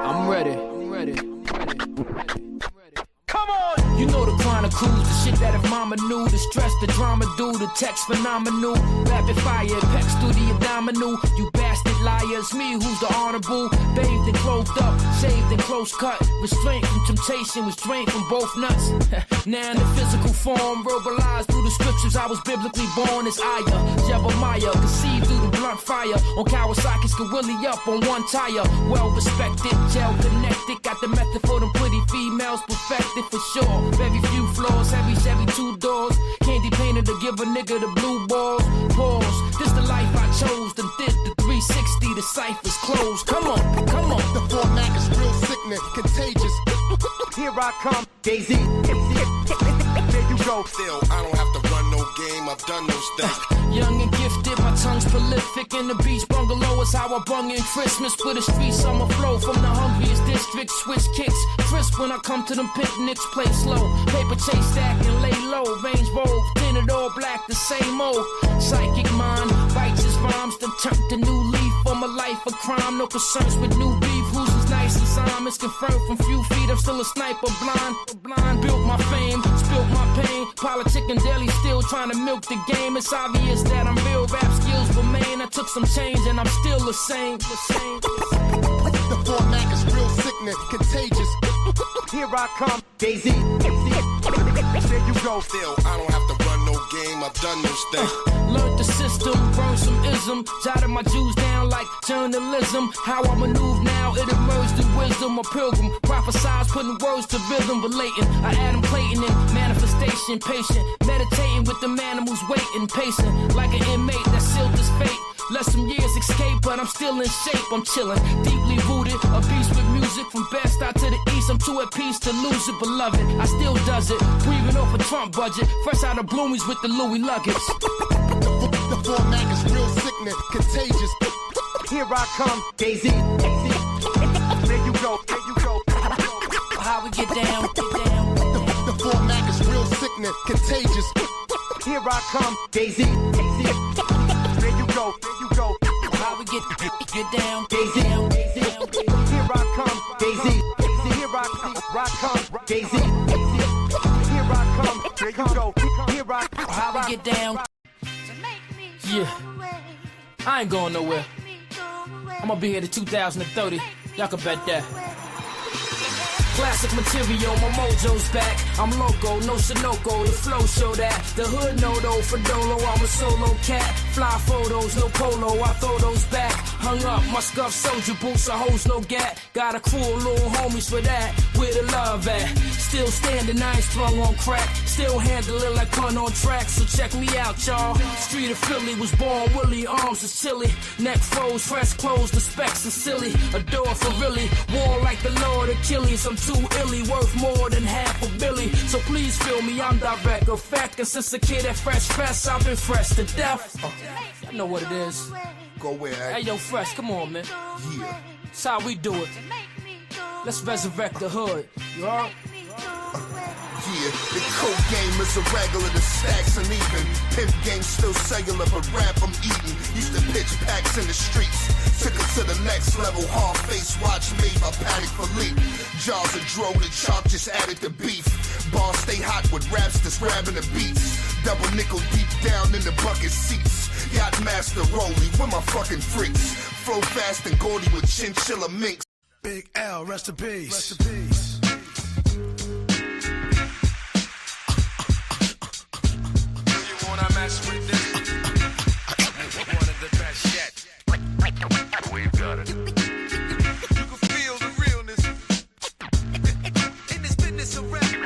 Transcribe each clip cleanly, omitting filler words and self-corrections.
I'm ready. Come on! You know the chronicles, the shit that if mama knew, the stress, the drama do, the text phenomenal, rapid fire, pecs through the abdominal, you bastard liars, me who's the honorable, bathed and clothed up, shaved and close cut, restraint from temptation, was drained from both nuts, now in the physical form, verbalized through the scriptures, I was biblically born as Aya, Jebemiah, conceived through the blunt fire, on Kawasaki's Gorilla up on one tire, well respected, gel connected, got the method for them pretty females, perfected for sure, very few flaws, heavy Chevy 2 doors, candy painted to give a nigga the blue balls, pause, this the life I chose, then did the 360, the ciphers closed, come on, the format is real sickening, contagious, here I come, Daisy, there you go, still, I don't have to run no game, I've done those things, young and gifted, my tongue's prolific, in the beach bungalow is how I bung in Christmas, with a street summer flow, from the hungriest district, switch kicks, crisp when I come to them picnics, play slow, paper chase stack and lay low, range roll, tinted all black, the same old, psychic mind, righteous rhymes, then turn the new leaf for my life, a crime, no concerns with new beef, who's as nice as I'm, it's confirmed from few feet, I'm still a sniper, blind, built my fame, spilled my pain, politic and daily still trying to milk the game, it's obvious that I'm real, rap skills remain, I took some change and I'm still the same. The format is real sickening, contagious, Here I come, Daisy, there you go, still, I don't have to run no game, I've done those things, learned the system, burned some ism, jotted my Jews down like journalism, how I maneuver now, it emerged in wisdom, a pilgrim, prophesize, putting words to rhythm, relating, I Adam Clayton in manifestation, patient, meditating with the animals waiting, pacing, like an inmate that sealed his fate, let some years escape, but I'm still in shape, I'm chilling, deeply rooted, a beast with music, from best out to the east, I'm too at peace to lose it, beloved, I still does it, breathing off a Trump budget, fresh out of Bloomies with the Louis luggage. The format is real sickening, contagious, Here I come, Daisy, there you go, how we get down, The format is real sickening, contagious, Here I come, Daisy, there you go, how we get down, Daisy, Here I come, Daisy, here I come, Daisy, here I come, there you go, how we get down. Yeah, I ain't going nowhere. I'm gonna be here to 2030. Y'all can bet that. Classic material, my mojo's back. I'm loco, no Sunoco, the flow show that. The hood no though, for Dolo, I'm a solo cat. Fly photos, no polo, I throw those back. Hung up, my scuff soldier boots, I hose no gat. Got a crew of little homies for that, where the love at? Still standing, I ain't sprung on crack. Still handling like pun on track, so check me out, y'all. Street of Philly, was born Willie, arms is chilly. Neck froze, fresh clothes, the specs are silly. Adore for really, war like the Lord Achilles. I'm too illy, worth more than half a billy. So please feel me, I'm direct of fact. And since a kid at Fresh Fest, I've been fresh to death. I know what it is. go where? Hey yo, Fresh, come on, man. Yeah. That's how we do it. Let's resurrect the hood. You heard? Yeah, the coke game is irregular, the stacks uneven. Pimp game still cellular, but rap I'm eating. Used to pitch packs in the streets. Took it to the next level, hard face watch made by Panic Philippe. Jaws of dro, the chalk just added the beef. Bars stay hot with raps that's grabbing the beats. Double nickel deep down in the bucket seats. Yacht master rolling with my fucking freaks. Flow fast and gaudy with chinchilla minks. Big L, rest in peace. Rest in peace. You wanna mess with this? One of the best yet. We've got it. You can feel the realness in this business of rap. Go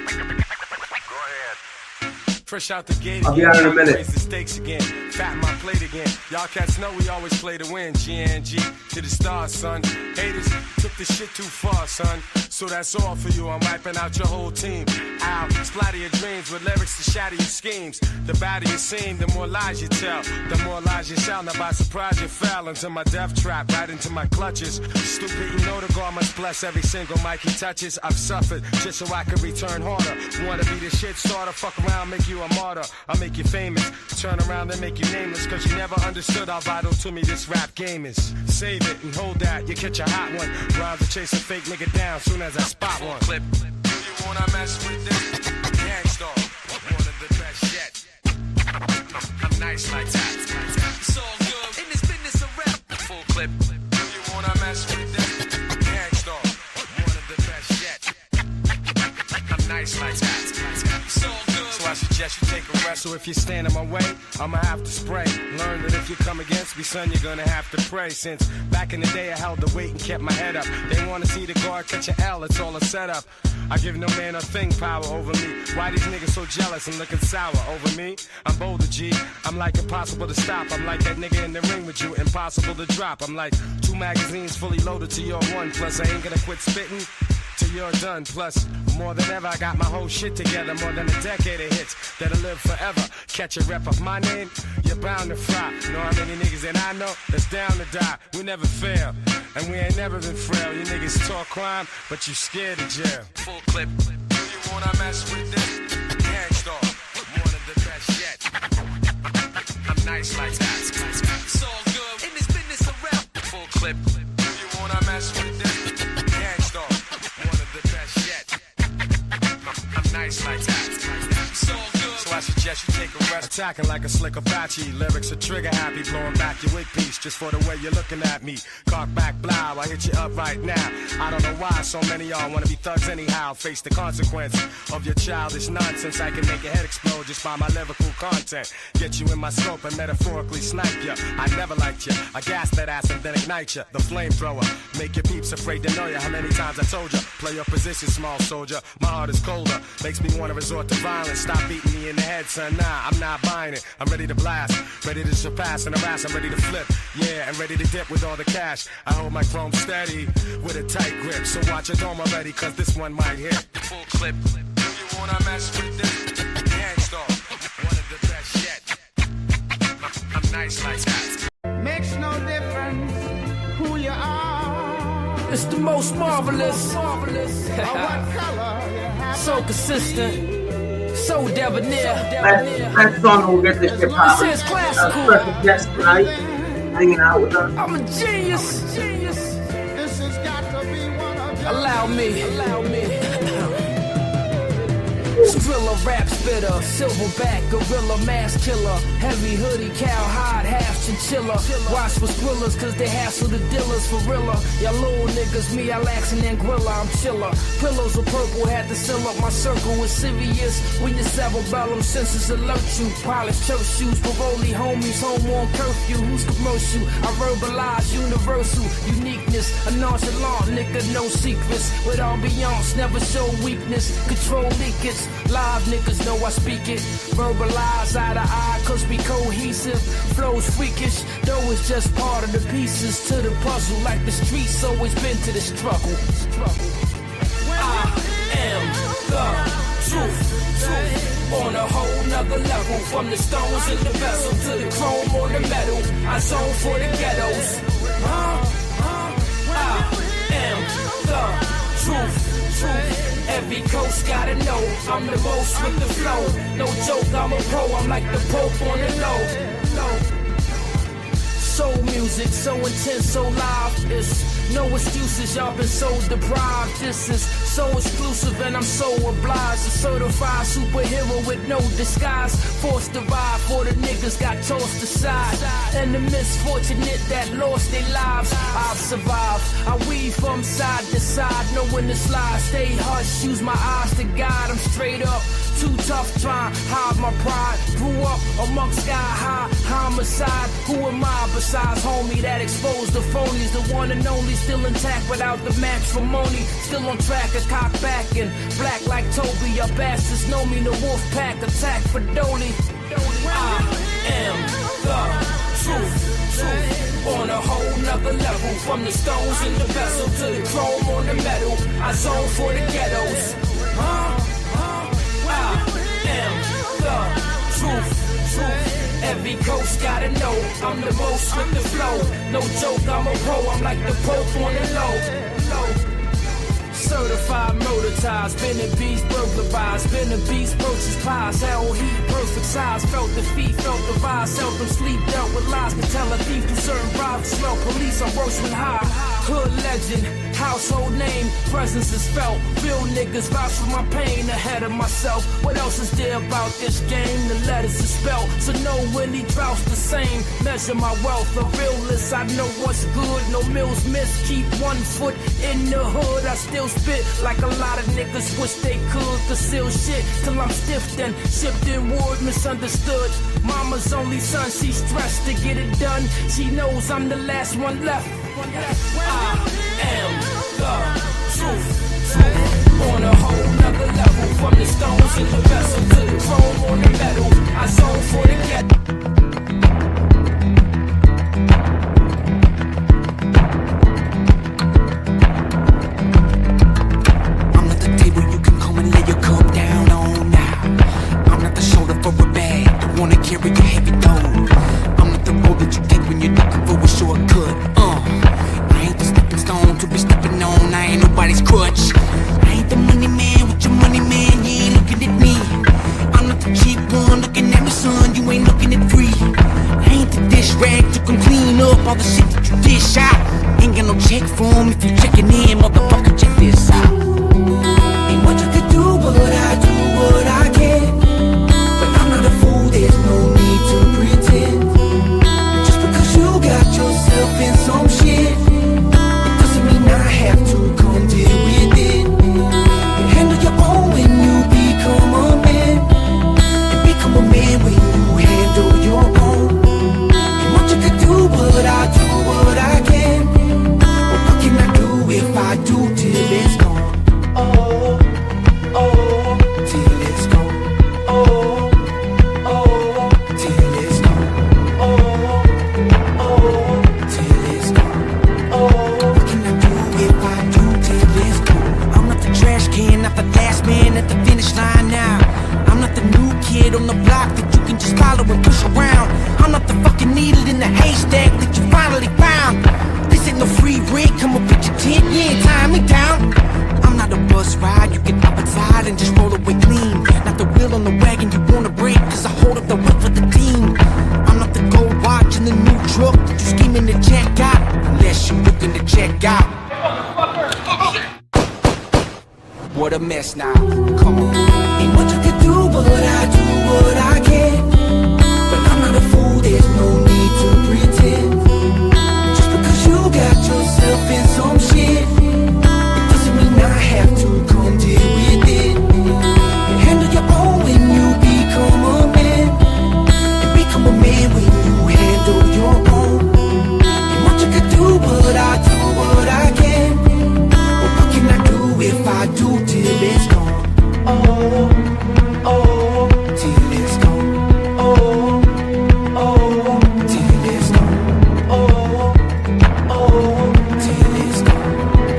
ahead. Fresh out the gate again. I'll be out in a minute. Raise the stakes again. Fatten my plate again. Y'all cats know we always play to win. GNG to the stars, son. Haters took this shit too far, son. So that's all for you. I'm wiping out your whole team. I'll splatter your dreams with lyrics to shatter your schemes. The badder you seem, the more lies you tell. The more lies you tell, now by surprise you fell into my death trap, right into my clutches. Stupid, you know the God must bless every single mic he touches. I've suffered just so I can return harder. Wanna be the shit starter, fuck around, make you a martyr. I'll make you famous, turn around and make you nameless. Cause you never understood how vital to me this rap game is. Save it and hold that, you catch a hot one. Rhymes to chase a fake nigga down soon as I spot one. Clip. Do you wanna mess with this? Gangstar, one of the best yet. I'm nice like that. It's all good in this business of rap. Full clip. Do you wanna mess with this? Gangstar, one of the best yet. I'm nice like that. It's all good. So I suggest you take a rest. So if you stand in my way, I'ma have to spray. Learn that if you come against me, son, you're gonna have to pray. Since back in the day I held the weight and kept my head up. They wanna see the guard catch an L, it's all a setup. I give no man a thing power over me. Why these niggas so jealous and looking sour over me? I'm bolder, G. I'm like impossible to stop. I'm like that nigga in the ring with you, impossible to drop. I'm like 2 magazines fully loaded to your 1. Plus I ain't gonna quit spitting till you're done. Plus, more than ever, I got my whole shit together. More than a decade of hits that'll live forever. Catch a rep of my name, you're bound to fry. Know how many niggas that I know that's down to die. We never fail, and we ain't never been frail. You niggas talk crime, but you scared of jail. Full clip. Do you wanna mess with this? Gangstar, one of the best yet. I'm nice like that. It's all good in this business of rap. Full clip. Do you wanna mess with this? Gangstar, one of the best yet. I'm nice like that. It's all good. So I suggest you take a rest. Attacking like a slick Apache. Lyrics are trigger happy. Blowing back your wig piece just for the way you're looking at me. Cock back, blow. I hit you up right now. I don't know why so many y'all wanna be thugs anyhow. Face the consequence of your childish nonsense. I can make your head explode just by my lyrical content. Get you in my scope and metaphorically snipe ya. I never liked ya. I gas that ass and then ignite ya. The flamethrower. Make your peeps afraid to know ya. How many times I told ya? Play your position, small soldier. My heart is colder. Makes me wanna resort to violence. Stop beating me in the head, son. Nah, I'm not buying it. I'm ready to blast. Ready to surpass and harass. I'm ready to flip. Yeah, and ready to dip with all the cash. I hold my chrome steady with a tight grip. So watch your dome already, cause this one might hit. Full clip. Do you wanna mess with this? Gangstar, one of the best yet. I'm nice like that. Makes no difference who you are. It's the most marvelous. Or what color you have. So consistent. So debonair. That song will get this hip hop. This is classical. Special guest tonight, hanging out with us. I'm a genius. This has got to be one of your. Allow me. Skrilla, rap spitter, silverback, gorilla, mask killer, heavy hoodie, cowhide, half chinchilla. Watch for squillers, cause they hassle the dealers for realer. Y'all little niggas, me, I laxin' and grilla, I'm chiller. Pillows of purple, had to seal up my circle with serious. When your cerebellum senses alert you. Polished church shoes, parole homies, home on curfew. Who's commercial? I verbalize universal uniqueness. A nonchalant nigga, no secrets. With ambiance, never show weakness. Control leakage. Live niggas know I speak it. Verbalize eye to eye, cause we cohesive. Flows freakish, though it's just part of the pieces to the puzzle. Like the streets always been to the struggle. I am the truth. On a whole nother level. From the stones in the vessel to the chrome on the metal. I zone for the ghettos. I am the truth. Every coast gotta know I'm the most with the flow. No joke, I'm a pro. I'm like the Pope on the low. Soul music, so intense, so live. It's no excuses, y'all been so deprived. This is so exclusive and I'm so obliged. A certified superhero with no disguise. Forced to ride for the niggas got tossed aside. And the misfortunate that lost their lives. I'll survive, I weave from side to side. Knowing the slide, stay hush, use my eyes to guide. I'm straight up, too tough trying hide my pride. Grew up amongst sky high homicide. Who am I besides homie that exposed the phonies? The one and only, still intact without the matrimony. Still on track, a cock back and black like Toby. Your bastards know me, the wolf pack attack for Dolly. I am the truth. On a whole nother level. From the stones in the vessel to the chrome on the metal. I zone for the ghettos. Every coast gotta know I'm the most with the flow. No joke, I'm a pro. I'm like the Pope on the low. Certified motor ties, been a beast burglarized, been a beast purchase pies, hell heat, perfect size, felt the feet, felt the vibe, seldom sleep, dealt with lies, can tell a thief through certain vibes, smell police, I'm worse when high, hood legend, household name, presence is felt, real niggas vouch for my pain, ahead of myself, what else is there about this game, the letters is spelled, so know when he droughts the same, measure my wealth, a realist, I know what's good, no meals missed, keep 1 foot in the hood, I still spit like a lot of niggas wish they could conceal shit till I'm stiff then shipped in wood misunderstood mama's only son she stressed to get it done she knows I'm the last one left I am the truth on a whole nother level from the stones in the vessel to the chrome on the metal I zone for the get carry a heavy load. I'm not the road that you take when you're looking for a shortcut. I ain't the stepping stone to be stepping on. I ain't nobody's crutch. I ain't the money man with your money man. You ain't looking at me. I'm not the cheap one looking at me, son. You ain't looking at free. I ain't the dish rag to come clean up all the shit that you dish out. Ain't got no check form if you checking in, motherfucker. Check this out. Ain't what you could do, but I do what I can. There's no need to pretend. Just because you got yourself in some shit, it doesn't mean I have to come deal with it. You handle your own when you become a man, and become a man when you handle your own. Ain't much you can do, but I do what I can. But what can I do if I do till it's gone? Oh, oh, till it's gone. Oh. At the finish line now. I'm not the new kid on the block that you can just follow and push around. I'm not the fucking needle in the haystack that you finally found. This ain't no free rent, come up with your tent, you ain't tying me down. I'm not a bus ride, you get up inside and just roll away clean. Not the wheel on the wagon you wanna break, cause I hold up the whip for the team. I'm not the gold watch in the new truck that you scheming to check out, unless you're looking to check out. What a mess now, come on. Ain't much I can do, but I do what I can. But I'm not a fool, there's no need to pretend. Just because you got yourself in some shit, it doesn't mean I have to come deal with it. You handle your own when you become a man, and become a man when you handle your own. Ain't much I can do, but I do what I can. But what can I do if I do till it's gone? Oh, oh, till it's gone. Oh, oh, till it's gone. Oh, oh, till it's gone.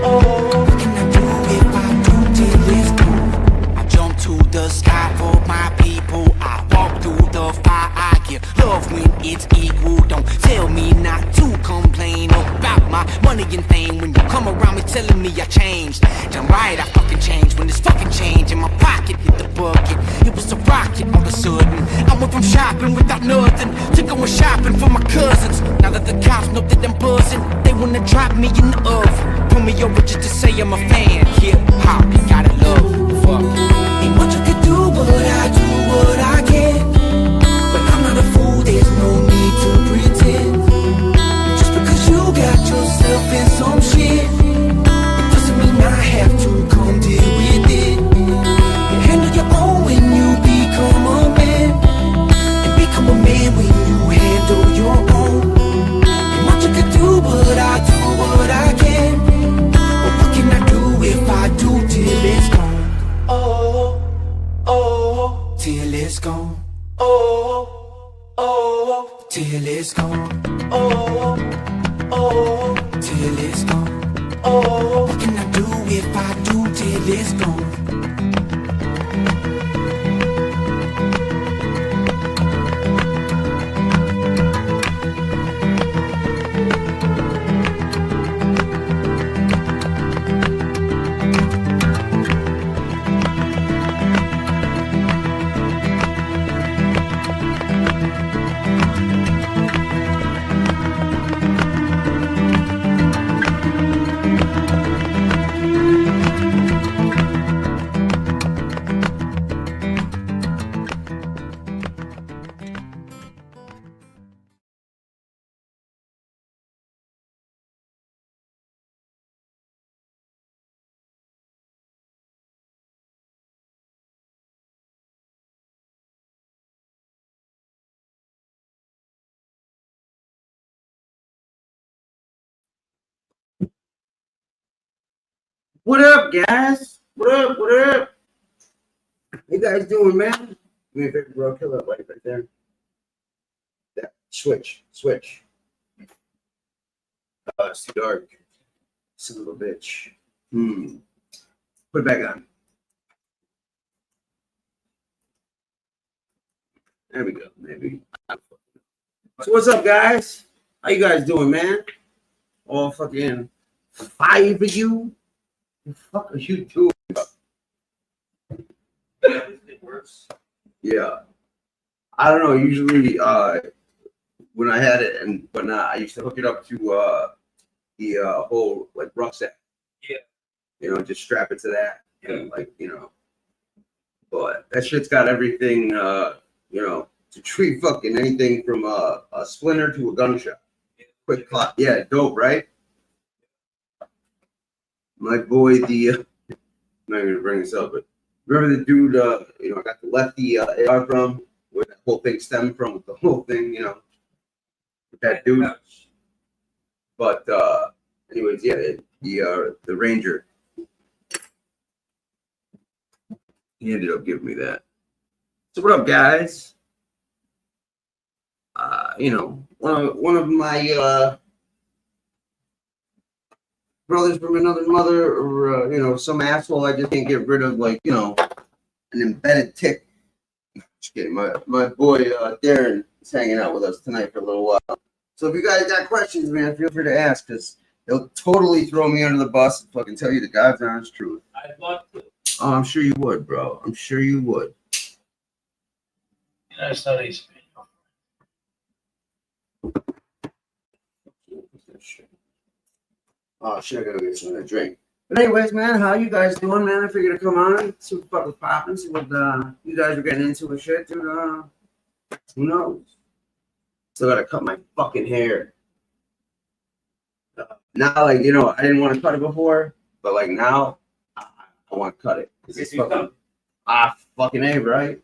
Oh, what can I do if I do till it's gone? I jump to the sky for my people. I walk through the fire. I give love when it's equal. Don't tell me not to complain about my money and fame. When you come around me telling me I changed, damn right I fucking changed. When this fucking change in my pocket hit the bucket, it was a rocket all of a sudden. I went from shopping without nothing to going shopping for my cousins. Now that the cops know that I'm buzzing, they wanna drop me in the oven. Pull me over just to say I'm a fan. Hip hop, you gotta love. Fuck it. Ain't much I can do, but I do what I can. But I'm not a fool, there's no need to pretend. Just because you got yourself in some shit, it doesn't mean I have to come deal with it. You handle your own when you become a man, and become a man when you handle your own. Ain't much I can do, but I do what I can. But what can I do if I do till it's gone? Oh, oh, till it's gone. Oh, oh, till it's gone. Oh, oh, till it's gone. Oh, what can I do if I do till it's gone? What up, guys? What up? What up? How you guys doing, man? Give me a favor, bro. Kill that light right there. That switch. It's too dark. Son of a bitch. Put it back on. There we go. Maybe. So what's up, guys? How you guys doing, man? All fucking 5 of you. What the fuck are you doing? Yeah. I don't know. Usually, when I had it and whatnot, I used to hook it up to the whole like rucksack. Yeah. You know, just strap it to that and like, you know. But that shit's got everything, you know, to treat fucking anything from a splinter to a gunshot. Quick clock. Yeah, dope, right? My boy, I'm not even gonna bring this up, but remember the dude, you know, I got the lefty AR from, where that whole thing stemmed from, with the whole thing, you know, with that dude. But anyways, yeah, the Ranger, he ended up giving me that. So what up, guys? You know, one of my brothers from another mother, or you know, some asshole I just can't get rid of, like, you know, an embedded tick. Just kidding. My boy Darren is hanging out with us tonight for a little while. So if you guys got questions, man, feel free to ask, because he'll totally throw me under the bus and fucking tell you the God's honest truth. I'd love to. Oh, I'm sure you would, bro. I'm sure you would. That's how they speak. Oh shit, I gotta get something to drink. But anyways, man, how you guys doing, man? I figured to come on, see what the fuck was popping, see what you guys were getting into and shit, dude. Who knows? Still gotta cut my fucking hair. Now, like, you know, I didn't want to cut it before, but like now, I want to cut it. It's fucking, fucking A, right?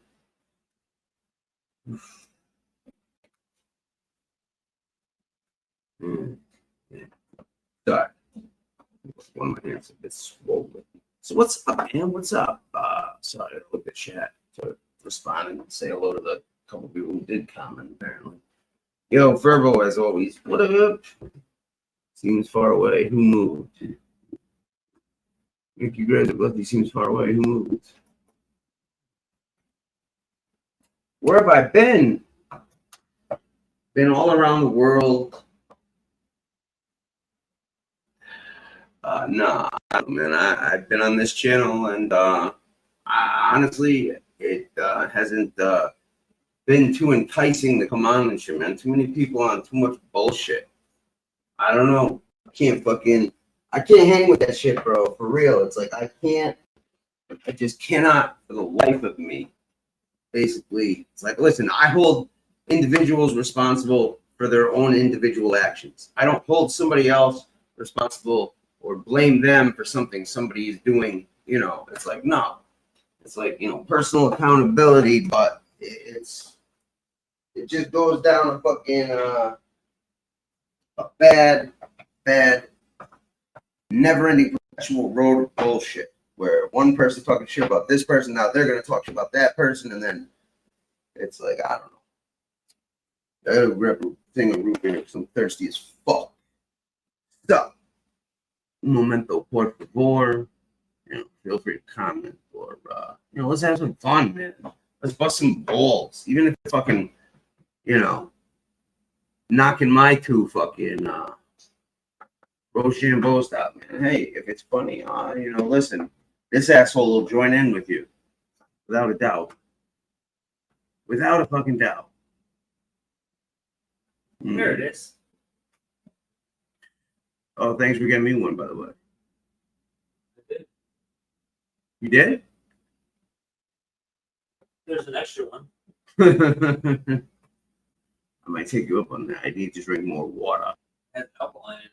Yeah. Sorry. One of my hands a bit swollen. So what's up, man? What's up? Sorry, I looked at chat to respond and say hello to the couple people who did comment, apparently. Yo, Verbo, as always. What up? Seems far away. Who moved? Thank you guys. Lefty seems far away. Who moved? Where have I been? Been all around the world. No, man, I've been on this channel, and honestly, it hasn't been too enticing to come on and shit, man. Too many people on too much bullshit. I don't know. I can't hang with that shit, bro. For real. It's like I just cannot for the life of me. Basically, it's like, listen, I hold individuals responsible for their own individual actions. I don't hold somebody else responsible or blame them for something somebody is doing, you know. It's like, no. It's like, you know, personal accountability, but it just goes down a fucking a bad, never-ending perpetual road of bullshit, where one person's talking shit about this person, now they're gonna talk shit about that person, and then it's like, I don't know. I gotta grab a thing of root beer because I'm thirsty as fuck. Stop. Un momento, por favor. You know, feel free to comment, or you know, let's have some fun, man. Let's bust some balls, even if it's fucking, you know, knocking my two fucking Rochambeau stop, man. Hey, if it's funny, you know, listen, this asshole will join in with you, without a doubt, without a fucking doubt. There it is. Oh, thanks for getting me one, by the way. You did? There's an extra one. I might take you up on that. I need to drink more water. Has alkaline in it.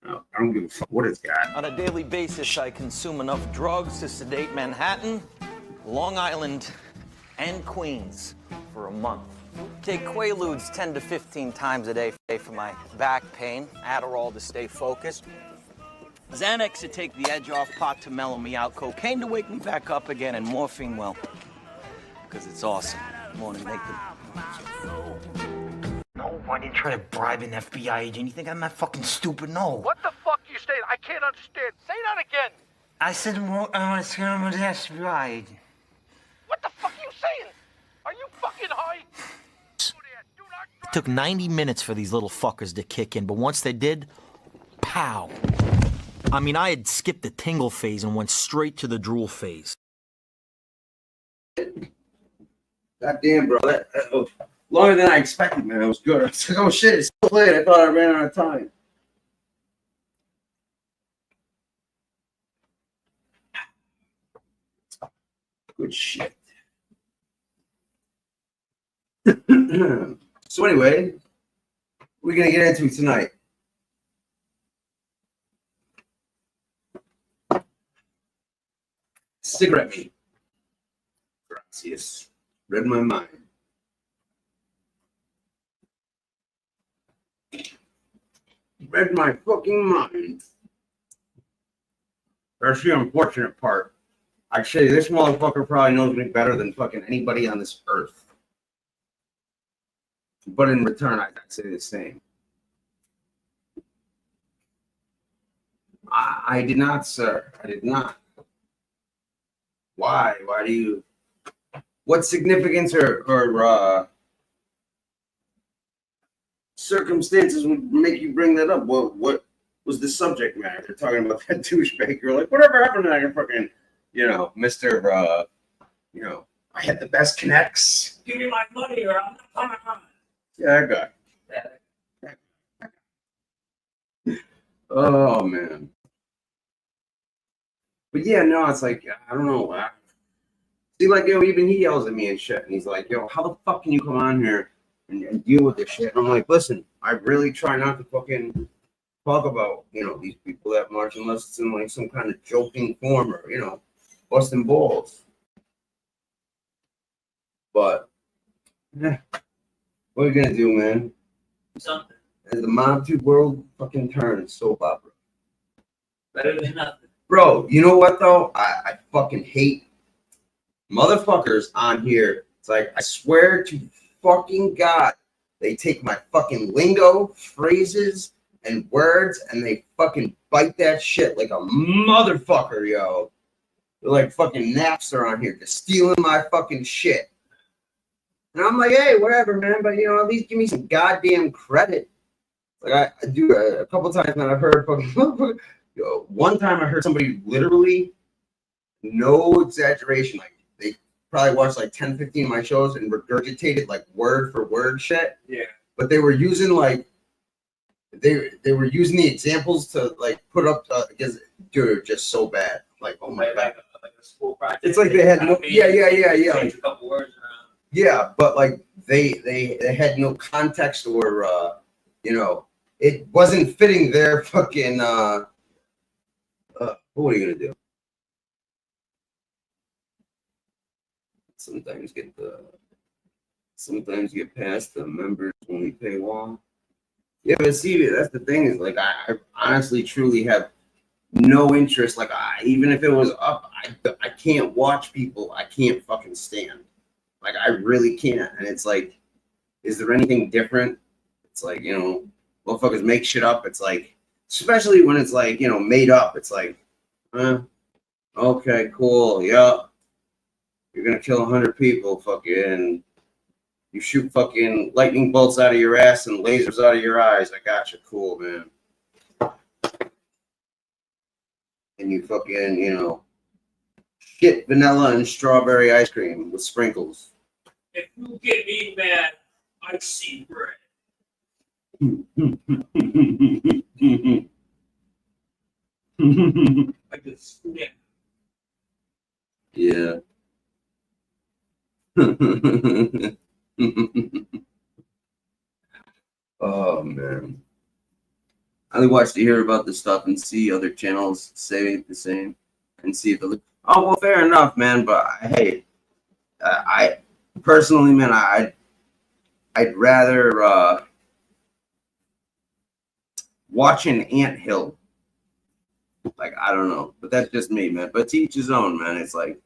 No, I don't give a fuck what it's got. On a daily basis, I consume enough drugs to sedate Manhattan, Long Island, and Queens for a month. Take Quaaludes 10 to 15 times a day for my back pain, Adderall to stay focused, Xanax to take the edge off, pot to mellow me out, cocaine to wake me back up again, and morphine, well, because it's awesome. More to make them. No, why didn't you try to bribe an FBI agent? You think I'm that fucking stupid? No. What the fuck you saying? I can't understand. Say that again. I said I want to scam an FBI agent. What the fuck are you saying? Are you fucking high? It took 90 minutes for these little fuckers to kick in, but once they did, pow. I mean, I had skipped the tingle phase and went straight to the drool phase. God damn, bro. That was longer than I expected, man. It was good. I was like, oh shit, it's so late. I thought I ran out of time. Good shit. So anyway, we're gonna get into tonight. Cigarette meat. Gracias. Read my mind. Read my fucking mind. That's the unfortunate part. Actually, this motherfucker probably knows me better than fucking anybody on this earth. But in return, I'd say the same. I did not, sir. I did not. Why? Why do you? What significance or circumstances would make you bring that up? What was the subject matter? You're talking about that douchebag. You're like, whatever happened to that fucking, Mr. I had the best connects. Give me my money or I'm not coming home. Yeah, that guy. Oh man. But yeah, no, it's like, I don't know. See, like, even he yells at me and shit. And he's like, how the fuck can you come on here and deal with this shit? And I'm like, listen, I really try not to fucking talk about, these people that march unless it's in like some kind of joking form or, busting balls. But, yeah, what are you gonna do, man? Something. As the Mob 2 world fucking turns soap opera. Better than nothing. Bro, you know what though? I fucking hate motherfuckers on here. It's like, I swear to fucking God, they take my fucking lingo, phrases, and words, and they fucking bite that shit like a motherfucker, yo. They're like fucking Napster on here, just stealing my fucking shit. And I'm like, hey, whatever, man, but at least give me some goddamn credit. Like I do a couple times now. I've heard fucking. One time I heard somebody literally, no exaggeration, like they probably watched like 10, 15 of my shows and regurgitated like word for word shit. Yeah. But they were using like, they were using the examples to like put up because dude, just so bad. Like, oh my God. Like a school project. It's like they had no, yeah. Change a couple words around. Yeah, but like they had no context or it wasn't fitting their fucking what are you gonna do? Sometimes get past the members only paywall. Yeah, but see, that's the thing is like I honestly truly have no interest. Like even if it was up, I can't watch people I can't fucking stand. Like I really can't. And it's like, is there anything different? It's like, motherfuckers make shit up. It's like, especially when it's like, made up. It's like, okay, cool, yeah. You're gonna kill 100 people, fucking. You shoot fucking lightning bolts out of your ass and lasers out of your eyes. I got you, cool, man. And you fucking, shit vanilla and strawberry ice cream with sprinkles. If you get me mad, I see bread. I just yeah. Oh man. I only watch to hear about this stuff and see other channels say the same and see if it oh well, fair enough, man. But hey, I personally, man, I'd rather watch an anthill Like, I don't know, but that's just me, man. But to each his own, man. It's like,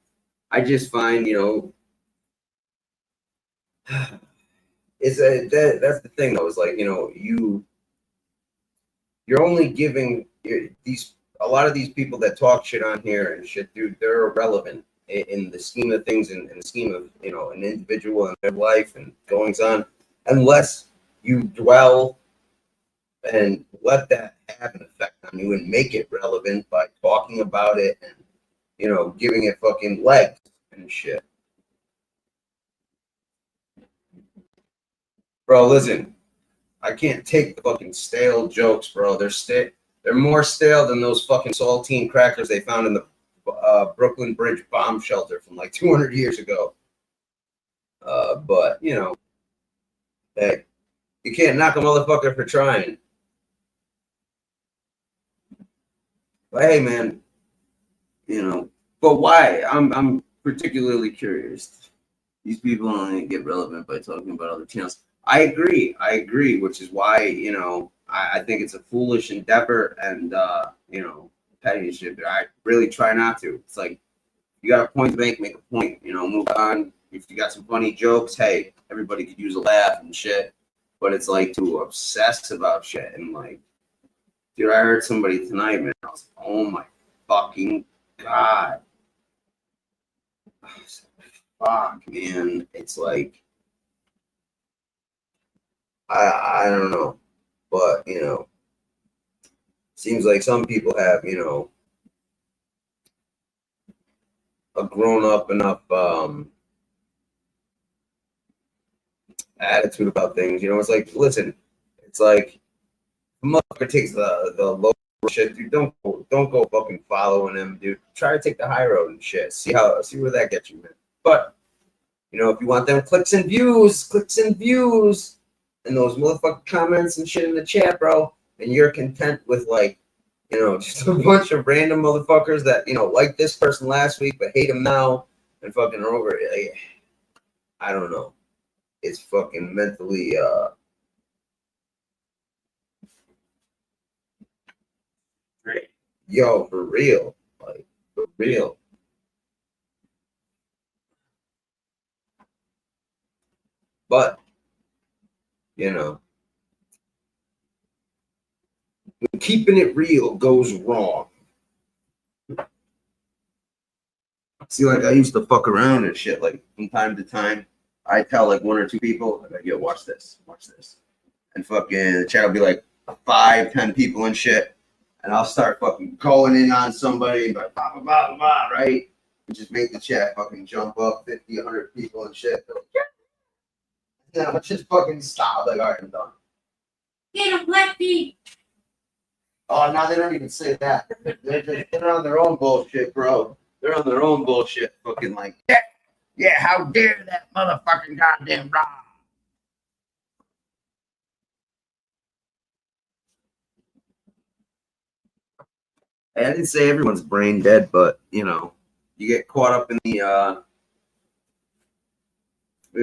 I just find, that's the thing though. Is like, you're only giving a lot of these people that talk shit on here and shit, dude. They're irrelevant in the scheme of things, and in the scheme of an individual and their life and goings on, unless you dwell and let that have an effect on you and make it relevant by talking about it and giving it fucking legs and shit. Bro, listen, I can't take the fucking stale jokes, bro. They're more stale than those fucking saltine crackers they found in the Brooklyn Bridge bomb shelter from like 200 years ago. But hey, you can't knock a motherfucker for trying. But hey, man, but why? I'm particularly curious. These people only get relevant by talking about other channels. I agree, which is why, I think it's a foolish endeavor and, petty shit. I really try not to. It's like, you got a point to make a point, move on. If you got some funny jokes, hey, everybody could use a laugh and shit. But it's like to obsess about shit. And like, dude, I heard somebody tonight, man. I was like, oh my fucking God. Fuck, man. It's like, I don't know, but seems like some people have a grown up enough attitude about things. It's like, listen, it's like a motherfucker takes the low shit, dude. Don't go fucking following him, dude. Try to take the high road and shit. See where that gets you, man. But if you want them clicks and views, and those motherfucking comments and shit in the chat, bro, and you're content with like, just a bunch of random motherfuckers that, like this person last week but hate him now and fucking are over it. Like, I don't know. It's fucking mentally great. Yo, for real. Like, for real. But when keeping it real goes wrong. See, like, I used to fuck around and shit, like, from time to time. I tell, like, one or two people, like, yo, watch this. And fucking the chat will be, like, 5-10 people and shit. And I'll start fucking going in on somebody, like, blah, blah, blah, blah, right? And just make the chat fucking jump up 50, 100 people and shit. Like, yeah. Let's just fucking stop. Like, all right, I'm done. Get him, Lefty! Oh, now they don't even say that. They're on their own bullshit, bro. They're on their own bullshit. Fucking like, yeah, how dare that motherfucking goddamn Rob. Hey, I didn't say everyone's brain dead, but, you get caught up in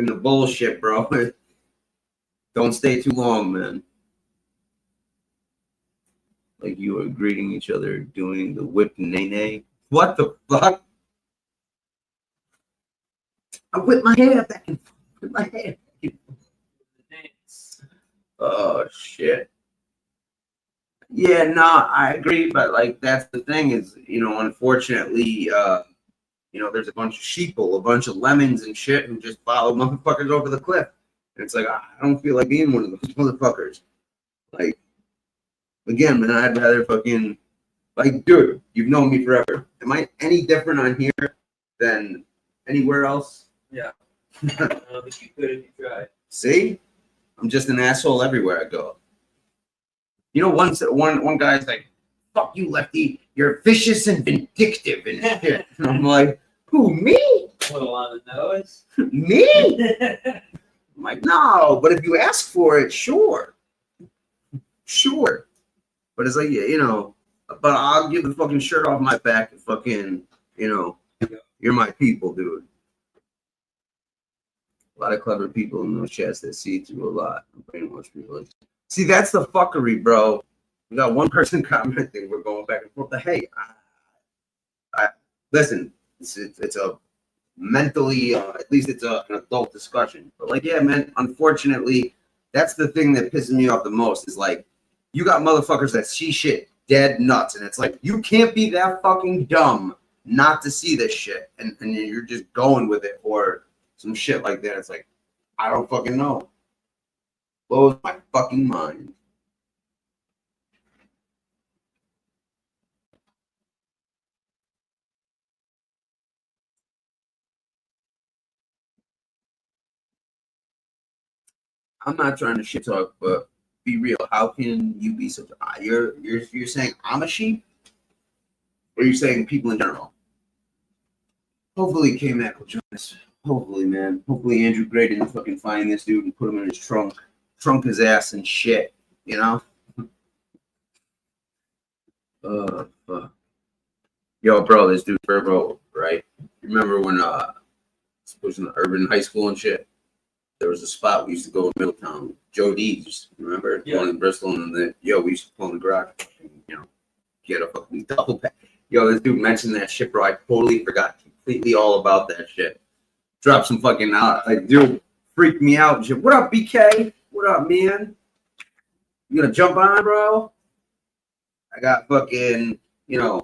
the bullshit, bro. Don't stay too long, man. Like you are greeting each other, doing the whip nay. What the fuck? I whip my hair back and forth. My hair. Oh shit. Yeah, no, I agree, but like that's the thing is, unfortunately, there's a bunch of sheeple, a bunch of lemons and shit who just follow motherfuckers over the cliff. And it's like, I don't feel like being one of those motherfuckers. Like, again, man, I'd rather fucking, like, dude, you've known me forever. Am I any different on here than anywhere else? Yeah. I don't think you could if you tried. See? I'm just an asshole everywhere I go. One guy's like, fuck you, Lefty. You're vicious and vindictive and shit. And I'm like, who, me? A little on the nose. Me? I'm like, no, but if you ask for it, sure. Sure. But it's like, but I'll give the fucking shirt off my back and fucking, you're my people, dude. A lot of clever people in those chats that see through a lot. Brainwash people. See, that's the fuckery, bro. We got one person commenting. We're going back and forth. But hey, listen. It's a mentally, at least it's an adult discussion. But like, yeah, man. Unfortunately, that's the thing that pisses me off the most. Is like, you got motherfuckers that see shit dead nuts, and it's like you can't be that fucking dumb not to see this shit, and you're just going with it or some shit like that. It's like, I don't fucking know. Blows my fucking mind. I'm not trying to shit talk, but be real. How can you be such a... You're saying I'm a sheep? Or you're saying people in general? Hopefully K-Mac will join us. Hopefully, man. Hopefully Andrew Gray didn't fucking find this dude and put him in his trunk. Trunk his ass and shit, you know? Fuck. Yo, bro, this dude Verbo, right? Remember when I was in the urban high school and shit? There was a spot we used to go in Middletown. Joe D's, remember? Yeah. Going in Bristol, and then we used to pull in the garage and, get a fucking double pack. Yo, this dude mentioned that shit, bro. I totally forgot completely all about that shit. Dropped some fucking like, dude, freaked me out and shit. What up, BK? What up, man? You gonna jump on, bro? I got fucking, one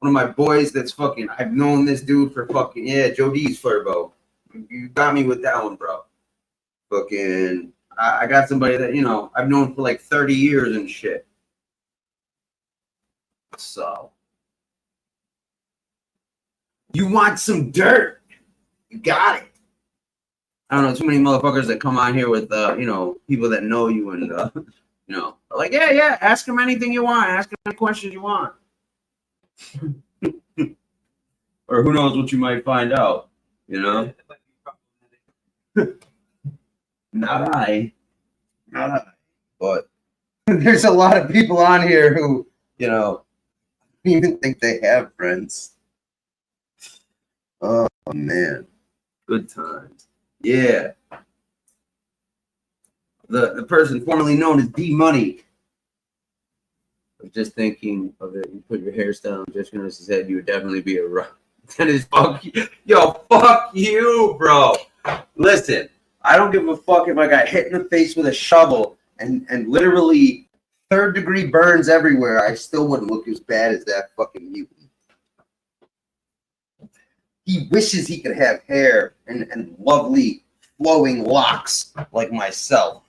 of my boys that's fucking, I've known this dude for fucking, Joe D's Furbo. You got me with that one, bro. Fucking, I got somebody that, I've known for like 30 years and shit. So, you want some dirt? You got it. I don't know, too many motherfuckers that come on here with, people that know you and, like, yeah, ask them anything you want. Ask them any questions you want. Or who knows what you might find out, Not I. But there's a lot of people on here who, don't even think they have friends. Oh, man. Good times. Yeah. The person formerly known as D-Money. I was just thinking of it. You put your hairstyle on Judge Norris's head, you would definitely be a rock. That is fuck you. Yo, fuck you, bro. Listen, I don't give a fuck if I got hit in the face with a shovel and literally third-degree burns everywhere. I still wouldn't look as bad as that fucking mutant. He wishes he could have hair and lovely flowing locks like myself.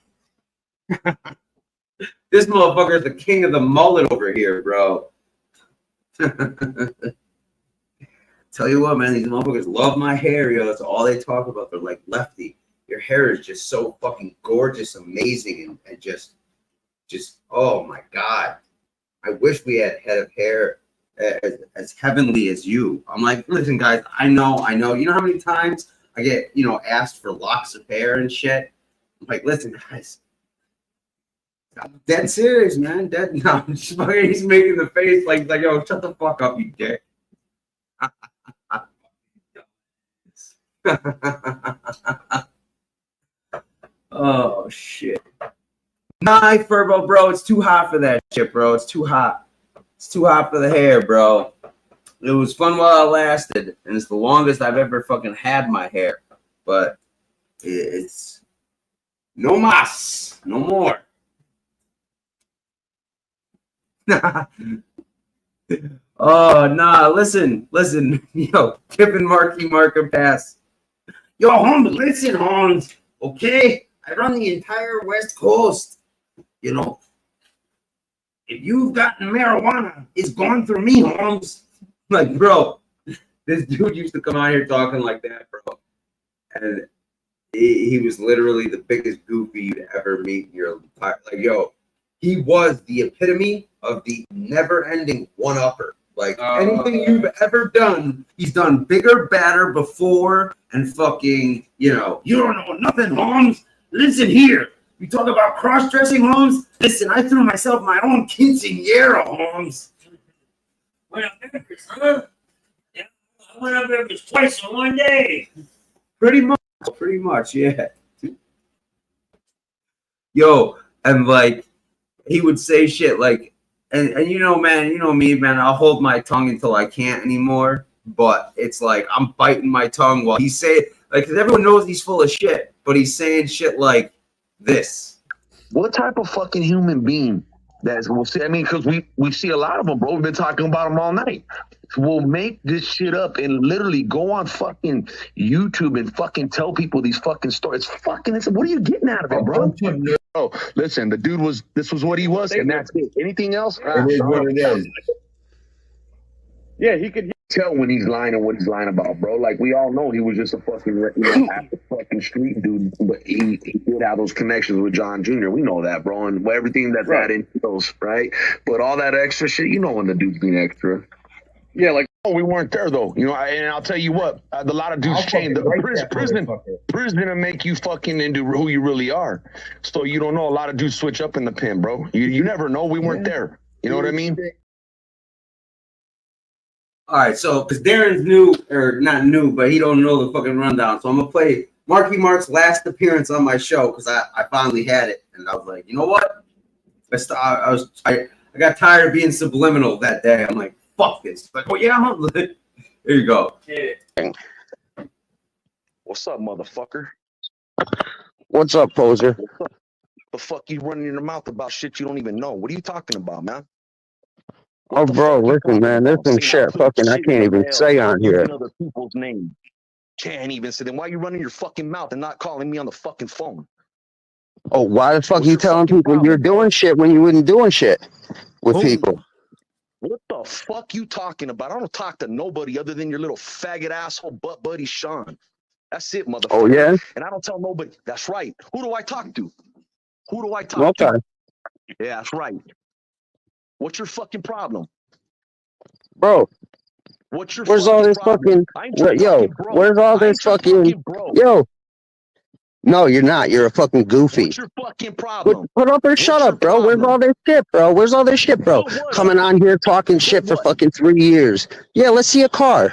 This motherfucker is the king of the mullet over here, bro. Tell you what, man, these motherfuckers love my hair, yo. That's all they talk about. They're like, Lefty, your hair is just so fucking gorgeous, amazing, and just, oh my God. I wish we had head of hair as heavenly as you. I'm like, listen, guys, I know. You know how many times I get, asked for locks of hair and shit? I'm like, listen, guys, I'm dead serious, man. No, he's making the face like, yo, shut the fuck up, you dick. Oh, shit. Nah, Furbo, bro, it's too hot for that shit, bro. It's too hot. It's too hot for the hair, bro. It was fun while it lasted, and it's the longest I've ever fucking had my hair. But it's no mas, no more. Oh, nah, listen. Yo, Kip and Marky Marker pass. Yo, Holmes, listen, Holmes, okay? I run the entire West Coast. If you've gotten marijuana, it's gone through me, Holmes. Like, bro, this dude used to come out here talking like that, bro. And he was literally the biggest goofy you'd ever meet in your life. Like, yo, he was the epitome of the never-ending one-upper. Like, anything you've ever done, he's done bigger, badder before, and fucking, you don't know nothing, Holmes. Listen here. You talk about cross-dressing, Holmes? Listen, I threw myself my own quinceañera, Holmes. Went up Memphis, huh? Yeah, I went up Memphis twice in one day. Pretty much, yeah. Yo, and like, he would say shit like, and you know, man, you know me, man. I'll hold my tongue until I can't anymore. But it's like I'm biting my tongue while he's saying, like, because everyone knows he's full of shit, but he's saying shit like this. What type of fucking human being that's, we'll see? I mean, because we see a lot of them, bro. We've been talking about them all night. We'll make this shit up and literally go on fucking YouTube and fucking tell people these fucking stories. Fucking, what are you getting out of it, bro? Oh, listen, the dude this was what he was, and that's it. Anything else? It is what it is. Yeah, he could tell when he's lying and what he's lying about, bro. Like, we all know he was just a fucking, fucking street dude, but he did have those connections with John Jr. We know that, bro, and everything that's that entails, right? But all that extra shit, you know when the dude's being extra. Yeah, like, oh, we weren't there, though. You know, and I'll tell you what, a lot of dudes change. Prison to make you fucking into who you really are. So you don't know. A lot of dudes switch up in the pen, bro. You never know. We weren't there. You know what I mean? All right, so because Darren's new, or not new, but he don't know the fucking rundown. So I'm gonna play Marky Mark's last appearance on my show because I finally had it, and I was like, you know what? I got tired of being subliminal that day. I'm like, fuck this. Like, oh yeah, there you go. Yeah. What's up, motherfucker? What's up, poser? The fuck you running your mouth about shit you don't even know? What are you talking about, man? Oh, bro, listen, man, there's some shit fucking I can't even say on here. Other people's name. Can't even say. Then why are you running your fucking mouth and not calling me on the fucking phone? Oh, why the fuck you telling people you're doing shit when you wasn't doing shit with people? What the fuck you talking about? I don't talk to nobody other than your little faggot asshole butt buddy Sean. That's it, motherfucker. Oh, yeah? And I don't tell nobody. That's right. Who do I talk to? Who do I talk to? Yeah, that's right. What's your fucking problem? Bro, where's all this fucking, where's all this fucking, no, you're not. You're a fucking goofy. What's your fucking problem? Put up or shut up, bro. Where's all this shit, bro? Where's all this shit, bro? Coming on here talking shit for fucking 3 years. Yeah, let's see a car.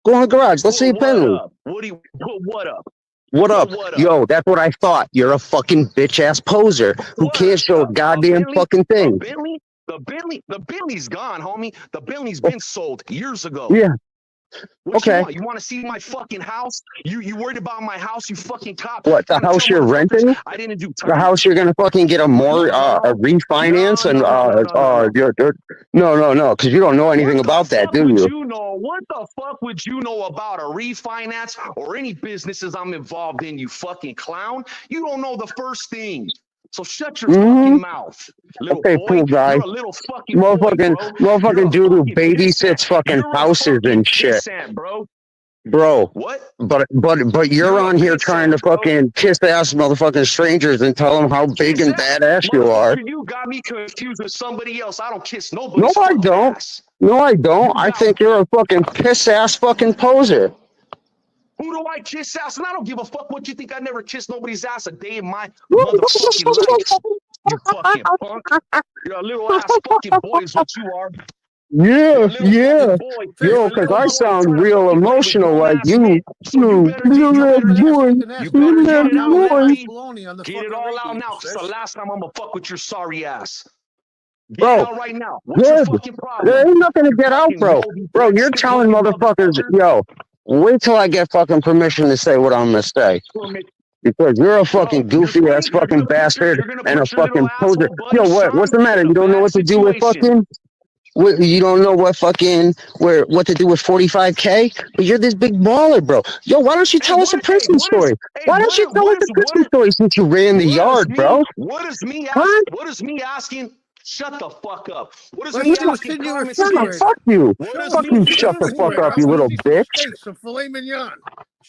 Go in the garage. Let's see a Bentley. What up? What up? Yo, that's what I thought. You're a fucking bitch-ass poser who can't show a goddamn fucking thing. The Bentley's gone, homie. The Bentley's been sold years ago. Yeah. What you want to see my fucking house? You worried about my house, you fucking cop? What, the house you're renting? I didn't do the house you're gonna fucking get a refinance no, because you don't know anything about that, do you? What the fuck would you know about a refinance or any businesses I'm involved in, you fucking clown? You don't know the first thing. So shut your fucking mouth, little boy. Cool guy. You're a little fucking motherfucking dude who babysits fucking houses and shit, bro. What? But you're on here trying to fucking kiss ass motherfucking strangers and tell them how big and badass you are. You got me confused with somebody else. I don't kiss nobody. No, I don't. Ass. No, I don't. I think you're a fucking piss ass fucking poser. Who do I kiss ass? And I don't give a fuck what you think. I never kissed nobody's ass a day in my motherfucking life. You fucking punk. You're a little ass fucking boy is what you are. Yeah. Yo, because I sound real emotional like you. You little boy. Get it all out now. It's the last time I'm gonna fuck with your sorry ass. Bro, get it out right now. What's your fucking problem? There ain't nothing to get out, bro. Bro, you're telling motherfuckers, yo. Wait till I get fucking permission to say what I'm gonna say. Because you're a fucking goofy ass fucking bastard and a fucking poser. Yo, what's the matter? You don't know what to do with fucking? You don't know what to do with 45K? But you're this big baller, bro. Yo, why don't you tell us a prison story? Why don't you tell us a prison story since you ran the yard, bro? What is me asking? Shut the fuck up. What is me asking? Fuck you. Fuck you, shut the fuck up, you little bitch.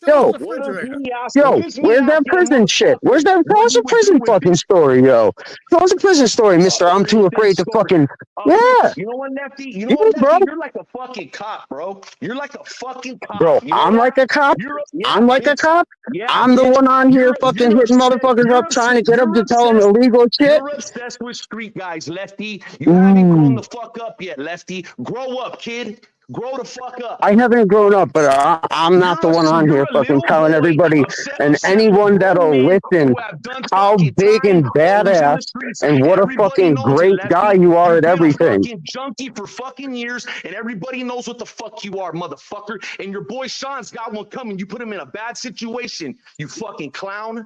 Yo, where's that prison shit? Tell us a prison fucking story, yo. Tell us a prison story, mister. I'm too afraid to fucking, yeah. You know what, Lefty? You know what, Lefty? You're like a fucking cop, bro. You're like a fucking cop. Bro, I'm like a cop? I'm like a cop? I'm the one on here fucking hitting motherfuckers up, trying to get them to tell them illegal shit? You're obsessed with street guys, Lefty. You haven't grown the fuck up yet, Lefty. Grow up, kid. Grow the fuck up. I haven't grown up, but I'm not the one on here fucking telling everybody and anyone that'll listen how big and badass and what a fucking great guy you are at everything. Fucking junkie for fucking years, and everybody knows what the fuck you are, motherfucker. And your boy Sean's got one coming. You put him in a bad situation, you fucking clown.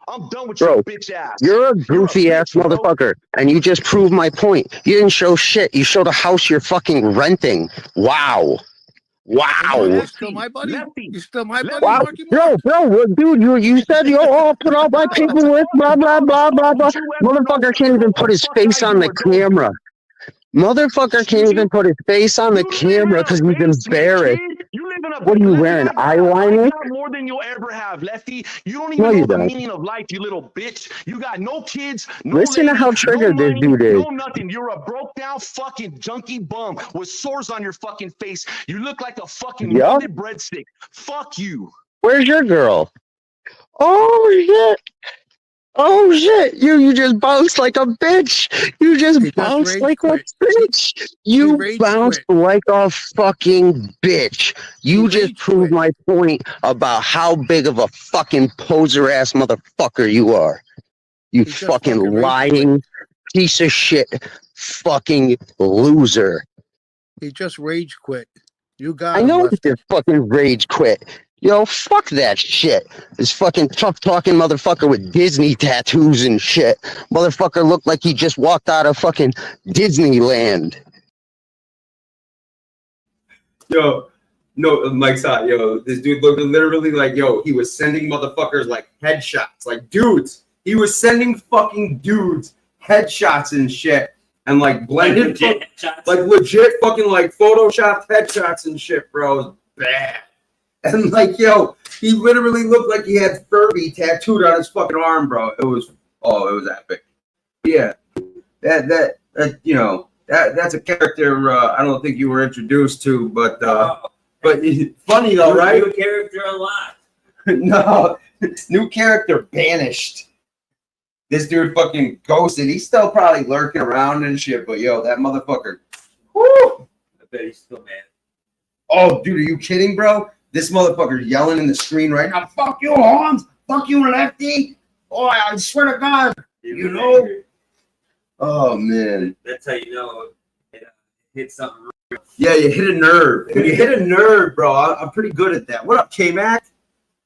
I'm done with your bitch ass. You're a goofy ass motherfucker, and you just proved my point. You didn't show shit. You showed a house you're fucking renting. Wow. Wow. You still my buddy? You still my buddy, Wow. Marky Mark? Bro, dude, you said I'll put all my paperwork, blah, blah, blah, blah, blah. Motherfucker can't even put his face on the camera. Motherfucker can't even put his face on the camera because he's embarrassed. What are you wearing, eyeliner? You got more than you'll ever have, Lefty. You don't even know the meaning of life, you little bitch. You got no kids, no Listen to how triggered this dude is. no nothing. You're a broke down fucking junkie bum with sores on your fucking face. You look like a fucking melted breadstick. Fuck you. Where's your girl? Oh shit. Oh shit! You just bounced like a bitch. You just bounced like a bitch. You bounced like a fucking bitch. You just proved my point about how big of a fucking poser ass motherfucker you are. You fucking lying piece of shit, fucking loser. He just rage quit. You got I him, know Lefty. he just fucking rage quit. Yo, fuck that shit. This fucking tough talking motherfucker with Disney tattoos and shit. Motherfucker looked like he just walked out of fucking Disneyland. Yo, no, Mike's hot. Yo, this dude looked literally like, yo, he was sending motherfuckers like headshots. Like dudes. He was sending fucking dudes headshots and shit. And like blended, like legit fucking like photoshopped headshots and shit, bro. It was bad. And like, yo, he literally looked like he had Furby tattooed on his fucking arm, bro. It was epic. Yeah, that you know, that's a character I don't think you were introduced to, but funny though, right? New character a lot. No, new character banished. This dude fucking ghosted. He's still probably lurking around and shit, but yo, that motherfucker. Woo! I bet he's still mad. Oh, dude, are you kidding, bro? This motherfucker's yelling in the screen right now. Fuck you, Holmes. Fuck you, Lefty. Oh, I swear to God. You know? Oh, man. That's how you know it hit something real. Yeah, you hit a nerve. You hit a nerve, bro. I'm pretty good at that. What up, K-Mac?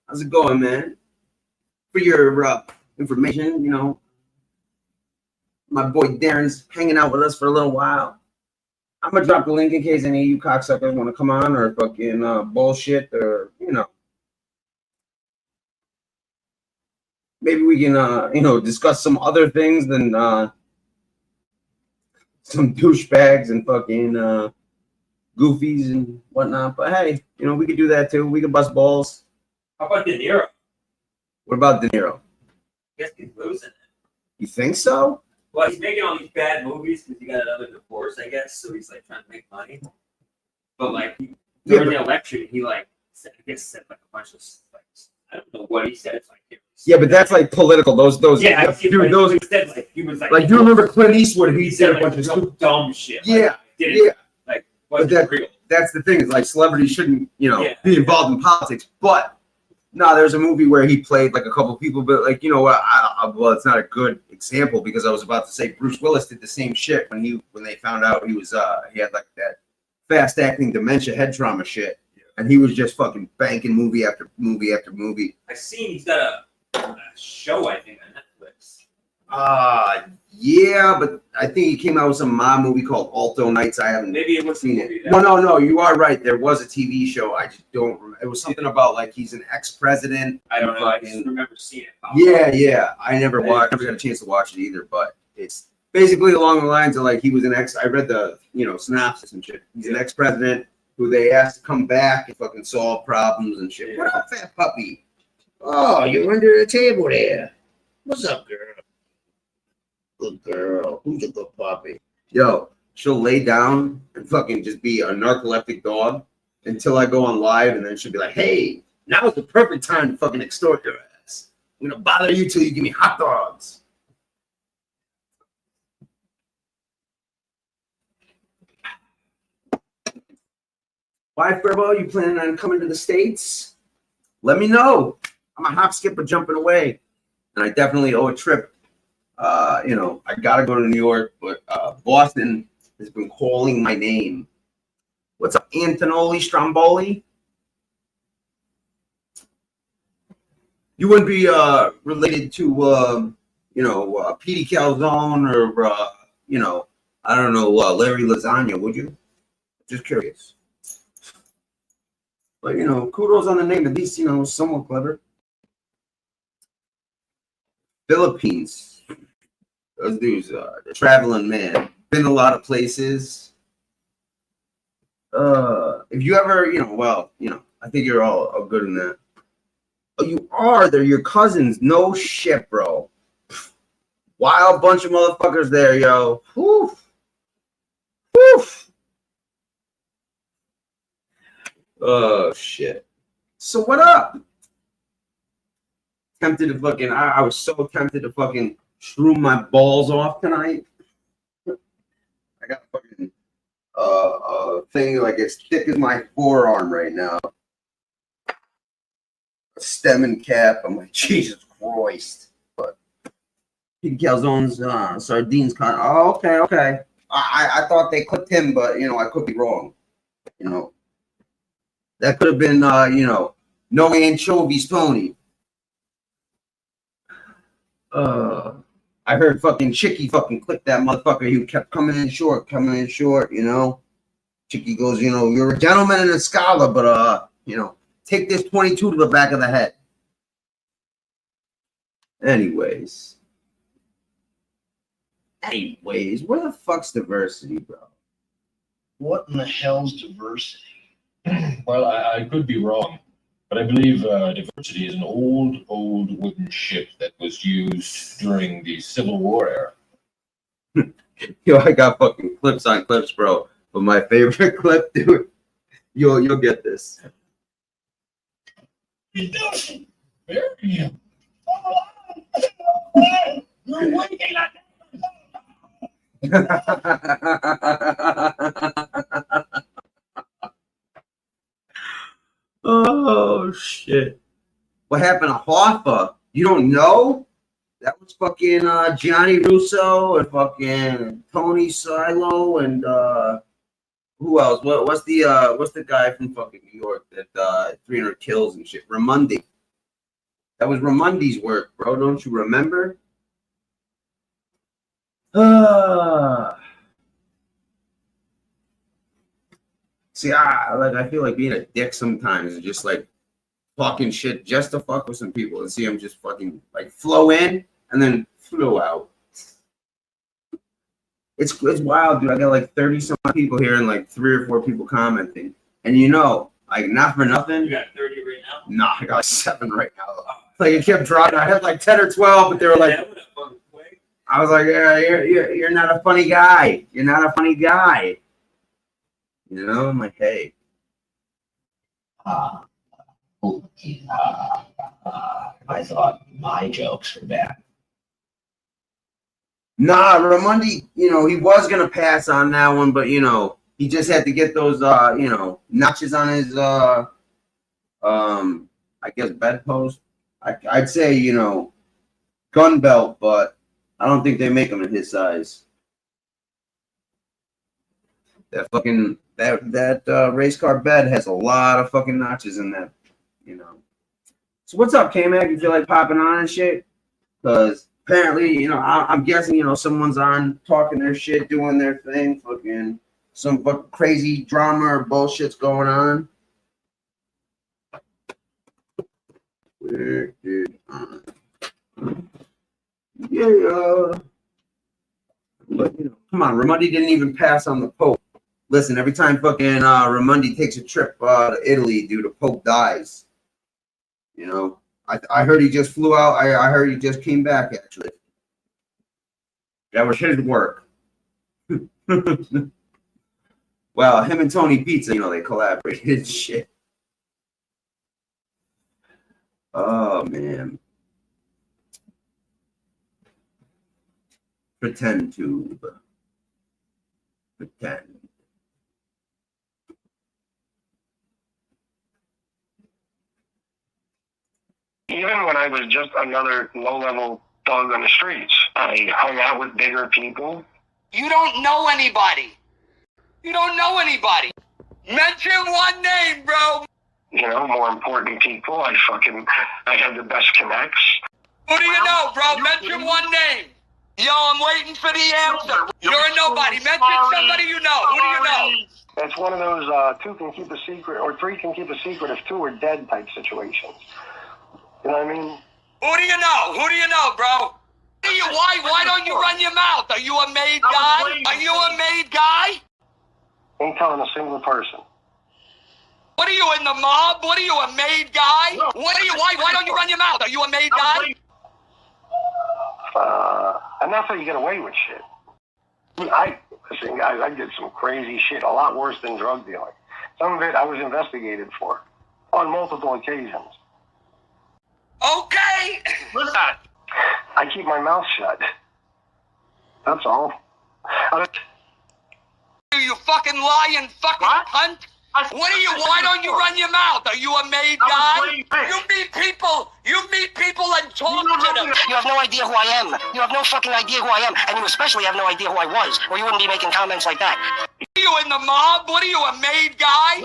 How's it going, man? For your information, you know, my boy Darren's hanging out with us for a little while. I'm gonna drop the link in case any of you cocksuckers want to come on or fucking bullshit or you know. Maybe we can you know discuss some other things than some douchebags and fucking goofies and whatnot. But hey, you know we could do that too. We could bust balls. How about De Niro? What about De Niro? I guess he's losing it. You think so? Well, he's making all these bad movies because he got another divorce, I guess. So he's like trying to make money. But like during the election, he like said like a bunch of like I don't know what he said. So I can't Yeah, but that's like political. Those yeah, dude, those he said like he was like do you remember Clint Eastwood? He said said a bunch of real dumb shit. Yeah, like, didn't, yeah. Like But that's the thing is like celebrities shouldn't be involved in politics. But no, there's a movie where he played like a couple people, but like you know what? Well, it's not a good example because I was about to say Bruce Willis did the same shit when they found out he was he had like that fast acting dementia head trauma shit, and he was just fucking banking movie after movie after movie. I seen he's got a show I think on Netflix. Yeah, but I think he came out with some mob movie called Alto Nights. I haven't Maybe it was seen it. No, you are right. There was a TV show. I just don't remember. It was something about like he's an ex-president. I don't know. I just remember seeing it. Yeah. I never got a chance to watch it either, but it's basically along the lines of like he was an ex. I read the synopsis and shit. He's an ex-president who they asked to come back and fucking solve problems and shit. What up, fat puppy? Oh, you're under the table there. What's up, girl? Good girl. Who's a good puppy? Yo, she'll lay down and fucking just be a narcoleptic dog until I go on live, and then she'll be like, hey, now's the perfect time to fucking extort your ass. I'm gonna bother you till you give me hot dogs. Why, Furbo, you planning on coming to the States? Let me know. I'm a hop, skip, or jumping away. And I definitely owe a trip. I got to go to New York, but Boston has been calling my name. What's up, Antonoli Stromboli? You wouldn't be related to, Petey Calzone or, I don't know, Larry Lasagna, would you? Just curious. But, kudos on the name. At least, somewhat clever. Philippines. Those dudes are traveling, man. Been a lot of places. If you ever, I think you're all good in that. Oh, you are? They're your cousins. No shit, bro. Wild bunch of motherfuckers there, yo. Woof. Woof. Oh, shit. So what up? Tempted to fucking, I was so tempted to fucking shroom my balls off tonight. I got a fucking thing like as thick as my forearm right now. A stem and cap. I'm like, Jesus Christ. But Pete Calzone's sardines kind of, oh, okay. I thought they clipped him, but I could be wrong. That could have been no anchovies Tony. I heard fucking Chicky fucking clip that motherfucker who kept coming in short. Chicky goes, you're a gentleman and a scholar, but take this 22 to the back of the head. Anyways, where the fuck's diversity, bro? What in the hell's diversity? Well, I could be wrong, but I believe diversity is an old wooden ship that was used during the Civil War era. Yo, I got fucking clips on clips, bro. But my favorite clip, dude, you'll get this. Oh shit! What happened to Hoffa? You don't know? That was fucking Gianni Russo and fucking Tony Silo and who else? What's the guy from fucking New York that 300 kills and shit? Ramundi. That was Ramundi's work, bro. Don't you remember? See, I feel like being a dick sometimes and just like talking shit just to fuck with some people and see them just fucking like flow in and then flow out. It's wild, dude. I got like 30 some people here and like 3 or 4 people commenting. And like not for nothing. You got 30 right now? Nah, I got like 7 right now. Like it kept dropping. I had like 10 or 12, but they were like, I was like, yeah, you're not a funny guy. You're not a funny guy. I'm like, hey. I thought my jokes were bad. Nah, Ramundi, he was gonna pass on that one, but he just had to get those notches on his I guess bedpost. I'd say, gun belt, but I don't think they make them in his size. That fucking that race car bed has a lot of fucking notches in that, So what's up, K-Mac? You feel like popping on and shit? Because apparently, I'm guessing, someone's on talking their shit, doing their thing, fucking some crazy drama or bullshit's going on. Yeah. But, come on, Ramundi didn't even pass on the Pope. Listen, every time fucking Ramundi takes a trip to Italy, dude, the Pope dies. I heard he just flew out. I heard he just came back, actually. That was his work. Well, him and Tony Pizza, they collaborated and shit. Oh, man. Pretend. Even when I was just another low-level thug on the streets, I hung out with bigger people. You don't know anybody. You don't know anybody. Mention one name, bro. You know, more important people. I had the best connects. Who do you know, bro? Mention one name. Yo, I'm waiting for the answer. You're a nobody. Mention somebody you know. Who do you know? It's one of those two can keep a secret, or three can keep a secret if two are dead type situations. You know what I mean? Who do you know? Who do you know, bro? Why don't you run your mouth? Are you a made guy? Are you a made guy? Ain't telling a single person. What are you, in the mob? What are you, a made guy? What are you? Why don't you run your mouth? Are you a made guy? And that's how you get away with shit. Listen, guys, I did some crazy shit, a lot worse than drug dealing. Some of it I was investigated for on multiple occasions. Okay. What's that? I keep my mouth shut. That's all. You fucking lying fucking cunt. What are you? Why don't you run your mouth? Are you a made guy? You meet people and talk to them. You have no idea who I am. You have no fucking idea who I am. And you especially have no idea who I was, or you wouldn't be making comments like that. Are you in the mob? What are you, a made guy?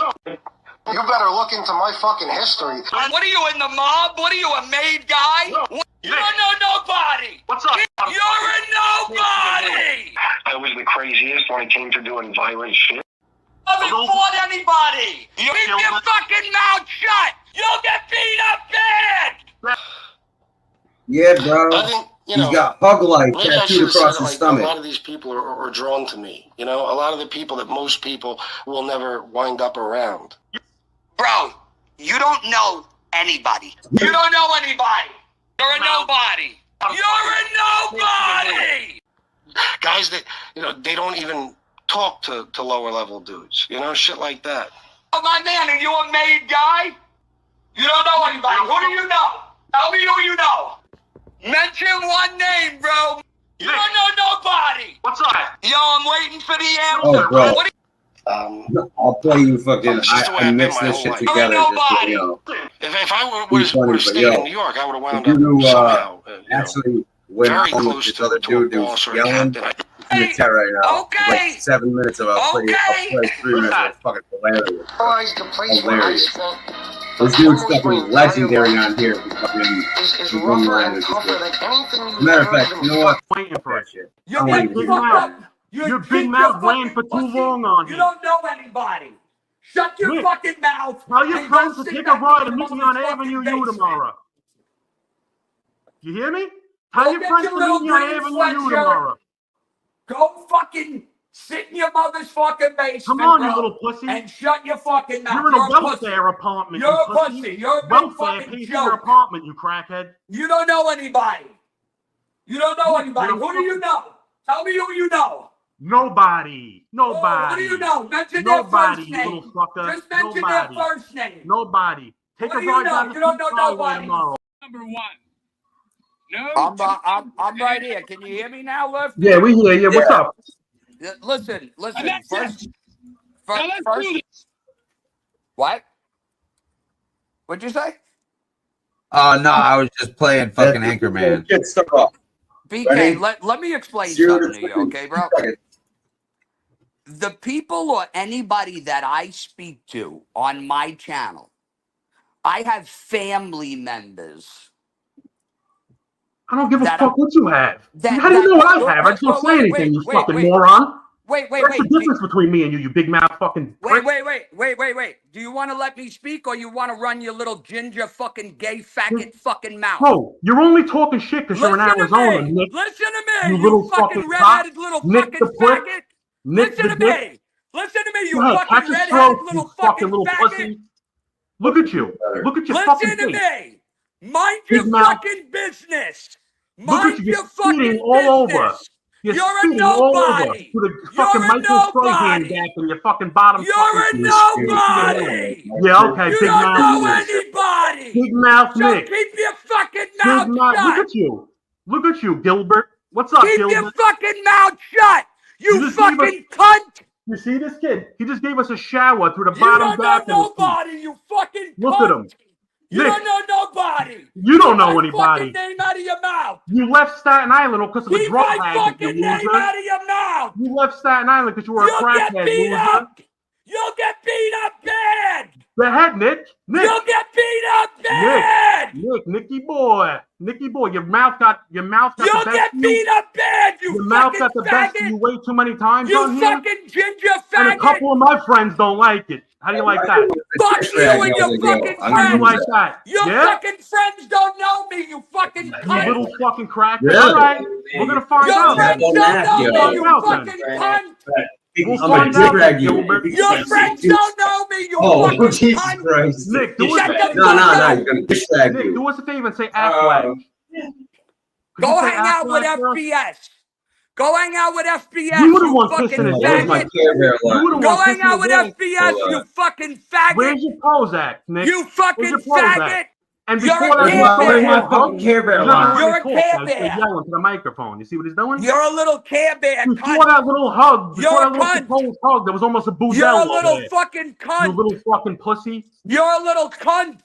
You better look into my fucking history. What are you, in the mob? What are you, a made guy? You don't know nobody. What's up? You're a nobody. I was the craziest when it came to doing violent shit. I haven't fought anybody. You keep your fucking mouth shut. You'll get beat up bad. Yeah, bro. He's got hug life tattooed across his stomach. A lot of these people are drawn to me. You know, a lot of the people that most people will never wind up around. Bro, you don't know anybody. You don't know anybody. You're a nobody. You're a nobody. Guys that, you know, they don't even talk to lower level dudes. You know, shit like that. Oh, my man, are you a made guy? You don't know anybody. Who do you know? Tell me who you know. Mention one name, bro. You don't know nobody. What's up? Yo, I'm waiting for the answer. Oh, bro. What I'll play you fucking. I mix this shit together. Just, you know, if I would have stayed in New York, I would have wound you up somehow. Actually went very home with close this other dude who was yelling in the chat right now. Okay. Like 7 minutes of I'll play 3 minutes. It's fucking hilarious. Hilarious. This dude's fucking legendary on here. He's one-line with this. Matter of fact, you know what? Waiting for that shit. You're getting fucked up. Your big mouth laying for too long on You me. don't know anybody. Shut your fucking mouth. Tell your friends to take a ride and meet me on Avenue U tomorrow. You hear me? Tell your friends to meet me on Avenue U tomorrow. Go fucking sit in your mother's fucking basement. Come on, you little pussy. And shut your fucking mouth. You're in a welfare apartment. You're a pussy. You're a big welfare fucking pays joke. your apartment, you crackhead. You don't know anybody. You don't know anybody. Who do you know? Tell me who you know. Nobody. Who do you know? Mention their first name. You little fucker. Just mention their first name. Nobody. Take What a do you ride know? down the You don't know Peace Highway nobody. tomorrow. Number one. No. I'm right here. Can you hear me now, Lefty? Yeah, we hear you. What's up? Listen. First. What? What'd you say? No, I was just playing fucking Anchorman. BK, let me explain something to you, okay, bro? The people or anybody that I speak to on my channel, I have family members. I don't give a fuck what you have. How do you know what I have? I just don't say anything, you fucking moron. Wait. What's the difference between me and you big mouth fucking prick? Wait. Do you want to let me speak or you want to run your little ginger fucking gay faggot fucking mouth? Bro, you're only talking shit because you're in Arizona, Nick. Listen to me, You little fucking fucking redheaded cock. little Nick fucking the prick. faggot. Nick Listen the to dick. me. Listen to me, you Go ahead, fucking catch your redheaded throat, little you fucking little faggot. pussy. Look at you. Look at your fucking Listen to face. me. Mind Big your mouth. fucking business. Look at Mind you. your You're fucking spitting business. all over. You're a spitting all over. nobody. To the fucking a Michael Strogan nobody. back in your fucking bottom. You're fucking a nobody. Yeah, okay. You Big don't mouth. know anybody. Big mouth, So Nick. keep your fucking Big mouth mouth. shut. Look at you. Look at you, Gilbert. What's up, Keep Gilbert? your fucking mouth shut. You just gave fucking cunt. You see this kid? He just gave us a shower through the You bottom don't know back of his feet. nobody, you fucking Look cunt. at him. You Nick, don't know nobody. you don't know Keep my anybody. fucking name out of your mouth. You left Staten Island because of a Keep drug my habit, fucking you name loser. out of your mouth. You left Staten Island because you were a You'll get crackhead, beat loser. up. You'll get beat up bad. The head, Nick. You'll get beat up bad. Nicky boy, your mouth got You'll the best. get beat up bad. You Your mouth fucking got the best of faggot. you way too many times You on here. fucking ginger And a faggot. couple of my friends don't like it. How do you like that? Fuck you and your fucking How do you like friends. that? Your Yeah? fucking friends don't know me, you fucking You cunt. little fucking cracker. Yeah. All right, we're gonna find Your out. friends don't know me, We'll you find out fucking then. cunt. We'll I'm find gonna out, drag you. Gilbert. Your friends don't know me, you Oh, fucking Jesus cunt. Christ. Nick, do us Shut a the favor. No, you're gonna distract Nick, you. do us a favor and say Affleck. Could you Go say hang out with Affleck for us? FBS. Go hang out with FBS, You were the you one fucking kissing his Where's my ass. faggot. Care Bear line? You were the Go one hang kissing out his with ass. FBS, Hold you on. fucking faggot. Where's your Prozac, Nick? You Where's fucking your Prozac? faggot. And You're before a that, Care Where's my Bear. fucking Care Bear he doesn't line? let You're me a talk, Care guys. Bear. He's yelling to the microphone. You see what he's doing? You're a little Care Bear Before cunt. that little hug, before You're that a little cunt. supposed hug, there was almost a You're a boudel over little there. fucking You cunt. little fucking pussy. You're a little cunt.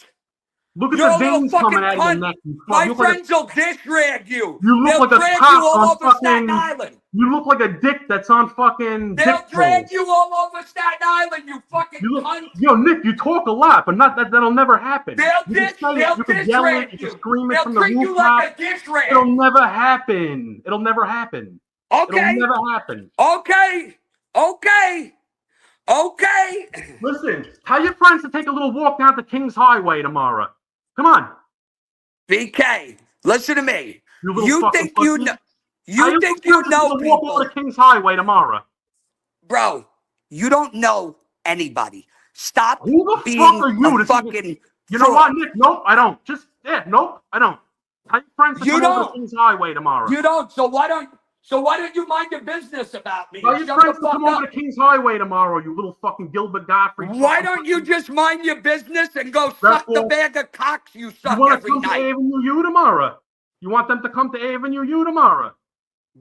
Look at You're the a little veins fucking coming out of your cunt. neck. You My you look like a, friends will dish rag you. you look They'll like a drag you cock all on over Staten fucking. Island. You look like a dick that's on fucking They'll dick drag pills. you all over Staten Island, you fucking You look, cunt. yo, Nick, you talk a lot, but not that. That'll never happen. They'll You can dish, say it, they'll you can dish yell it, rag you you. can scream it They'll from the treat you rooftop. like a dish rag. It'll never happen. It'll never happen. Okay. It'll never happen. Okay. Okay. Okay. Listen, tell your friends to take a little walk down the King's Highway tomorrow. Come on. BK, listen to me. You little You fucking think you pussy. know? Tell You your think friends you to know take a walk over people, the King's Highway tomorrow. bro? You don't know anybody. Stop Who the being fuck are you a to fucking. You know what, Nick? Nope, I don't. Just, nope, I don't. Tell your friends to You come over don't. to King's Highway tomorrow. You don't. So why don't you mind your business about me? Tell your Shut friends the to fuck come up. over to King's Highway tomorrow, you little fucking Gilbert Godfrey. Why don't you just mind your business and go That's suck the all. bag of cocks you You suck want to every come to night? Avenue U tomorrow? You want them to come to Avenue U tomorrow?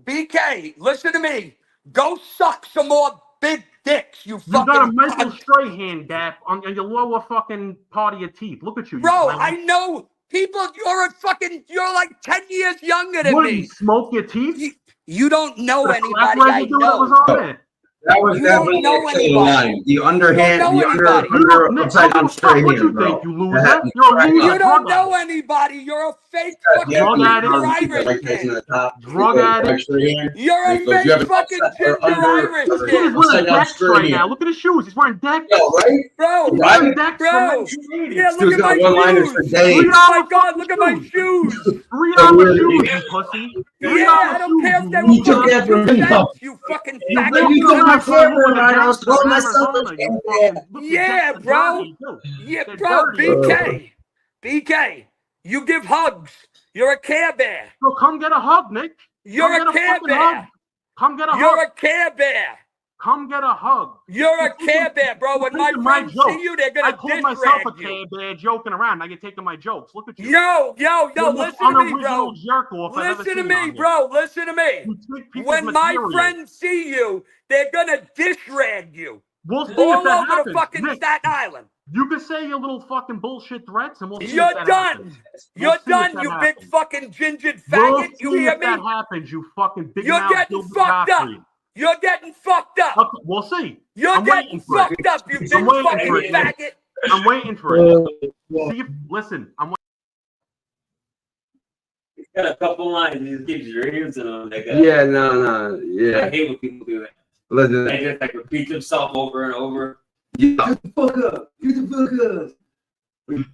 BK, listen to me. Go suck some more big dicks, you You fucking got a Michael cunt. Strahan gap on your lower fucking part of your teeth. Look at you. Bro, clown. I know people. You're like 10 years younger than What, me. you smoke your teeth? You don't know The anybody crack I residue that was know. on there. That was You don't definitely know actually a anybody. line. The underhand, You don't know the anybody. Nick, upside down straight what you hand, bro. think, you loser? You're a loser. You don't drug know addict. anybody. You're a fake Yeah, fucking Drug addict. ginger Irish kid. Drug addict. You're a fake fucking ginger Irish Look at kid. he's wearing Decks right now. Look at his shoes. He's wearing Decks. Yo, right? Bro, He's wearing Decks bro. from 1980. Yeah, Dude's look at got my one-liners shoes. for days. $3 Oh my God, look at my shoes. $3 shoes, you pussy. Yeah, I don't care if they you were took that from 2 me, though. cents, you fucking faggot. You took my camera and I was Jackson throwing from myself Arizona, in you the fucking- air. look, Yeah, Jackson bro. dirty, too. Yeah, They're bro, dirty. BK, you give hugs. You're a Care Bear. So come get a hug, Nick. You're Come a get Care fucking Bear. hug. Come get a You're hug. a Care Bear. Come get a hug. You're a Care Bear, bro. When my Taking friends jokes. see you, they're I gonna called dish myself a rag you. Care Bear joking around. Now you're taking my jokes. Look at you. Yo, You're the most listen to me, bro. unoriginal jerk-off I've ever Listen to seen me, on here. bro. Listen to me. You take people's When my material. friends see you, they're gonna dish rag you. We'll see All if that over the happens. fucking Nick, Staten Island. you can say your little fucking bullshit threats, and we'll see You're if that done. happens. You're We'll see if done, that you happens. big fucking gingered We'll faggot. You see hear if that me? happens, you fucking big You're mouth getting Gilbert fucked up. Godfrey. You're getting fucked up. Okay, we'll see. You're I'm getting waiting for it. fucked up, you I'm big waiting fucking for it. faggot. I'm waiting for it. See if, listen, I'm waiting. He's got a couple lines. He just gives your ears in them. Like, Yeah, no, I yeah. hate when people do that. Listen, They just like repeat themselves over and over. yeah. Get the fuck up. Get the fuck up.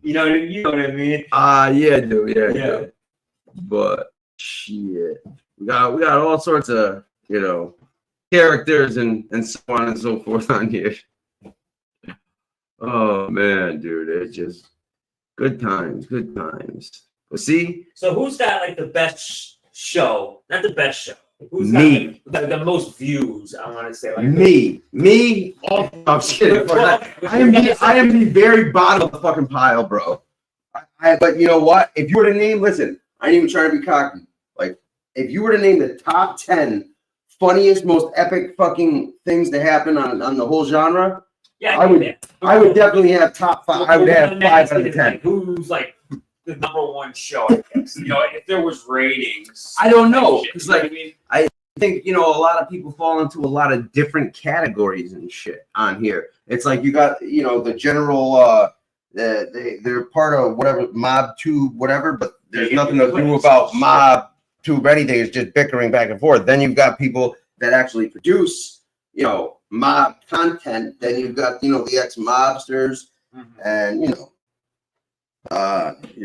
You know what I mean? Yeah, dude, yeah. Yeah. But shit, we got all sorts of characters and so on and so forth on here. Oh man, dude, it's just good times. But see, So who's got like the best show? Not the best show. Who's Me. got the most views? I want to say like me. Oh, I'm kidding. I am the very bottom of the fucking pile, bro. But you know what? If you were to name, listen, I ain't even trying to be cocky. Like, if you were to name the top 10 funniest, most epic fucking things to happen on the whole genre, Yeah, I would definitely have top five. I would have 5 out of 10. Like, who's like the #1 show? I guess. You know, if there was ratings. I don't know, shit, because you know like what I mean? I think a lot of people fall into a lot of different categories and shit on here. It's like you got the general. They're part of whatever mob tube, whatever, but there's nothing to do about mob tube or anything. It's just bickering back and forth. Then you've got people that actually produce, mob content. Then you've got the ex-mobsters, and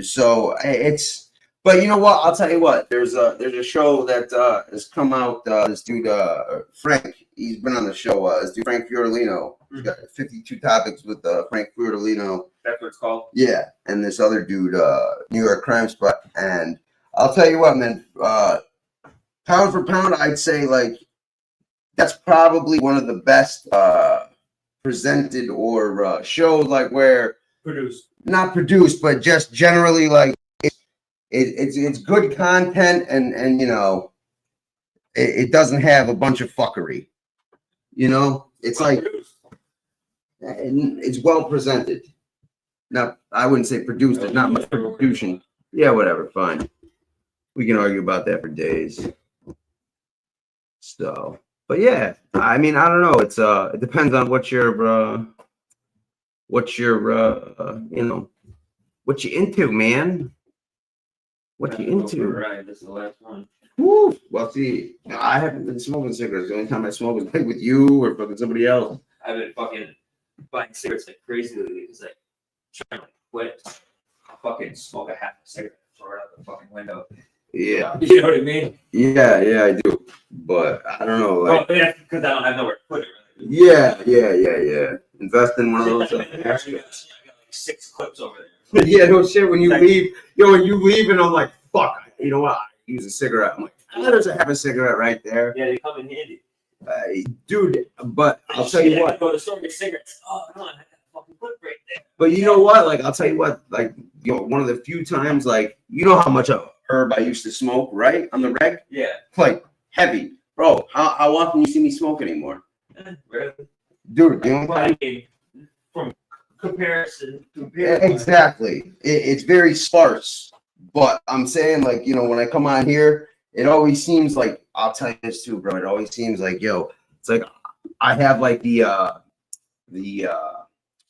so it's. But you know what? I'll tell you what. There's a show that has come out. This dude Frank, he's been on the show. This dude Frank Fiorellino. He's got 52 topics with Frank Fiorellino. That's what it's called. Yeah, and this other dude, New York Crime Spot. And I'll tell you what, man. Pound for pound, I'd say like that's probably one of the best presented or shows like where not produced, but just generally like. It's good content and it doesn't have a bunch of fuckery. It's like it's well presented. Now I wouldn't say produced. There's not much production. Yeah, whatever. Fine. We can argue about that for days. So, but yeah, I mean, I don't know. It's it depends on what you're what you into, man. What you into? Right, this is the last one. Woo. Well, see, I haven't been smoking cigarettes. The only time I smoke is like with you or fucking somebody else. I've been fucking buying cigarettes like crazy lately because like trying to quit. I fucking smoke a half a cigarette, throw it out the fucking window. Yeah. You know what I mean? Yeah, I do. But I don't know. Like, well, yeah, because I don't have nowhere to put it. Really. Yeah. Invest in one of those. I got like 6 clips over there. Yeah, no shit. When you leave, and I'm like, fuck. You know what? I use a cigarette. I'm like, there's a half a cigarette right there. Yeah, they come in handy. Dude, but I'll tell you what. Go to the store and get cigarettes. Oh, come on, I got a fucking clip right there. But you know what? Like, I'll tell you what. Like, one of the few times, like, you know how much of herb I used to smoke, right? On the reg? Yeah. Like, heavy. Bro, how often you see me smoke anymore? Rarely. Dude, the only time. From comparison. Exactly. It's very sparse. But I'm saying, like, when I come on here, it always seems like, I'll tell you this too, bro. It always seems like, it's like I have like the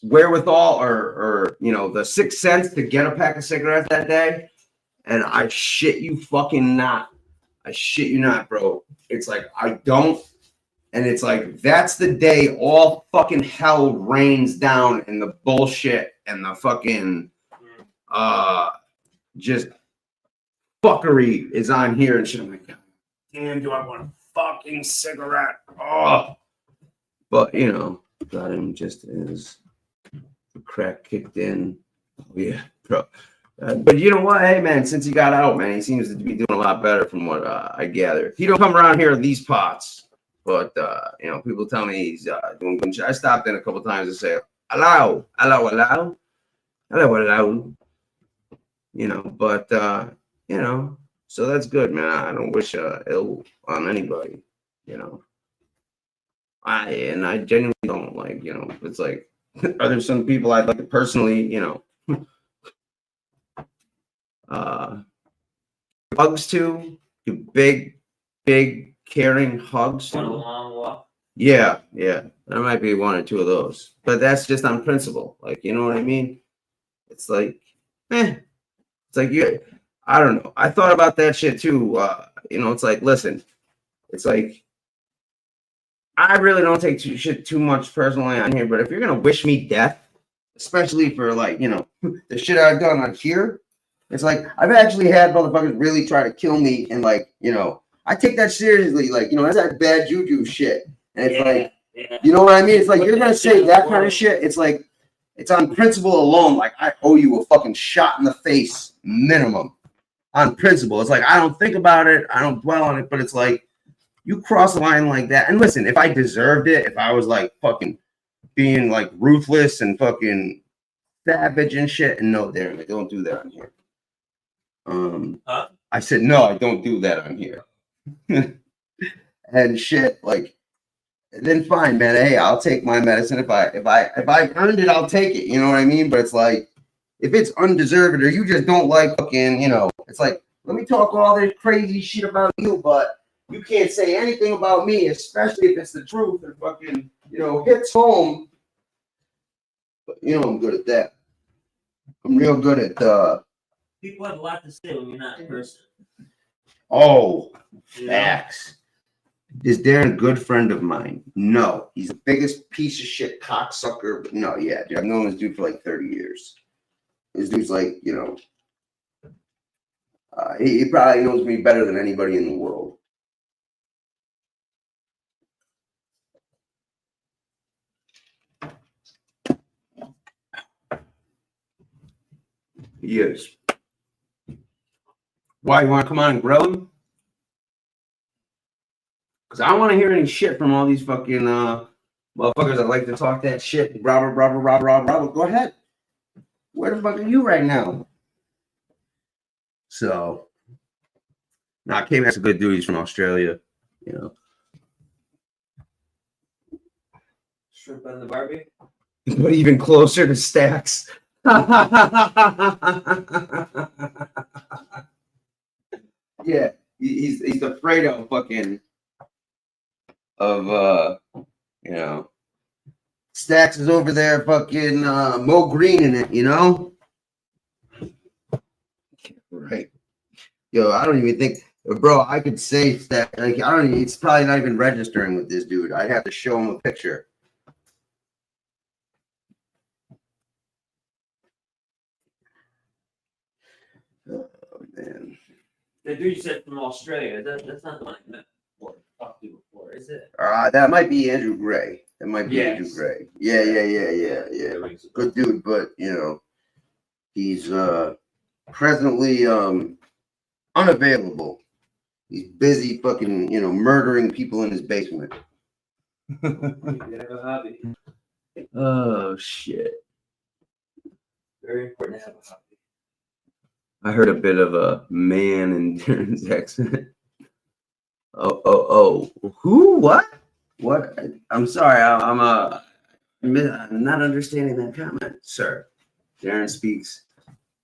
wherewithal or the sixth sense to get a pack of cigarettes that day. And I shit you fucking not. I shit you not, bro. It's like I don't. And it's like, that's the day all fucking hell rains down and the bullshit and the fucking just fuckery is on here and shit. I'm like, damn, do I want a fucking cigarette? Oh. But, got him just as the crack kicked in. Oh, yeah, bro. But you know what? Hey, man, since he got out, man, he seems to be doing a lot better from what I gather. He don't come around here in these pots. But, people tell me he's doing good shit. I stopped in a couple times and say, hello. But, so that's good, man. I don't wish ill on anybody, I genuinely don't like, it's like, are there some people I'd like to personally, hugs to, do big, caring hugs. On a long walk. Yeah. There might be 1 or 2 of those, but that's just on principle. Like, you know what I mean? It's like, it's like I don't know. I thought about that shit too. It's like, listen, it's like, I really don't take shit too much personally on here, but if you're gonna wish me death, especially for like, the shit I've done on here, it's like I've actually had motherfuckers really try to kill me, and like, I take that seriously. Like, that's that bad juju shit. And it's you know what I mean? It's like, you're going to say that kind of shit. It's like, it's on principle alone. Like, I owe you a fucking shot in the face minimum on principle. It's like, I don't think about it. I don't dwell on it. But it's like, you cross the line like that. And listen, if I deserved it, if I was like fucking being like ruthless and fucking savage and shit. And no, Darren, I don't do that on here. I said, no, I don't do that on here. And shit, like, then fine, man. Hey, I'll take my medicine. If I earned it, I'll take it. You know what I mean? But it's like, if it's undeserved or you just don't like fucking, it's like, let me talk all this crazy shit about you, but you can't say anything about me, especially if it's the truth and fucking, hits home. But I'm good at that. I'm real good at People have a lot to say when you're not in person. Oh, facts. Is Darren a good friend of mine? No. He's the biggest piece of shit cocksucker. But no, yeah, dude. I've known this dude for like 30 years. This dude's like, he probably knows me better than anybody in the world. He is. Why, you want to come on and grill him? Because I don't want to hear any shit from all these fucking motherfuckers that like to talk that shit. Robert. Go ahead. Where the fuck are you right now? So, K-Mac's a good dude. He's from Australia, Shrimp on the Barbie? But even closer to Stacks. Yeah, he's the Fredo fucking of Stacks is over there fucking Mo Green in it, Right. Yo, I don't even think, bro, I could say that, like, it's probably not even registering with this dude. I'd have to show him a picture. Oh, man. The dude you said from Australia, that's not the one I met before. Talked to before, is it? That might be Andrew Gray. That might be Yes. Andrew Gray. Yeah. Good dude, but he's presently unavailable. He's busy fucking, murdering people in his basement. You have a hobby. Oh shit. Very important to have a hobby. I heard a bit of a man in Darren's accent. Oh. Who? What? What? I'm sorry. I'm not understanding that comment, sir. Darren speaks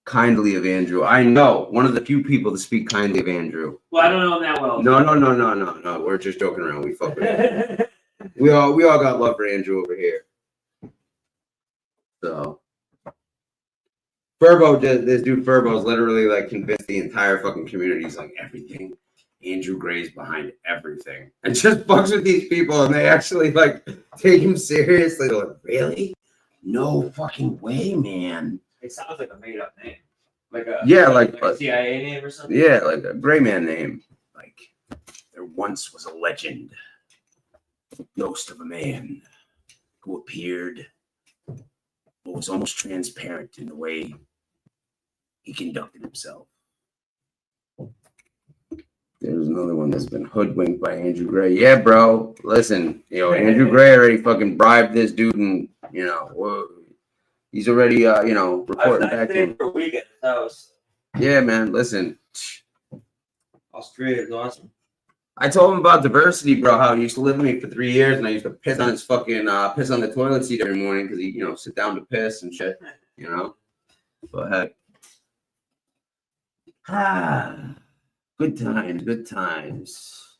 kindly of Andrew. I know, one of the few people to speak kindly of Andrew. Well, I don't know him that well. No. We're just joking around. We fuck with him. we all got love for Andrew over here. So this dude Furbo's literally like convinced the entire fucking community. He's like, everything. Andrew Gray's behind everything. And just fucks with these people and they actually like take him seriously. They're like, really? No fucking way, man. It sounds like a made up name. Like a CIA name or something? Yeah, like a gray man name. Like, there once was a legend. The ghost of a man who appeared but was almost transparent in the way he conducted himself. There's another one that's been hoodwinked by Andrew Gray. Yeah, bro. Listen, Andrew Gray already fucking bribed this dude and, he's already, reporting back to him. For a week at his house. Yeah, man. Listen. Australia is awesome. I told him about diversity, bro, how he used to live with me for 3 years and I used to piss on his fucking, piss on the toilet seat every morning because he, sit down to piss and shit, But heck. Good times.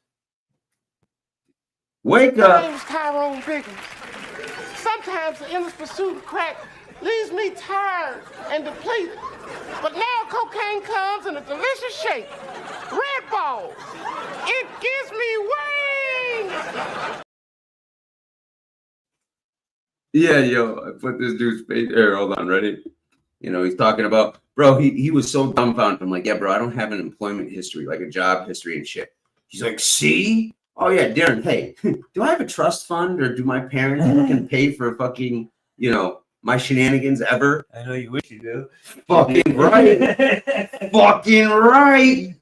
Wake up. My name's Tyrone Biggins. Sometimes the endless pursuit of crack leaves me tired and depleted. But now cocaine comes in a delicious shape. Red balls. It gives me wings. Yeah, I put this dude's face here. Hold on, ready? He's talking about, bro, he was so dumbfounded. I'm like, yeah, bro, I don't have an employment history, like a job history and shit. He's like, see? Oh, yeah, Darren, hey, do I have a trust fund or do my parents fucking pay for fucking, my shenanigans ever? I know you wish you do. Fucking right. Fucking right.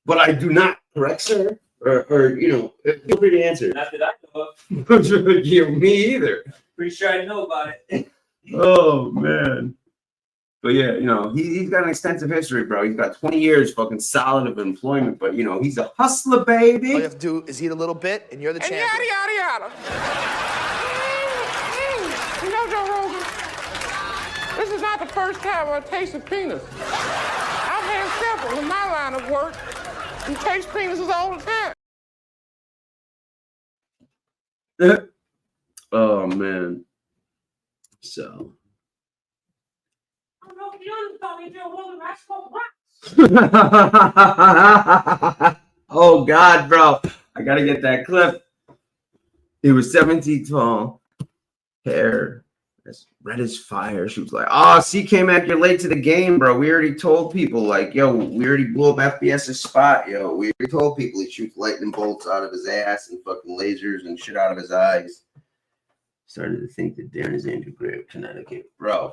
But I do not, correct, sir? Or feel free to answer. Not that I know of. Me either. Pretty sure I know about it. Oh, man. But yeah, he's got an extensive history, bro. He's got 20 years fucking solid of employment, but he's a hustler, baby. All you have to do is eat a little bit, and you're the champion. Yada, yada, yada. Joe Rogan, this is not the first time I've tasted penis. I've had several in my line of work and taste penises all the time. Oh, man. So. Oh, God, bro. I got to get that clip. He was 17 tall. Hair as red as fire. She was like, "Oh, C-K-Mac, you're late to the game, bro. We already told people, like, yo, we already blew up FBS's spot, yo. We already told people he shoots lightning bolts out of his ass and fucking lasers and shit out of his eyes." Started to think that Darren is Andrew Gray of Connecticut, bro.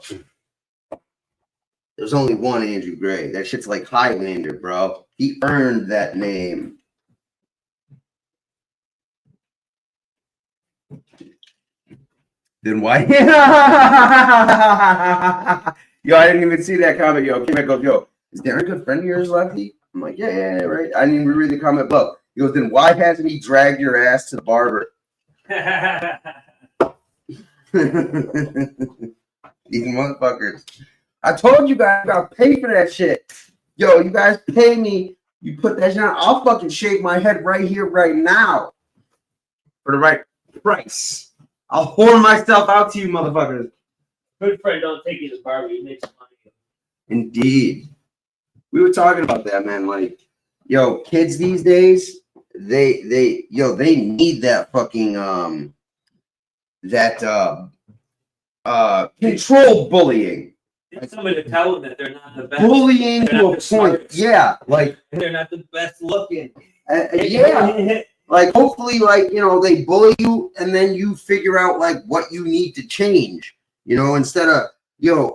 There's only one Andrew Gray. That shit's like Highlander, bro. He earned that name. Then why? Yo, I didn't even see that comment. Yo, Kim goes, "Yo, is Darren a good friend of yours, Lefty?" I'm like, yeah, right. I didn't even read the comment below. He goes, "Then why hasn't he dragged your ass to the barber?" These motherfuckers. I told you guys I'll pay for that shit. Yo, you guys pay me. You put that shit on. I'll fucking shave my head right here, right now. For the right price. I'll whore myself out to you, motherfuckers. Good friend don't take you to the barber. You make some money. Indeed. We were talking about that, man. Like, yo, kids these days, they need that fucking control bullying. It's somebody to tell them that they're not the best. Bullying to a point. Yeah, like they're not the best looking. Yeah. Like, hopefully, like, they bully you and then you figure out, like, what you need to change, instead of,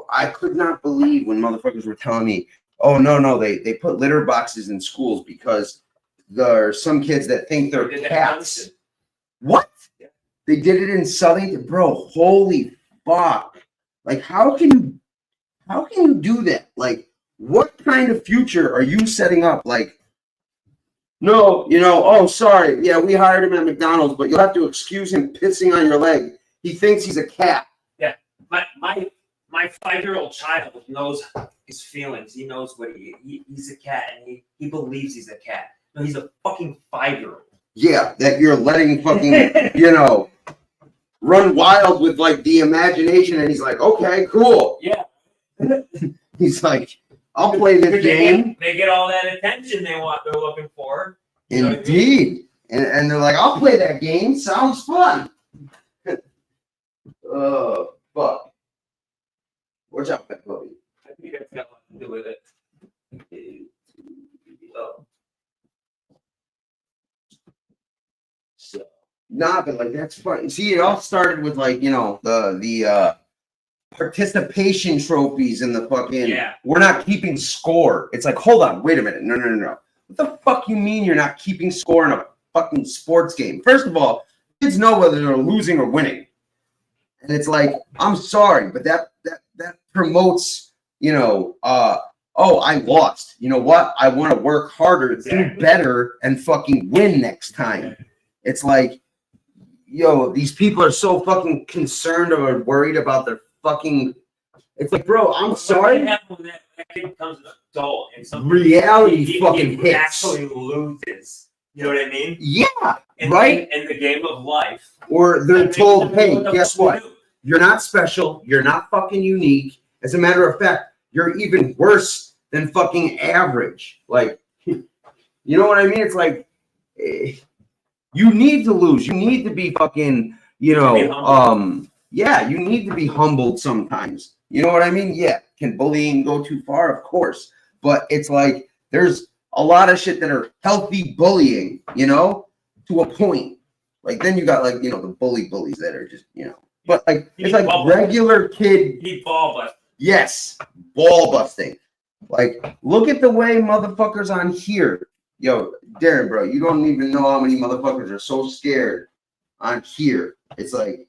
I could not believe when motherfuckers were telling me, oh, no, they put litter boxes in schools because there are some kids that think they're cats. What? Yeah. They did it in Southington? Bro, holy fuck. Like, how can you do that? Like, what kind of future are you setting up? Like, no, oh, sorry. Yeah, we hired him at McDonald's, but you'll have to excuse him pissing on your leg. He thinks he's a cat. Yeah, my 5-year-old child knows his feelings. He knows what he's a cat, and he believes he's a cat. No, he's a fucking 5-year-old. Yeah, that you're letting fucking, run wild with, like, the imagination, and he's like, okay, cool. Yeah. He's like, I'll play this game. They get all that attention they're looking for. Indeed. And they're like, I'll play that game. Sounds fun. Oh, fuck. Watch out, pet puppy. I think that's got a lot to do with it. So, but like, that's fun. See, it all started with, like, the participation trophies and the fucking we're not keeping score. It's like, hold on, wait a minute. No. What the fuck you mean you're not keeping score in a fucking sports game? First of all, kids know whether they're losing or winning. And it's like, I'm sorry, but that promotes, oh, I lost. You know what? I want to work harder, do better, and fucking win next time. It's like, yo, these people are so fucking concerned or worried about their fucking. It's like, bro, I'm sorry. What happens when that kid becomes an adult and reality fucking hits. Actually loses. You know what I mean? Yeah, right. In the game of life. Or they're told, hey, guess what? You're not special. You're not fucking unique. As a matter of fact, you're even worse than fucking average. Like, you know what I mean? It's like, you need to lose. You need to be fucking, yeah, you need to be humbled sometimes. You know what I mean? Yeah. Can bullying go too far? Of course. But it's like, there's a lot of shit that are healthy bullying, to a point. Like, then you got, like, the bullies that are just, but like, it's like regular kid. Ball busting. Yes. Ball busting. Like, look at the way motherfuckers on here. Yo, Darren, bro, you don't even know how many motherfuckers are so scared on here. It's like,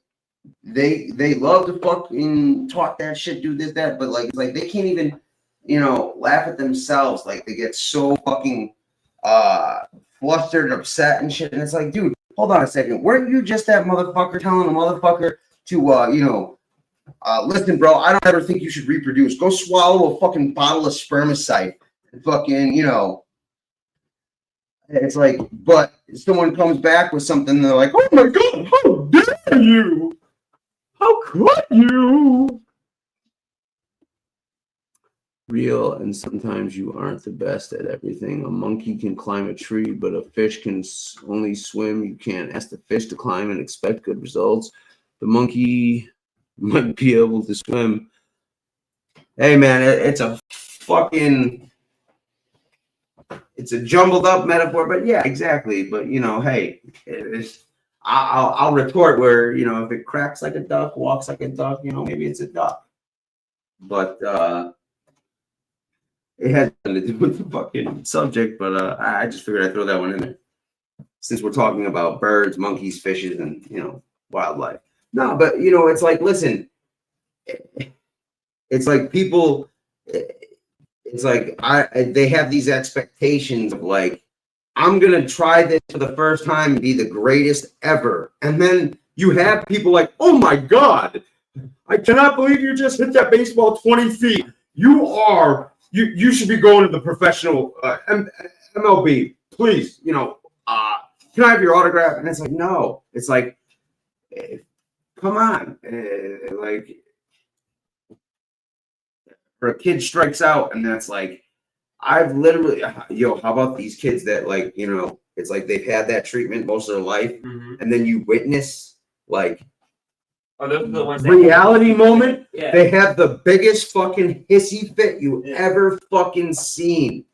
they love to fucking talk that shit, do this, that, but like they can't even, you know, laugh at themselves. Like they get so fucking flustered, upset and shit. And it's like, dude, hold on a second. Weren't you just that motherfucker telling a motherfucker to you know, listen, bro, I don't ever think you should reproduce. Go swallow a fucking bottle of spermicide and fucking, you know. It's like, but someone comes back with something, they're like, oh my God, how dare you? How could you? Real, and sometimes you aren't the best at everything. A monkey can climb a tree, but a fish can only swim. You can't ask the fish to climb and expect good results. The monkey might be able to swim. Hey, man, it's a fucking... It's a jumbled up metaphor, but yeah, exactly. But, you know, hey, I'll retort where, you know, if it cracks like a duck, walks like a duck, you know, maybe it's a duck. But it has nothing to do with the fucking subject, but I just figured I'd throw that one in there. Since we're talking about birds, monkeys, fishes, and, you know, wildlife. No, but, you know, it's like, listen, it's like people... It's like they have these expectations of like, I'm gonna try this for the first time and be the greatest ever. And then you have people like, oh my God, I cannot believe you just hit that baseball 20 feet. You should be going to the professional MLB. Please, you know, can I have your autograph? And it's like, no. It's like, come on. Like, or a kid strikes out, and that's like, I've literally, yo, how about these kids that, like, you know, it's like they've had that treatment most of their life, and then you witness, like, those are the ones reality moment. Yeah. They have the biggest fucking hissy fit you ever fucking seen.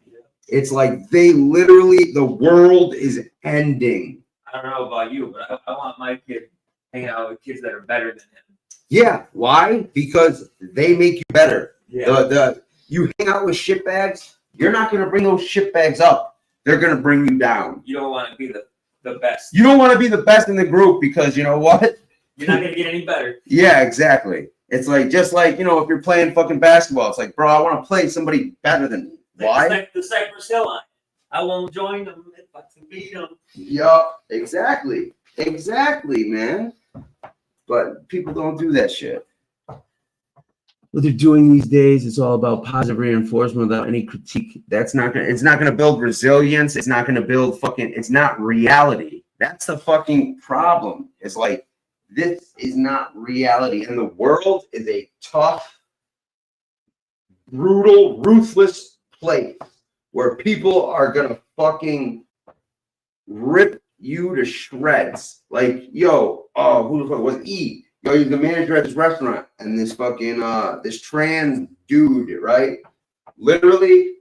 It's like they literally, the world is ending. I don't know about you, but I want my kid hanging out with kids that are better than him. Yeah, why? Because they make you better. Yeah. You hang out with shitbags, you're not going to bring those shitbags up. They're going to bring you down. You don't want to be the best. You don't want to be the best in the group because you know what? You're not going to get any better. Yeah, exactly. It's like, just like, you know, if you're playing fucking basketball, it's like, bro, I want to play somebody better than me. Why? Like the Cypress Hill line. I won't join them if I can beat them. Yeah, exactly. Exactly, man. But people don't do that shit. What they're doing these days, it's all about positive reinforcement without any critique. That's not gonna, it's not gonna build resilience. It's not gonna build fucking, it's not reality. That's the fucking problem. It's like, this is not reality. And the world is a tough, brutal, ruthless place where people are gonna fucking rip you to shreds. Like, yo, who the fuck was E? Yo, he's the manager at this restaurant, and this fucking this trans dude, right? Literally,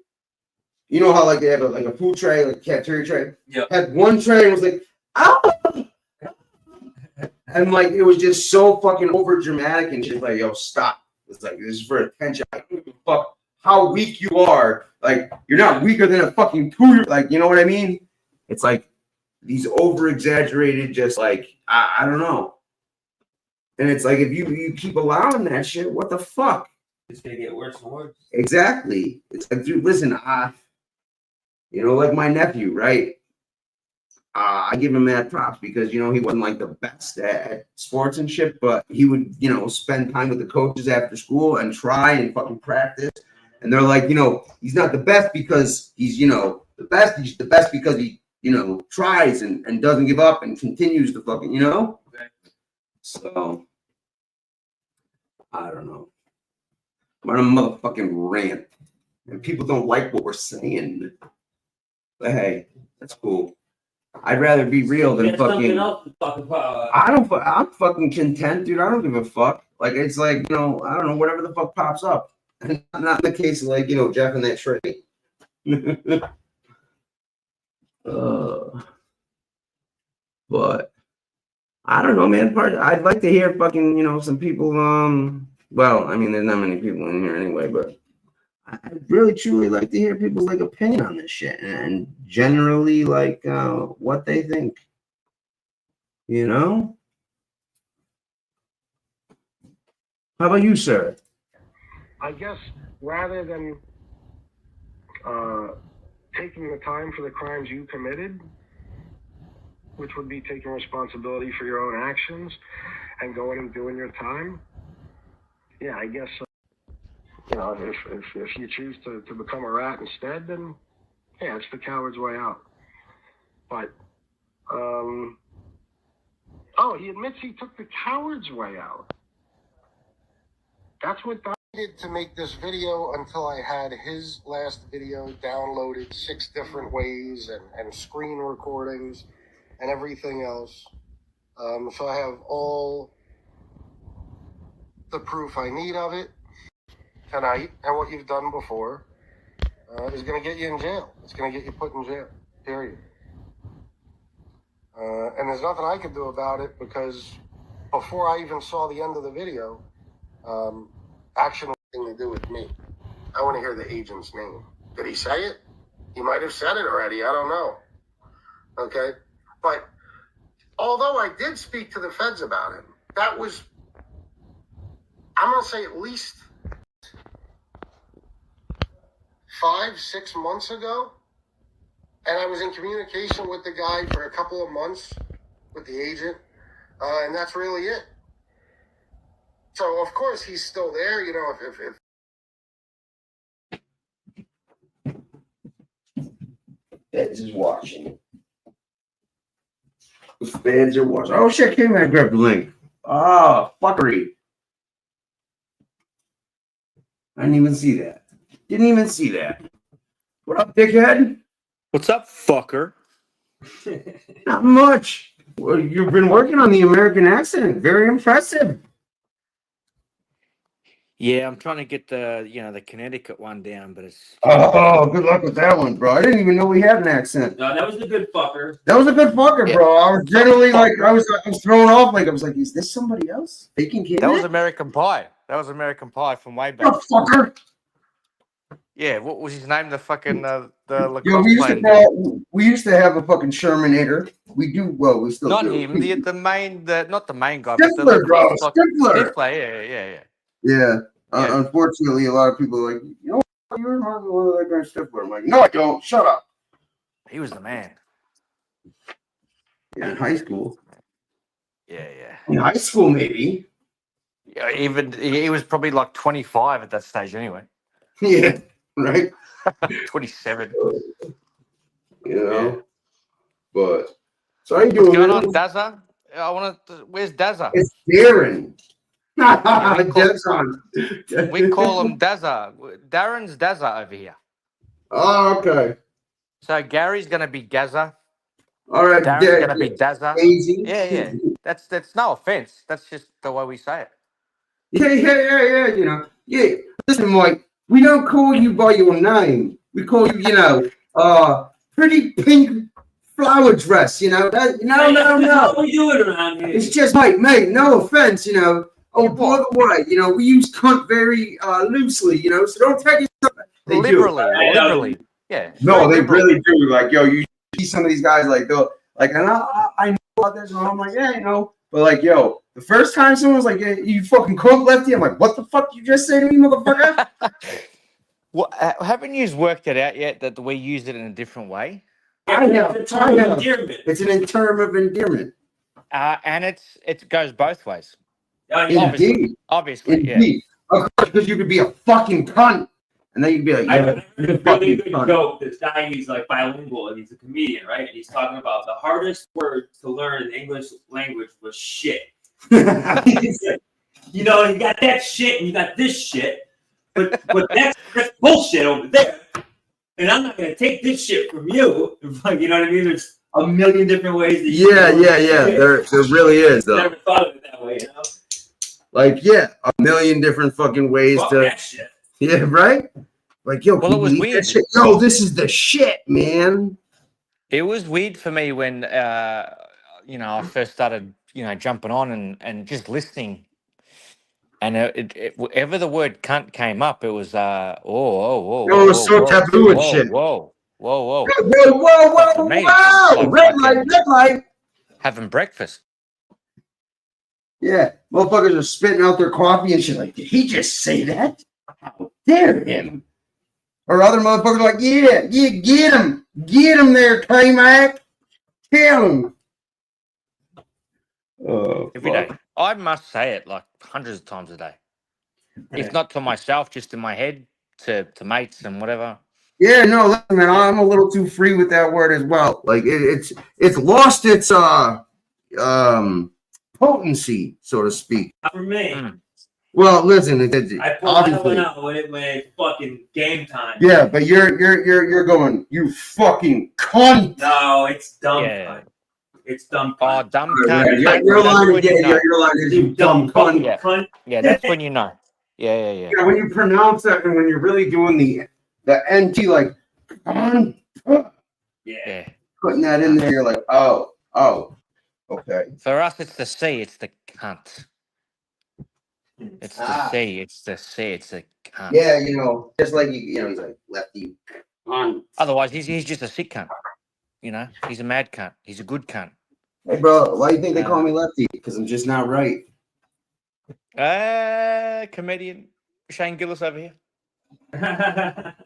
you know how like they have a food tray, like a cafeteria tray. Yeah. Had one tray and was like, ow, and like it was just so fucking over dramatic and just like, yo, stop. It's like, this is for attention. I don't give a fuck how weak you are. Like, you're not weaker than a fucking 2-year-old. Like, you know what I mean? It's like these over exaggerated, just like I don't know. And it's like, if you keep allowing that shit, what the fuck? It's gonna get worse and worse. Exactly. It's like, dude, listen, you know, like my nephew, right? I give him mad props because, you know, he wasn't like the best at sports and shit, but he would, you know, spend time with the coaches after school and try and fucking practice. And they're like, you know, he's not the best because he's, you know, the best. He's the best because he, you know, tries and doesn't give up and continues to fucking, you know? So, I don't know. I'm on a motherfucking rant. And people don't like what we're saying. But hey, that's cool. I'd rather be real than fucking. Else to talk about. I'm fucking content, dude. I don't give a fuck. Like, it's like, you know, I don't know, whatever the fuck pops up. And not in the case of, like, you know, Jeff and that tray. But I don't know, man. I'd like to hear fucking, you know, some people. Well, I mean, there's not many people in here anyway, but I'd really truly like to hear people's like opinion on this shit and generally like what they think. You know? How about you, sir? I guess rather than taking the time for the crimes you committed, which would be taking responsibility for your own actions and going and doing your time, yeah, I guess, if you choose to become a rat instead, then, yeah, it's the coward's way out. But, he admits he took the coward's way out. That's what I did to make this video until I had his last video downloaded 6 different ways and screen recordings and everything else. So I have all the proof I need of it tonight, and what you've done before is going to get you in jail. It's going to get you put in jail, period. And there's nothing I could do about it because before I even saw the end of the video, action had nothing to do with me. I want to hear the agent's name. Did he say it? He might have said it already. I don't know. Okay? But although I did speak to the feds about it, that was, I'm going to say at least 5-6 months ago. And I was in communication with the guy for a couple of months with the agent. And that's really it. So, of course, he's still there, if Feds is watching. The feds are watching. Oh, shit, came here and grabbed the link. Oh, fuckery. I didn't even see that. Didn't even see that. What up, dickhead? What's up, fucker? Not much. Well, you've been working on the American accent. Very impressive. Yeah, I'm trying to get the the Connecticut one down, but it's Oh, good luck with that one, bro. I didn't even know we had an accent. No, that was the good fucker. That was a good fucker, bro. I was generally like, I was thrown off. Like, I was like, is this somebody else? Faking kid? that was American Pie. That was American Pie from way back. Oh, fucker. Yeah, what was his name? The fucking the Yo, lacrosse we used to have a fucking Shermanator. We do, well, we still not do. him, not the main guy, Stifler, but the bro. lacrosse Stifler. Stifler, yeah. Yeah. Unfortunately, a lot of people are like, you know, you remind me of one of that guy Stifler. I'm like, no, I don't. Shut up. He was the man. Yeah, in high school. Yeah. In high school, maybe. Yeah, even he was probably like 25 at that stage, anyway. Yeah, right. 27. You know, but so how you doing? What's going man? on, Dazza? Where's Dazza? It's Darren. We call him Dazza. Darren's Dazza over here. Oh, okay. So Gary's gonna be Gazza. All right, Darren's gonna be Dazza. Easy. Yeah. That's no offense. That's just the way we say it. Yeah. You know, yeah. Listen, Mike. We don't call you by your name. We call you, pretty pink flower dress. You know that? No. What we doing around here? It's just like, mate. No offense. You know. Oh, by the way, you know, we use cunt very loosely. You know, so don't take it liberally. Yeah. No, they really do. Like, yo, you see some of these guys like, and I know about this, and I'm like, yeah, you know, but like, yo, the first time someone's like, yeah, you fucking cunt lefty, I'm like, what the fuck you just say to me, motherfucker? Well, haven't you worked it out yet that we use it in a different way? I have. It's an term of endearment. And it goes both ways. Indeed. Obviously, yeah. Of course, because you could be a fucking cunt, and then you'd be like, I heard a really good joke. This guy, he's like bilingual, and he's a comedian, right? And he's talking about the hardest word to learn in the English language was shit. You know, you got that shit, and you got this shit, but that's bullshit over there. And I'm not gonna take this shit from you. You know what I mean? There's a million different ways. Yeah. There really is, though. Never thought of it that way, you know. Like, yeah, a million different fucking ways Fuck to. that shit. Yeah, right? Like, yo, well, it was weird. Yo, this is the shit, man. It was weird for me when, I first started, jumping on and just listening. And whenever the word cunt came up, it was, It was so taboo and shit. Whoa. Whoa. Me, Red light. having breakfast. Yeah, motherfuckers are spitting out their coffee and shit. Like, did he just say that? How dare him? Or other motherfuckers are like, yeah, get him there, K-Mac, kill him. Oh, Every day. I must say it like hundreds of times a day. If not to myself, just in my head, to mates and whatever. Yeah, no, listen, man, I'm a little too free with that word as well. Like it's lost its potency, so to speak. Not for me. Well, listen, I pull that one out when it's fucking game time. Yeah, but you're going, you fucking cunt. No, it's dumb cunt. It's dumb cunt. Oh, dumb cunt. Your line is you dumb cunt. Yeah, that's when you know. Yeah. Yeah, when you pronounce that and when you're really doing the NT, like, cunt. Yeah. Putting that in there, you're like, oh, okay. For us, it's the C. It's the cunt. It's the C. It's the C. It's the cunt. Yeah, just like he's like lefty cunt. Otherwise, he's just a sick cunt. He's a mad cunt. He's a good cunt. Hey, bro, why do you think they call me lefty? Because I'm just not right. Comedian Shane Gillis over here.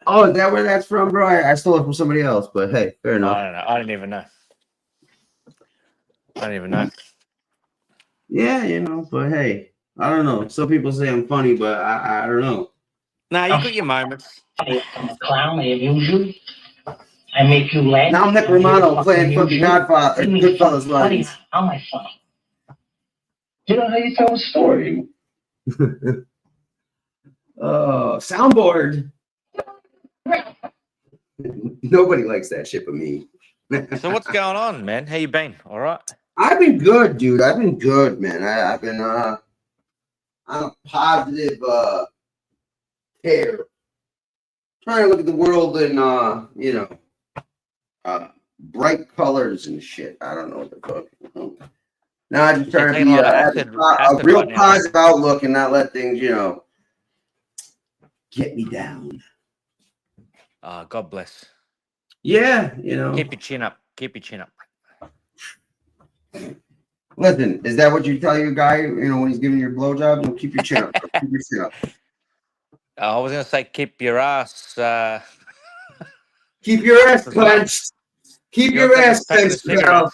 Oh, is that where that's from, bro? I stole it from somebody else, but hey, fair enough. I don't know. I don't even know. Yeah, but hey, I don't know. Some people say I'm funny, but I don't know. Nah, you got your moments. I'm a clown. I amuse you. I make you laugh. Now I'm Nick Romano playing fucking Godfather, Goodfellas lines. How am I funny? You know how you tell a story. Soundboard. Nobody likes that shit but me. So what's going on, man? How you been? All right? I've been good, dude. I've been good, man. I've been on a positive tear. Trying to look at the world in bright colors and shit. I don't know what the fuck. No, I'm just trying to be a real positive outlook and not let things, get me down. God bless. Yeah, Keep your chin up. Listen, is that what you tell your guy, when he's giving you your blowjob? Keep your chin up. Keep your chin up. I was going to say keep your ass... Keep your ass clenched. Keep your ass clenched, pal.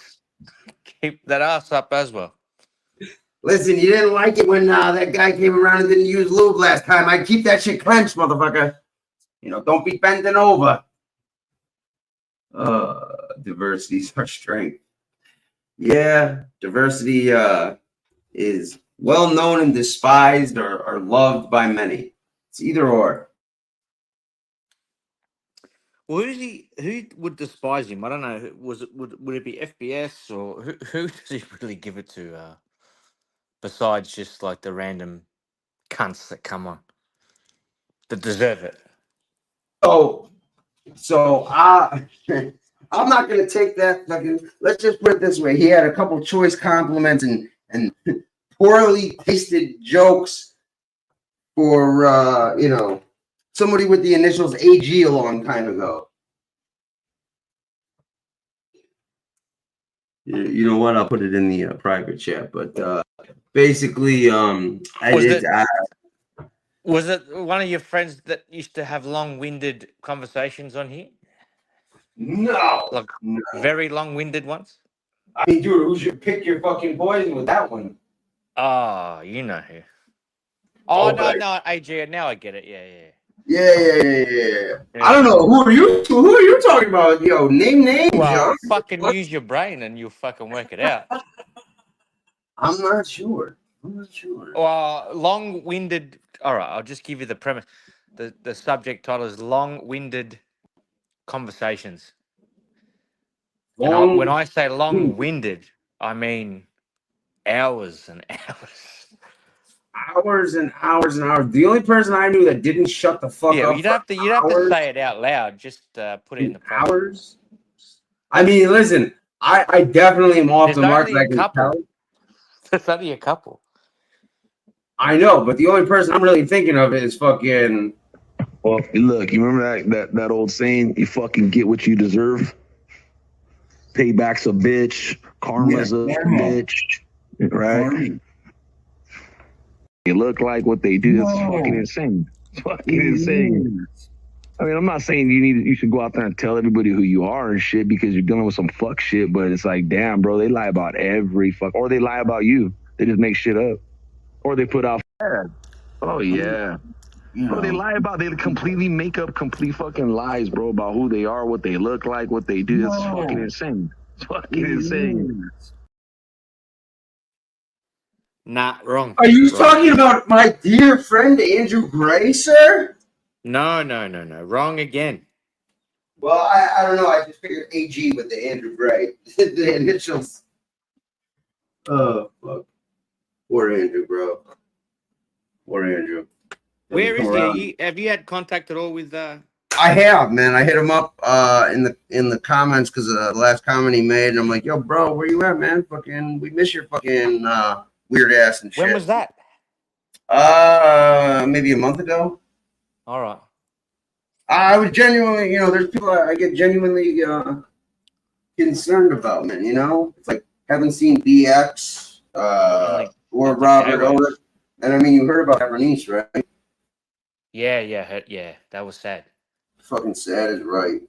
Keep that ass up as well. Listen, you didn't like it when that guy came around and didn't use lube last time. I'd keep that shit clenched, motherfucker. Don't be bending over. Diversity's our strength. Yeah, diversity is well known and despised or loved by many. It's either or. Well, who would despise him? I don't know. Would it be FBS or who does he really give it to? Besides just like the random cunts that come on that deserve it. So I'm not gonna take that fucking. Let's just put it this way: he had a couple choice compliments and poorly tasted jokes for somebody with the initials AG a long time ago. You know what? I'll put it in the private chat. But basically, was it one of your friends that used to have long-winded conversations on here? No, like very long-winded ones. I mean, dude, who should pick your fucking poison with that one? Oh, you know who? Oh no, AG. Now I get it. Yeah. I don't know. Who are you talking about? Yo, name names. Well, fucking use your brain and you'll fucking work it out. I'm not sure. Well, long-winded. All right, I'll just give you the premise. The subject title is long-winded conversations. When I say long-winded, I mean hours and hours. Hours and hours and hours. The only person I knew that didn't shut the fuck up. Yeah, you'd have to say it out loud. Just put it in the prompt. Hours. I mean, listen, I definitely am off the mark. I can tell. There's only a couple. I know, but the only person I'm really thinking of is fucking. Well, look, you remember that old saying? You fucking get what you deserve. Payback's a bitch. Karma's a bitch. Right? they look like, what they do. It's fucking insane. It's fucking insane. I mean, I'm not saying you should go out there and tell everybody who you are and shit because you're dealing with some fuck shit, but it's like, damn, bro, they lie about every fuck, or they lie about you. They just make shit up, or they put out. Oh yeah. Bro, they completely make up complete fucking lies, bro, about who they are, what they look like, what they do. It's fucking insane. It's fucking insane. Nah, wrong. Are you Wrong. talking about my dear friend Andrew Gray, sir? No. Wrong again. Well, I don't know. I just figured AG with the Andrew Gray. The initials. Oh, fuck. Poor Andrew, bro. Poor Andrew. Where is he? Have you had contact at all with I have, man. I hit him up in the comments because the last comment he made, and I'm like, yo, bro, where you at, man? Fucking, we miss your fucking weird ass and shit. When was that? Maybe a month ago. All right. I was genuinely, there's people I get genuinely concerned about, man. It's like haven't seen BX or Robert Owen, and I mean, you heard about Bernice, right? Yeah. That was sad. Fucking sad is right.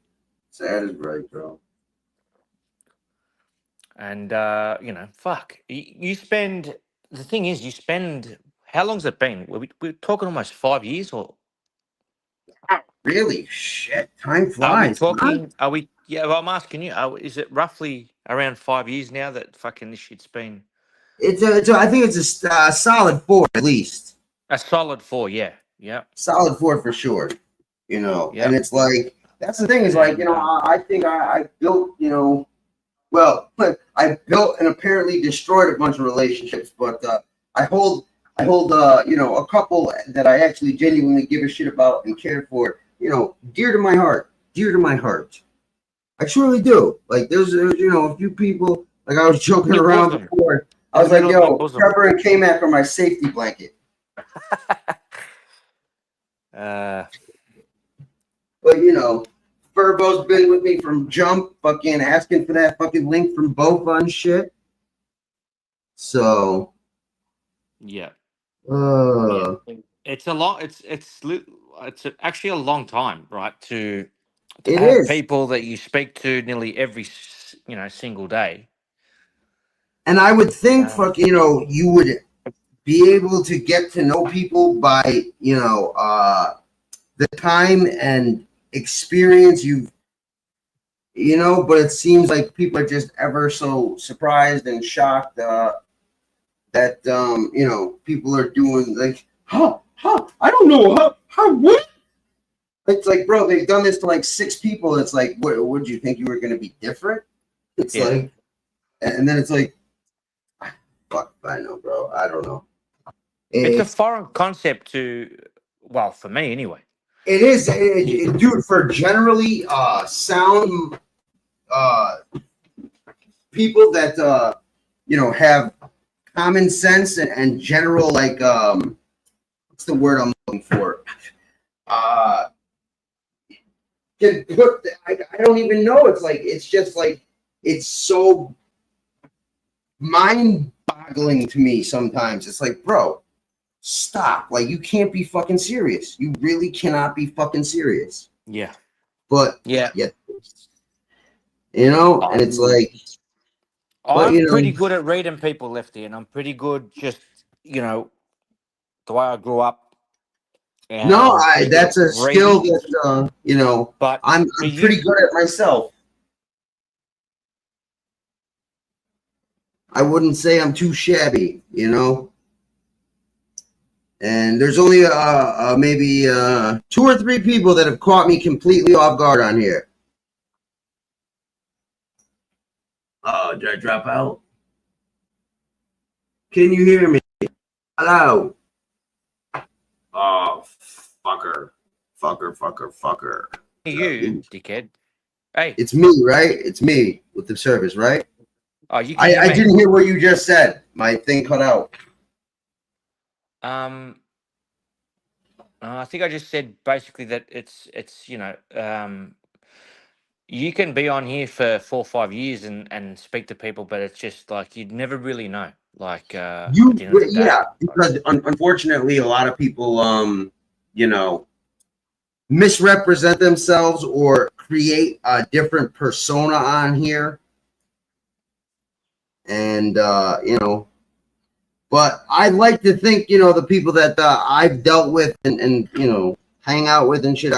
Sad is right, bro. And fuck. You spend. The thing is, you spend. How long's it been? We're talking almost 5 years, or really? Shit, time are we flies. talking? Are we? Yeah, well, I'm asking you. Is it roughly around 5 years now that fucking this shit's been? I think it's a solid 4 at least. A solid 4, yeah. Solid 4 for sure. Yep. And it's like that's the thing is like I think I built well I built and apparently destroyed a bunch of relationships, but I hold a couple that I actually genuinely give a shit about and care for. Dear to my heart. I truly do. Like there's a few people. Like I was joking around before. I was like, yo, Trevor and K-Mac are my safety blanket. But Furbo's been with me from jump, fucking asking for that fucking link from Bofa and shit. So yeah. It's a long. It's actually a long time, right? To have people that you speak to nearly every single day. And I would think, you would be able to get to know people by, the time and experience but it seems like people are just ever so surprised and shocked that, people are doing like, I don't know, what? It's like, bro, they've done this to like 6 people. It's like, what did you think you were going to be different? It's like, and then it's like, fuck, I know, bro. I don't know. It's a foreign concept for me anyway. It is, dude, for generally sound people that, have common sense and general, like, what's the word I'm looking for? Can put, I don't even know. It's like, it's just like, it's so mind-boggling to me sometimes. It's like, bro, stop. Like, you can't be fucking serious. You really cannot be fucking serious. Yeah. But, yeah. And it's like, I'm pretty good at reading people, Lefty, and I'm pretty good just, the way I grew up. And that's a skill that, but I'm pretty good at myself. I wouldn't say I'm too shabby, And there's only maybe 2 or 3 people that have caught me completely off guard on here. Oh, did I drop out? Can you hear me? Hello? Oh, fucker. You, dickhead. Hey. It's me, right? It's me with the service, right? Oh, you can I didn't hear what you just said. My thing cut out. I think I just said basically that it's you can be on here for 4 or 5 years and speak to people, but it's just like you'd never really know. Like at the end of the day. Yeah, because unfortunately, a lot of people, you know, misrepresent themselves or create a different persona on here, and you know. But I like to think, you know, the people that I've dealt with and you know hang out with and shit.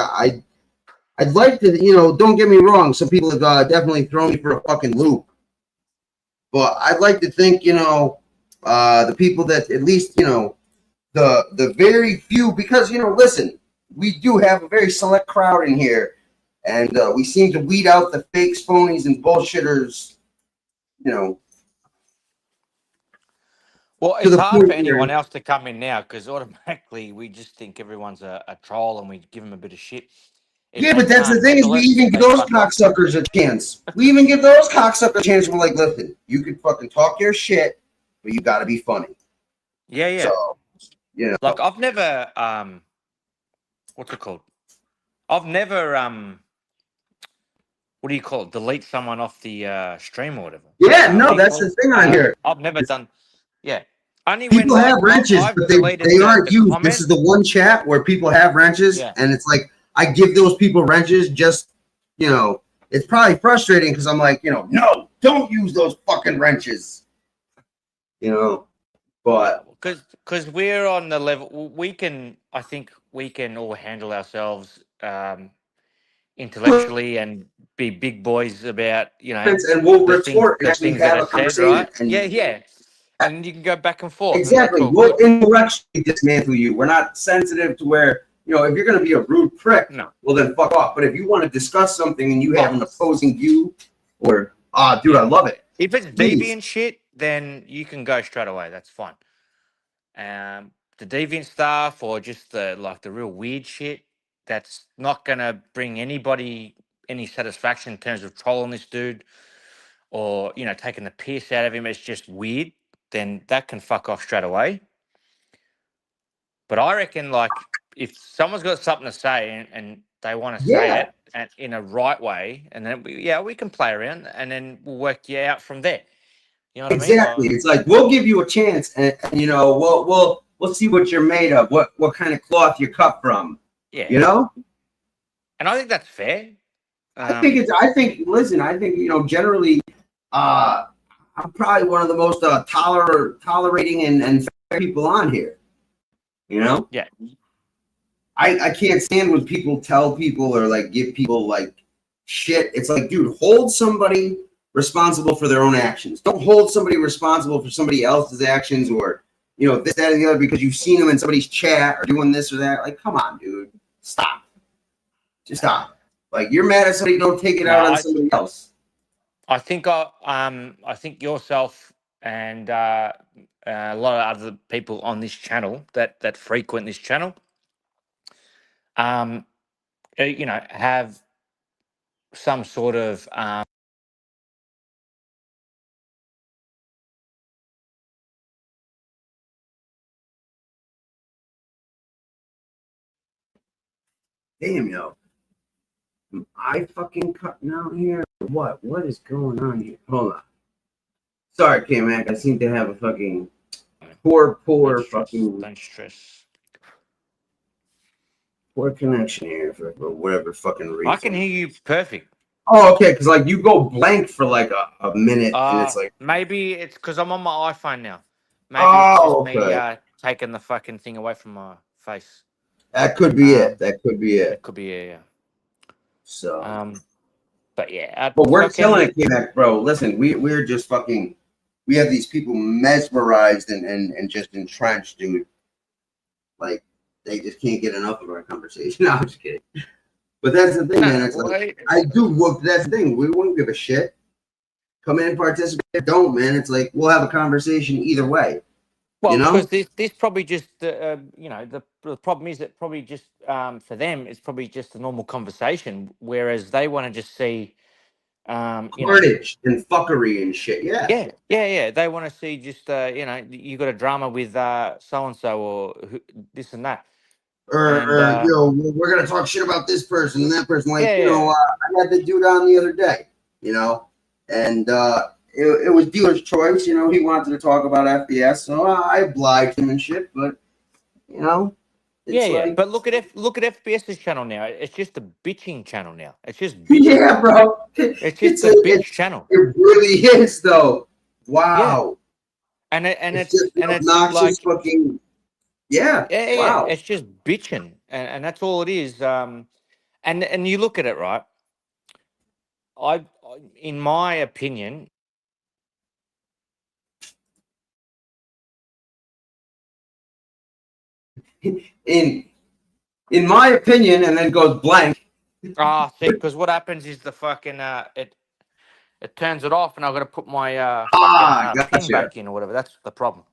I'd like to, you know, don't get me wrong. Some people have definitely thrown me for a fucking loop. But I'd like to think, you know, the people that at least, you know, the very few, because, you know, listen, we do have a very select crowd in here, and we seem to weed out the fakes, phonies, and bullshitters, you know. Well, it's hard for anyone else to come in now because automatically we just think everyone's a troll and we give them a bit of shit. Yeah, but that's the thing is we even give those cocksuckers a chance. We even give those cocksuckers a chance. We're like, listen, you can fucking talk your shit, but you got to be funny. Yeah, yeah. So, you know, like I've never what's it called? I've never what do you call it? Delete someone off the stream or whatever. Yeah, no, that's the thing on here. I've never done. Yeah. Only people when, have wrenches, but they aren't used. Comment. This is the one chat where people have wrenches, and it's like I give those people wrenches. Just, you know, it's probably frustrating because I'm like, you know, no, don't use those fucking wrenches. You know, but because we're on the level we can. I think we can all handle ourselves intellectually and be big boys about, you know, and we'll retort and actually have a conversation. Right? Yeah. And you can go back and forth. Exactly. We'll intellectually dismantle you. We're not sensitive to where, you know, if you're going to be a rude prick, well, then fuck off. But if you want to discuss something and you have an opposing view or, dude, I love it. If it's deviant shit, then you can go straight away. That's fine. The deviant stuff or just the real weird shit, that's not going to bring anybody any satisfaction in terms of trolling this dude or, you know, taking the piss out of him. It's just weird. Then that can fuck off straight away. But I reckon, like, if someone's got something to say and they want to say it and in a right way, and then we can play around and then we'll work you out from there. You know what I mean? Exactly. It's like we'll give you a chance, and you know, we'll see what you're made of, what kind of cloth you're cut from. Yeah. You know. And I think that's fair. Listen, I think, you know, generally, I'm probably one of the most tolerating and fair people on here. You know? Yeah. I can't stand when people tell people or like give people like shit. It's like, dude, hold somebody responsible for their own actions. Don't hold somebody responsible for somebody else's actions or, you know, this, that, and the other because you've seen them in somebody's chat or doing this or that. Like, come on, dude. Stop. Just stop. Like, you're mad at somebody, don't take it out on somebody else. I think yourself and a lot of other people on this channel that frequent this channel, you know, have some sort of damn, yo. Am I fucking cutting out here? What is going on here? Hold on. Sorry, K-Mac. I seem to have a fucking poor fucking. Don't stress. Poor connection here for whatever fucking reason. I can hear you perfect. Oh, okay. Because like you go blank for like a minute, and it's like maybe it's because I'm on my iPhone now. Maybe it's just me taking the fucking thing away from my face. That could be it. That could be it. That could be it. Yeah. So. But yeah. But we're killing it, K-Mac, bro. Listen, we're just fucking. We have these people mesmerized and just entrenched, dude. Like they just can't get enough of our conversation. No, I'm just kidding. But that's the thing, man. It's like, I do. Well, that's the thing. We won't give a shit. Come in, participate. Don't, man. It's like we'll have a conversation either way. Well, you know? Because this probably just, you know, the problem is that probably just for them, it's probably just a normal conversation, whereas they want to just see carnage and fuckery and shit. Yeah. They want to see just, you know, you got a drama with so and so or this and that. Or you know, we're gonna talk shit about this person and that person. Like, you know, I had the dude on the other day, you know, and it was dealer's choice. You know, he wanted to talk about FBS, so I obliged him and shit. But you know, it's Yeah. like, But look at FBS's channel now. It's just a bitching channel now. It's just bitching. yeah, bro. It's just a bitch channel. It really is, though. Wow. And It's it's just obnoxious like fucking. Yeah. Wow. It's just bitching, and that's all it is. And you look at it, right? In my opinion, In my opinion, and then goes blank. see, because what happens is the fucking it turns it off, and I've got to put my pin Gotcha. back in or whatever. That's the problem.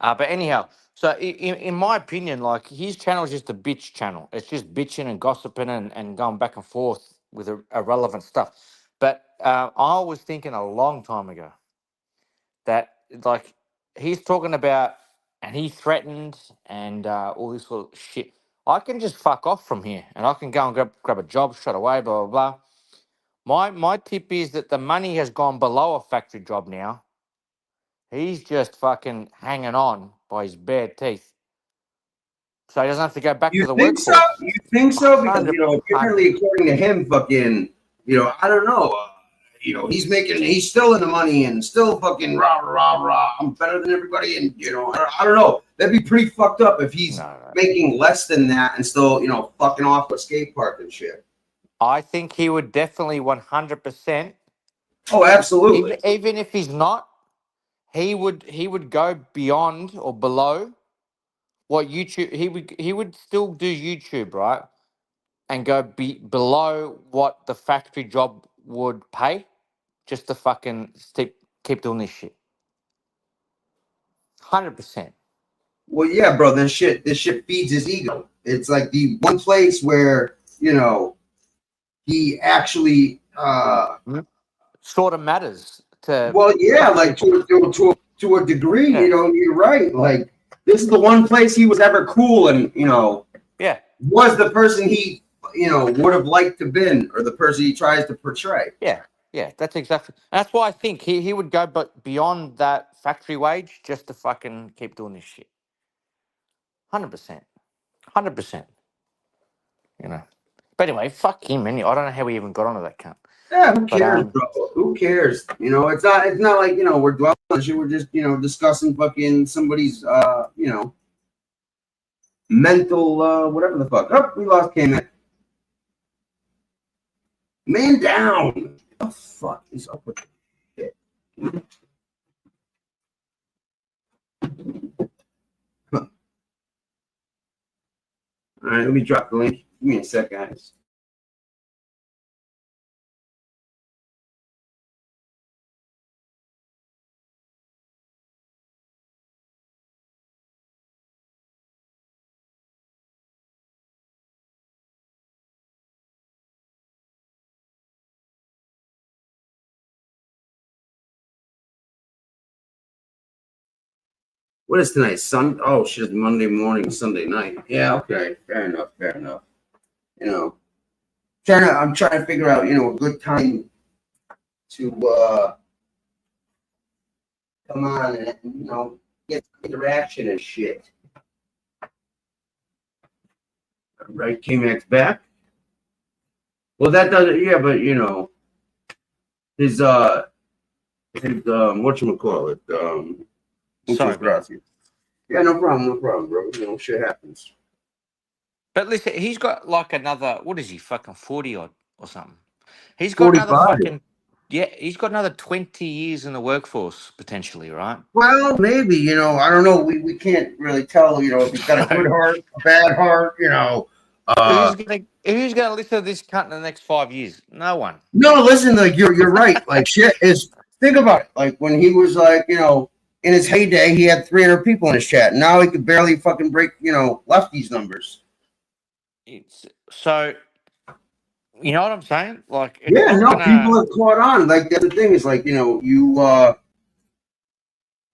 But anyhow, so in my opinion, like his channel is just a bitch channel. It's just bitching and gossiping and going back and forth with irrelevant stuff. But I was thinking a long time ago that like he's talking about and he threatened and all this sort of shit. I can just fuck off from here and I can go and grab a job straight away, blah, blah, blah. My tip is that the money has gone below a factory job now. He's just fucking hanging on by his bare teeth. So he doesn't have to go back to the think so? workforce. You think so? Because, 100%. apparently, according to him, fucking, I don't know. He's still in the money and still fucking rah. I'm better than everybody. And, I don't know. That'd be pretty fucked up if he's making less than that and still, fucking off a skate park and shit. I think he would definitely 100%. Oh, absolutely. Even if he's not, he would go beyond or below what YouTube. He would still do YouTube, right? And go below what the factory job would pay, just to fucking keep doing this shit. 100%. Well, yeah, bro. This shit feeds his ego. It's like the one place where he actually sort of matters to. Well, yeah, like to a degree. You're right. Like this is the one place he was ever cool and was the person he would have liked to been or the person he tries to portray. Yeah, that's exactly. That's why I think he would go but beyond that factory wage just to fucking keep doing this shit. 100%. 100%. But anyway, fuck him. I don't know how we even got onto that cunt. Yeah, who cares, bro? Who cares? It's not like we're dwelling on shit. We're just discussing fucking somebody's mental whatever the fuck. Oh, we lost K-Man. Man down. What the fuck is up with this shit? Huh. All right, let me drop the link. Give me a sec, guys. What is tonight? Oh shit, Monday morning, Sunday night. Yeah, okay. Fair enough. I'm trying to figure out, a good time to come on and get interaction and shit. All right, K-Max back. Well, that doesn't, yeah, but his whatchamacallit, Sorry, gracias. Yeah, no problem, bro. Shit happens. But listen, he's got like another, what is he, fucking 40 odd or something? He's got 45. another fucking, he's got another 20 years in the workforce potentially, right? Well, maybe, I don't know. We can't really tell, if he's got a good heart, a bad heart, Who's gonna listen to this cunt in the next 5 years? No one. No, listen, like you're right. Like shit is, think about it. Like when he was like, in his heyday, he had 300 people in his chat. Now he could barely fucking break, Lefty's numbers. So, you know what I'm saying? Like, people have caught on. Like the other thing is like,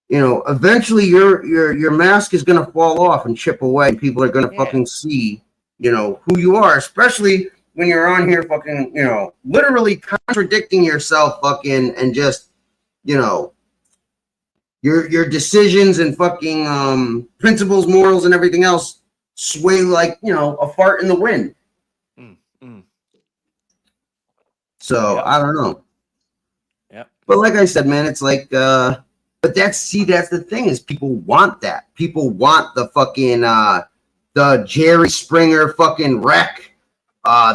eventually your mask is gonna fall off and chip away. And people are gonna fucking see, who you are, especially when you're on here fucking, literally contradicting yourself fucking and just you know, your decisions and fucking principles, morals, and everything else sway like, you know, a fart in the wind. So I don't know. Yep. But like I said, man, it's like, but that's the thing is people want that. People want the fucking the Jerry Springer fucking wreck.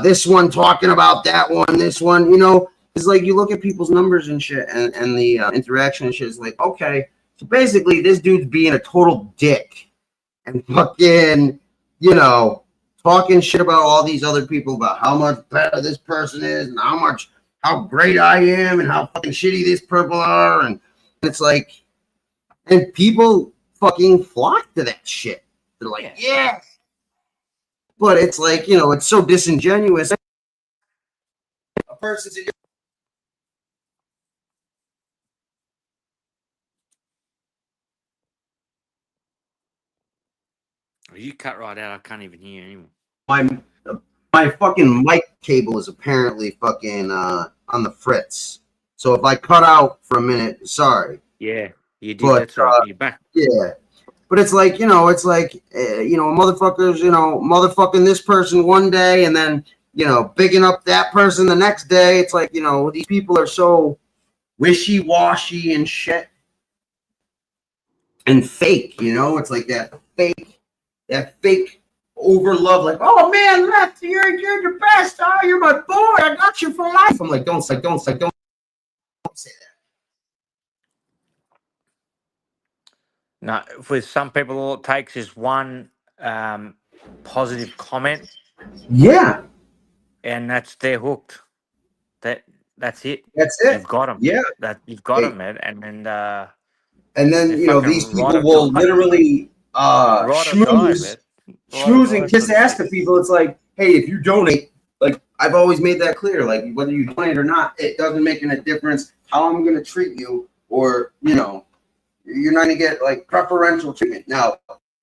This one talking about that one, this one, you know, it's like you look at people's numbers and shit and the interaction and shit is like, okay, so basically this dude's being a total dick and fucking, you know, talking shit about all these other people about how much better this person is and how great I am and how fucking shitty these people are. And it's like, and people fucking flock to that shit. They're like, yeah. But it's like, you know, it's so disingenuous. A person's in your You cut right out. I can't even hear you anymore. my fucking mic cable is apparently fucking on the fritz. So if I cut out for a minute, sorry. Yeah, you did. But, That's right. You're back. Yeah. But it's like, you know, motherfuckers, you know, motherfucking this person one day and then, you know, bigging up that person the next day. It's like, you know, these people are so wishy-washy and shit. And fake, you know? It's like that fake over love, like, oh man, Left, you're the best. Oh, you're my boy. I got you for life. I'm like, don't say that. No, with some people, all it takes is one positive comment. Yeah. And they're hooked. That's it. That's it. You've got them. Yeah. You've got them, man. And then, you know, these people will literally schmooze and kiss ass to people. It's like, hey, if you donate, like I've always made that clear, like whether you donate or not, it doesn't make any difference how I'm going to treat you, or, you know, you're not going to get like preferential treatment. Now,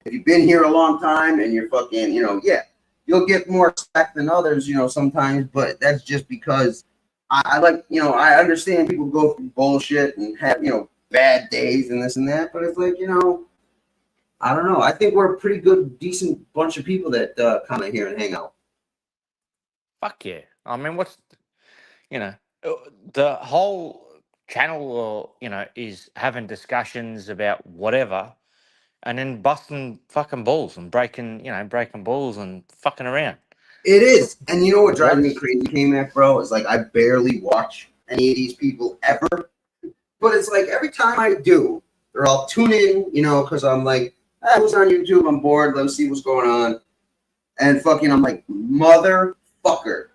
if you've been here a long time and you're fucking, you know, yeah, you'll get more respect than others, you know, sometimes, but that's just because I like, you know, I understand people go through bullshit and have, you know, bad days and this and that, but it's like, you know, I don't know. I think we're a pretty good, decent bunch of people that come in here and hang out. Fuck yeah. I mean, you know, the whole channel, you know, is having discussions about whatever and then busting fucking balls and breaking balls and fucking around. It is. And you know what drives me crazy, K-Mac, bro, is like I barely watch any of these people ever. But it's like every time I do, they're all tune in, you know, because I'm like, I was on YouTube, I'm bored, let's see what's going on. And fucking, I'm like, motherfucker.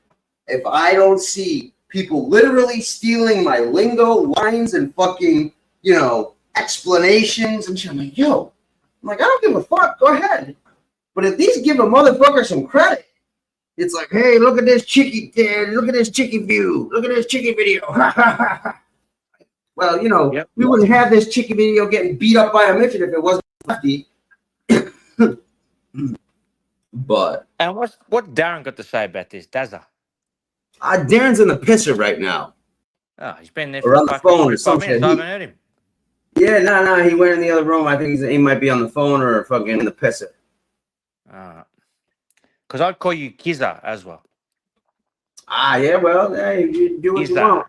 If I don't see people literally stealing my lingo, lines, and fucking, you know, explanations and shit, I'm like, yo, I don't give a fuck, go ahead. But at least give a motherfucker some credit. It's like, hey, look at this chickie, Dad. Look at this chickie view. Look at this chickie video. Well, you know, we wouldn't have this chickie video getting beat up by a midget if it wasn't Lefty. But. And what Darren got to say about this, Dazza? Darren's in the pisser right now. Oh, he's been there or on the phone or 45 some minutes. shit. I haven't heard him. Yeah, no, he went in the other room. I think he might be on the phone or fucking in the pisser. Because I'd call you Kizza as well. Yeah, well, hey, you do what you want.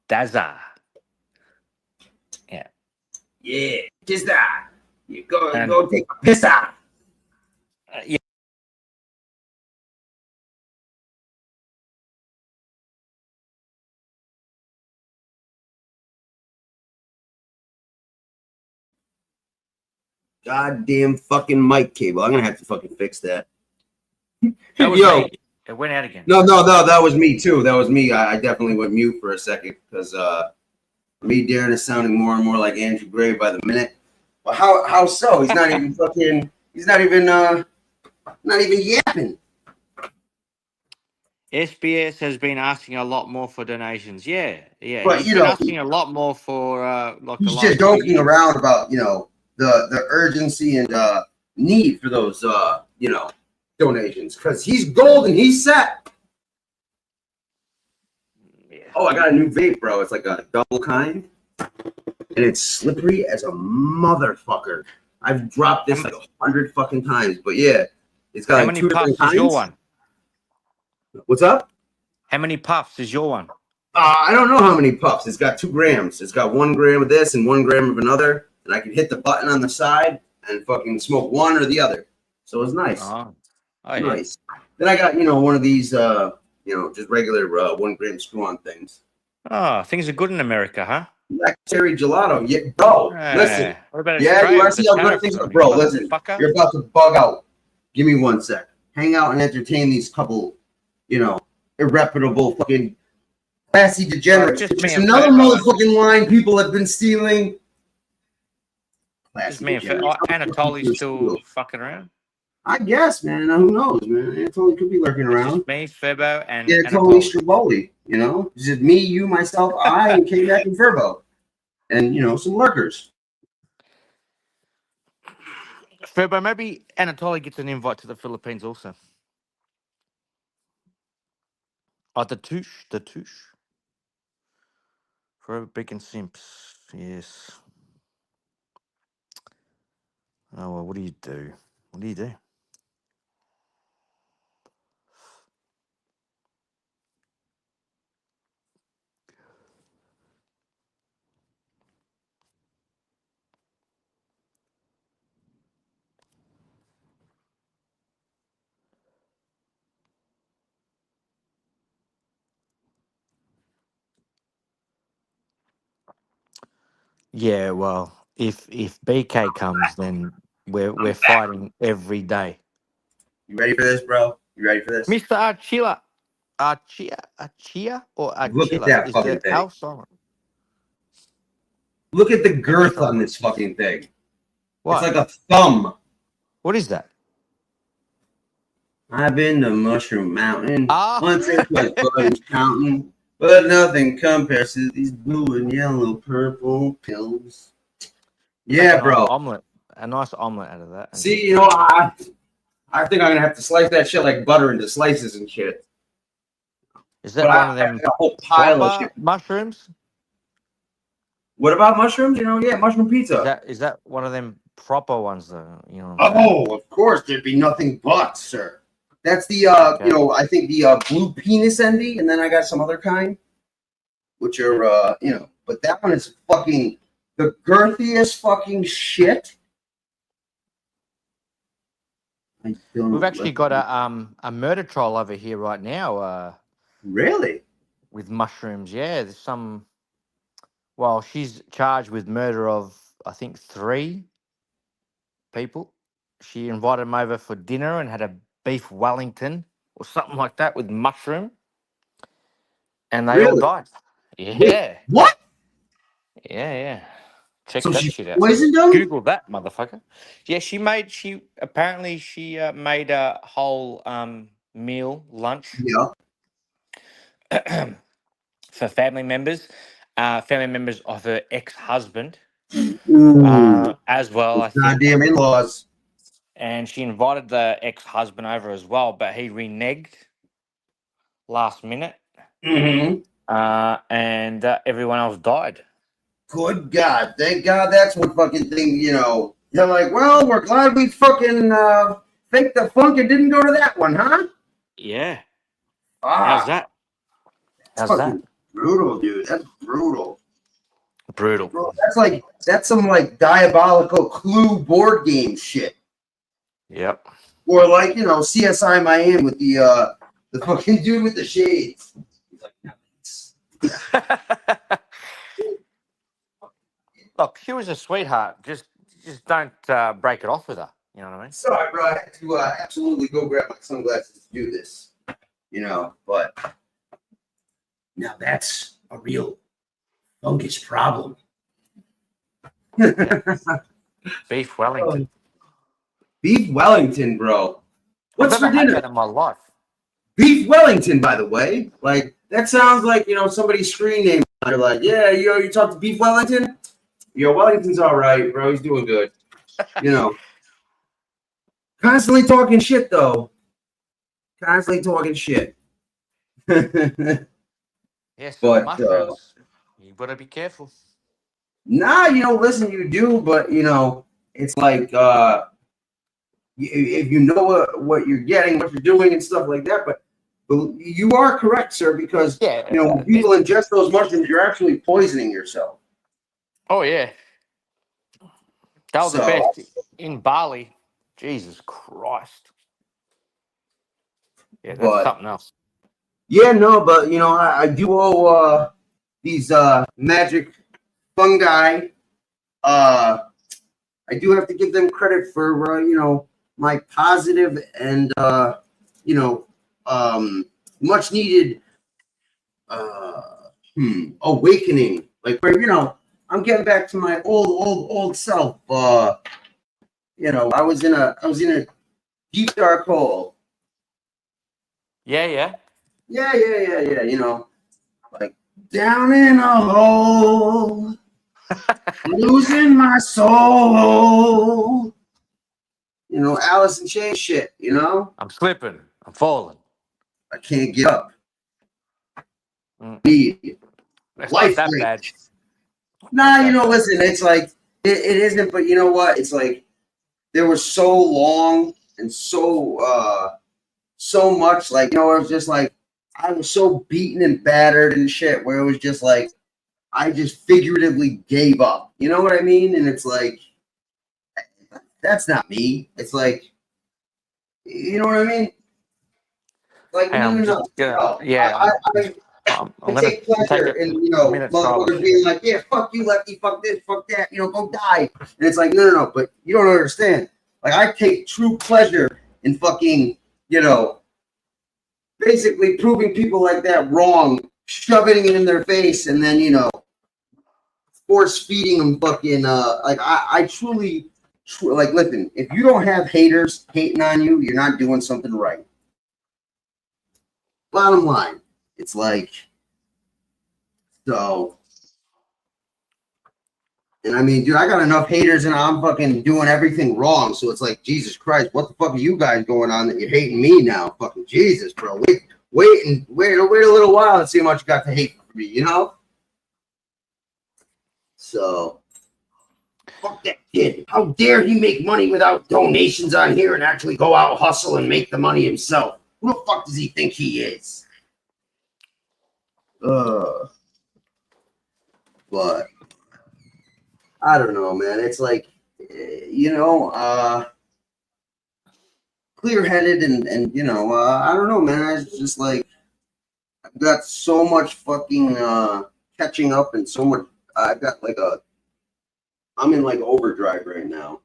Dazza. Yeah. Yeah, Kizza. You go take a piss out. Yeah. Goddamn fucking mic cable. I'm gonna have to fucking fix that. That was me. It went out again. No, that was me too. That was me. I definitely went mute for a second because me, Darren, is sounding more and more like Andrew Gray by the minute. But how so? He's not even fucking. He's not even yapping. SBS has been asking a lot more for donations. Yeah. But he's been asking a lot more for he's just joking around about the urgency and need for those donations because he's golden. He's set. Yeah. Oh, I got a new vape, bro. It's like a double kind. and it's slippery as a motherfucker. I've dropped this like 100 fucking times, but yeah, it's got How like many 2 puffs different is your kinds. one? What's up? How many puffs is your one? I don't know how many puffs. It's got 2 grams. It's got 1 gram of this and 1 gram of another, and I can hit the button on the side and fucking smoke one or the other. So it's nice. Oh, Nice. Then I got one of these just regular 1 gram screw-on things. Oh, things are good in America, huh? Black cherry gelato. Yeah, bro. Listen. What about Yeah, Australia you want with to the see how good tariffs things are, on, bro? you Listen, motherfucker? you're about to bug out. Give me 1 sec. Hang out and entertain these couple, irreputable fucking classy degenerates. Just me It's and another Ferbo. motherfucking line people have been stealing. Just me and Ferbo. Anatoly's still fucking around. I guess, man. Who knows, man? Anatoly could be lurking It's around. just me, Ferbo, and Yeah, Anatoly Anatoly. Straboli, It's just me, you, myself, I, and K-Mac and Ferbo. And, some lurkers. Ferbo, maybe Anatoly gets an invite to the Philippines also. Oh, the Touche. Forever Big and Simps. Yes. Oh, well, what do you do? What do you do? Yeah, well, if BK comes, then we're fighting every day. You ready for this, bro? You ready for this? Mr. Archia or Look at Archila? that Is fucking the thing. L silent? Look at the girth on this fucking thing. What? It's like a thumb. What is that? I've been to Mushroom Mountain Ah. once or twice, but counting, but nothing compares to these blue and yellow, purple pills. Yeah, bro. A nice omelet out of that. See, I think I'm gonna have to slice that shit like butter into slices and shit. Is that one of them a whole pile of shit. mushrooms? What about mushrooms? Yeah, mushroom pizza. Is that one of them proper ones though? Oh, of course, there'd be nothing but, sir. That's the I think the blue penis envy, and then I got some other kind, which are but that one is fucking the girthiest fucking shit. We've actually got a murder trial over here right now. Really? With mushrooms, yeah. There's some. Well, she's charged with murder of I think 3 people. She invited them over for dinner and had a beef Wellington or something like that with mushroom, and they all died. Yeah. Wait, what? Yeah. Check So that she shit out. poisoned them? Google that, motherfucker. Yeah, she made a whole meal, lunch. Yeah. For family members of her ex-husband, as well, I think. Goddamn in-laws. And she invited the ex-husband over as well, but he reneged last minute. Mm-hmm. And everyone else died. Good God. Thank God that's one fucking thing, They're like, well, we're glad we fucking faked the funk and didn't go to that one, huh? Yeah. Ah. How's that? Brutal, dude. That's brutal. Brutal. Bro, that's some diabolical Clue board game shit. Yep. Or CSI Miami with the fucking dude with the shades. Look, she was a sweetheart. Just don't break it off with her. You know what I mean? Sorry, bro. I had to absolutely go grab my sunglasses to do this. But now that's a real fungus problem. Beef Wellington. Beef Wellington, bro. What's I've never for dinner? had that in my life. Beef Wellington, by the way. That sounds like somebody's screen name. They're like, yeah, you talk to Beef Wellington? Wellington's all right, bro. He's doing good. Constantly talking shit, though. Constantly talking shit. Yes, but mushrooms. You gotta be careful. Nah, listen, you do, but it's like if you know what you're getting, what you're doing, and stuff like that. But you are correct, sir, because when people ingest those mushrooms, you're actually poisoning yourself. Oh yeah, that was the best in Bali. Jesus Christ. Yeah, that's something else. Yeah, no, but I do owe these magic fungi. I do have to give them credit for my positive and much needed awakening. Like where I'm getting back to my old self. I was in a deep dark hole. Yeah. Yeah. Like down in a hole, losing my soul. Alice in Chains shit. I'm slipping. I'm falling. I can't get up. That's Life not that rate. bad. Nah, listen, it's like it isn't, but you know what? It's like there was so long and so much, like it was just like I was so beaten and battered and shit, where it was just like I just figuratively gave up. You know what I mean? And it's like that's not me. It's like you know what I mean? Like no. Yeah. I take pleasure in motherfuckers being like, yeah, fuck you, lefty, fuck this, fuck that, go die. And it's like, no, but you don't understand. Like I take true pleasure in fucking, basically proving people like that wrong, shoving it in their face, and then force feeding them fucking like I truly like listen, if you don't have haters hating on you, you're not doing something right. Bottom line, it's like so. And I mean, dude, I got enough haters and I'm fucking doing everything wrong. So it's like, Jesus Christ, what the fuck are you guys going on that you're hating me now? Fucking Jesus, bro. Wait a little while and see how much you got to hate for me, So, fuck that kid. How dare he make money without donations on here and actually go out, hustle, and make the money himself? Who the fuck does he think he is? But I don't know, man. It's like, clear-headed and I don't know, man. It's just like I've got so much fucking catching up and so much. I've got like I'm in like overdrive right now,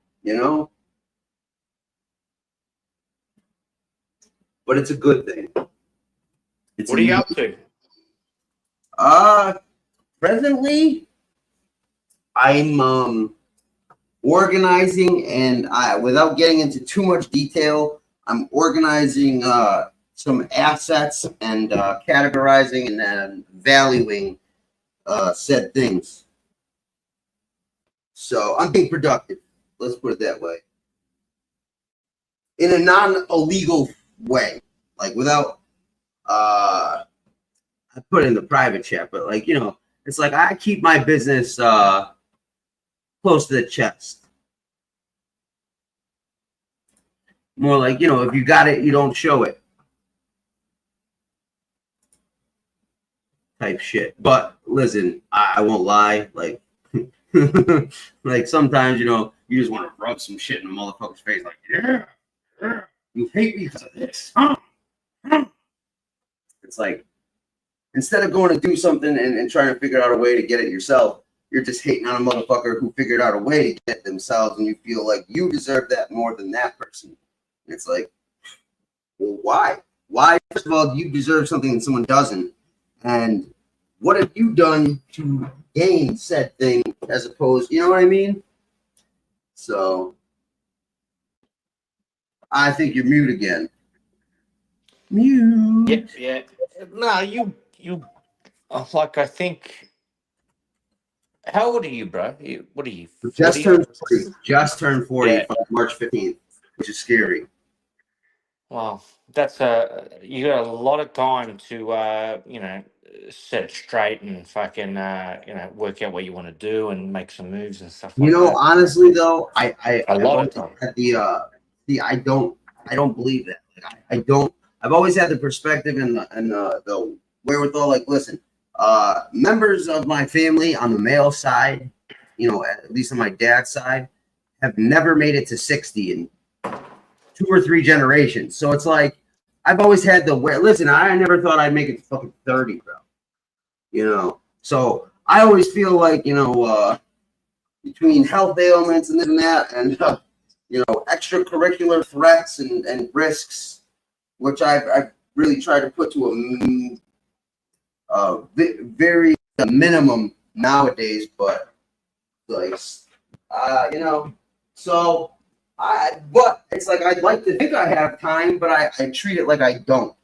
but it's a good thing. What are you up to? Presently, I'm organizing, and without getting into too much detail, I'm organizing some assets and categorizing and then valuing said things. So I'm being productive. Let's put it that way. In a non-illegal way, like without I put it in the private chat, but like it's like I keep my business close to the chest. More like, if you got it, you don't show it. Type shit. But listen, I won't lie. Like, like sometimes, you just want to rub some shit in a motherfucker's face. Like, yeah, you hate me because of this. It's like, instead of going to do something and trying to figure out a way to get it yourself, you're just hating on a motherfucker who figured out a way to get it themselves, and you feel like you deserve that more than that person. And it's like, well, why? Why, first of all, do you deserve something that someone doesn't? And what have you done to gain said thing as opposed, you know what I mean? So, I think you're mute again. Mute. Yeah. No, you. Like I think. How old are you, bro? What are you? 40? Just turned 40. Just turned 40 Yeah. March 15th, which is scary. Well, that's you got a lot of time to set it straight and fucking work out what you want to do and make some moves and stuff You like know, that. honestly though, A I've lot always of time. had the see, I don't believe that. Like, I don't. I've always had the perspective and the wherewithal. Like, listen, members of my family on the male side, you know, at least on my dad's side, have never made it to 60 in 2 or 3 generations. So it's like I've always had the where. Listen, I never thought I'd make it to fucking 30, bro. You know, so I always feel like, you know, between health ailments and this and that, and you know, extracurricular threats and risks, which I've really tried to put to a very minimum nowadays. But like, you know, so but it's like I'd like to think I have time, but I treat it like I don't.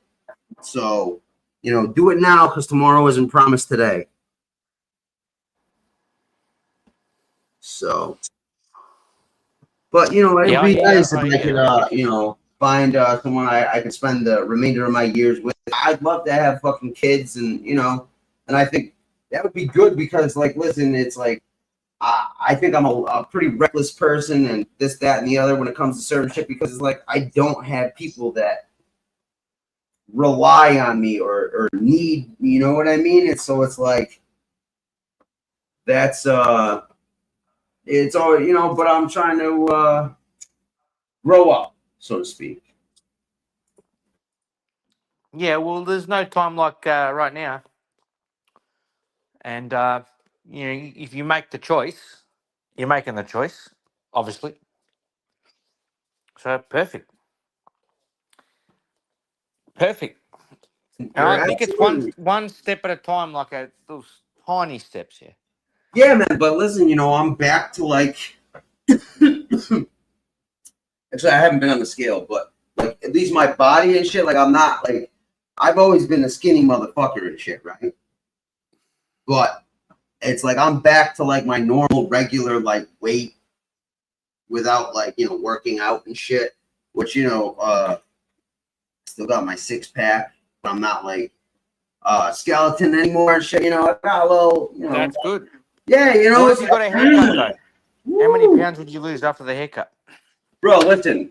So, you know, do it now because tomorrow isn't promised today. So, but you know, it'd be nice if I could, you know, find someone I could spend the remainder of my years with. I'd love to have fucking kids, and you know, and I think that would be good because, like, listen, it's like I think I'm a pretty reckless person, and this, that, and the other when it comes to certain shit because it's like I don't have people that rely on me or need, you know what I mean? And so it's like that's it's all, you know, but I'm trying to grow up, so to speak. Yeah, well, there's no time like right now. And, you know, if you make the choice, you're making the choice, obviously. So, perfect. Perfect. And I think it's one step at a time, like those tiny steps here. Yeah, man, but listen, you know, I'm back to like actually I haven't been on the scale, but like at least my body and shit, like I'm not like I've always been a skinny motherfucker and shit, right? But it's like I'm back to like my normal regular like weight without like, you know, working out and shit, which, you know, still got my 6-pack, but I'm not like skeleton anymore and shit, you know. I got a little, you know. That's good. Yeah, you know. What if you got a haircut though? How many pounds would you lose after the haircut? Bro, listen.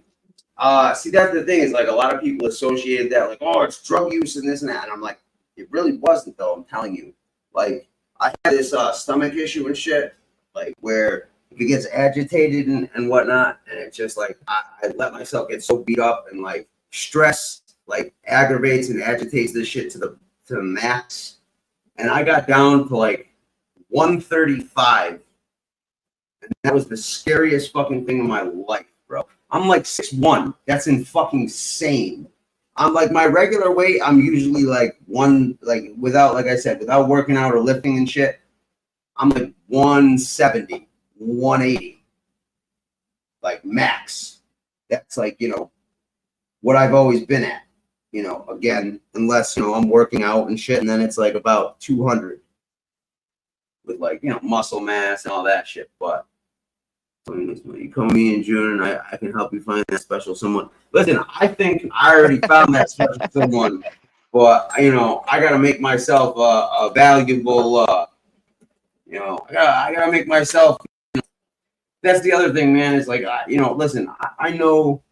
See, that's the thing is like a lot of people associated that like, oh, it's drug use and this and that, and I'm like, it really wasn't though. I'm telling you, like I had this stomach issue and shit, like where if it gets agitated and whatnot, and it's just like I let myself get so beat up and like stress like aggravates and agitates this shit to the max, and I got down to like 135, and that was the scariest fucking thing in my life, bro. I'm like 6'1". That's insane. I'm like my regular weight. I'm usually like without, like I said, without working out or lifting and shit. I'm like 170, 180, like max. That's like, you know, what I've always been at. You know, again, unless, you know, I'm working out and shit, and then it's like about 200 with like, you know, muscle mass and all that shit. But you call me in June, and I can help you find that special someone. Listen, I think I already found that special someone, but you know, I gotta make myself a valuable. You know, I gotta make myself. You know, that's the other thing, man. Is like, you know, listen, I know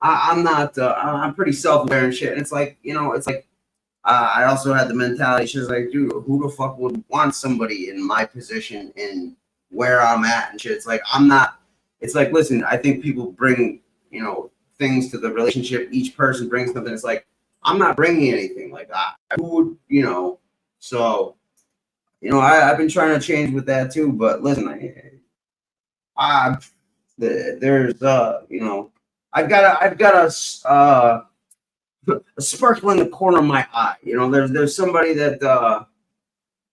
I'm not. I'm pretty self-aware and shit. And it's like, you know, it's like I also had the mentality. She's like, dude, who the fuck would want somebody in my position in where I'm at and shit? It's like I'm not. It's like, listen, I think people bring, you know, things to the relationship. Each person brings something. It's like I'm not bringing anything. Like who would, you know? So, you know, I've been trying to change with that too. But listen, there's you know, I've got a sparkle in the corner of my eye. You know, there's somebody that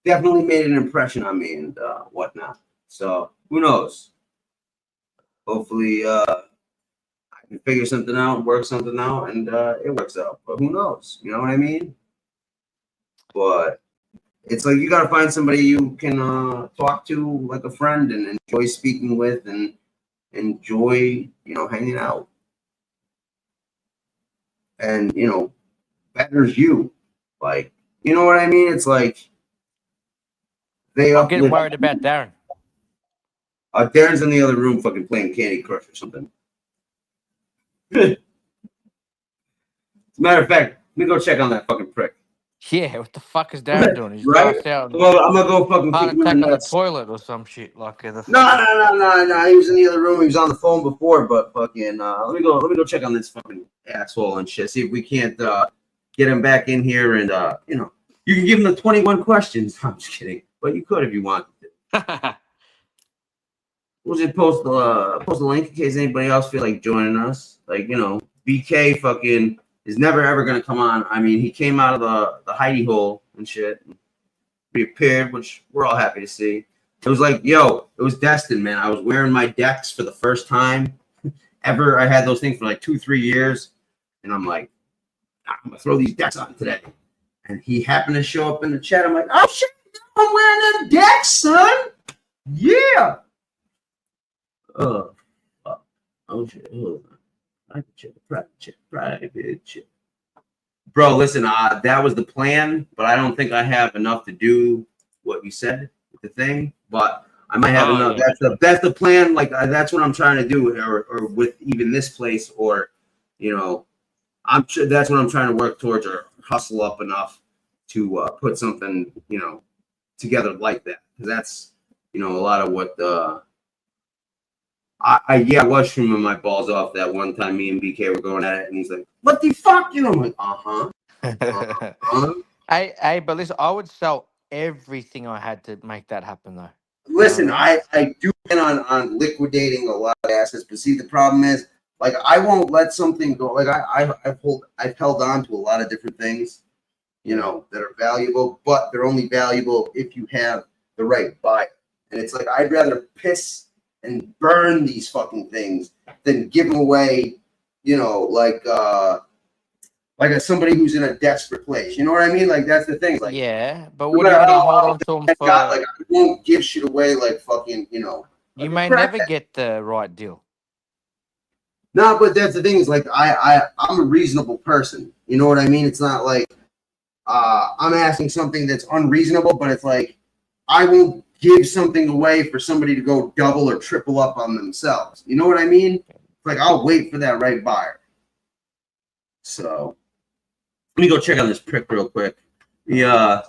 definitely made an impression on me and whatnot. So who knows? Hopefully I can figure something out, work something out, and it works out. But who knows? You know what I mean? But it's like you gotta find somebody you can talk to like a friend and enjoy speaking with and enjoy, you know, hanging out. And, you know, betters you. Like, You know what I mean? It's like they I'm getting uplift. worried about Darren. Darren's in the other room fucking playing Candy Crush or something. As a matter of fact, let me go check on that fucking prick. Yeah, what the fuck is Darren doing? He's Right? passed out. Well, I'm gonna go fucking Heart kick him in attack the on the nuts. toilet or some shit like the No. He was in the other room. He was on the phone before, but fucking let me go check on this fucking asshole and shit. See if we can't get him back in here and you know, you can give him the 21 questions. I'm just kidding, but you could if you wanted to. We'll just post the link in case anybody else feel like joining us. Like, you know, BK fucking is never ever gonna come on. I mean, he came out of the hidey hole and shit, reappeared, which we're all happy to see. It was like, yo, it was destined, man. I was wearing my decks for the first time ever. I had those things for like 2-3 years, and I'm like, I'm gonna throw these decks on today. And he happened to show up in the chat. I'm like, oh shit, I'm wearing them decks, son. Yeah. Oh, fuck. Oh shit. Oh, private check. Bro, listen, that was the plan, but I don't think I have enough to do what you said with the thing. But I might have enough. Yeah. That's the plan. Like that's what I'm trying to do, or with even this place, or you know, I'm sure that's what I'm trying to work towards, or hustle up enough to put something, you know, together like that. Because that's, you know, a lot of what I was streaming my balls off that one time. Me and BK were going at it, and he's like, "What the fuck?" You know, I'm like, Hey, but listen, I would sell everything I had to make that happen, though. Listen, I do plan on liquidating a lot of assets, but see, the problem is, like, I won't let something go. Like, I've held on to a lot of different things, you know, that are valuable, but they're only valuable if you have the right buyer. And it's like, I'd rather piss and burn these fucking things than give them away, you know, like somebody who's in a desperate place. You know what I mean? Like, that's the thing. Like, yeah, but what are you gonna hold on to them for? Like, I won't give shit away like fucking, you know. You may never get the right deal. No, but that's the thing is, like, I'm a reasonable person. You know what I mean? It's not like I'm asking something that's unreasonable, but it's like I won't give something away for somebody to go double or triple up on themselves. You know what I mean? Like, I'll wait for that right buyer. So let me go check on this prick real quick. Yeah.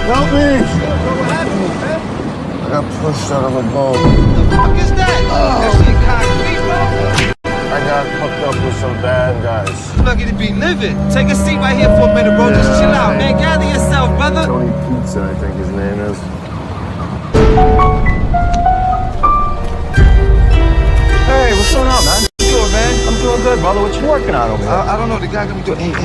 Help me! What happened, man? I got pushed out of a boat. The fuck is that? That shit concrete, bro. I got hooked up with some bad guys. Lucky to be living. Take a seat right here for a minute, bro. Yeah, Just chill out, man. Gather yourself, brother. Tony Pizza, I think his name is. Hey, what's going on, man? How you doing, man? I'm doing good, brother. What you working on over there? I don't know. The guy gonna be doing. Hey.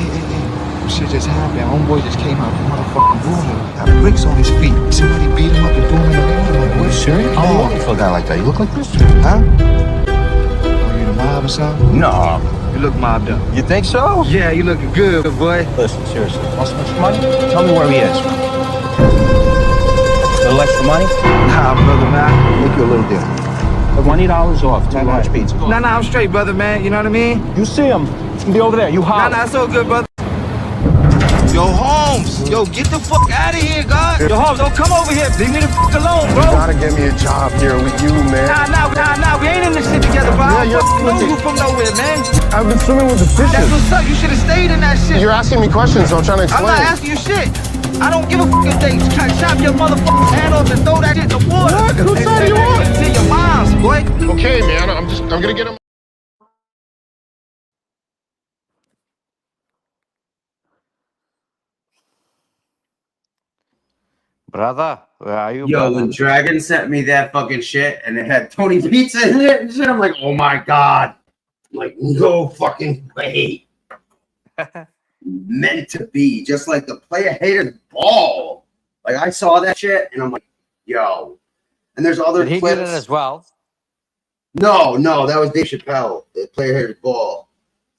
Shit just happened. Homeboy just came out of the motherfucking room and got bricks on his feet. Somebody beat him up and threw him in the water. What, serious? How you looking for a guy like that? You look like this? Huh? Are you in a mob or something? No. You look mobbed up. You think so? Yeah, you looking good, boy. Listen, seriously. Want some extra money? Tell me where he is. A little extra money? Nah, brother, man. Make you a little deal. $20 off, 2 large pizza. Nah, I'm straight, brother, man. You know what I mean? You see him. He'll be over there. You holler. Nah, it's all good, brother. Yo, Holmes. Yo, get the fuck out of here, God. Yo, Holmes, don't come over here. Leave me the fuck alone, bro. You gotta get me a job here with you, man. Nah. We ain't in this shit together, bro. Yeah, you're know you from nowhere, man. I've been swimming with the fishes. That's what's up. You should have stayed in that shit. You're asking me questions, so I'm trying to explain. I'm not asking you shit. I don't give a fucking thing. Just try to chop your motherfucking hand off and throw that shit in the water. What? Whose side are you on? To your mom's, boy. Okay, man. I'm gonna get him. Brother, where are you, Yo, brother? when Dragon sent me that fucking shit and it had Tony Pizza in it and shit, I'm like, oh my God. I'm like, no fucking way. Meant to be, just like the player hated ball. Like I saw that shit and I'm like, yo. And there's other Did he clips. get it as well? No, that was Dave Chappelle. The player hated ball.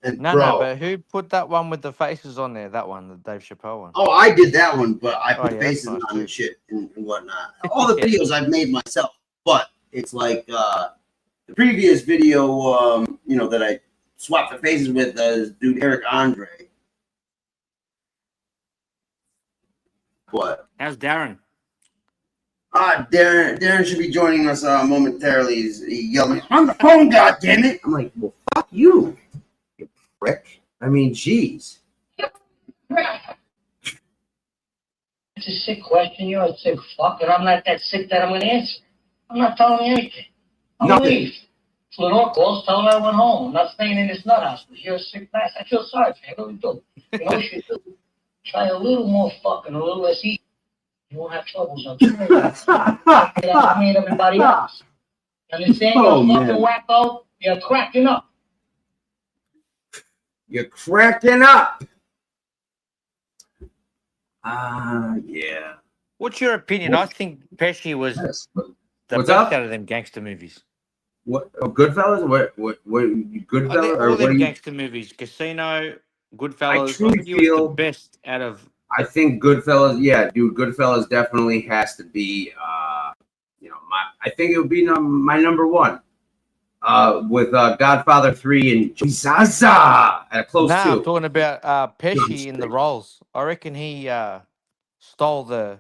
And No, bro, but who put that one with the faces on there? That one, the Dave Chappelle one. oh, I did that one, but I put yeah, faces that's nice on too. and shit and whatnot. All the videos I've made myself, but it's like the previous video, that I swapped the faces with dude Eric Andre. What? How's Darren? Darren should be joining us momentarily. He yelled at me, on the phone, goddammit! I'm like, well, fuck you, you prick. I mean, jeez. It's a sick question. You're a sick fuck, and I'm not that sick that I'm going to answer. I'm not telling you anything. I'm going to leave. Lenore calls, tell her I went home. I'm not staying in this nut house because you're a sick bastard. I feel sorry for you. I really do. You know what you do? Try a little more fucking, a little less eating. You won't have troubles on I mean, everybody else. You understand? Oh, You're a fucking man. wacko. You're cracking up. You're cracking up. Yeah. What's your opinion? I think Pesci was the What's best up? out of them gangster movies. What? Oh, Goodfellas? What? Goodfellas? I think Or all what do them you? gangster movies, Casino, Goodfellas. I truly think he was feel- the best out of. I think Goodfellas. Yeah, dude. Goodfellas definitely has to be. I think it would be my number one. With Godfather 3 and Zaza at a close Nah, two. I'm talking about Pesci in the roles. I reckon he stole the,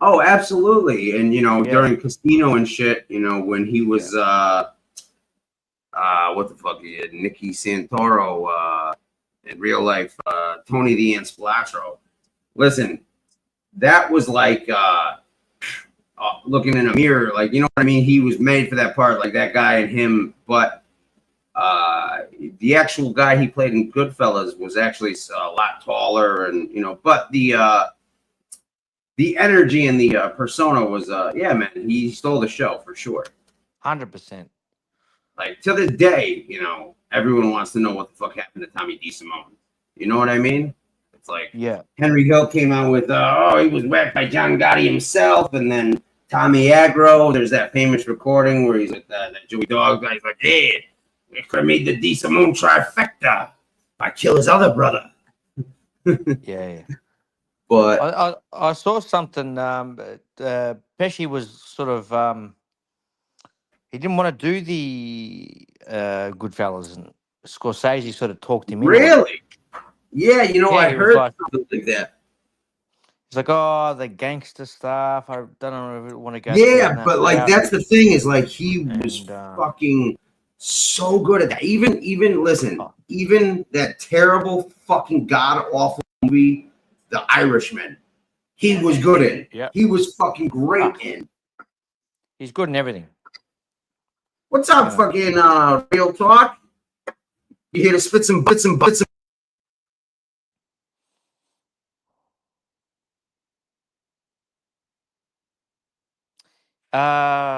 Oh, absolutely. And Yeah. during Casino and shit, when he was what the fuck he had, Nicky Santoro in real life, Tony the Ant Splatro. Listen, that was like looking in a mirror, like, you know what I mean? He was made for that part, like that guy and him, but the actual guy he played in Goodfellas was actually a lot taller, and but the energy and the persona was yeah, man, he stole the show for sure. 100%. Like to this day, everyone wants to know what the fuck happened to Tommy DeSimone. You know what I mean? It's like Henry Hill came out with he was whacked by John Gotti himself, and then Tommy Aggro. There's that famous recording where he's like that Joey Dog guy. He's like, hey, we could have made the DeSimone trifecta. I kill his other brother. Yeah. But I saw something. Pesci was sort of he didn't want to do the Goodfellas, and Scorsese sort of talked him into it. Really? Yeah, I he was heard like, something like that. He's like, oh, the gangster stuff. I don't know if I want to go. Yeah, down that but like route." that's the thing is like he was fucking so good at that. Even even that terrible fucking god awful movie, The Irishman, he was good in. Yeah. He was fucking great in. He's good in everything. What's up, fucking real talk? You here to spit some bits and butts?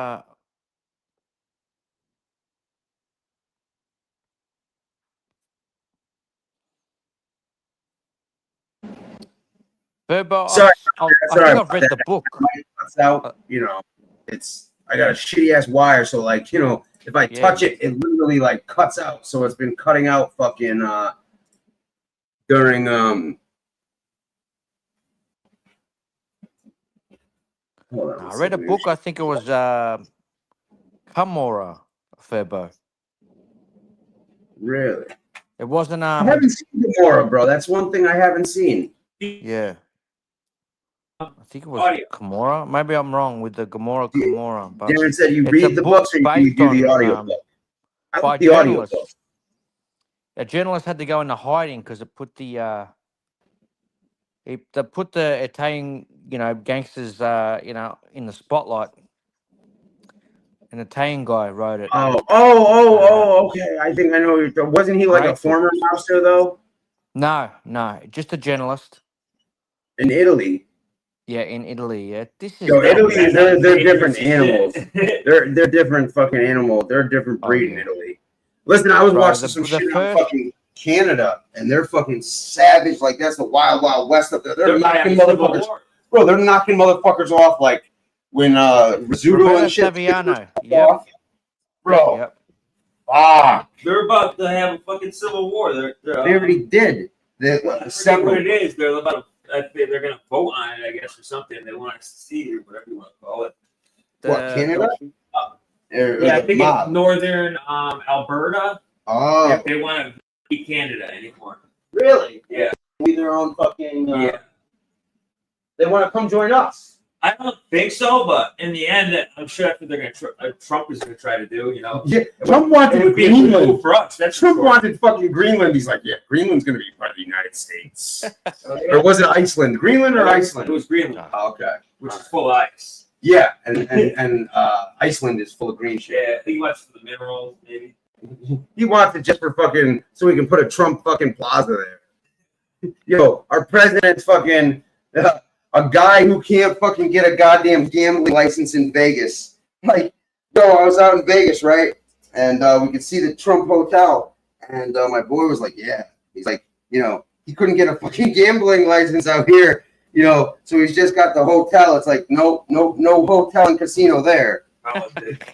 Sorry, Verbo, I sorry think I've about read that. the book. Cuts out, it's I got a shitty ass wire, so like if I touch it, it literally like cuts out. So it's been cutting out fucking during Hold on, I read a book. I think it was Camorra, Verbo. Really? It wasn't. I haven't seen Gamora, bro. That's one thing I haven't seen. Yeah. I think it was Camorra. Maybe I'm wrong with the Camorra. But Darren said you it's read a the book books or you based do the on, audio book. I by like the audio journalists. book. A journalist had to go into hiding because it put the they put the Italian gangsters in the spotlight. An Italian guy wrote it. Okay. I think I know. Wasn't he like a Grateful. former mobster though? No, just a journalist. In Italy. Yeah, in Italy. Yeah, this is. Yo, Italy, they're different animals. They're different fucking animals. They're a different breed in Italy. Listen, I was Bro, watching some shit on fucking Canada, and they're fucking savage. Like, that's the wild, wild west up there. They're knocking motherfuckers. Bro, they're knocking motherfuckers off like when Rizzuto and shit. Saviano. Yep. Bro. Yep. Ah. They're about to have a fucking civil war. They already did. I forget what it is. They're about to, they're going to vote on it, I guess, or something. They want us to see or whatever you want to call it. Canada? Yeah, I think it's northern Alberta. Oh. If they want to be Canada anymore. Really? Yeah. Be their own fucking. Yeah. They want to come join us. I don't think so, but in the end, I'm sure that's what they're going to. Trump is going to try to do. You know. Yeah. Trump wanted it would be a good move for us. That's Trump wanted fucking Greenland. He's like, yeah, Greenland's going to be part of the United States. Or was it Iceland? Greenland or Iceland? It was Greenland. Oh, okay. Which is full of ice. Yeah, and Iceland is full of green shit. Yeah, I think he wants for the minerals, maybe. He wants it just for fucking so we can put a Trump fucking plaza there. Yo, our president's fucking a guy who can't fucking get a goddamn gambling license in Vegas. Like, yo, I was out in Vegas, right? And we could see the Trump hotel. And my boy was like, yeah. He's like, you know, he couldn't get a fucking gambling license out here. You know, so he's just got the hotel. It's like no hotel and casino there.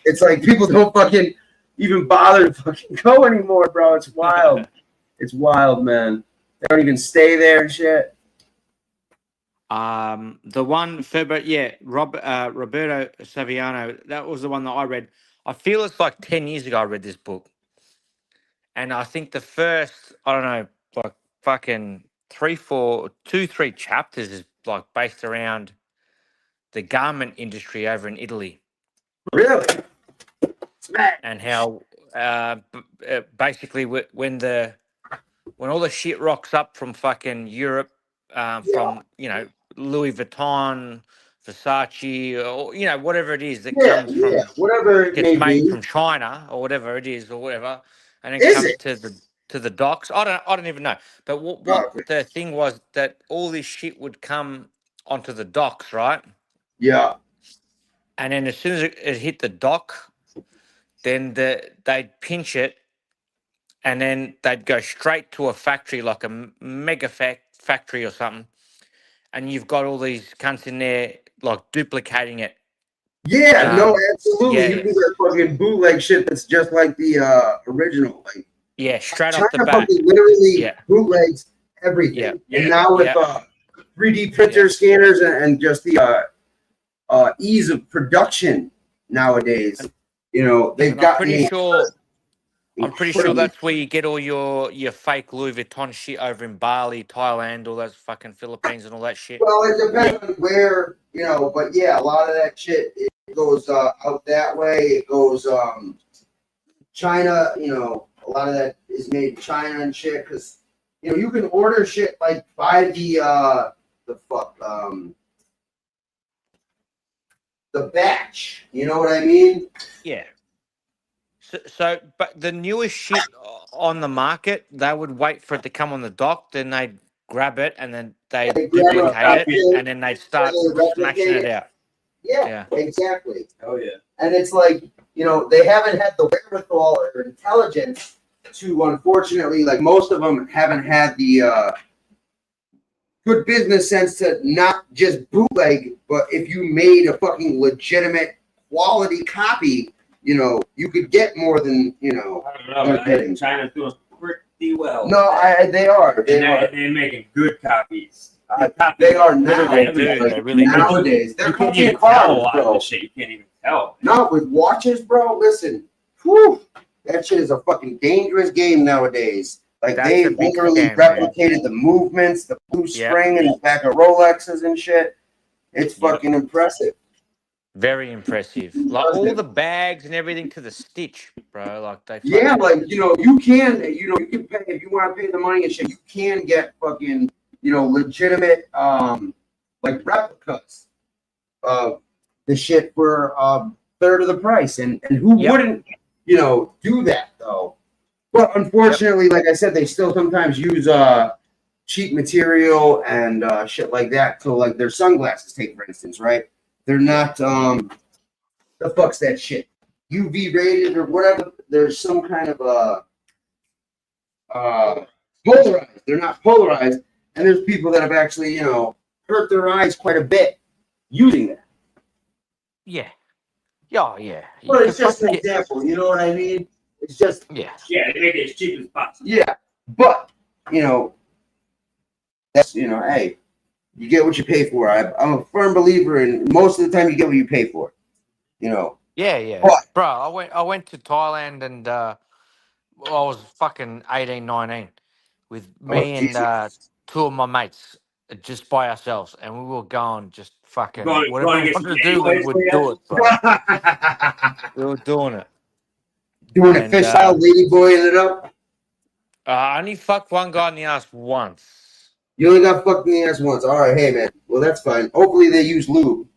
It's like people don't fucking even bother to fucking go anymore, bro. It's wild. It's wild, man. They don't even stay there and shit. The one Roberto Saviano, that was the one that I read. I feel it's like 10 years ago I read this book. And I think the first, I don't know, like fucking 3 chapters is like based around the garment industry over in Italy. Really? And how basically when all the shit rocks up from fucking Europe, from, you know, Louis Vuitton, Versace, or, you know, whatever it is that comes from, whatever it gets may made be. from China or whatever it is or whatever, and it Is comes it? to the docks. I don't even know. But what the thing was that all this shit would come onto the docks, right? Yeah. And then as soon as it hit the dock, then they'd pinch it, and then they'd go straight to a factory, like a mega factory or something. And you've got all these cunts in there, like duplicating it. Yeah, no, absolutely. Yeah. You do that fucking bootleg shit that's just like the original. Like, yeah, straight China off the bat. fucking literally bootlegs everything. Yeah. And now with 3D printer scanners and just the ease of production nowadays, you know, they've got. I'm pretty sure that's where you get all your fake Louis Vuitton shit over in Bali, Thailand, all those fucking Philippines and all that shit. Well, it depends on where, you know, but yeah, a lot of that shit, it goes out that way. It goes China, you know, a lot of that is made in China and shit, because, you know, you can order shit like by the batch, you know what I mean? Yeah. So, but the newest shit on the market, they would wait for it to come on the dock, then they'd grab it, and then they'd duplicate it, and then they'd start smashing it out. Yeah, exactly. Oh, yeah. And it's like, you know, they haven't had the wherewithal or intelligence to, unfortunately, like most of them haven't had the good business sense to not just bootleg, but if you made a fucking legitimate quality copy, you know, you could get more than, you know. I don't know, but China's doing pretty well. No, they are. They're making good copies. They are now. They really nowadays. They're you can't cooking even tell a cars, lot of bro. this shit. You can't even tell. Not with watches, bro. Listen, whew, that shit is a fucking dangerous game nowadays. Like, they literally replicated the movements, the blue spring in the back of Rolexes and shit. It's fucking impressive. Very impressive. Like all the bags and everything to the stitch, bro. Like they. Yeah, like, you know, you can pay if you want to pay the money and shit. You can get fucking, you know, legitimate like replicas of the shit for a third of the price, and who wouldn't, you know, do that though? But unfortunately, like I said, they still sometimes use cheap material and shit like that. So like their sunglasses, take for instance, right? They're not the fuck's that shit? UV rated or whatever. There's some kind of polarized. They're not polarized, and there's people that have actually, hurt their eyes quite a bit using that. Yeah. Oh, yeah. But it's Because just an example. You know what I mean? It's just yeah. Yeah, they make it as cheap as possible. yeah. But that's hey, you get what you pay for. I'm a firm believer in most of the time you get what you pay for. Yeah, yeah. But Bro, I went to Thailand and I was fucking 18, 19 with me and Jesus. two of my mates just by ourselves, and we were going just fucking Going whatever we to get wanted some to do, we anyways, would do it, bro. We were doing it. Doing it And fish style, lady boying it up. I only fucked one guy in the ass once. You only got fucked in the ass once. All right, hey man. Well, that's fine. Hopefully they use lube.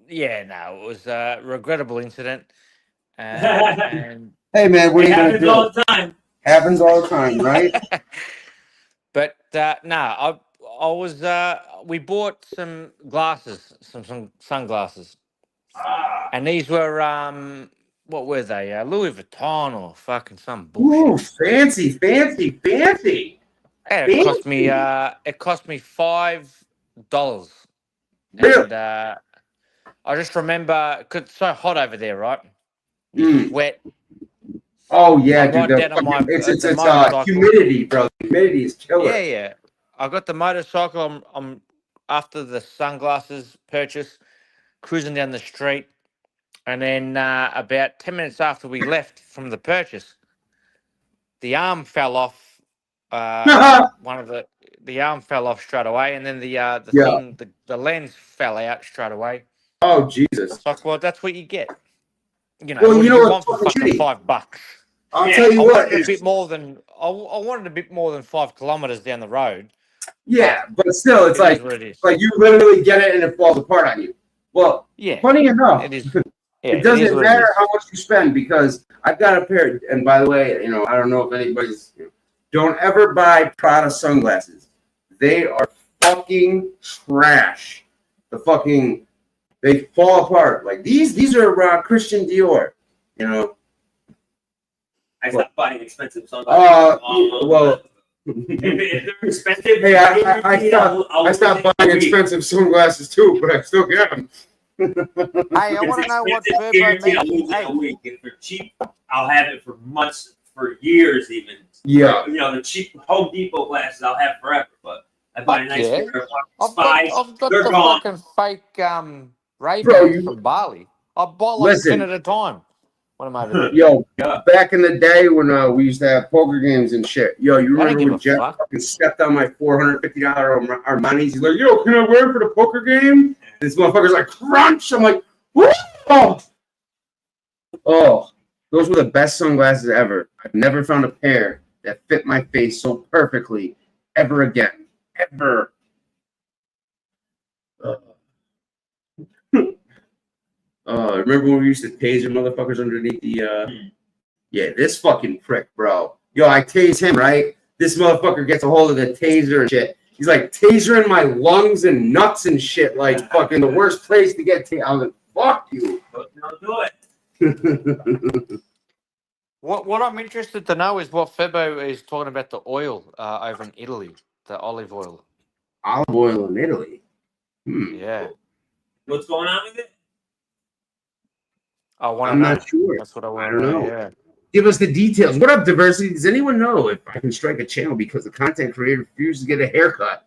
Yeah, no, it was a regrettable incident. And Hey man, what are you gonna do? All the time. Happens all the time, right? But no, I was we bought some glasses, some sunglasses, and these were what were they? Louis Vuitton or fucking some bullshit. Ooh, fancy. And it cost me $5. Really? And I just remember, cause it's so hot over there, right? You sweat. Oh yeah, I dude. ride down on my It's the motorcycle. humidity, bro. The humidity is killer. Yeah, yeah. I got the motorcycle. I'm after the sunglasses purchase, cruising down the street, and then about 10 minutes after we left from the purchase, the arm fell off. One of the arm fell off straight away, and then the lens fell out straight away. Oh Jesus! It's like, well, that's what you get. Well, what you do know you what's want for fucking fucking shitty? $5? I'll tell you I what. wanted a bit more than I wanted a bit more than 5 kilometers down the road. Yeah, but still, it's It like is what it is. like you literally get it and it falls apart on you. Well, Yeah, funny enough, it is. Yeah, it doesn't what it matter is. how much you spend because I've got a pair. And by the way, I don't know if anybody's. Don't ever buy Prada sunglasses. They are fucking trash. They fall apart. Like these are Christian Dior. I stopped buying expensive sunglasses. Well. If they're expensive, Hey, I stopped buying expensive sunglasses too, but I still get them. Hey, I want to know what Verbo guaranteed I'll means. lose it in a week. If they're cheap, I'll have it for months, for years even. Yeah. The cheap Home Depot glasses I'll have forever, but I buy a nice pair of I've Spies. got They're the gone. fucking fake Ray Bro, Bans from Bali. I buy like 10 at a time when I'm over there. Yo, back in the day when we used to have poker games and shit. Yo, you I don't remember give when a Jeff fuck. fucking stepped on my $450 Armani's? He's like, yo, can I wear it for the poker game? This motherfucker's like, crunch. I'm like, whoa. Oh, those were the best sunglasses ever. I've never found a pair that fit my face so perfectly ever again. Ever. Remember when we used to taser motherfuckers underneath the yeah, this fucking prick, bro. Yo, I tase him, right? This motherfucker gets a hold of the taser and shit. He's like tasering my lungs and nuts and shit, like fucking the worst place to get tased. I was like, fuck you. Don't do it. What I'm interested to know is what Febo is talking about the oil over in Italy, the olive oil. Olive oil in Italy. Yeah. What's going on with it? I want to I'm know. not sure. That's what I I want don't to know. know. Yeah. Give us the details. What up, diversity? Does anyone know if I can strike a channel because the content creator refuses to get a haircut?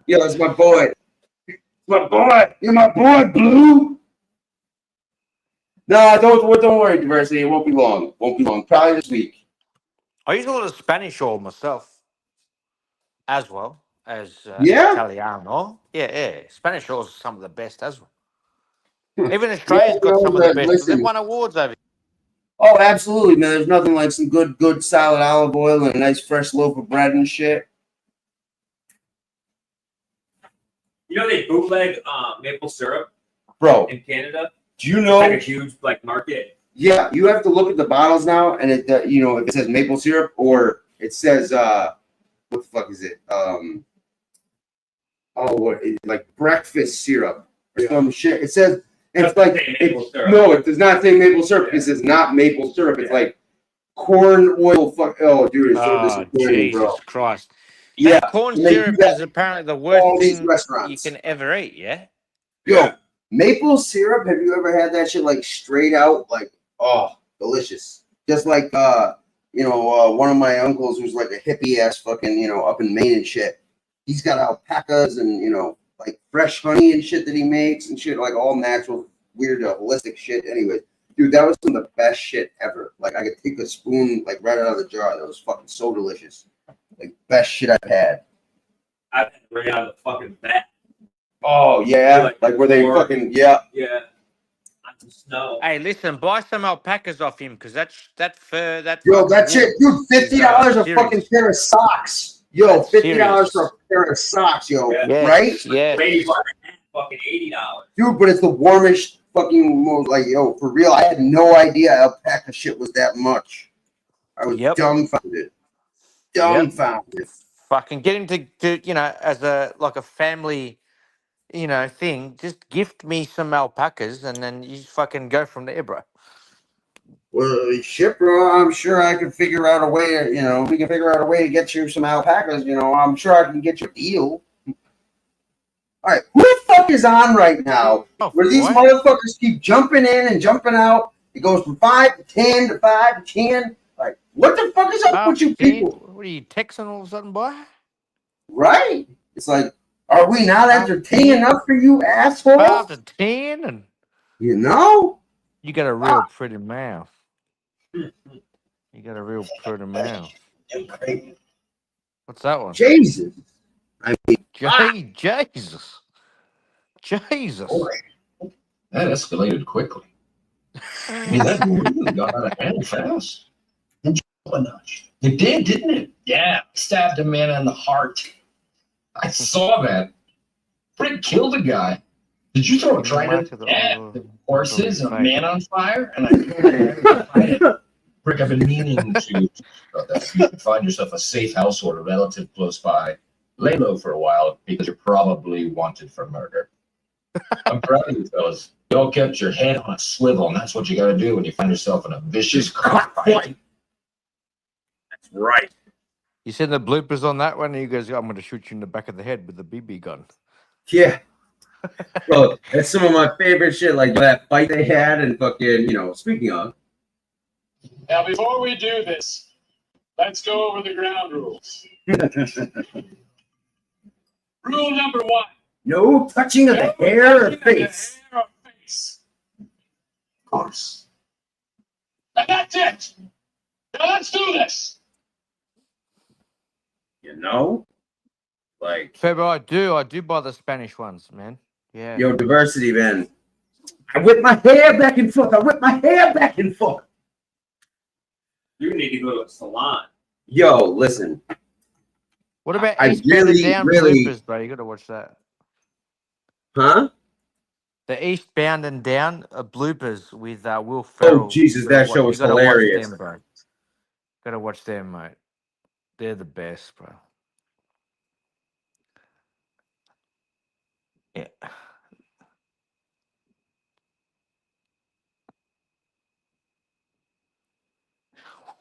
Yo, that's my boy. My boy. You're my boy, Blue. Nah, don't worry, diversity. It won't be long. Probably this week. I use a lot of Spanish oil myself, as well as Yeah? Italiano. Yeah. Spanish oil is some of the best as well. Even Australia's got some of the best. Listen. They've won awards over here. Oh, absolutely, man. There's nothing like some good solid olive oil and a nice fresh loaf of bread and shit. They bootleg maple syrup, Bro, in Canada. Do you know? It's like a huge market. Yeah, you have to look at the bottles now, and it if it says maple syrup or it says what the fuck is it? Like breakfast syrup or some shit. It says it's like maple syrup. No, it does not say maple syrup. It says not maple syrup. It's like corn oil. Fuck. Oh, dude, it's so Oh, disappointing, bro. Jesus Christ. Yeah, That corn and they do syrup that is apparently the at worst all these thing you restaurants. can ever eat, yeah? Yo, maple syrup. Have you ever had that shit like straight out? Like, oh, delicious. Just like one of my uncles who's like a hippie ass fucking up in Maine and shit. He's got alpacas and like fresh honey and shit that he makes and shit, like all natural, weird, holistic shit. Anyway, dude, that was some of the best shit ever. Like I could take a spoon like right out of the jar. That was fucking so delicious. Like best shit I've had. I've had it right out of the fucking bat. Oh yeah, like where they fucking Yeah. On some snow. Hey, listen, buy some alpacas off him because that fur, that yo, fucking that shit, wool dude, $50 is, a fucking pair of socks. Yo, That's $50 serious. for a pair of socks, yo, Yes, right? yes. Fucking $80. Dude, but it's the warmest fucking most, like, yo, for real. I had no idea alpaca shit was that much. I was dumbfounded. Dumbfounded. Fucking get him to as a family, thing. Just gift me some alpacas and then you fucking go from there, bro. Well, shit, bro. I'm sure I can figure out a way. We can figure out a way to get you some alpacas. I'm sure I can get you a deal. All right, who the fuck is on right now? Where these motherfuckers keep jumping in and jumping out? It goes from 5 to 10 to 5 to 10. Like, what the fuck is up with you people? What are you texting all of a sudden, boy? Right? It's like, are we not entertaining enough for you assholes? 5 to 10, and you got a real pretty mouth. You got a real pretty mouth. What's that one? Jesus. I mean, Jesus. That escalated quickly. I mean, that really got out of hand fast. It did, didn't it? Yeah, stabbed a man in the heart. I saw that. Frick killed a guy. Did you throw a trident? Yeah, the horses and a man on fire? And Frick, I've been meaning to find yourself a safe house or a relative close by. Lay low for a while because you're probably wanted for murder. I'm proud of you fellas. You all kept your head on a swivel, and that's what you got to do when you find yourself in a vicious cockfight. That's right. You seen the bloopers on that one? And you guys, I'm going to shoot you in the back of the head with the BB gun. Yeah. Bro, that's some of my favorite shit, like that fight they had and fucking, speaking of. Now, before we do this, let's go over the ground rules. Rule number 1. No touching of the hair or face. Of course. And that's it. Now let's do this. Like. Febo, I do buy the Spanish ones, man. Yeah. Yo, diversity, man. I whip my hair back and forth. You need to go to a salon. Yo, listen. What about I Eastbound really, and Down really- bloopers, bro? You got to watch that. Huh? The Eastbound and Down bloopers with Will Ferrell. Oh, Jesus, that show was hilarious. Watch them, bro. Got to watch them, mate. They're the best, bro. Yeah.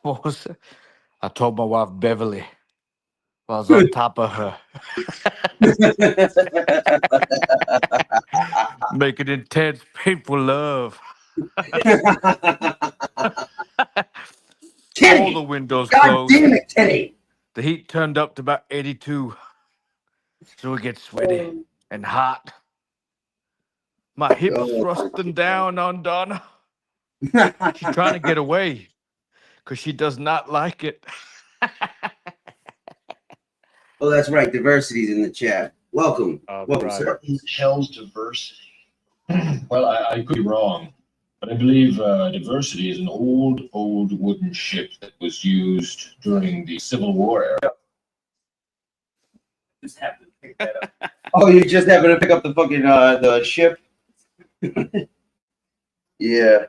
What was it? I told my wife Beverly. I was on top of her. Making intense, painful love. Kenny! All the windows God closed. damn it, Kenny! The heat turned up to about 82. So it gets sweaty and hot. My hips thrusting down on Donna. She's trying to get away because she does not like it. Oh, that's right. Diversity's in the chat. Welcome. Welcome, right. sir. What in the hell's diversity? Well, I could be wrong, but I believe diversity is an old wooden ship that was used during the Civil War era. Just have to pick that up. Oh, you just happened to pick up the fucking the ship? Yeah.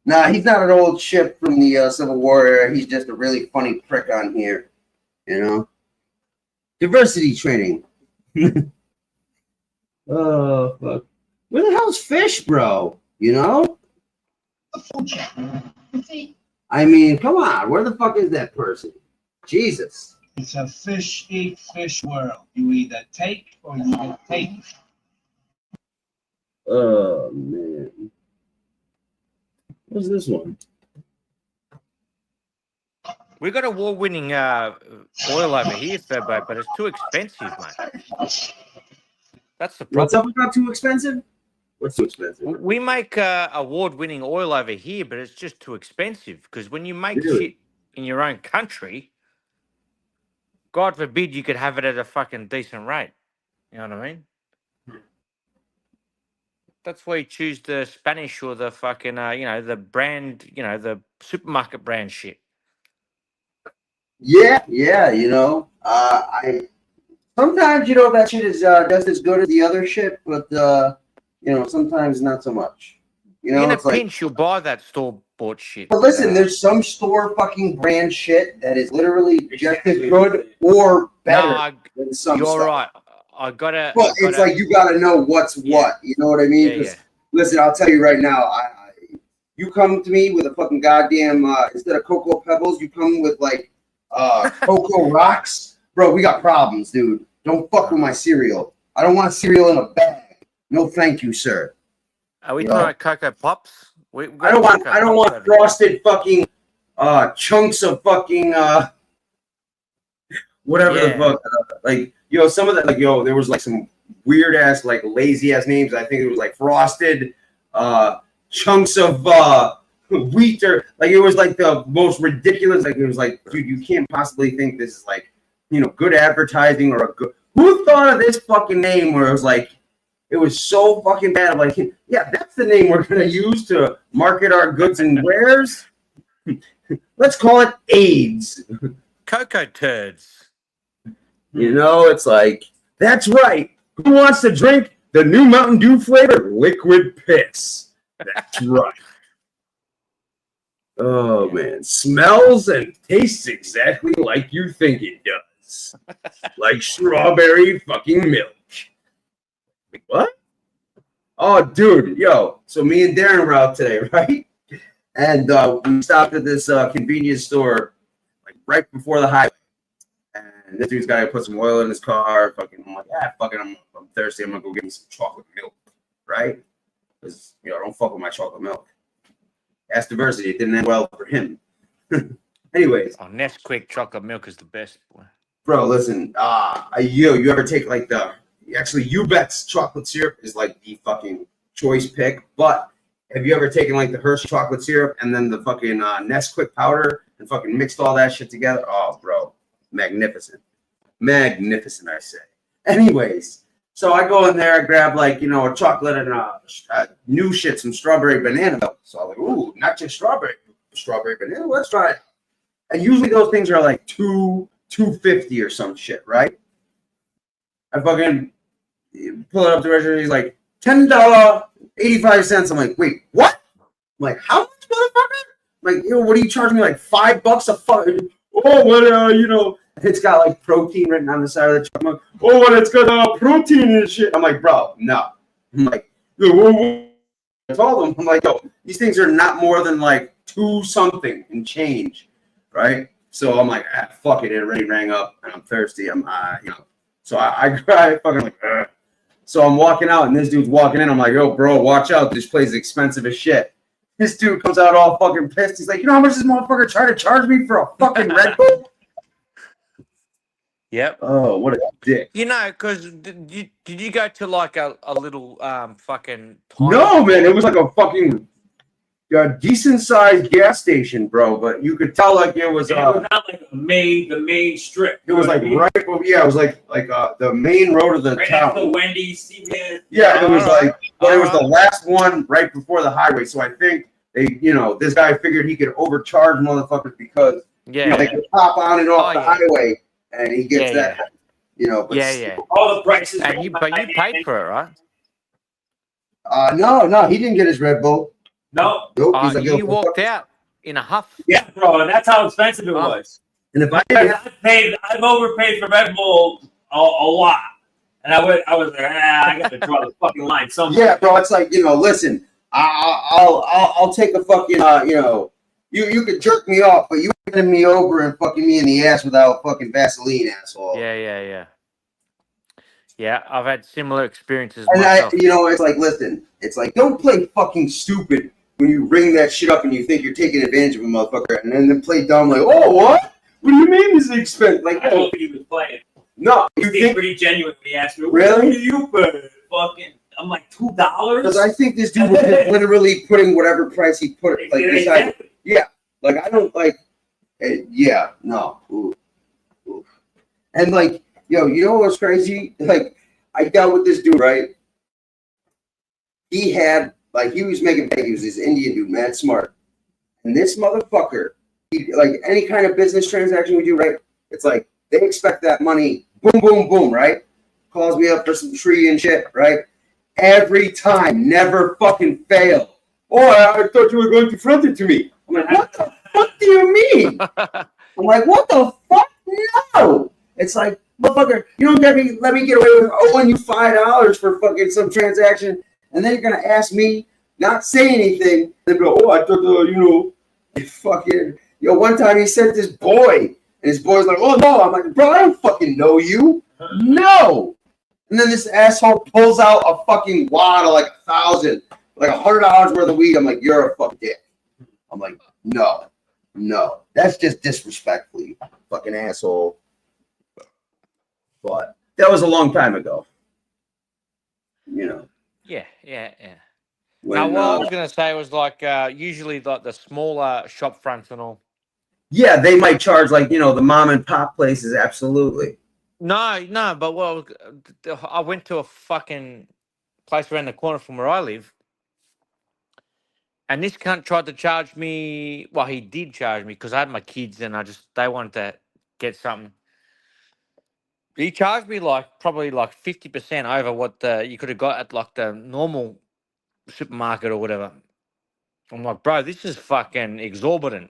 Nah, he's not an old ship from the Civil War era. He's just a really funny prick on here. Diversity training. Oh, fuck. Where the hell's Fish, bro? I mean, come on. Where the fuck is that person? Jesus. It's a fish eat fish world. You either take or you get taken. Oh, man. What's this one? We got award-winning oil over here, Furbo, but it's too expensive, mate. That's the problem. What's up about too expensive? What's too expensive? We make award-winning oil over here, but it's just too expensive. Because when you make shit in your own country, God forbid you could have it at a fucking decent rate. You know what I mean? That's why you choose the Spanish or the fucking, the brand, the supermarket brand shit. Yeah, I sometimes that shit is just as good as the other shit, but sometimes not so much. In a pinch, you'll buy that store-bought shit. But listen, there's some store fucking brand shit that is literally just as good or better than some you're stuff. right. I gotta. But it's like you gotta know what's what. You know what I mean? Yeah. Listen, I'll tell you right now. You come to me with a fucking goddamn instead of Cocoa Pebbles, you come with like Cocoa Rocks, bro. We got problems, dude. Don't fuck with my cereal. I don't want cereal in a bag. No, thank you, sir. Are we talking about Cocoa Pops? I don't want frosted fucking chunks of fucking whatever the fuck. Like some of that, like there was like some weird ass like lazy ass names. I think it was like frosted chunks of wheat, or like it was like the most ridiculous. Like it was like, dude, you can't possibly think this is like good advertising or a good. Who thought of this fucking name where it was like. It was so fucking bad. I'm like, yeah, that's the name we're gonna use to market our goods and wares. Let's call it AIDS. Cocoa turds. It's like, that's right. Who wants to drink the new Mountain Dew flavor liquid piss? That's right. Oh man, smells and tastes exactly like you think it does, like strawberry fucking milk. What? Oh, dude, so me and Darren were out today, right? And we stopped at this convenience store like right before the highway. And this dude's got to put some oil in his car. I'm like, fuck it, I'm thirsty. I'm gonna go get me some chocolate milk, right? Because don't fuck with my chocolate milk. That's diversity. It didn't end well for him. Anyways, Nesquik chocolate milk is the best, boy. Bro, listen, you ever take like actually, U-Bet's chocolate syrup is like the fucking choice pick. But have you ever taken like the Hershey chocolate syrup and then the fucking Nesquik powder and fucking mixed all that shit together? Oh, bro, magnificent, I say. Anyways, so I go in there, I grab like a chocolate and new shit, some strawberry banana milk. So I'm like, ooh, not just strawberry banana. Let's try it. And usually those things are like $2.50 or some shit, right? I fucking pull it up to the register. He's like, $10.85. I'm like, wait, what? I'm like, how much, motherfucker? I'm like, what are you charging me? Like $5 a fuck? Oh, what, it's got like protein written on the side of the chocolate. Oh, what, it's got protein and shit. I'm like, bro, no. I'm like, I told him, I'm like, these things are not more than like $2 something and change, right? So I'm like, fuck it. It already rang up and I'm thirsty. I'm, So I fucking like, ugh. So I'm walking out and this dude's walking in. I'm like, yo, bro, watch out. This place is expensive as shit. This dude comes out all fucking pissed. He's like, how much this motherfucker tried to charge me for a fucking Red Bull? Yep. Oh, what a dick. Because did you go to like a little fucking... No, man. It was like a fucking decent sized gas station, bro. But you could tell like it was not like the main strip. It was like right, it was like the main road of the town. The Wendy's, CVS. Yeah, it was like, but it was the last one right before the highway. So I think they, this guy figured he could overcharge motherfuckers because they could pop on and off the highway, and he gets that. But all the prices. And you paid for it, right? No, he didn't get his Red Bull. No. Nope. You walked out in a huff. Yeah, bro, and that's how expensive it was. And if I've overpaid for Red Bull a lot, and I was like, I got to draw the fucking line somewhere. Yeah, bro, it's like listen, I'll take a fucking You could jerk me off, but you bend me over and fucking me in the ass without fucking Vaseline, asshole. Yeah. Yeah, I've had similar experiences And myself. it's like, listen, it's like, don't play fucking stupid when you ring that shit up and you think you're taking advantage of a motherfucker, and then play dumb like, oh, what? What do you mean this is expensive? Like, I don't think he was playing. no, He you seemed think pretty genuine when he asked me, Really? what do you pay? Fucking, I'm like, $2? because I think this dude was just literally putting whatever price he put, like, Exactly. yeah, like I don't like, yeah, no, ooh. And like, yo, you know what's crazy? Like, I dealt with this dude, right? He had, like, he was making bank. He was this Indian dude, mad smart. And this motherfucker, like, any kind of business transaction we do, right? It's like, they expect that money, boom, boom, boom, right? Calls me up for some tree and shit, right? Every time, never fucking fail. Oh, I thought you were going to front it to me. I'm like, what the fuck do you mean? I'm like, what the fuck? No. It's like, motherfucker, you don't let me get away with owing you $5 for fucking some transaction, and then you're gonna ask me, not say anything, and go, oh, I thought, fucking, one time he sent this boy, and his boy's like, oh no, I'm like, bro, I don't fucking know you, no. And then this asshole pulls out a fucking wad of like 1,000, like $100 worth of weed. I'm like, you're a fucking dick. I'm like, no, that's just disrespectful, you fucking asshole. But that was a long time ago. Yeah. When, Now, what I was going to say was like usually like the smaller shop fronts and all. yeah, they might charge like, the mom and pop places, absolutely. No, but I went to a fucking place around the corner from where I live, and this cunt tried to charge me. Well, he did charge me because I had my kids and they wanted to get something. He charged me probably 50% over what you could have got at like the normal supermarket or whatever. I'm like, bro, this is fucking exorbitant.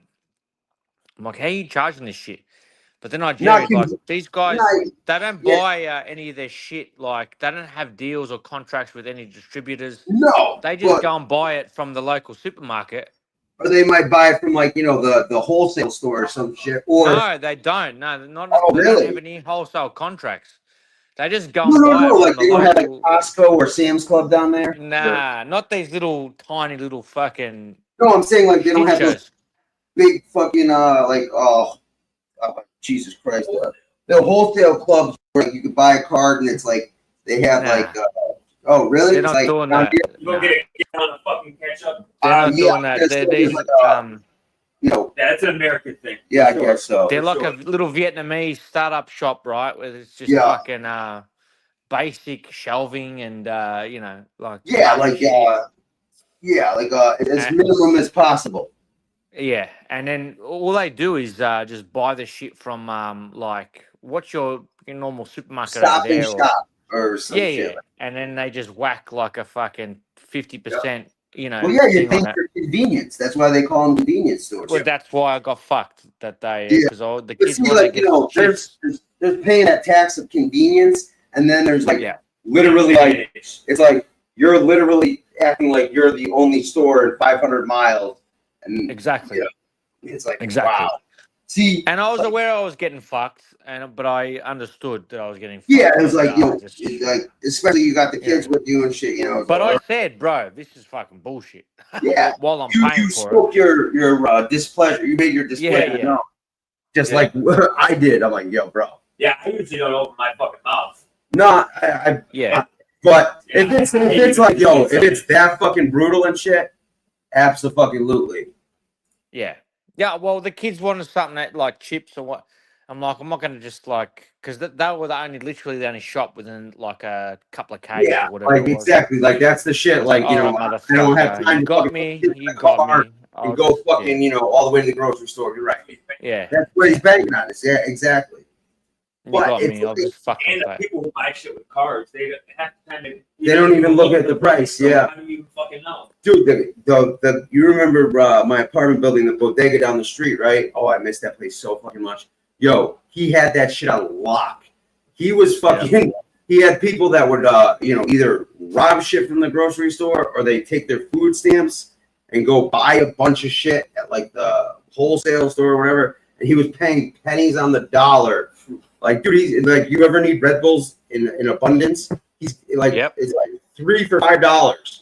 I'm like, how are you charging this shit? But then I Not like you. these guys, Not- they don't yeah. buy any of their shit. Like they don't have deals or contracts with any distributors. No, They just but- go and buy it from the local supermarket. Or they might buy it from like, the wholesale store or some shit. Or No, they don't. No, they really? don't have any wholesale contracts. They just go and no, buy it like from they the don't have like local. Costco or Sam's Club down there. Nah, not these little tiny little fucking. No, I'm saying like they don't shit have shows. those big fucking Jesus Christ, the wholesale clubs where you could buy a card and it's like they have like oh really? They're not Like, doing that. You go get on a fucking ketchup. They're not doing that. That's an American thing. Yeah, I guess so. They're like a little Vietnamese startup shop, right? Where it's just Yeah. fucking basic shelving and like as minimum as possible. Yeah, and then all they do is just buy the shit from like what's your normal supermarket Stop over there? and shop or some yeah, shit. yeah, and then they just whack like a fucking 50%. Well, yeah, you thing on think that. for convenience. That's why they call them convenience stores. Well, that's why I got fucked that day Yeah. because the But kids see, wanted to like, get some chips. there's paying that tax of convenience, and then there's like Yeah. literally like it's like you're literally acting like you're the only store in 500 miles. And Exactly. It's like Exactly. wow. See, And I was aware I was getting fucked, but I understood that I was getting fucked. yeah, it was like Just- especially you got the kids with you and shit, But I said, bro, this is fucking bullshit. yeah, While I'm you paying for spoke your displeasure. You made your displeasure Yeah. known. Just Yeah. like I did. I'm like, yo, bro. Yeah, I usually don't open my fucking mouth. No, but Yeah. if it's like, yo, if it's that fucking brutal and shit, absolutely. Yeah. Yeah, well, the kids wanted something that, like chips or what. I'm like, I'm not going to just because they were literally the only shop within like a couple of Ks Yeah, or whatever. like it was. exactly, like that's the shit. Like All right, I don't have motherfucker, time you to got fucking me. get in You my got car me. and go fucking all the way to the grocery store. You're right. Yeah. That's what he's banking on. Yeah, exactly. You But got it's me. I'll like- just fucking And the pay. people who buy shit with cards, they half the time They don't even look at the price. So Yeah. How do you even fucking know? Dude, the you remember my apartment building, the bodega down the street, right? Oh, I missed that place so fucking much. Yo, he had that shit on lock. He was fucking. He had people that would either rob shit from the grocery store or they take their food stamps and go buy a bunch of shit at like the wholesale store or whatever, and he was paying pennies on the dollar. Like, dude, he's like, you ever need Red Bulls in abundance? He's like, it's like 3 for $5.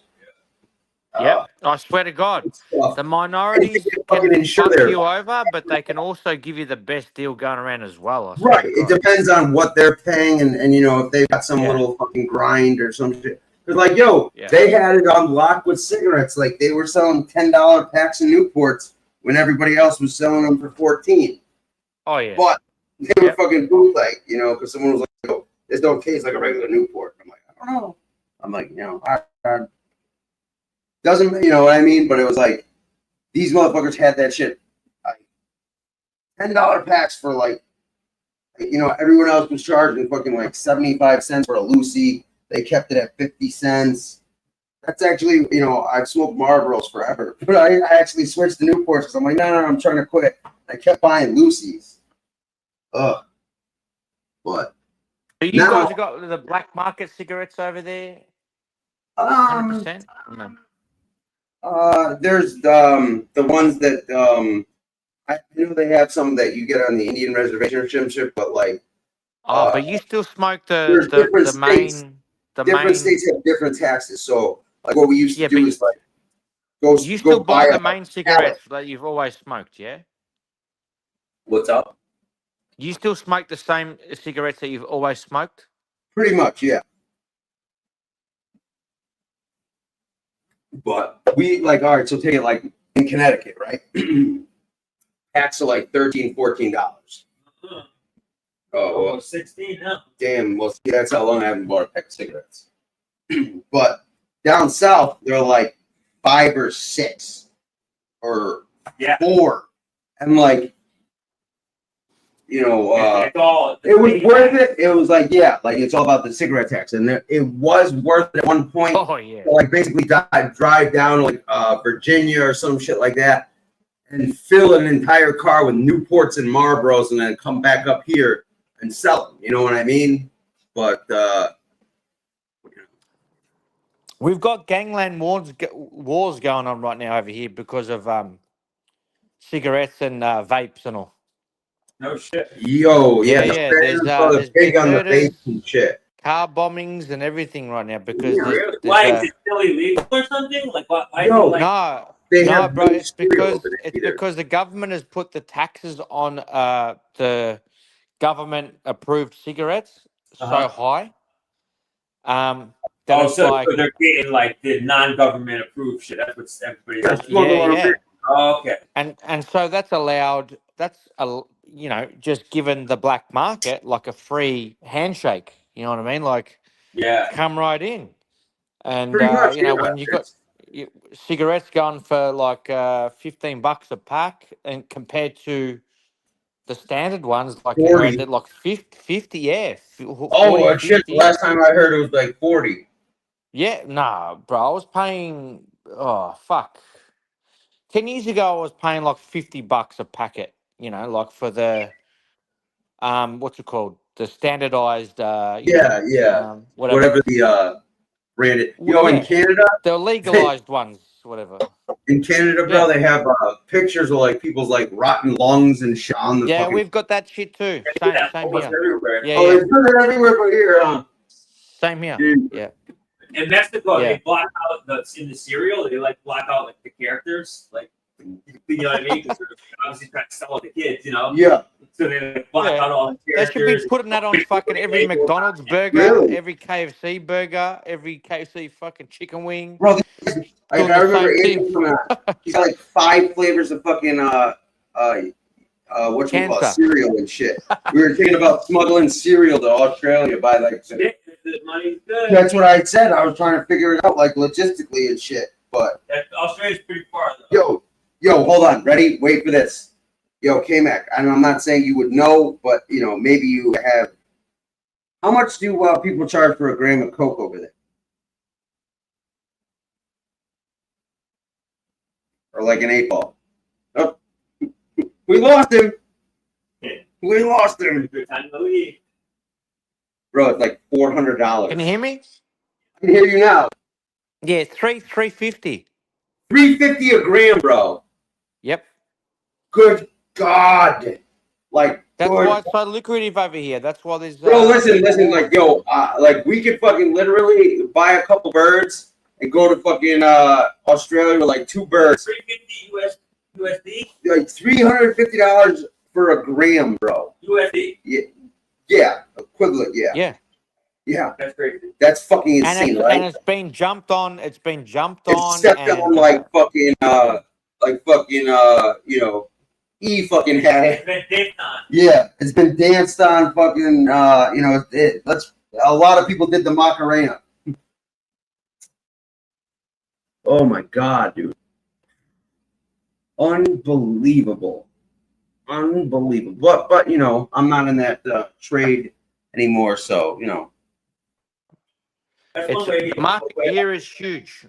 Yep, I swear to God, the minorities can fuck you over, but they can also give you the best deal going around as well. I swear Right. to It God. depends on what they're paying, and you know, if they've got some little fucking grind or some shit. Because like, yo, they had it on lock with cigarettes. Like they were selling $10 packs of Newports when everybody else was selling them for 14. Oh yeah. But they were fucking bootleg, you know, because someone was like, yo, this don't taste like a regular Newport. I'm like, I don't know. I'm like, you know, doesn't, you know what I mean? But it was like, these motherfuckers had that shit, like, $10 packs for like, you know, everyone else was charging fucking like 75 cents for a Lucy. They kept it at 50 cents. That's actually, you know, I've smoked Marlboros forever, but I actually switched to Newports because I'm like, no, I'm trying to quit. I kept buying Lucy's. Ugh. But So you guys have got the black market cigarettes over there? 100%? No. There's the ones that I know they have some that you get on the Indian reservation or some shit, but like but you still smoke there's the different main different states have different taxes. So like what we used to do is like you still buy the main pallet. cigarettes that you've always smoked, yeah? What's up? You still smoke the same cigarettes that you've always smoked? Pretty much, yeah. But we like, all right, so take it like in Connecticut, right? Packs are like $13, $14. Oh, well, 16 now. damn. Well, see, that's how long I haven't bought a pack of cigarettes. But down south, they're like 5 or 6 or 4. I'm like, you know, it was worth it. It was like, yeah, like it's all about the cigarette tax, and it was worth it at one point. Oh yeah. To, like basically drive down like Virginia or some shit like that, and fill an entire car with Newports and Marlboros, and then come back up here and sell them. You know what I mean? But we've got gangland wars going on right now over here because of cigarettes and vapes and all. No shit. Yo, yeah, There's big been on the murders, vapes and shit. car bombings, and everything right now because Why is it still illegal or something? Like why? No, bro. no It's because the government has put the taxes on the government approved cigarettes so high. That it's so like they're getting like the non-government approved shit. That's what everybody's. yeah. Oh, okay. And so that's allowed. You know, just given the black market like a free handshake. You know what I mean? Like, come right in. And much, you know, when you got cigarettes going for like $15 a pack, and compared to the standard ones, like 40. they're like 50, yeah. 40, Oh shit! 50. Last time I heard it was like 40. Yeah, nah, bro. I was paying. Oh fuck. 10 years ago, I was paying like $50 a packet. You know, like for the what's it called? The standardized. Whatever the branded. Yo, in Canada, the legalized ones, whatever. In Canada, bro, they have pictures of like people's like rotten lungs and shit on the fucking. We've got that shit too. Same here. Everywhere. Yeah, it's everywhere but here, huh? Same here. Yeah. In Mexico, they block out in the cereal. They like block out like the characters, like you know what I mean? Because they're obviously trying to sell it to kids, you know. Yeah. So they like, block out all the They characters. should be putting that on fucking every McDonald's burger, every KFC burger, every KFC fucking chicken wing. Bro, I remember eating from he's got like 5 flavors of fucking what you call cereal and shit. We were thinking about smuggling cereal to Australia by like. Money's good. That's what I said. I was trying to figure it out like logistically and shit, but Australia's pretty far though. Yo, hold on, ready? Wait for this. Yo, K-Mac, and I'm not saying you would know, but you know maybe you have. How much do people charge for a gram of coke over there? Or like an 8-ball? Oh, we lost him. We lost him. Bro, it's like $400. Can you hear me? I can hear you now. Yeah, $350. $350 a gram, bro. Yep. Good God. Like, That's good. why it's so lucrative over here. That's why there's. Bro, listen, like, yo, like, we could fucking literally buy a couple birds and go to fucking Australia with like 2 birds. $350 USD? Like $350 for a gram, bro. USD? Yeah, equivalent, yeah. Yeah. Yeah. That's crazy. That's fucking insane, right? And it's been jumped on. It's been jumped It's on. stepped and, on like fucking, you know, E fucking had it. It's been danced on. Yeah, it's been danced on fucking, you know, a lot of people did the Macarena. Oh my God, dude. Unbelievable. Unbelievable. But you know, I'm not in that trade anymore, so, you know. The market here is huge.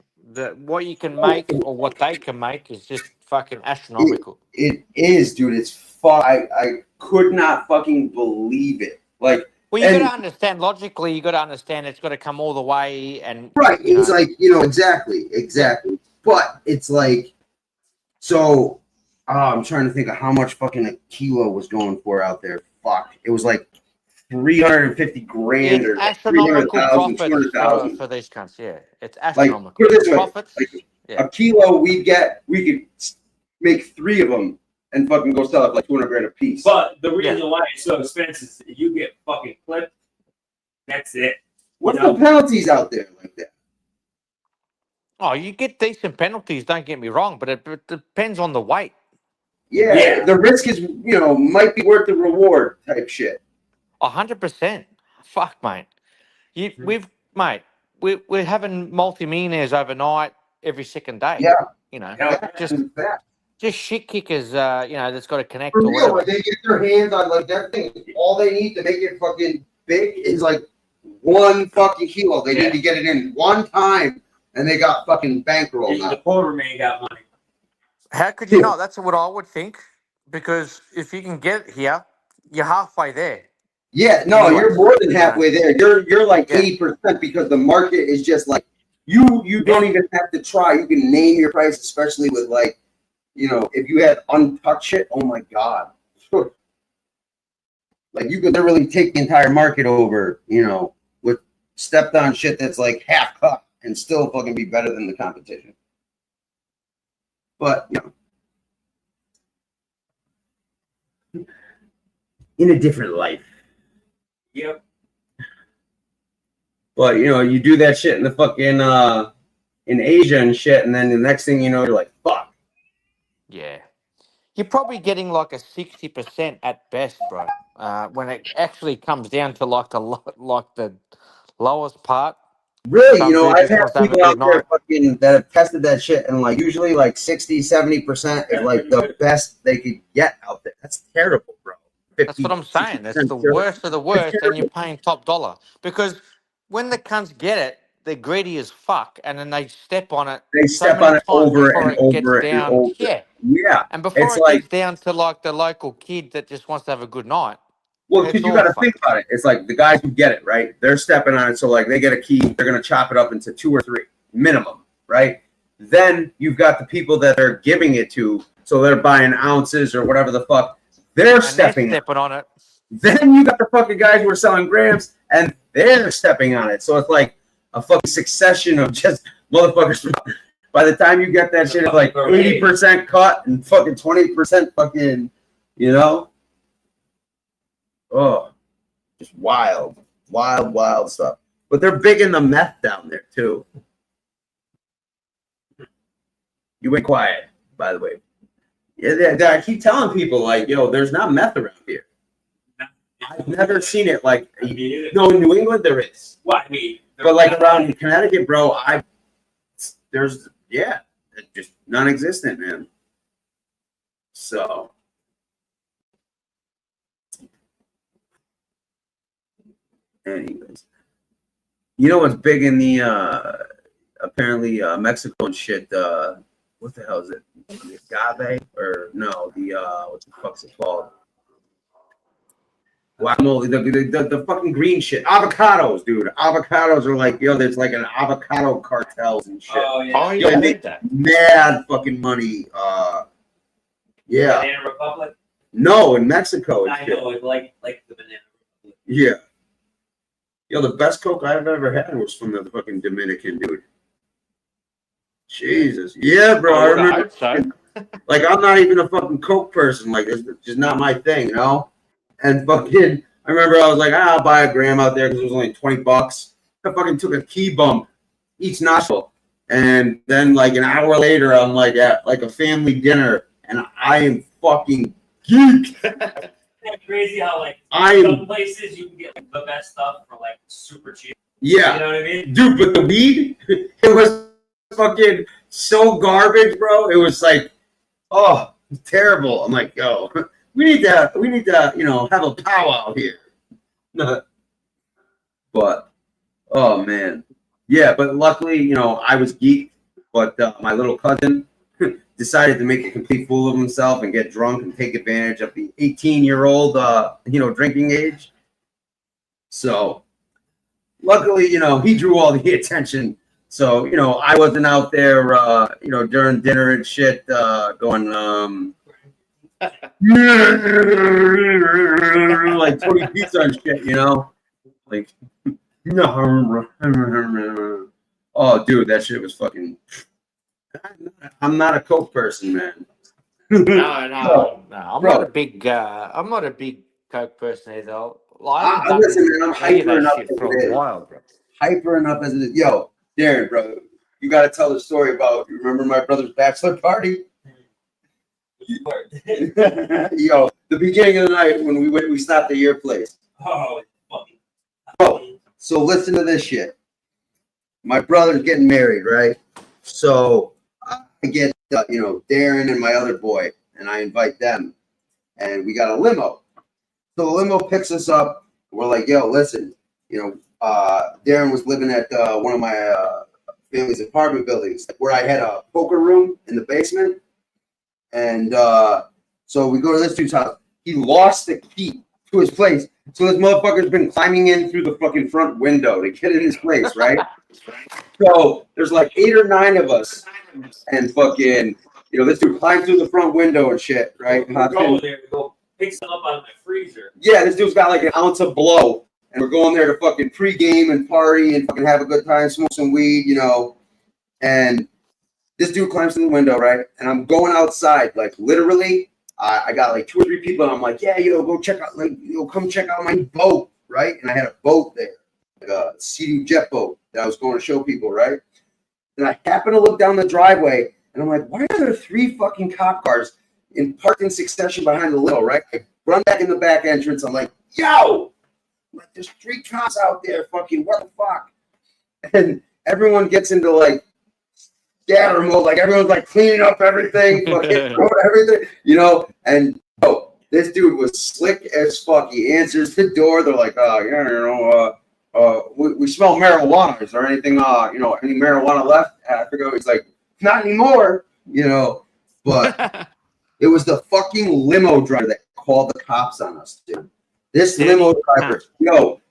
What you can make or what they can make is just fucking astronomical. It is, dude. It's I could not fucking believe it. Like, well, you got to understand logically. You got to understand it's got to come all the way, and right. It's like, you know, exactly. But it's like, so I'm trying to think of how much fucking a kilo was going for out there. Fuck, it was like 350 grand or astronomical 300,000, profits 200,000 for these cunts. Yeah, it's Like, astronomical put it this way, profits. like, a kilo we could make 3 of them and fucking go sell it for like 200 grand a piece. But the reason why it's so expensive is that you get fucking clipped. That's it. What's the penalties out there like that? Oh, you get decent penalties. Don't get me wrong, but it depends on the weight. Yeah, the risk is, you know, might be worth the reward type shit. 100%. Fuck, mate. We're having multi-millionaires overnight every second day. Yeah. You know, Yeah, just shit kickers, you know, that's got to connect For or real, whatever. when they get their hands on like that thing, all they need to make it fucking big is like 1 fucking kilo. They need to get it in 1 time, and they got fucking bankroll now. The poor man got money. How could you not? That's what I would think. Because if you can get it here, you're halfway there. Yeah, no, Anyways, you're more than halfway there. You're like 80% because the market is just like you don't even have to try. You can name your price, especially with like, you know, if you had untouched shit, oh my God. Like you could literally take the entire market over, you know, with stepped on shit that's like half cut and still fucking be better than the competition. But, you know, in a different life. Yep. But, you know, you do that shit in the fucking, in Asia and shit, and then the next thing you know, you're like, fuck. Yeah. You're probably getting like a 60% at best, bro. When it actually comes down to like the lowest part. Really, Some you know, dude I've just had wants to have a people out good there night. fucking that have tested that shit, and like usually like 60-70% is like the best they could get out there. That's terrible, bro. That's what I'm saying. That's the worst of the worst, and you're paying top dollar. Because when the cunts get it, they're greedy as fuck, and then they step on it. They so step many on it times over before and it gets over and down. over. Yeah. Yeah. And before It's it like, gets down to like the local kid that just wants to have a good night. well, it's because you all got to fucked. think about it. It's like the guys who get it, right? They're stepping on it. So, like, they get a key. They're going to chop it up into 2 or 3 minimum, right? Then you've got the people that they're giving it to. So they're buying ounces or whatever the fuck. They're stepping on it. Then you got the fucking guys who are selling grams and they're stepping on it. So it's like a fucking succession of just motherfuckers. By the time you get that shit, it's like 80% cut and fucking 20% fucking, you know? Oh, just wild stuff. But they're big in the meth down there too. You went quiet, by the way. Yeah, I keep telling people like, yo, there's not meth around here. I've never seen it like. No, in New England there is. What I mean, but like around in Connecticut, bro, it's just non-existent, man. So. Anyways, you know what's big in the apparently Mexico and shit? What the hell is it? The agave or no? The what the fuck's it called? Guacamole, the fucking green shit. Avocados, dude. Avocados are like, yo, there's like an avocado cartels and shit. Oh, yeah. Yo, they make mad fucking money. Yeah. Banana Republic. No, in Mexico. I know, it's like the Banana Republic. Yeah. Yo, the best Coke I've ever had was from the fucking Dominican dude. Jesus. Yeah, bro. I remember. Like, I'm not even a fucking Coke person. Like, it's just not my thing, you know? And fucking, I remember I was like, I'll buy a gram out there because it was only $20. I fucking took a key bump each nostril. And then, like, an hour later, I'm like at like a family dinner, and I am fucking geeked. Isn't that crazy how, like, I some places you can get like, the best stuff for, like, super cheap? Yeah. You know what I mean? Dude, but the weed, it was fucking so garbage, bro. It was like, oh, terrible. I'm like, yo, we need to, you know, have a powwow here. But, oh man. Yeah, but luckily, you know, I was geeked, but my little cousin decided to make a complete fool of himself and get drunk and take advantage of the 18-year-old, you know, drinking age. So, luckily, you know, he drew all the attention. So, you know, I wasn't out there, you know, during dinner and shit, going, like Tony Pizza and shit, you know? Like, oh, dude, that shit was fucking. I'm not a Coke person, man. No. I'm not a big. I'm not a big Coke person either. Like, listen, man, I'm hyper enough shit for a while, bro. Hyper enough as it is. Yo, Darren, bro, you got to tell the story about. You remember my brother's bachelor party? Yo, the beginning of the night when we stopped at your place. Oh, fucking. Bro, so listen to this shit. My brother's getting married, right? So I get, you know, Darren and my other boy, and I invite them, and we got a limo. So the limo picks us up. We're like, yo, listen, you know, Darren was living at one of my family's apartment buildings where I had a poker room in the basement. And so we go to this dude's house. He lost the key to his place. So this motherfucker's been climbing in through the fucking front window to get in his place, right? So there's like 8 or 9 of us. And fucking, you know, this dude climbs through the front window and shit, right? Go there, go pick some up out of my freezer. Yeah, this dude's got like an ounce of blow. And we're going there to fucking pregame and party and fucking have a good time, smoke some weed, you know. And this dude climbs through the window, right? And I'm going outside, like literally. I got like 2 or 3 people, and I'm like, yeah, you know, go check out, like, you know, come check out my boat, right? And I had a boat there, like a Sea-Doo jet boat that I was going to show people, right? And I happen to look down the driveway, and I'm like, why are there 3 fucking cop cars parked in succession behind the limo, right? I run back in the back entrance. I'm like, yo, like, there's 3 cops out there, fucking, what the fuck? And everyone gets into like scatter mode, like everyone's like cleaning up everything, fucking everything, you know. And this dude was slick as fuck. He answers the door. They're like, yeah, you know, we smell marijuana. Is there anything, you know, any marijuana left? I forgot. He's like, not anymore, you know. But it was the fucking limo driver that called the cops on us, dude. This limo driver,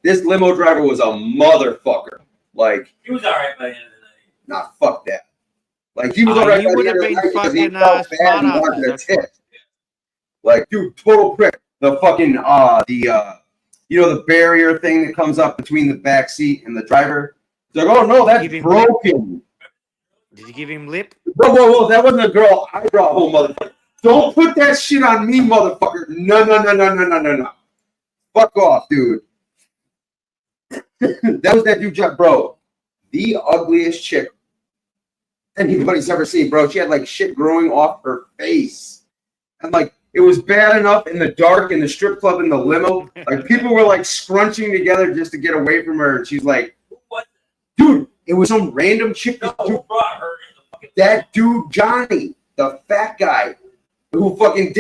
this limo driver was a motherfucker. Like, he was all right by the end of the night. Nah, fuck that. Like, he was all right by the end of the night because he felt bad and wanted a tip. Like, dude, total prick. The fucking, you know, the barrier thing that comes up between the back seat and the driver. It's like, oh no, that's broken. Did you give him lip? Whoa, that wasn't a girl I brought home, motherfucker. Don't put that shit on me, motherfucker. No. Fuck off, dude. That was that dude, bro. The ugliest chick anybody's ever seen, bro. She had like shit growing off her face. And like, it was bad enough in the dark in the strip club in the limo. Like, people were like scrunching together just to get away from her. And she's like, what? Dude, it was some random chick. No, who brought her in the fucking that dude, Johnny, the fat guy who fucking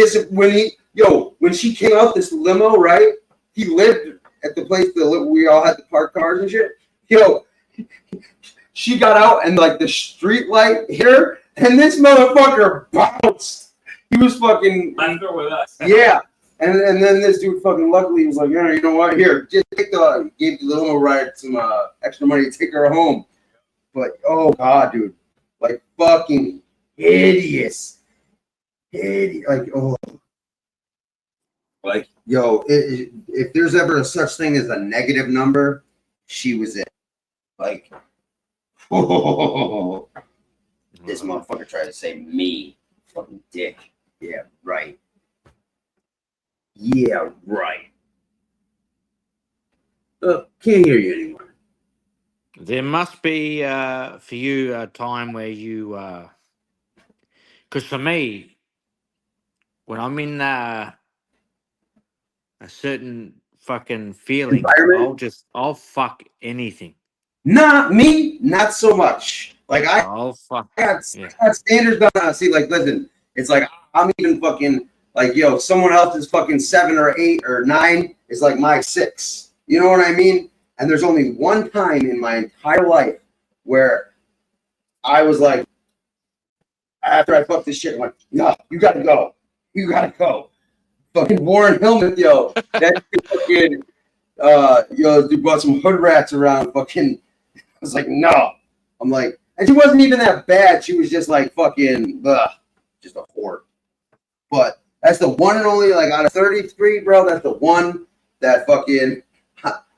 when she came out this limo, right? He lived at the place that we all had to park cars and shit. Yo, she got out and like the street light hit her, and this motherfucker bounced. He was fucking with us. Yeah. And then this dude fucking luckily was like, yeah, you know what? Here, just gave the limo ride some extra money to take her home. But oh god, dude, like fucking hideous. Like, yo, if there's ever a such thing as a negative number, she was it. Like, oh, this motherfucker tried to say me, fucking dick. Yeah, right. Yeah, right. Can't hear you anymore. There must be for you a time where you, because for me, when I'm in a certain fucking feeling, Environment? I'll fuck anything. Not me, not so much. Like I'll fuck. I got standards on. See, like, listen, it's like I'm even fucking like, yo, someone else's fucking 7 or 8 or 9 is like my 6. You know what I mean? And there's only one time in my entire life where I was like, after I fucked this shit, I'm like, no, you gotta go. You gotta go. Fucking Warren Hillman, yo. That fucking yo, dude brought some hood rats around. Fucking, I was like, no. I'm like, and she wasn't even that bad. She was just like fucking, just a whore. But that's the one and only, like, out of 33, bro. That's the one that fucking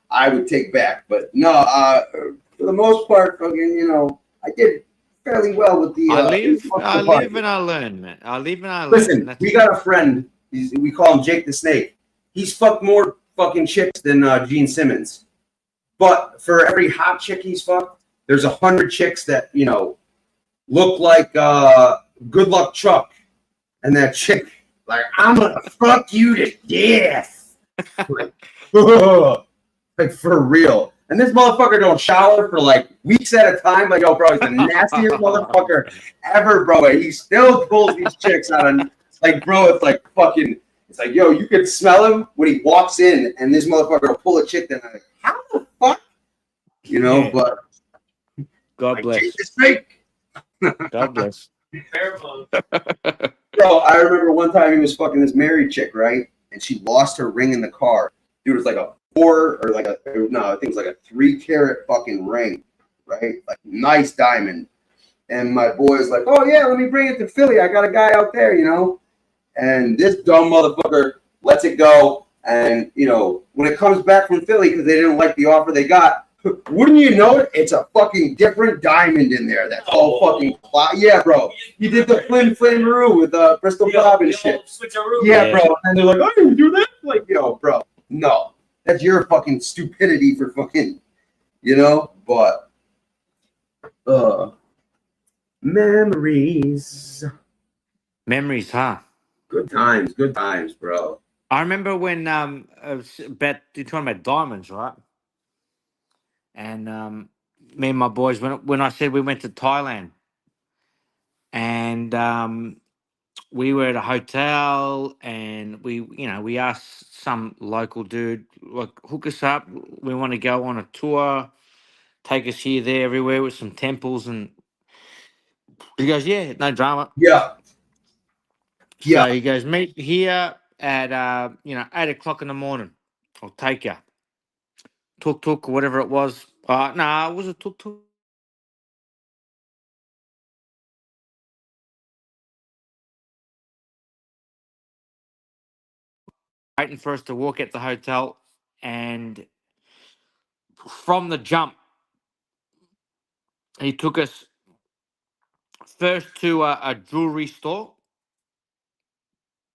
I would take back. But no, for the most part, fucking, you know, I did fairly well with the. I live and I learn, man. I live and I learn. Listen, we got a friend. We call him Jake the Snake. He's fucked more fucking chicks than Gene Simmons. But for every hot chick he's fucked, there's 100 chicks that, you know, look like Good Luck Chuck. And that chick, like, I'm gonna fuck you to death. Like, like, for real. And this motherfucker don't shower for like weeks at a time. Like, yo, bro, he's the nastiest motherfucker ever, bro. And he still pulls these chicks out of, like, bro, it's like fucking, it's like, yo, you can smell him when he walks in, and this motherfucker will pull a chick. Then I'm like, how the fuck? You know, but God bless. God bless. Bro, I remember one time he was fucking this married chick, right? And she lost her ring in the car. Dude, it was like a 4 or like I think it was like a 3-carat fucking ring, right? Like, nice diamond. And my boy's like, oh yeah, let me bring it to Philly. I got a guy out there, you know? And this dumb motherfucker lets it go. And, you know, when it comes back from Philly, because they didn't like the offer they got, wouldn't you know it? It's a fucking different diamond in there. That's all fucking yeah, bro. You did the Flameroo with Bristol Bob and shit. Yeah, bro. And they're like, I didn't do that. Like, yo, bro, no, that's your fucking stupidity for fucking, you know. But memories, huh? Good times, bro. I remember when you're talking about diamonds, right? And me and my boys, when I said we went to Thailand, and we were at a hotel, and we asked some local dude, like, hook us up. We want to go on a tour, take us here, there, everywhere with some temples, and he goes, yeah, no drama. Yeah. So he goes, meet here at 8:00 in the morning. I'll take you. Tuk-tuk or whatever it was. Nah, it was a tuk-tuk. Waiting for us to walk at the hotel, and from the jump, he took us first to a jewelry store,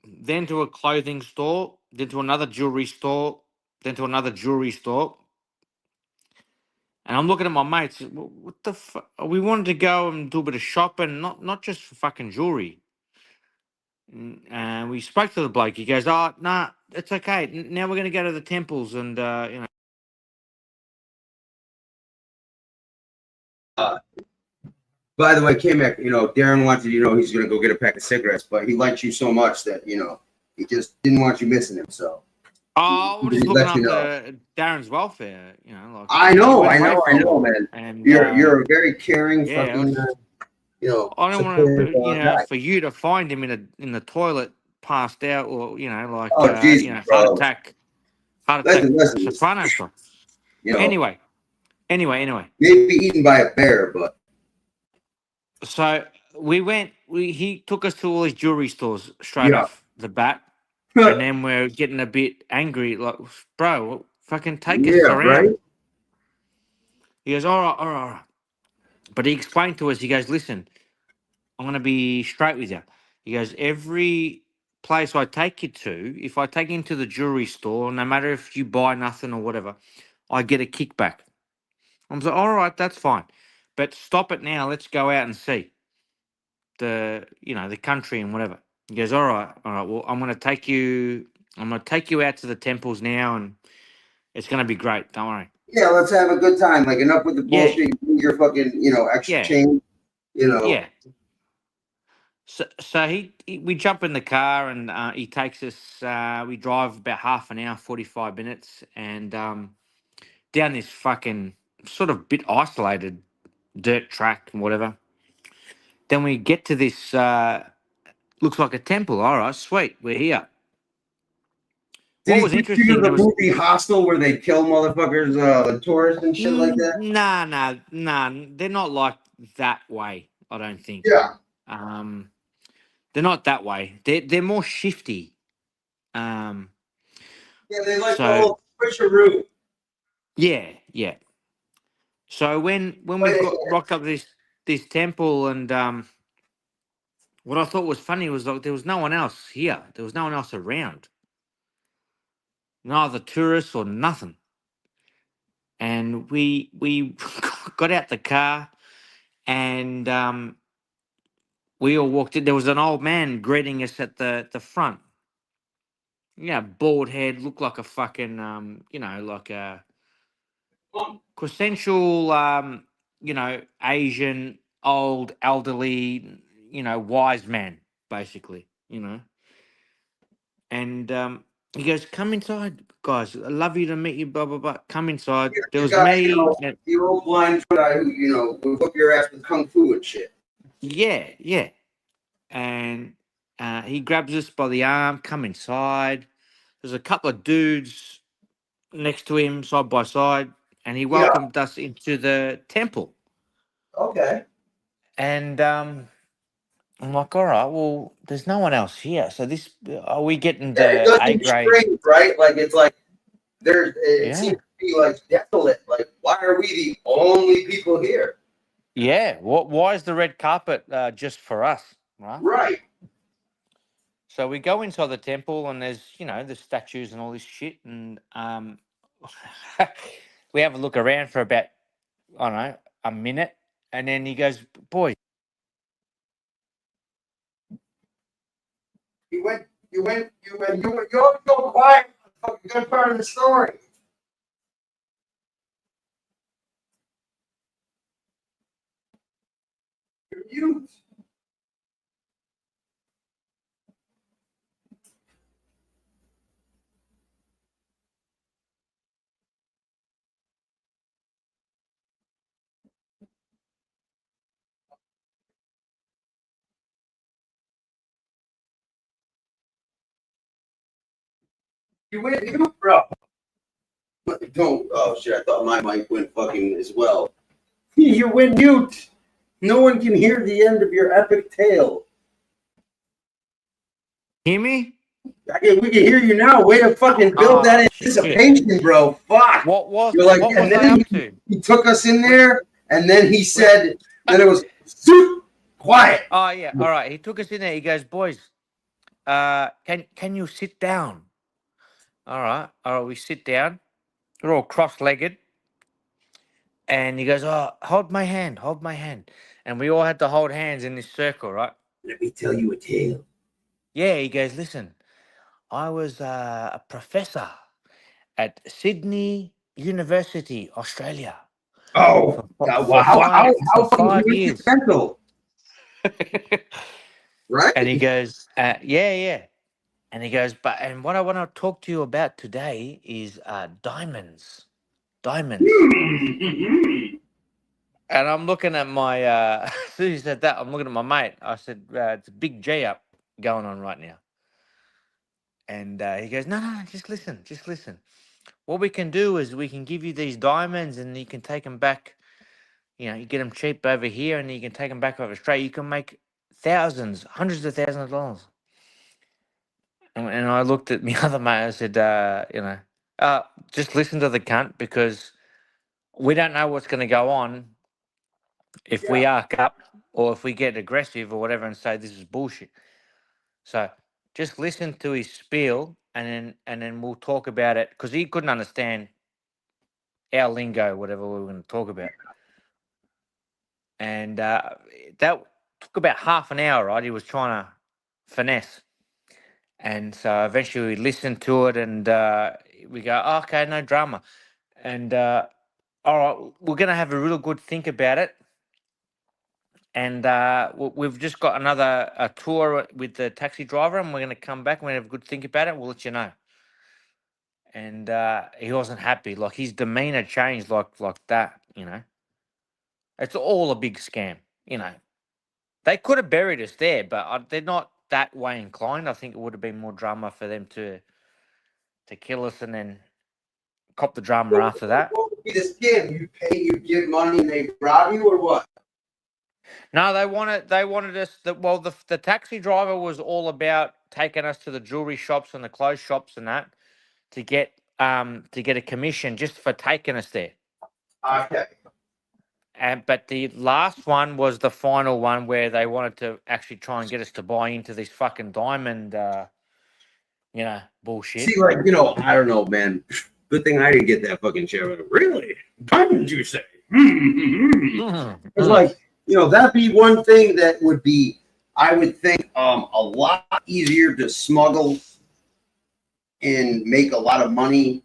then to a clothing store, then to another jewelry store, then to another jewelry store. And I'm looking at my mates. What the fuck? We wanted to go and do a bit of shopping, not just for fucking jewelry. And we spoke to the bloke. He goes, "Oh, nah, it's okay. Now we're going to go to the temples and By the way, K-Mac, you know, Darren wanted you to know he's going to go get a pack of cigarettes, but he likes you so much that, you know, he just didn't want you missing him. So. Oh, we're just looking after Darren's welfare, you know. Like, I know, man. And you're a very caring, fucking, you know. I don't want to, for you to find him in the toilet, passed out, or like, Jesus, heart attack, listen, soprano stuff. You know. Anyway. Maybe eaten by a bear, but. So we went he took us to all these jewelry stores straight Yeah. off the bat, and then we're getting a bit angry, like, bro, fucking take us Yeah, right? around. He goes, all right, all right, all right. But he explained to us, he goes, listen, I'm going to be straight with you. He goes, every place I take you to, if I take you into the jewelry store, no matter if you buy nothing or whatever, I get a kickback. I'm like, all right, that's fine. But stop it now. Let's go out and see the country and whatever. He goes, all right. Well, I'm going to take you out to the temples now, and it's going to be great. Don't worry. Yeah, let's have a good time. Like, enough with the Yeah. bullshit. Your fucking, extra Yeah. change. Yeah. So we jump in the car, and he takes us. We drive about half an hour, 45 minutes, and down this fucking sort of bit isolated dirt track and whatever. Then we get to this. Looks like a temple. All right, sweet. We're here. Did What he was take you to interesting? the movie Hostel where they kill motherfuckers, tourists and shit like that? Nah. They're not like that way. I don't think. Yeah. They're not that way. They're more shifty. Yeah, they like the So whole switcheroo. yeah. So when we got rocked up this temple, and what I thought was funny was, like, there was no one else here. There was no one else around. No other tourists or nothing. And we got out the car, and we all walked in. There was an old man greeting us at the front. Yeah, bald head, looked like a fucking like a quintessential Asian, old, elderly, wise man, basically. And he goes, "Come inside, guys. I'd love you to meet you, blah blah blah. Come inside." There was guy, me. the old blind guy who, would whip your ass with kung fu and shit. Yeah. And he grabs us by the arm, come inside. There's a couple of dudes next to him, side by side, and he welcomed us into the temple. Okay. And I'm like, all right, well, there's no one else here. So are we getting the A grade? Strange, right? Like, it's like, it seems to be like desolate. Like, why are we the only people here? Yeah. Why is the red carpet just for us? Right. So we go inside the temple, and there's, the statues and all this shit. And we have a look around for about, I don't know, a minute. And then he goes, boys. You're so quiet. Fucking good part of the story. You're mute. You went mute, bro. Don't. Oh shit! I thought my mic went fucking as well. You went mute. No one can hear the end of your epic tale. Hear me? We can hear you now. Way to fucking build that anticipation, bro. Fuck. What was I up to? He took us in there, and then he said, then it was quiet. Oh yeah. All right. He took us in there. He goes, boys, can you sit down? All right. We sit down. We're all cross-legged. And he goes, oh, hold my hand. And we all had to hold hands in this circle, right? Let me tell you a tale. Yeah, he goes, listen, I was a professor at Sydney University, Australia. Oh, how 5 years. Right? And he goes, yeah. And he goes, and what I want to talk to you about today is diamonds. And I'm looking at my, as soon as he said that, I'm looking at my mate. I said, it's a big G up going on right now. And he goes, no, just listen. What we can do is we can give you these diamonds, and you can take them back. You get them cheap over here, and you can take them back over Australia. You can make thousands, hundreds of thousands of dollars. And I looked at my other mate. I said, just listen to the cunt because we don't know what's going to go on if we arc up or if we get aggressive or whatever and say this is bullshit. So just listen to his spiel and then we'll talk about it because he couldn't understand our lingo, whatever we were going to talk about. And that took about half an hour, right? He was trying to finesse. And so eventually we listened to it and we go, oh, okay, no drama. And all right, we're going to have a real good think about it. And we've just got a tour with the taxi driver and we're going to come back and we're going to have a good think about it. We'll let you know. And he wasn't happy. Like his demeanor changed like that, you know. It's all a big scam, you know. They could have buried us there, but they're not that way inclined. I think it would have been more drama for them to kill us and then cop the drama after that. What would be the scam? You give money and they rob you or what? No, they wanted us. The taxi driver was all about taking us to the jewelry shops and the clothes shops and that to get a commission just for taking us there. Okay. But the last one was the final one where they wanted to actually try and get us to buy into this fucking diamond, bullshit. See, like, I don't know, man. Good thing I didn't get that fucking share. Really? Diamonds, you say? It's like, that'd be one thing that would be, I would think, a lot easier to smuggle and make a lot of money.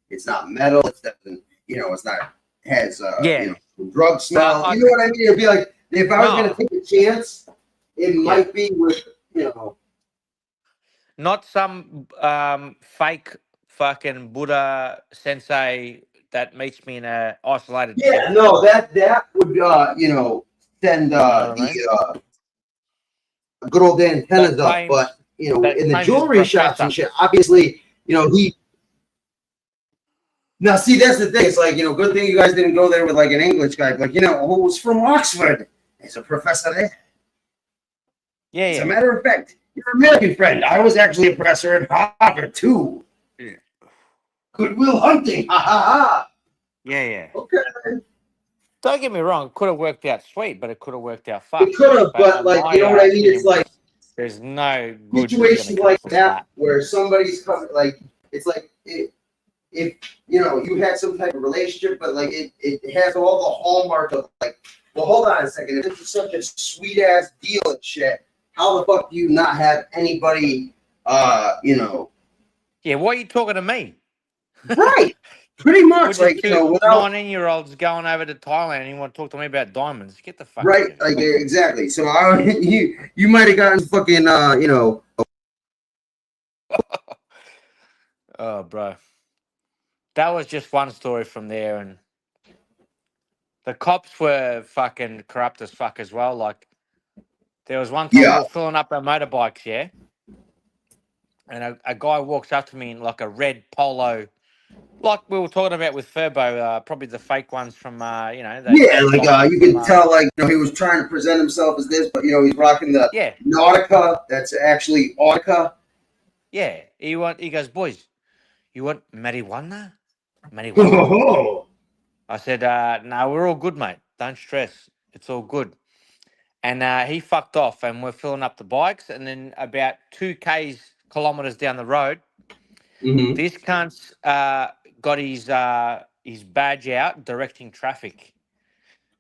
It's not metal. It doesn't, it's not, has, drug smell. You know what I mean? It'd be like, if I was going to take a chance, it might be with, not some fake fucking Buddha sensei that meets me in a isolated. Yeah, no, that would send the good old antennas up. But in the jewelry shops and shit, obviously, he. Now, see, that's the thing. It's like, good thing you guys didn't go there with like an English guy, like, who's from Oxford. He's a professor there. Yeah. As a matter of fact, your American friend, I was actually a professor at Harvard too. Yeah. Goodwill Hunting. Ha ha ha. Yeah. Okay. Don't get me wrong. It could have worked out sweet, but it could have worked out fucked. It could have, but like, you know what I mean? It's like there's no good situations like that where somebody's coming. Like, it's like if you had some type of relationship, but like it has all the hallmark of like, well, hold on a second. If this is such a sweet ass deal and shit, how the fuck do you not have anybody? Yeah, why are you talking to me? Right. Pretty much, like, 19-year-olds going over to Thailand and you want to talk to me about diamonds. Get the fuck right, out. Like, exactly. So you might have gotten fucking Oh, bro. That was just one story from there, and the cops were fucking corrupt as fuck as well. Like, there was one time we were filling up our motorbikes, yeah? And a guy walks up to me in like a red polo, like we were talking about with Furbo, probably the fake ones from, you could tell, like, he was trying to present himself as this, but, he's rocking the Nautica. That's actually Autica. Yeah. He goes, boys, you want marijuana? Oh. I said, no, we're all good, mate. Don't stress. It's all good. And he fucked off, and we're filling up the bikes. And then about 2 kilometers down the road, this cunt's got his badge out, directing traffic.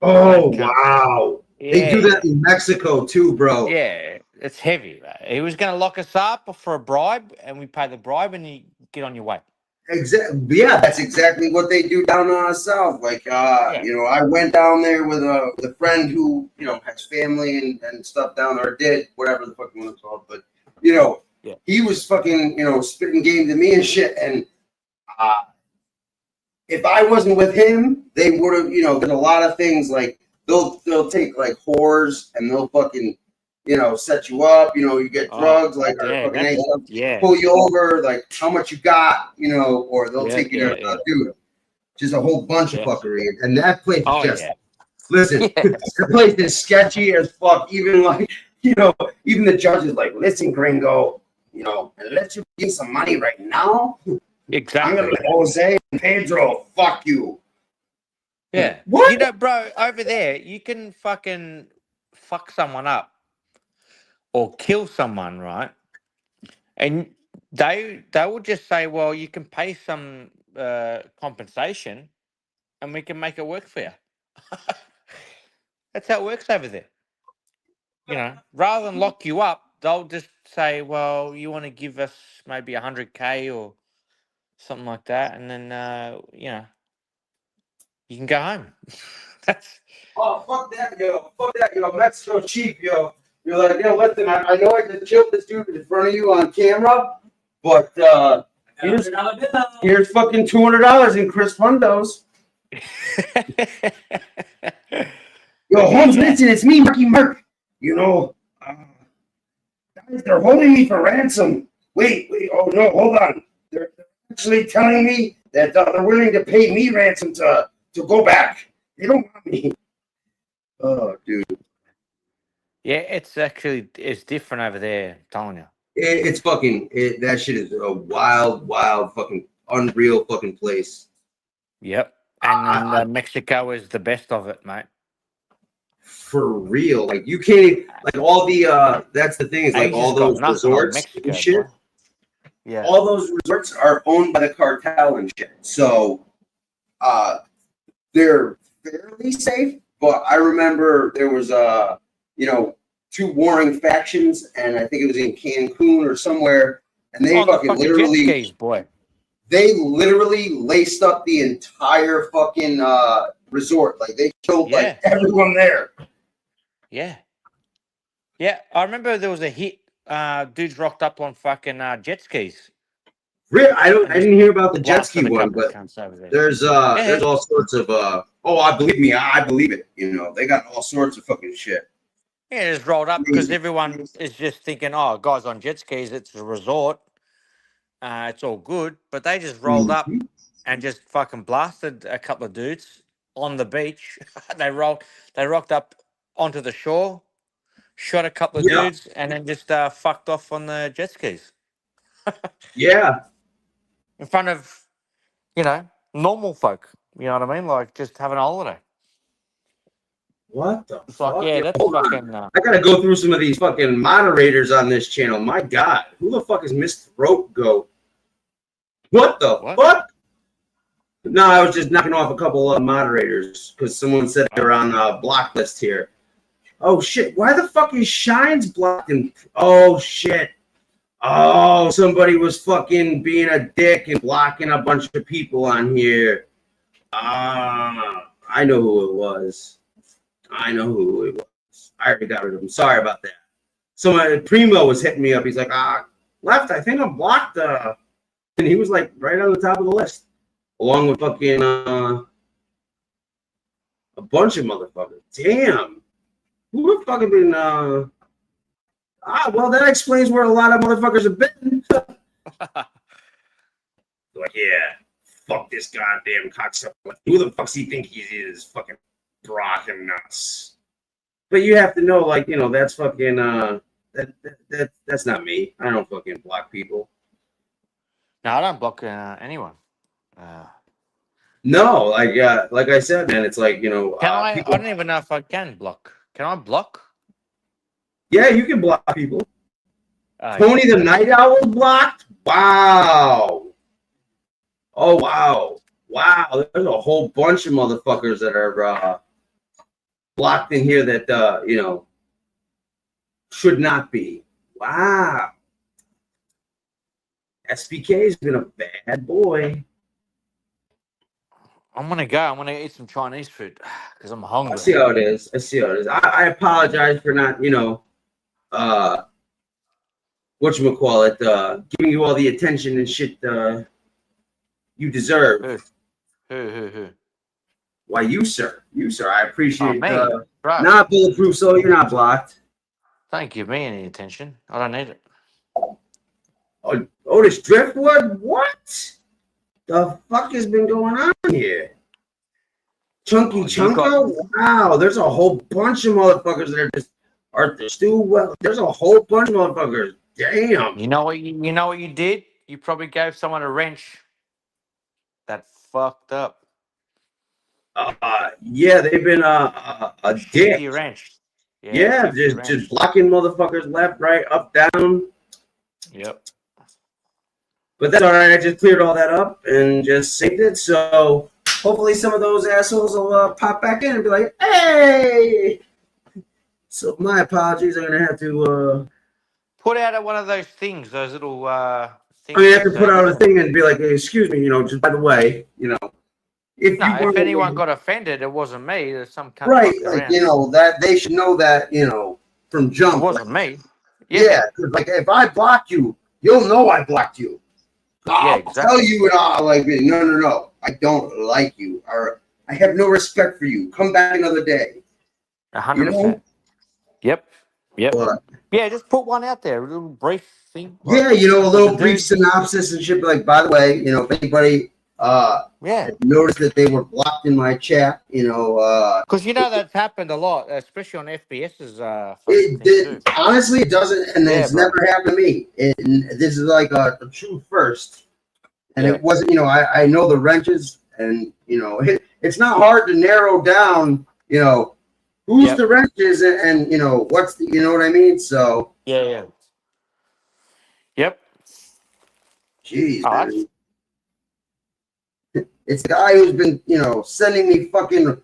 Oh, wow. Yeah. They do that in Mexico too, bro. Yeah, it's heavy. Right? He was going to lock us up for a bribe, and we pay the bribe, and you get on your way. Exactly. Yeah, that's exactly what they do down south. Like, I went down there with a friend who, has family and stuff down there, or did, whatever the fuck you want to call it. But, he was fucking, spitting game to me and shit. And if I wasn't with him, they would have, there's a lot of things like they'll take like whores and they'll fucking, set you up, you get drugs, like, pull you over, like, how much you got, or they'll take you to, dude, just a whole bunch of fuckery. And that place is listen, the place is sketchy as fuck. Even like You know, even the judge is like, listen, gringo, you know, unless you give some money right now, Exactly. I'm gonna let Jose and Pedro fuck you. Yeah. What? You know, bro, over there, you can fucking fuck someone up or kill someone, right? And they will just say, well, you can pay some compensation and we can make it work for you. That's how it works over there. You know, rather than lock you up, they'll just say, well, you want to give us maybe 100K or something like that. And then, you know, you can go home. That's... Oh, fuck that, yo. Fuck that, yo. That's so cheap, yo. You're like, yo, listen, I know I just killed this dude in front of you on camera, but here's fucking $200 in Chris Fundos. Yo, Holmes, listen, it's me, Marky Mark. You know, guys, they're holding me for ransom. Wait, oh no, hold on. They're actually telling me that they're willing to pay me ransom to go back. They don't want me. Oh, dude. Yeah, it's different over there, I'm telling you. It's fucking, that shit is a wild, fucking unreal fucking place. Yep. And then Mexico is the best of it, mate. For real. Like, you can't, like, all the, that's the thing is, like, all those resorts Mexico, and shit. Bro. Yeah. All those resorts are owned by the cartel and shit. So, they're fairly safe. But I remember there was, you know, two warring factions, and I think it was in Cancun or somewhere, and they fucking literally, jet skis, boy. They literally laced up the entire fucking resort. Like, they killed like everyone there. Yeah. Yeah, I remember there was a hit. Dudes rocked up on fucking jet skis. Really? I didn't hear about the jet ski one, but there's all sorts of I believe it. You know, they got all sorts of fucking shit. Yeah, it's rolled up because everyone is just thinking, oh, guys on jet skis, it's a resort. It's all good. But they just rolled up and just fucking blasted a couple of dudes on the beach. They rocked up onto the shore, shot a couple of dudes, and then just fucked off on the jet skis. Yeah. In front of, you know, normal folk. You know what I mean? Like, just having a holiday. What the fuck? fuck? Yeah, that's Hold fucking... I gotta go through some of these fucking moderators on this channel. My God. Who the fuck is Mr. Throat Goat? What the fuck? No, I was just knocking off a couple of moderators because someone said they're on a block list here. Oh, shit. Why the fuck is Shines blocking? Oh, shit. Oh, somebody was fucking being a dick and blocking a bunch of people on here. I know who it was. I already got rid of him. Sorry about that. So Primo was hitting me up. He's like, left, I think I'm blocked. And he was like right on the top of the list. Along with fucking a bunch of motherfuckers. Damn. Who the fucking been well, that explains where a lot of motherfuckers have been. Like, yeah, fuck this goddamn cocksucker. Who the fuck's he think he is? Fucking blocking us. But you have to know, like, you know, that's fucking that's not me. I don't fucking block people. No, I don't block anyone. No, like I said, man, it's like, you know, Can I don't even know if I can block. Can I block? Yeah, you can block people. Tony the Night Owl blocked? Wow. Oh, wow. Wow. There's a whole bunch of motherfuckers that are blocked in here that, you know, should not be. Wow. SBK has been a bad boy. I'm going to go. I'm going to eat some Chinese food because I'm hungry. I see how it is. I apologize for not, you know, whatchamacallit, giving you all the attention and shit you deserve. Who? Why, you, sir. I appreciate it. Right. Not bulletproof, so you're not blocked. Don't give me any attention. I don't need it. Oh, Otis Driftwood? What? The fuck has been going on here? Chunky Chunko? Wow, there's a whole bunch of motherfuckers that are just Arthur Stewell. There's a whole bunch of motherfuckers. Damn. You know what you did? You probably gave someone a wrench that fucked up. Yeah, they've been a dick. Shifty wrench. Yeah, just blocking motherfuckers left, right, up, down. Yep. But that's all right. I just cleared all that up and just saved it. So hopefully some of those assholes will pop back in and be like, "Hey." So my apologies. I'm gonna have to put out one of those things, those little things. I have to put out a thing and be like, hey, "Excuse me, just by the way, if anyone got offended, it wasn't me. There's some cunt right, fucking like around. that they should know that from jump. It wasn't me. Yeah, like if I block you, you'll know I blocked you. I'll tell you and I'll like, no, I don't like you, or I have no respect for you. Come back another day. 100%. Yep. Yeah, just put one out there, a little brief thing. Yeah, a little brief synopsis and shit. Like, by the way, if anybody noticed that they were blocked in my chat, because that's happened a lot, especially on FBS's. Honestly, it doesn't, and it's never happened to me. This is like a true first, and it wasn't. I know the wrenches, and it's not hard to narrow down. Who's the wrenches, and what's the, what I mean. So yeah. Yep. Jeez, man. It's the guy who's been, sending me fucking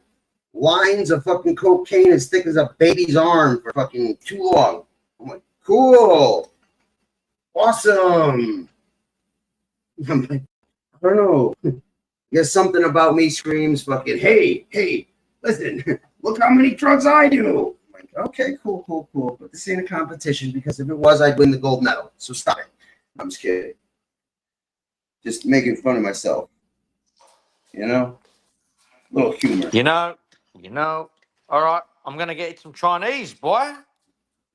lines of fucking cocaine as thick as a baby's arm for fucking too long. I'm like, cool. Awesome. I'm like, I don't know. I guess something about me screams fucking, hey, listen, look how many drugs I do. I'm like, okay, cool. But this ain't a competition, because if it was, I'd win the gold medal. So stop it. I'm just kidding. Just making fun of myself. A little humor. All right, I'm gonna get you some Chinese, boy.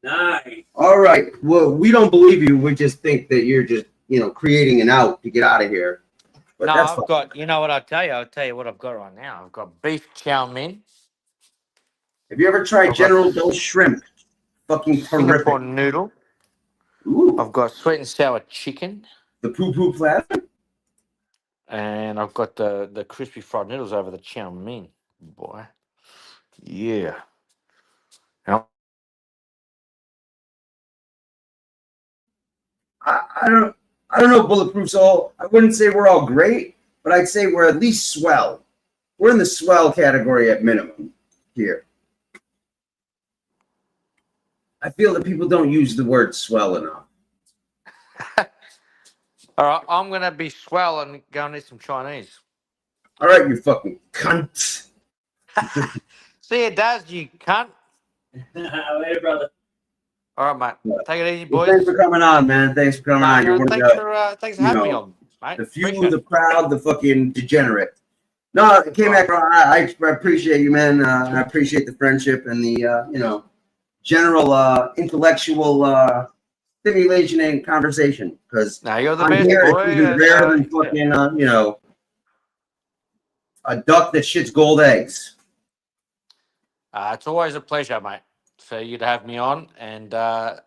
Nice. All right. Well, we don't believe you. We just think that you're just, creating an out to get out of here. But No, that's I've fine. got. You know what I'll tell you? I'll tell you what I've got right now. I've got beef chow mein. Have you ever tried General Tso's shrimp? Fucking Singapore terrific. noodle. Ooh. I've got sweet and sour chicken. The poo platter. And I've got the crispy fried noodles over the chow mein, boy. Yeah. I don't know, Bulletproof Soul. I wouldn't say we're all great, but I'd say we're at least swell. We're in the swell category at minimum here. I feel that people don't use the word swell enough. All right, I'm going to be swell and go and eat some Chinese. All right, you fucking cunt. See you, Daz, you cunt. Later, brother. All right, mate. Take it easy, boys. Thanks for coming on, man. Thanks for coming on. You're one of Thanks for having me on, mate. The few, the proud, the fucking degenerate. No, it came back. I appreciate you, man. I appreciate the friendship and the, general intellectual stimulation and conversation. Because now you're the I'm best, here, boy. it's even rarer than fucking, a duck that shits gold eggs. It's always a pleasure, mate, for you to have me on. And, Of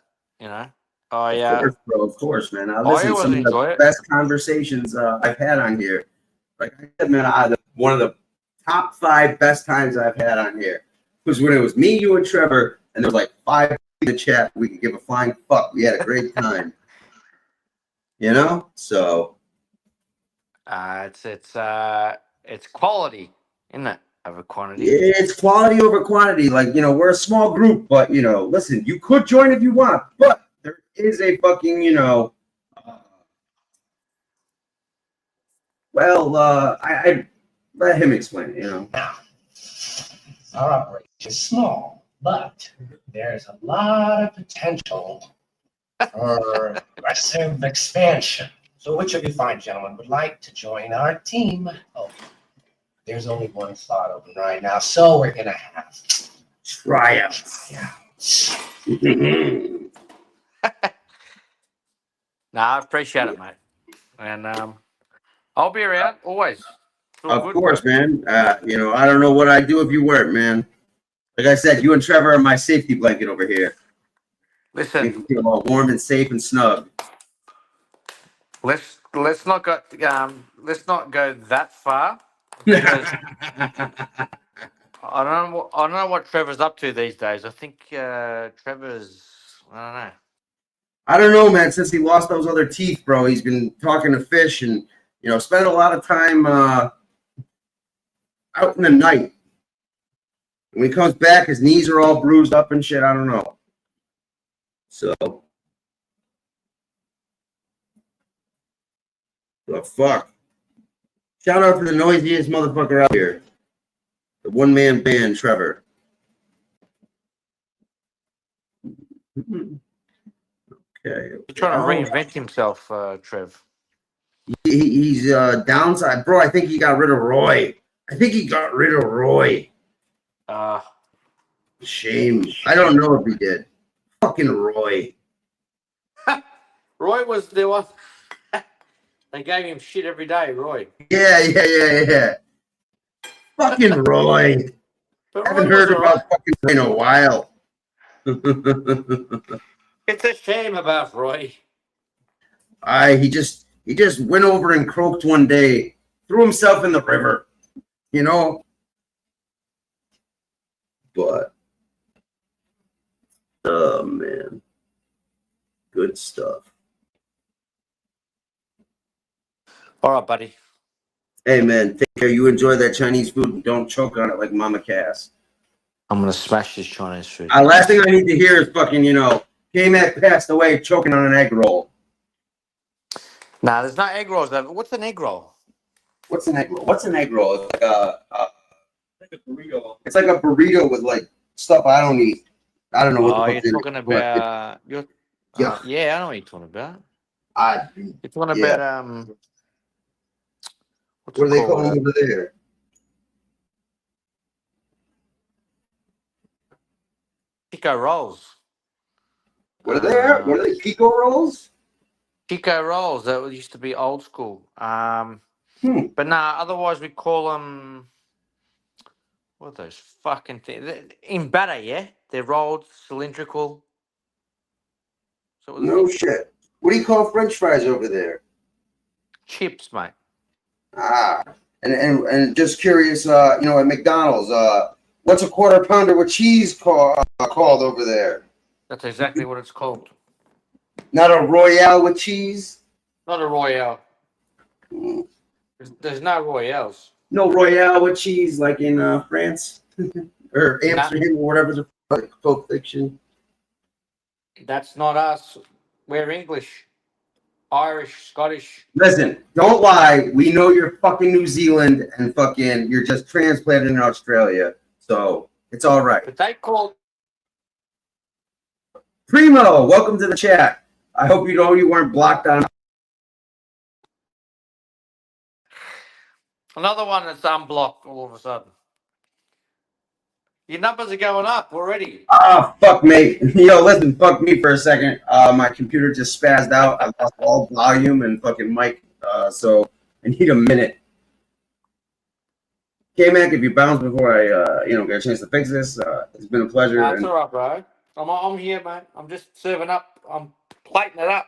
course, bro. Of course, man. Listen, always some of enjoy the it. best conversations I've had on here. Like I said, man, one of the top 5 best times I've had on here was when it was me, you, and Trevor, and there was like 5 in the chat. We could give a flying fuck. We had a great time. So it's quality, isn't it, over quantity? It's quality over quantity. Like, we're a small group, but listen, you could join if you want, but there is a fucking, I let him explain it, Now, our operation is small, but there's a lot of potential for aggressive expansion. So which of you fine gentlemen would like to join our team? Oh, there's only one spot open right now, so we're going to have tryouts. I appreciate it, mate. And I'll be around always. Of course, man. I don't know what I'd do if you weren't, man. Like I said, you and Trevor are my safety blanket over here. Listen, Make you feel all warm and safe and snug. let's not go that far because I don't know what Trevor's up to these days. I think Trevor's I I don't know, man. Since he lost those other teeth, bro, he's been talking to fish and spent a lot of time out in the night. When he comes back, his knees are all bruised up and shit. I don't know. So, the fuck. Shout out to the noisiest motherfucker out here. The one-man band, Trevor. Okay. He's trying to reinvent himself, Trev. He's downside, bro. I think he got rid of Roy. Shame. I don't know if he did. Fucking Roy. Roy was the one. They gave him shit every day, Roy. Yeah. Fucking Roy. But Haven't Roy heard was about fucking Roy in a while. It's a shame about Roy. He just went over and croaked one day, threw himself in the river, But oh man, good stuff. All right, buddy. Hey man, take care. You enjoy that Chinese food and don't choke on it like Mama Cass. I'm gonna smash this Chinese food. Last thing I need to hear is fucking, K-Mac passed away choking on an egg roll. Nah, there's not egg rolls. What's an egg roll? What's an egg roll? It's like a burrito. It's like a burrito with like stuff I don't eat. I don't know what the fuck you're talking about. Yeah, I know what you're talking about. You're talking about what are they calling over there? Pico rolls. What are they? What are they? Pico rolls? Pico rolls. That used to be old school. But nah. Otherwise, we call them. What are those fucking things? In batter, yeah. They're rolled, cylindrical. No shit. What do you call French fries over there? Chips, mate. And just curious, at McDonald's, what's a quarter pounder with cheese called over there? That's exactly what it's called. Not a Royale with cheese? Not a Royale. There's no Royales. No Royale with cheese like in France or Amsterdam or whatever the fuck, Pulp Fiction. That's not us. We're English, Irish, Scottish. Listen, don't lie. We know you're fucking New Zealand and fucking you're just transplanted in Australia. So it's all right. But they call Primo, welcome to the chat. I hope you weren't blocked on. another one that's unblocked all of a sudden. Your numbers are going up already. Fuck me. Yo, listen, fuck me for a second. My computer just spazzed out. I lost all volume and fucking mic. So I need a minute. K-Mac, if you bounce before I, get a chance to fix this, it's been a pleasure. That's all right, bro. I'm here, mate. I'm just serving up. I'm plating it up.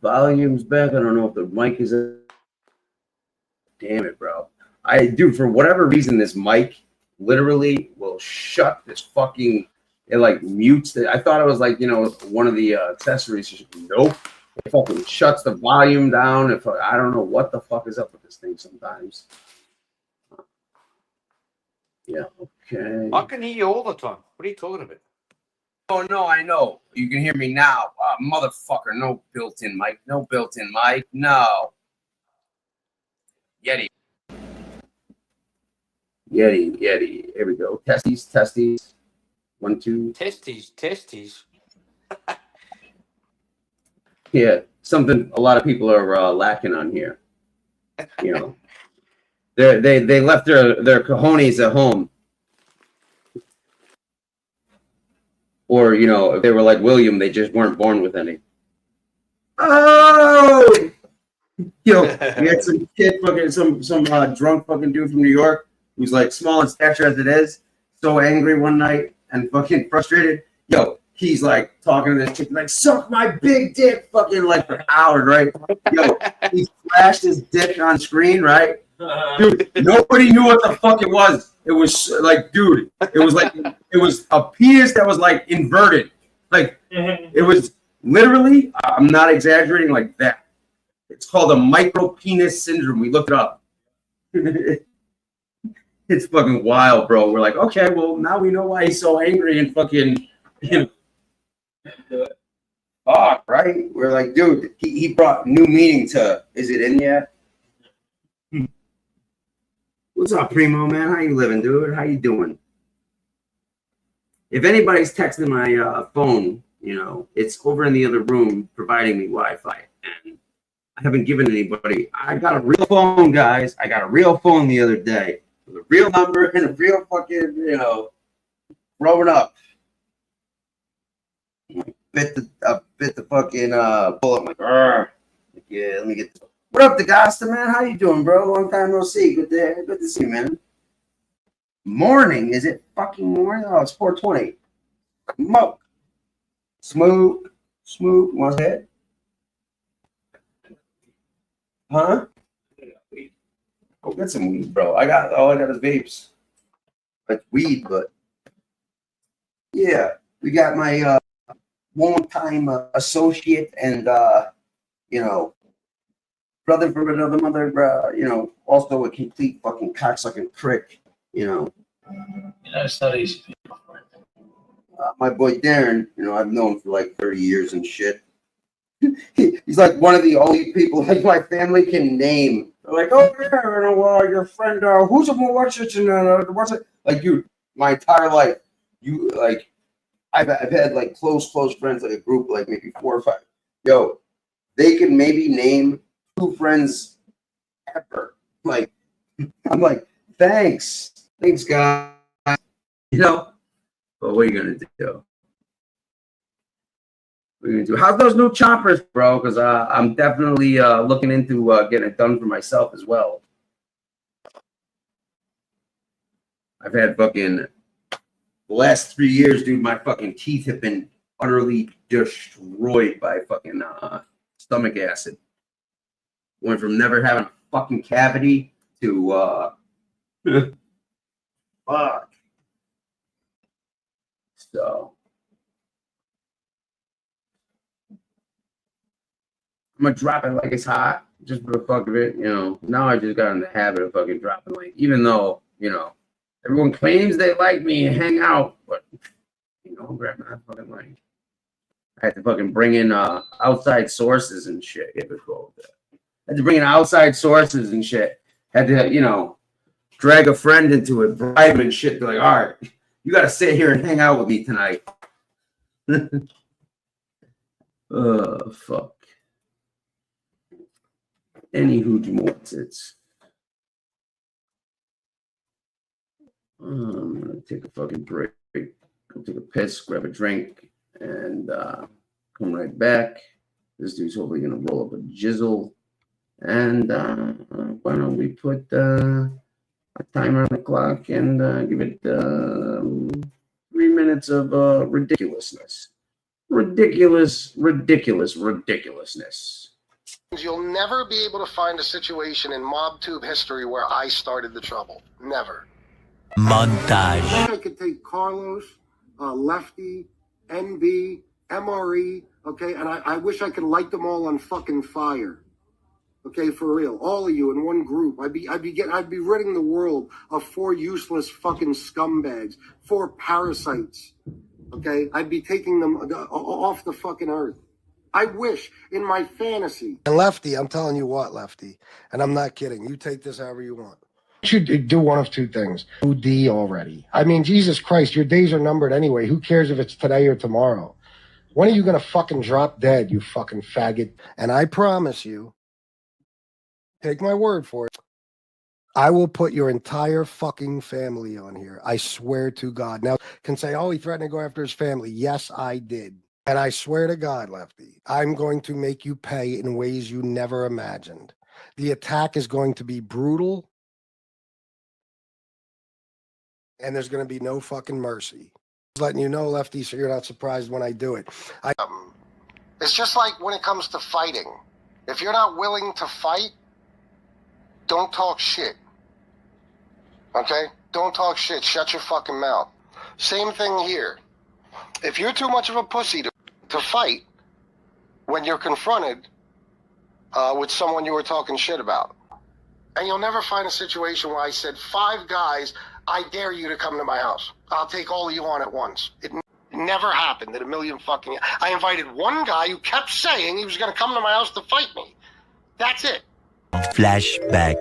Volume's back. I don't know if the mic is. Damn it, bro. For whatever reason, this mic literally will shut this fucking. It like mutes it. I thought it was like one of the accessories. Nope. It fucking shuts the volume down. If I don't know what the fuck is up with this thing sometimes. Yeah, okay. I can hear you all the time. What are you talking about? Oh, no, I know. You can hear me now. Motherfucker, no built-in mic. No built-in mic. No. Yeti. Here we go. Testes. 1, 2. Testes. Yeah, something a lot of people are lacking on here. You know, they left their cojones at home, or you know, if they were like William, they just weren't born with any. Oh, yo, we had some kid fucking some drunk fucking dude from New York who's like small in stature as it is, so angry one night and fucking frustrated. Yo, he's like talking to this chick like, suck my big dick, fucking like for hours, right? Yo, he flashed his dick on screen, right? Dude, nobody knew what the fuck it was. It was like, dude, it was a penis that was like inverted. Like, it was literally, I'm not exaggerating, like that. It's called a micro penis syndrome. We looked it up. It's fucking wild, bro. We're like, okay, well, now we know why he's so angry and fucking, you know. Fuck, right? We're like, dude, he brought new meaning to, is it in yet? What's up, Primo, man? How you living, dude? How you doing? If anybody's texting my phone, you know, it's over in the other room providing me Wi-Fi. And I haven't given anybody. I got a real phone, guys. I got a real phone the other day with a real number and a real fucking, you know, growing up. Bit the fucking bullet. I'm like, yeah, let me get this. What up, DeGasta, man? How you doing, bro? Long time no see. Good to see you, man. Morning? Is it fucking morning? Oh, it's 4:20. Smoke. Smooth. What's that? Huh? Go get some weed, bro. All I got is vapes. Like weed, but yeah, we got my long-time associate and you know, brother from another mother, you know, also a complete fucking cocksucking prick, you know. It's not easy. My boy Darren, you know, I've known for like 30 years and shit. He's like one of the only people like my family can name. They're like, oh yeah, you know, your friend, who's a what's it? Like, dude, my entire life, you like, I've had like close friends, like a group, like maybe 4 or 5. Yo, they can maybe name 2 friends ever. Like, I'm like, thanks, guys. You know, but what are you gonna do? What are you gonna do? How's those new choppers, bro? Because I'm definitely looking into getting it done for myself as well. I've had fucking the last 3 years, dude. My fucking teeth have been utterly destroyed by fucking stomach acid. Went from never having a fucking cavity to fuck. So I'm gonna drop it like it's hot, just for the fuck of it, you know. Now I just got in the habit of fucking dropping, like, even though, you know, everyone claims they like me and hang out, but you know, I'm grabbing that fucking like. I had to fucking bring in outside sources and shit. Get it cool. I had to bring in outside sources and shit. Had to, you know, drag a friend into it, bribe him and shit. Be like, all right, you got to sit here and hang out with me tonight. Oh, fuck. Anywho, it's. I'm gonna take a fucking break. Go take a piss, grab a drink, and come right back. This dude's hopefully gonna roll up a jizzle. And why don't we put a timer on the clock and give it 3 minutes of ridiculousness. Ridiculousness. You'll never be able to find a situation in MobTube history where I started the trouble. Never. Montage. I could take Carlos, Lefty, NB, MRE, Okay, and I wish I could light them all on fucking fire. Okay, for real, all of you in one group. I'd be ridding the world of 4 useless fucking scumbags, 4 parasites. Okay, I'd be taking them off the fucking earth. I wish in my fantasy. And Lefty, I'm telling you what, Lefty, and I'm not kidding. You take this however you want. You should do one of 2 things. OD already. I mean, Jesus Christ, your days are numbered anyway. Who cares if it's today or tomorrow? When are you gonna fucking drop dead, you fucking faggot? And I promise you, take my word for it, I will put your entire fucking family on here. I swear to God. Now, can say, oh, he threatened to go after his family. Yes, I did. And I swear to God, Lefty, I'm going to make you pay in ways you never imagined. The attack is going to be brutal, and there's going to be no fucking mercy. Just letting you know, Lefty, so you're not surprised when I do it. It's just like when it comes to fighting. If you're not willing to fight, don't talk shit. Okay? Don't talk shit. Shut your fucking mouth. Same thing here. If you're too much of a pussy to fight when you're confronted with someone you were talking shit about, and you'll never find a situation where I said, 5 guys, I dare you to come to my house. I'll take all of you on at once. It never happened in a million fucking... I invited one guy who kept saying he was going to come to my house to fight me. That's it. Flashback.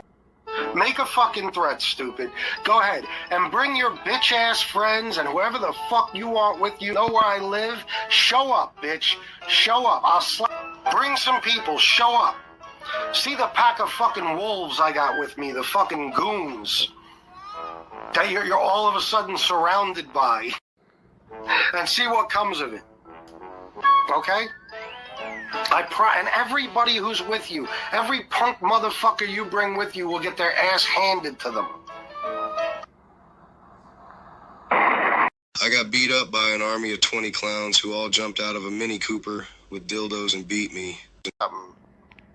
Make a fucking threat, stupid. Go ahead and bring your bitch-ass friends and whoever the fuck you want with you. Know where I live? Show up, bitch. Show up. Bring some people. Show up. See the pack of fucking wolves I got with me, the fucking goons that you're all of a sudden surrounded by. And see what comes of it. Okay? And everybody who's with you, every punk motherfucker you bring with you will get their ass handed to them. I got beat up by an army of 20 clowns who all jumped out of a Mini Cooper with dildos and beat me.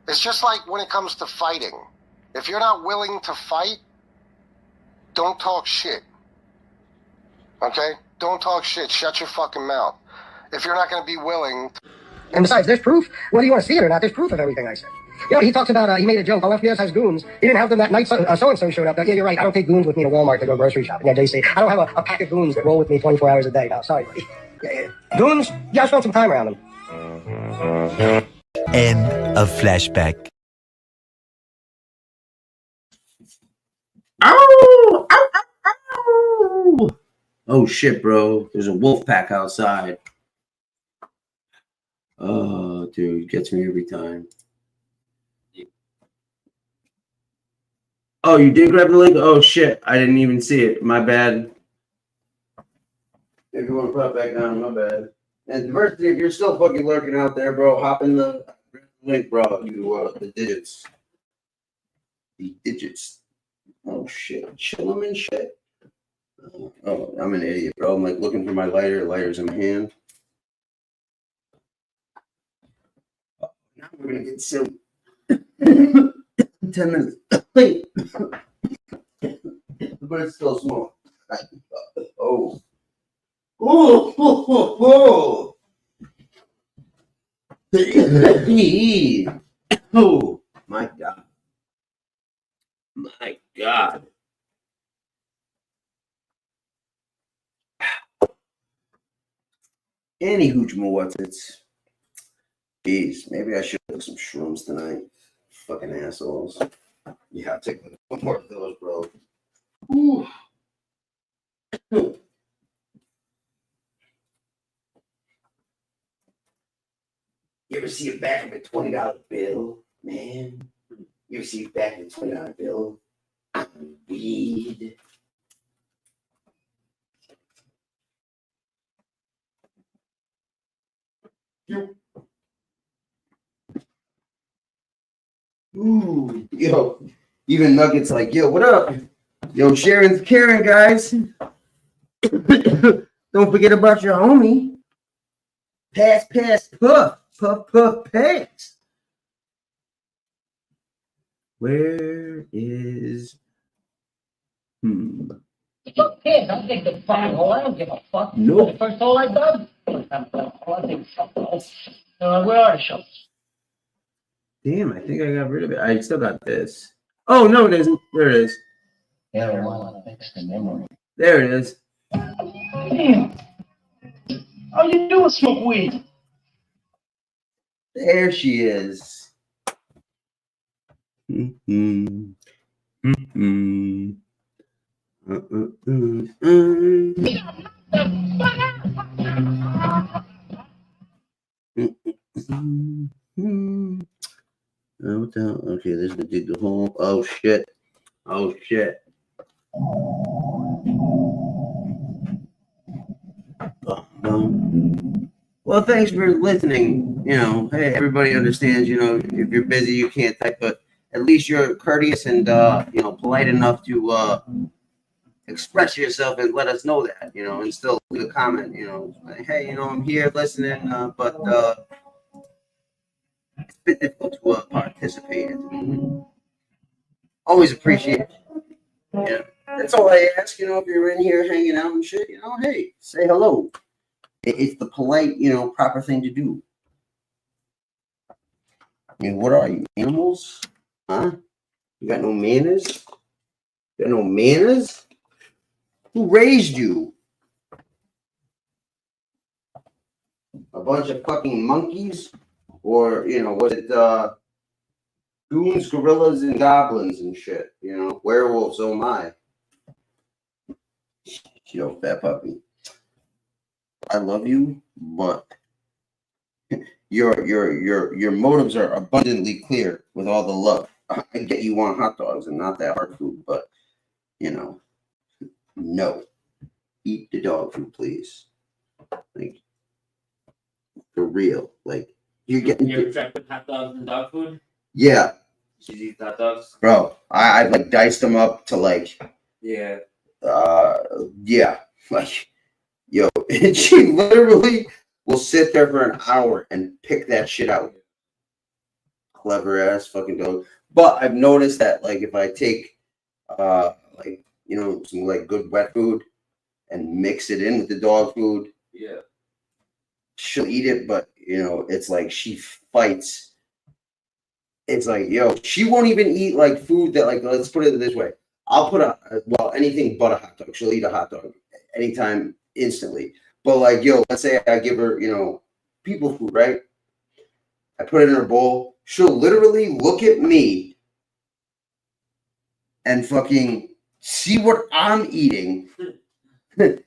It's just like when it comes to fighting. If you're not willing to fight, don't talk shit. Okay? Don't talk shit. Shut your fucking mouth. If you're not going to be willing... And besides, there's proof. Whether you want to see it or not, there's proof of everything I said. You know, he talks about, he made a joke, oh, FPS has goons. He didn't have them that night, so-and-so showed up. Yeah, you're right. I don't take goons with me to Walmart to go grocery shopping. Yeah, JC. I don't have a pack of goons that roll with me 24 hours a day. No, sorry, buddy. Goons, you gotta spend some time around them. End of flashback. Ow! Ow! Ow! Ow! Oh shit, bro. There's a wolf pack outside. Oh, dude, gets me every time. Oh, you did grab the link? Oh shit, I didn't even see it. My bad. If you want to put it back down, my bad. And diversity, if you're still fucking lurking out there, bro, hop in the link, bro. You the digits. The digits. Oh shit, chill them and shit. Oh, I'm an idiot, bro. I'm like looking for my lighter. Lighter's in my hand. Now we're gonna get some 10 minutes. Wait. But it's still small. Oh. Oh, oh, oh, oh. Oh, my God. My God. Any hooch what's it's. Jeez, maybe I should have some shrooms tonight. Fucking assholes. Yeah, I'll take one more of those, bro. Ooh. You ever see a back of a $20 bill, man? You ever see a back of a $20 bill? Weed. Ooh, yo, even Nuggets like, yo, what up? Yo, Sharon's caring, guys. Don't forget about your homie. Pass, puff, pass. Where is... Fuck kids, I'll take the fucking hole. I don't give a fuck. Nope. The first hole I dug. Where are the shovels? Damn, I think I got rid of it. I still got this. Oh, no, it isn't. There it is. Yeah, I want to fix the memory. There it is. Damn. All you do is smoke weed. There she is. Mm-hmm. Mm-hmm. What the hell? Okay, this is gonna dig the hole. Oh shit. Oh shit. Well, thanks for listening. You know, hey, everybody understands, you know, if you're busy, you can't type, but at least you're courteous and, you know, polite enough to express yourself and let us know that, you know, and still leave a comment, you know, like, hey, you know, I'm here listening, but it's a bit difficult to participate at the moment. Always appreciate it. Yeah, that's all I ask, you know, if you're in here hanging out and shit, you know, hey, say hello. It's the polite, you know, proper thing to do. I mean, what are you, animals? Huh? You got no manners? You got no manners? Who raised you? A bunch of fucking monkeys? Or, you know, was it goons, gorillas, and goblins and shit? You know, werewolves, oh my. Yo, fat puppy. I love you, but your motives are abundantly clear with all the love. I get you want hot dogs and not that hard food, but you know, no. Eat the dog food, please. Like for real. Like you're getting. You ever tried putting hot dogs in dog food? Yeah. Did you eat hot dogs? Bro, I like diced them up to like Yeah. yeah. Like yo, and she literally will sit there for an hour and pick that shit out. Clever ass fucking dog. But I've noticed that like if I take like you know some like good wet food and mix it in with the dog food, Yeah. she'll eat it, but you know, it's like she fights. It's like, yo, she won't even eat like food that like let's put it this way. I'll put anything but a hot dog. She'll eat a hot dog anytime instantly. But like, yo, let's say I give her, you know, people food, right? I put it in her bowl. She'll literally look at me and fucking see what I'm eating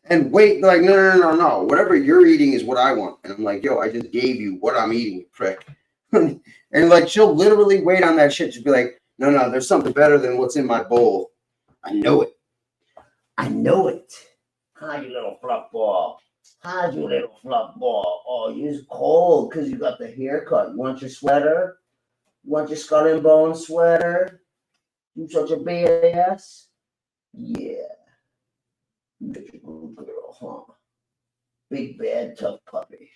and wait, like, no. Whatever you're eating is what I want. And I'm like, yo, I just gave you what I'm eating, you prick. And like, she'll literally wait on that shit. She'll be like, no, there's something better than what's in my bowl. I know it. I know it. Hi, you little fluff ball. Hi, you little fluff ball. Oh, you're cold because you got the haircut. You want your sweater? You want your skull and bone sweater? You such a badass? Yeah. You're a good girl, huh? Big, bad, tough puppy.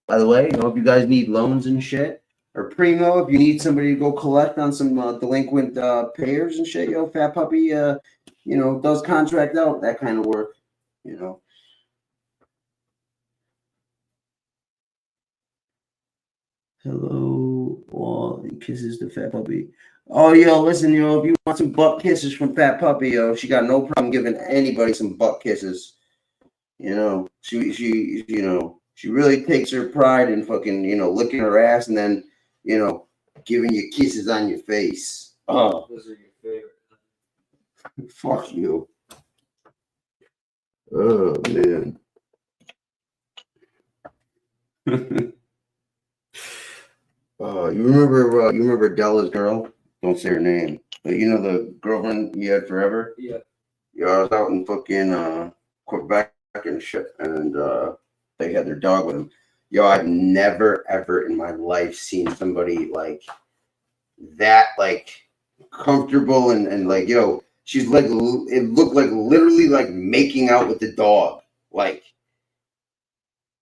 By the way, you know, if you guys need loans and shit, or Primo, if you need somebody to go collect on some delinquent payers and shit, yo, Fat Puppy, you know, does contract out that kind of work, you know. Hello, all kisses to Fat Puppy. Oh, yo, listen, yo, if you want some butt kisses from Fat Puppy, yo, she got no problem giving anybody some butt kisses. You know, she you know, she really takes her pride in fucking, you know, licking her ass and then, you know, giving you kisses on your face. Oh, Those are your favorite. fuck you. Oh man. You remember Della's girl? Don't say her name, but you know the girlfriend you had forever. Yeah. Yeah, I was out in fucking Quebec and shit, and they had their dog with them. Yo, I've never ever in my life seen somebody like that, like comfortable and like, yo, she's like, it looked like literally like making out with the dog. Like,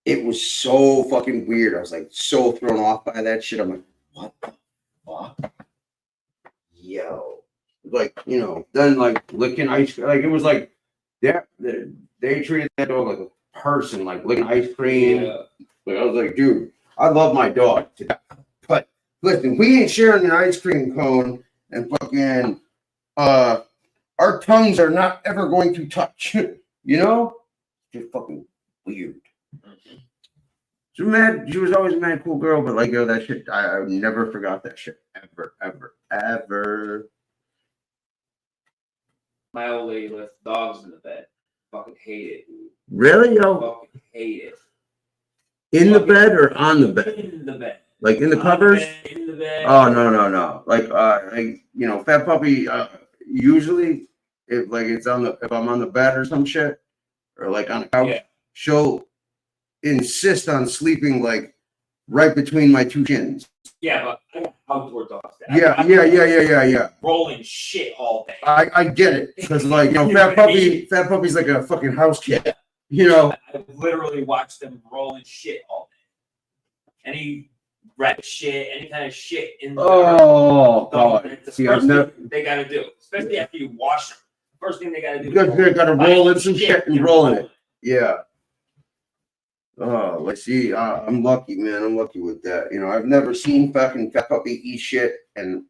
it was so fucking weird. I was like so thrown off by that shit. I'm like, what the fuck? Yo. Like, you know, then like licking ice cream. Like, it was like, they treated that dog like a person, like licking ice cream. Yeah. Like, I was like, dude, I love my dog to death. But listen, we ain't sharing an ice cream cone and fucking our tongues are not ever going to touch. You know? Just fucking weird. She was always a mad cool girl, but like, yo, that shit, I never forgot that shit. Ever, ever, ever. My old lady left dogs in the bed. Fucking hate it. Really, yo? Fucking hate it. In the bed or on the bed? In the bed. Like in the covers? In the bed. Oh, no. Like, you know, Fat Puppy, usually, if I'm on the bed or some shit, or like on the couch, she'll insist on sleeping like right between my two chins. Yeah, but I got outdoor dogs. Yeah. Rolling shit all day. I get it, because like, you know, Fat Puppy's like a fucking house kid. You know, I literally watch them rolling shit all day. Any rat shit, any kind of shit in the God. It's the first thing they gotta do, especially after you wash them. First thing they gotta do. They gotta roll in some shit and roll in it. Yeah. Oh, let's see. I'm lucky, man. I'm lucky with that. You know, I've never seen fucking Fat Puppy eat shit, and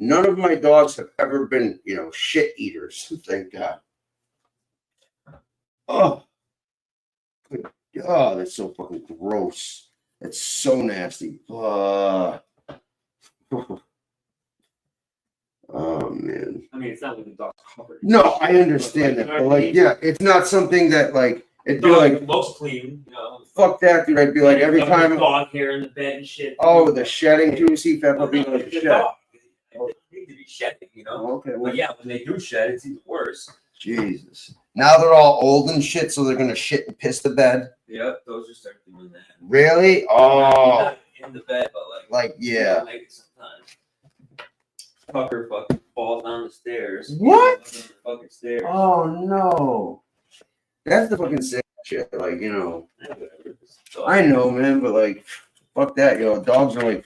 none of my dogs have ever been, you know, shit eaters. Thank God. Oh, that's so fucking gross. That's so nasty. Oh, man. I mean, it's not like the dog's covered. No, I understand that, but like, yeah, it's not something that like it'd be like most clean, you know. Fuck that, dude. I'd be like every time. Dog hair in the bed and shit. Oh, the shedding too. See, Fat Puppy like the shed. They need to be shedding, you know. Okay, well, but yeah, when they do shed, it's even worse. Jesus. Now they're all old and shit, so they're gonna shit and piss the bed. Yep, those are starting doing that. Really? Oh. Not in the bed, but like yeah. Maybe sometimes. Fucker fucking falls down the stairs. What? The fucking stairs. Oh no. That's the fucking sick shit. Like, you know. I know, man, but like, fuck that, yo. Dogs are like,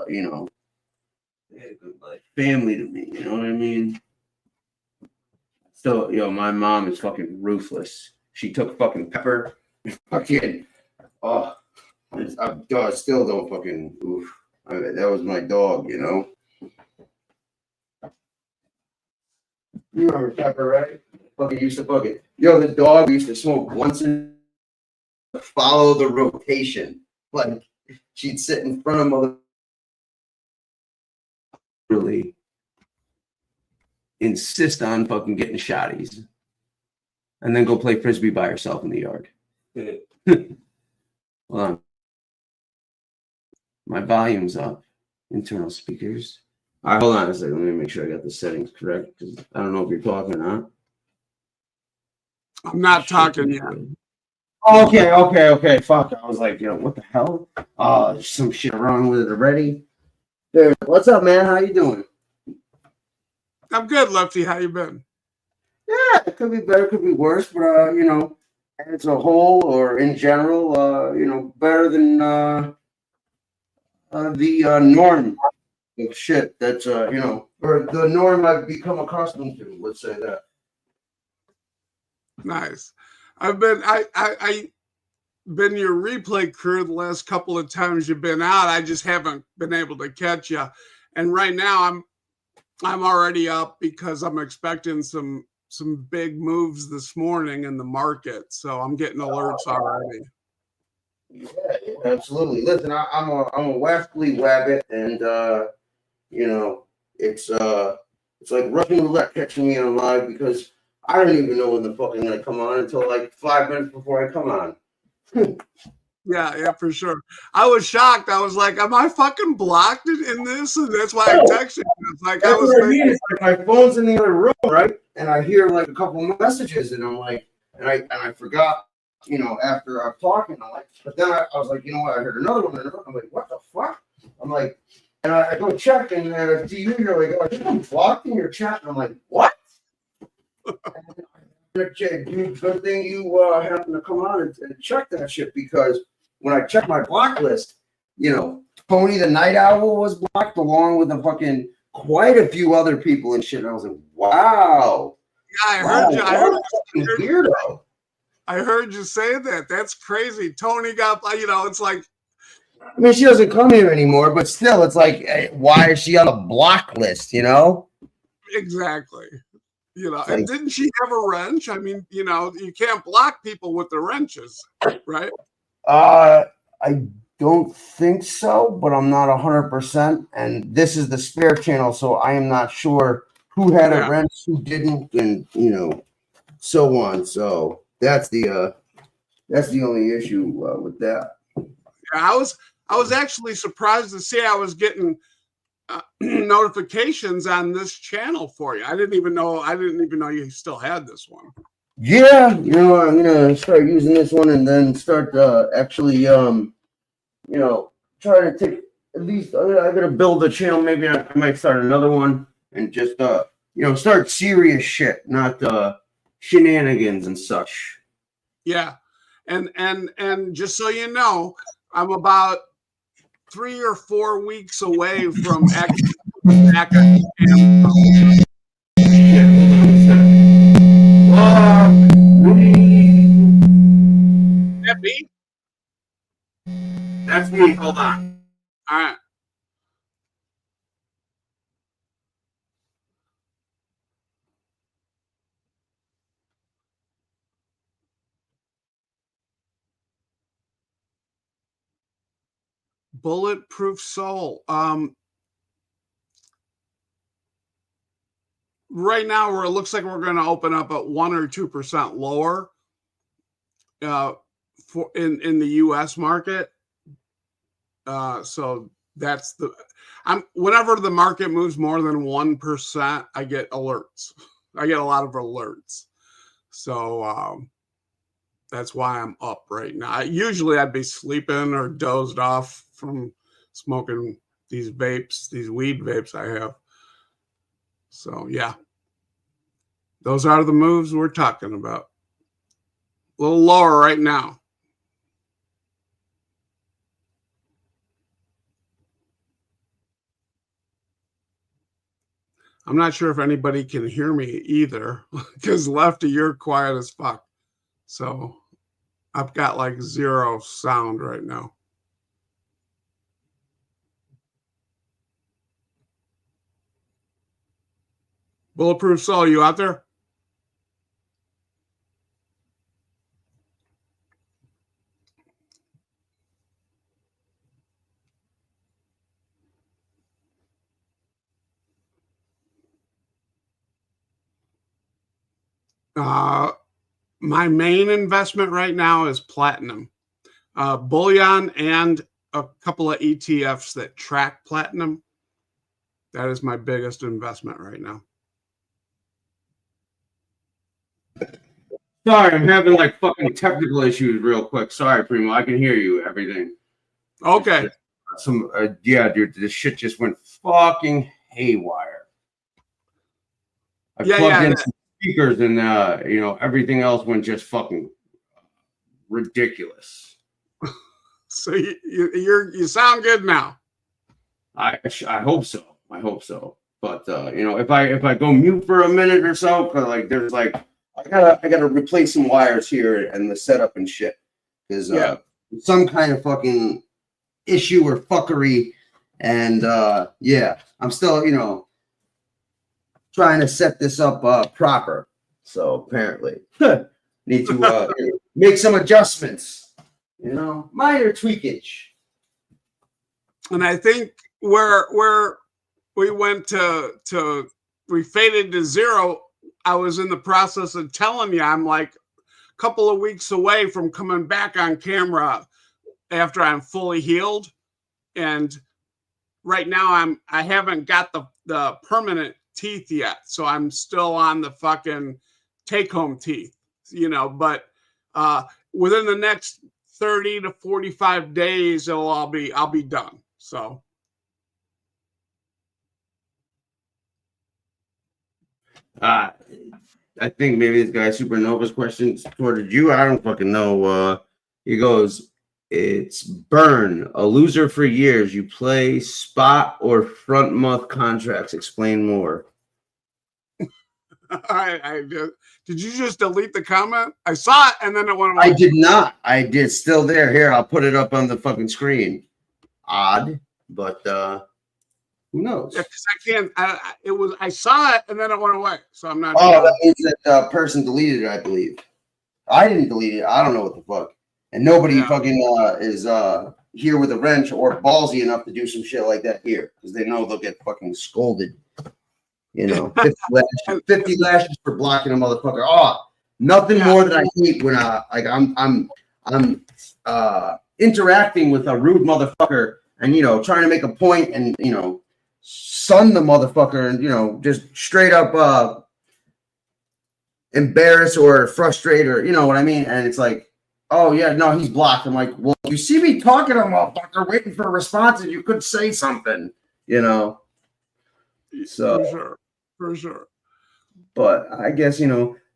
you know, like family to me. You know what I mean? Still, yo, my mom is fucking ruthless. She took fucking Pepper. Fucking, I still don't fucking. Oof. That was my dog, you know. You remember Pepper, right? Fucking used to fucking. Yo, the dog used to smoke once and follow the rotation. Like, she'd sit in front of mother. Really insist on fucking getting shotties. And then go play frisbee by herself in the yard. Hold on. My volume's up. Internal speakers. All right, hold on a second. Let me make sure I got the settings correct, because I don't know if you're talking or not. I'm not talking yet. Okay. Fuck. I was like, yo, what the hell? Oh, there's some shit wrong with it already. Dude, what's up, man? How you doing? I'm good, Lefty. How you been? Yeah, it could be better, could be worse, but you know, as a whole or in general, you know, better than the norm of shit that's you know, or the norm I've become accustomed to. Let's say that. Nice. I've been been your replay crew the last couple of times you've been out. I just haven't been able to catch you. And right now I'm already up because I'm expecting some big moves this morning in the market. So I'm getting alerts already. Yeah, absolutely. Listen, I'm a waftly wabbit, and you know, it's like Russian roulette catching me on live, because I don't even know when the fuck I'm gonna come on until like 5 minutes before I come on. Yeah, for sure. I was shocked. I was like, am I fucking blocked in this? And that's why I texted you. It's like, That's what I mean. It's like my phone's in the other room, right? And I hear like a couple messages, and I'm like, and I forgot, you know, after I'm talking, I'm like, but then I was like, you know what? I heard another one. I'm like, what the fuck? I'm like, and I go check, and to you, you're like, oh, I think I'm blocked in your chat. And I'm like, what? Dude, good thing you happened to come on and check that shit, because when I checked my block list, you know, Tony the Night Owl was blocked along with a fucking quite a few other people and shit. And I was like, wow. Yeah, I heard you. I heard weirdo. I heard you say that. That's crazy. Tony got, it's like. I mean, she doesn't come here anymore, but still, it's like, why is she on a block list, you know? Exactly. It's And like, didn't she have a wrench? I mean, you can't block people with the wrenches, right? I don't think so, but I'm not 100%. And this is the spare channel, so I am not sure who had a wrench, who didn't, and so on. So that's the only issue with that. Yeah, I was actually surprised to see I was getting notifications on this channel for you. I didn't even know you still had this one. Yeah, I'm gonna start using this one and then start actually try to take at least I gotta build a channel. Maybe I might start another one and just start serious shit, not shenanigans and such. Yeah. And just so you know, I'm about 3 or 4 weeks away from actually back on camera. That me? That's me. Hold on. All right. Bulletproof Soul. Right now, it looks like we're going to open up at 1 or 2% lower in the U.S. market. So that's whenever the market moves more than 1%, I get alerts. I get a lot of alerts. So that's why I'm up right now. Usually I'd be sleeping or dozed off from smoking these vapes, these weed vapes I have. So yeah, those are the moves we're talking about. A little lower right now. I'm not sure if anybody can hear me either, because Lefty, you're quiet as fuck. So I've got like 0 sound right now. Bulletproof Soul, you out there? My main investment right now is platinum, bullion, and a couple of ETFs that track platinum. That is my biggest investment right now. Sorry, I'm having like fucking technical issues real quick. Sorry, Primo. I can hear you, everything. Okay. Dude, this shit just went fucking haywire. I plugged in some speakers and everything else went just fucking ridiculous. So you sound good now. I hope so. I hope so. But if I go mute for a minute or so, cause like there's like I gotta replace some wires here and the setup and shit. Because some kind of fucking issue or fuckery. And I'm still, trying to set this up proper. So apparently need to make some adjustments, minor tweakage. And I think where we went we faded to 0, I was in the process of telling you I'm like a couple of weeks away from coming back on camera after I'm fully healed. And right now I haven't got the permanent teeth yet. So I'm still on the fucking take-home teeth, but within the next 30 to 45 days, I'll be done. So I think maybe this guy Supernova's questions toward you. I don't fucking know. He goes, it's burn, a loser for years. You play spot or front month contracts. Explain more. I did. Did you just delete the comment? I saw it and then it went away. I did not. I did. Still there. Here, I'll put it up on the fucking screen. Odd, but who knows? Yeah, because I can't. I saw it and then it went away. So I'm not. Oh, that means that person deleted it. I believe. I didn't delete it. I don't know what the fuck. And nobody fucking is here with a wrench or ballsy enough to do some shit like that here because they know they'll get fucking scolded. You know, 50 lashes for blocking a motherfucker. Oh, nothing more than I hate when I'm interacting with a rude motherfucker and trying to make a point and sun the motherfucker and just straight up embarrass or frustrate or you know what I mean. And it's like, oh yeah, no, he's blocked. I'm like, well, you see me talking to a motherfucker waiting for a response and you could say something, So for sure. But I guess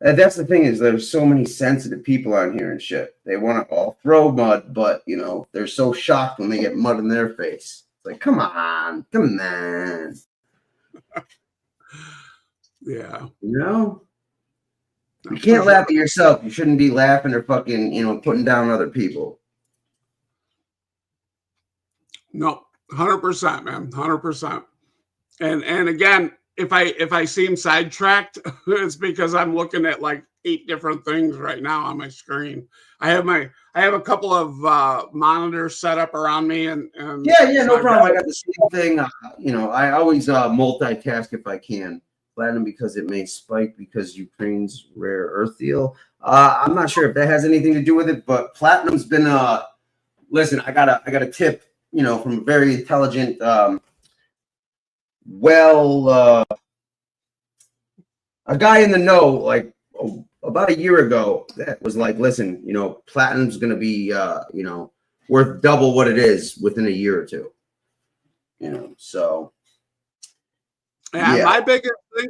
that's the thing is there's so many sensitive people on here and shit. They want to all throw mud, but they're so shocked when they get mud in their face. It's like, come on. Yeah. You can't laugh at yourself. You shouldn't be laughing or fucking putting down other people. No, 100%, man, 100%. And again, if I seem sidetracked, it's because I'm looking at like 8 different things right now on my screen. I have a couple of monitors set up around me, and yeah, no problem. I got the same thing. I always multitask if I can. Platinum because it may spike because Ukraine's rare earth deal. I'm not sure if that has anything to do with it, but platinum's been listen, I got a tip, from a very intelligent a guy in the know like about a year ago that was like, listen, platinum's going to be worth double what it is within a year or two. So yeah.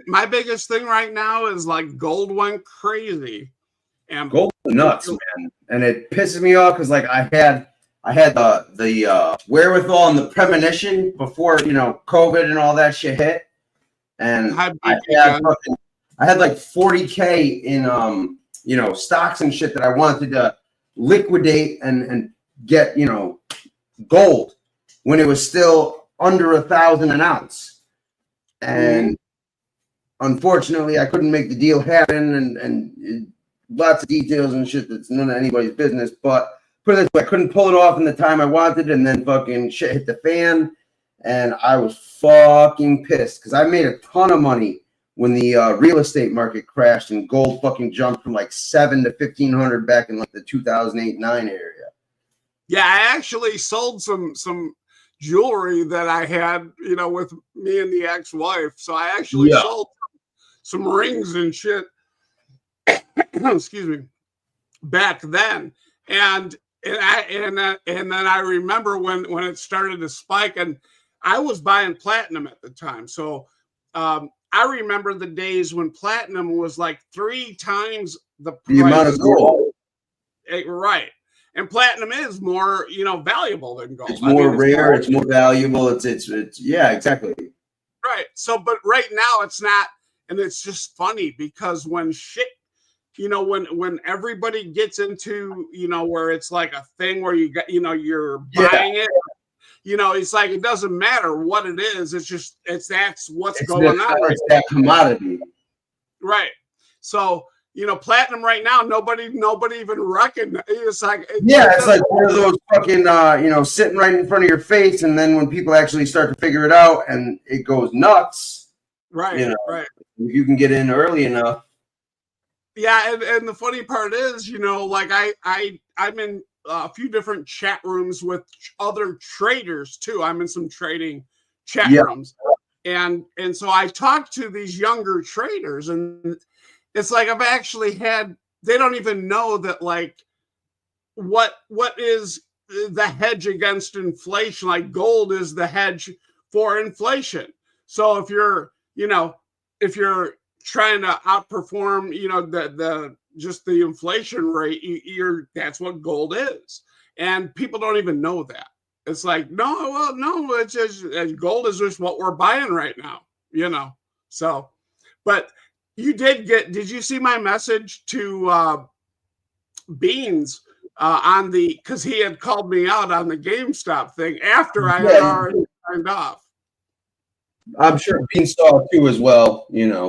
My biggest thing right now is like gold went crazy. And gold nuts, man. And it pisses me off because like I had the wherewithal and the premonition before COVID and all that shit hit. And I had like 40K in stocks and shit that I wanted to liquidate and get gold when it was still under 1,000 an ounce. And unfortunately, I couldn't make the deal happen, and lots of details and shit that's none of anybody's business. But put it this way, I couldn't pull it off in the time I wanted, and then fucking shit hit the fan, and I was fucking pissed because I made a ton of money when the real estate market crashed and gold fucking jumped from like 7 to 1,500 back in like the 2008-9 area. Yeah, I actually sold some jewelry that I had, with me and the ex-wife. So I actually sold some rings and shit. Excuse me. Back then, and then I remember when it started to spike, and I was buying platinum at the time. So I remember the days when platinum was like 3 times the price. The amount of gold. Right. And platinum is more, valuable than gold. It's more rare. It's more valuable. It's yeah, exactly. Right. So, but right now it's not, and it's just funny because when shit, when everybody gets into, where it's like a thing where you got, you're buying it, it's like it doesn't matter what it is. That's what's going on. It's that commodity. Right. So. Platinum right now, nobody even recognizes. It's like it's like one of those fucking sitting right in front of your face, and then when people actually start to figure it out, and it goes nuts. Right, right. If you can get in early enough. Yeah, and the funny part is, like I'm in a few different chat rooms with other traders too. I'm in some trading chat rooms, and so I talk to these younger traders and. It's like I've actually they don't even know that like what is the hedge against inflation. Like gold is the hedge for inflation. So if you're trying to outperform, the inflation rate, that's what gold is. And people don't even know that. It's like, no, it's just gold is just what we're buying right now, So, but You did you see my message to Beans on because he had called me out on the GameStop thing after I had already signed off. I'm sure Bean saw it too as well,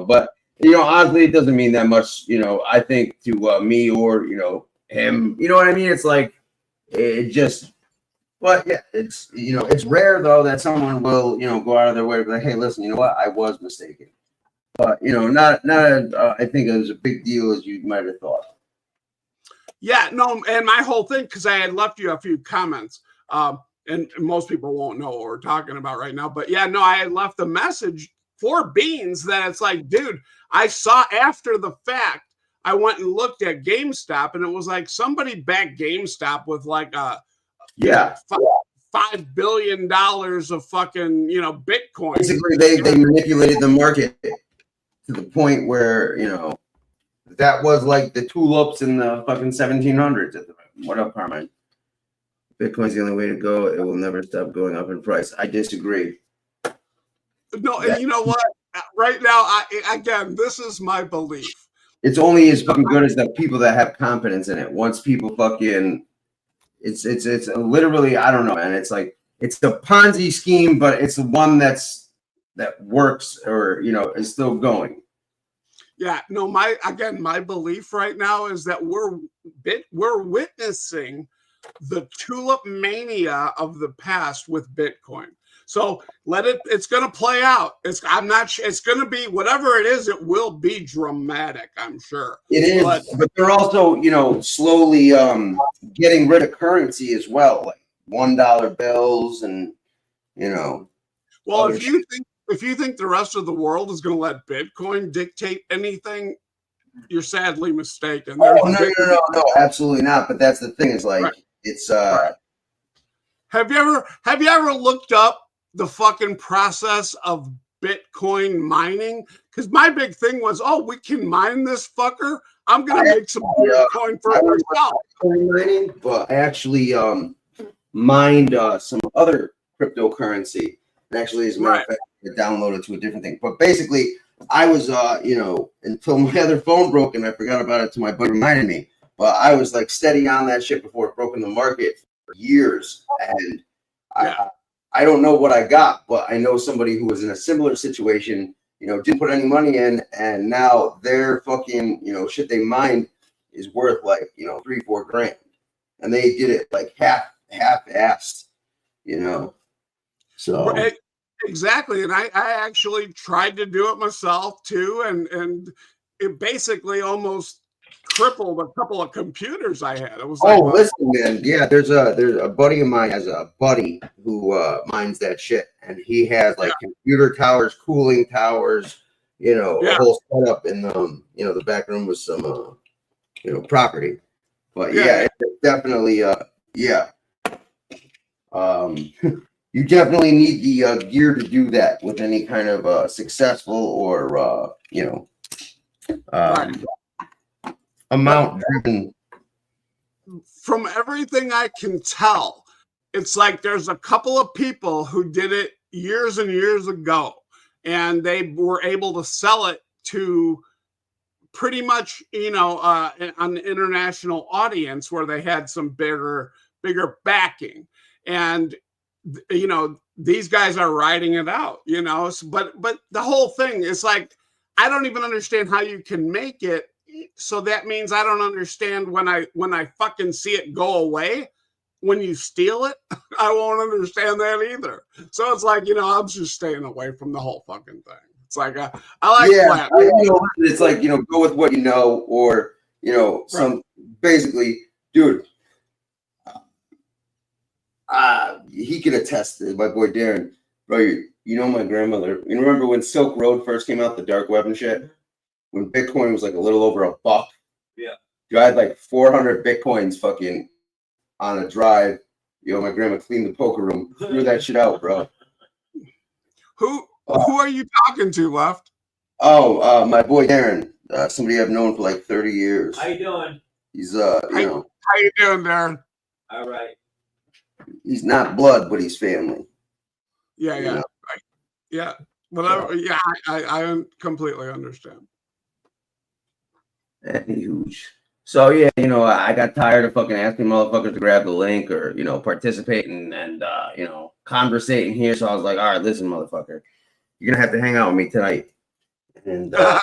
but honestly, it doesn't mean that much, I think to me or, him, you know what I mean? It's like, it just, but yeah, it's, it's rare though that someone will, go out of their way to be like, hey, listen, you know what? I was mistaken. But, not I think it was a big deal as you might have thought. Yeah, no, and my whole thing, because I had left you a few comments, and most people won't know what we're talking about right now, but yeah, no, I had left a message for Beans that it's like, dude, I saw after the fact, I went and looked at GameStop, and it was like somebody backed GameStop with like $5 billion of fucking, Bitcoin. Basically, they manipulated the market to the point where, that was like the tulips in the fucking 1700s. What up, Carmine? Bitcoin's the only way to go. It will never stop going up in price. I disagree. No, and you know what? Right now, again, this is my belief. It's only as fucking good as the people that have confidence in it. Once people fucking, it's literally, I don't know, man. It's like, it's the Ponzi scheme, but it's the one that works or, is still going. Yeah, no, my belief right now is that we're witnessing the tulip mania of the past with Bitcoin. So it's going to play out. It's going to be whatever it is. It will be dramatic, I'm sure. It is, but they're also, slowly getting rid of currency as well, like $1 bills and, Well, if you think the rest of the world is going to let Bitcoin dictate anything, you're sadly mistaken. No, absolutely not. But that's the thing. Is like it's. Have you ever looked up the fucking process of Bitcoin mining? Because my big thing was, we can mine this fucker. I'm gonna make some Bitcoin for myself. Mining, but I actually mined some other cryptocurrency. And actually, as a matter of fact, I downloaded to a different thing. But basically, I was, until my other phone broke and I forgot about it till my buddy reminded me. But I was like steady on that shit before it broke in the market for years. And I don't know what I got, but I know somebody who was in a similar situation, didn't put any money in. And now their fucking, shit they mined is worth like, $3-4 grand. And they did it like half-assed, So exactly, and I actually tried to do it myself too, and it basically almost crippled a couple of computers I had. It was like, listen, man, yeah, there's a buddy of mine has a buddy who mines that shit, and he has like computer towers, cooling towers, a whole setup in the back room with some property. But it's definitely you definitely need the gear to do that with any kind of successful or amount driven. From everything I can tell, it's like there's a couple of people who did it years and years ago, and they were able to sell it to pretty much an international audience where they had some bigger backing, and these guys are riding it out, but the whole thing is like, I don't even understand how you can make it. So that means I don't understand when I fucking see it go away, when you steal it, I won't understand that either. So it's like, I'm just staying away from the whole fucking thing. It's like, I like flat. It's like, go with what you know, or, some basically, dude, he can attest to my boy Darren, bro. My grandmother. You remember when Silk Road first came out, the dark web and shit? When Bitcoin was like a little over $1. Yeah. I had like 400 Bitcoins fucking on a drive. My grandma cleaned the poker room, threw that shit out, bro. Who are you talking to, Left? Oh, my boy Darren. Somebody I've known for like 30 years. How you doing? He's How you doing, Darren? All right. He's not blood, but he's family. Yeah. Whatever. Yeah, I completely understand. Anywho, so yeah, I got tired of fucking asking motherfuckers to grab the link or participating and conversating here. So I was like, all right, listen, motherfucker, you're gonna have to hang out with me tonight. And there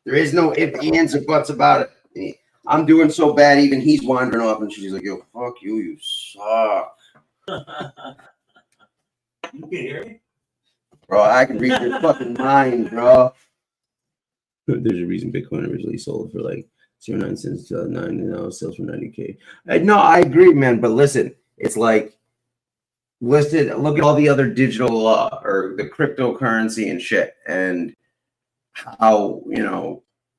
is no ifs, ands, or buts about it. I'm doing so bad, even he's wandering off, and she's like, yo, fuck you, you suck. You can hear me? Bro, I can read your fucking mind, bro. There's a reason Bitcoin originally sold for like 0.9 cents to 9 and now it sells for 90K. No, I agree, man. But listen, it's like look at all the other digital or the cryptocurrency and shit, and how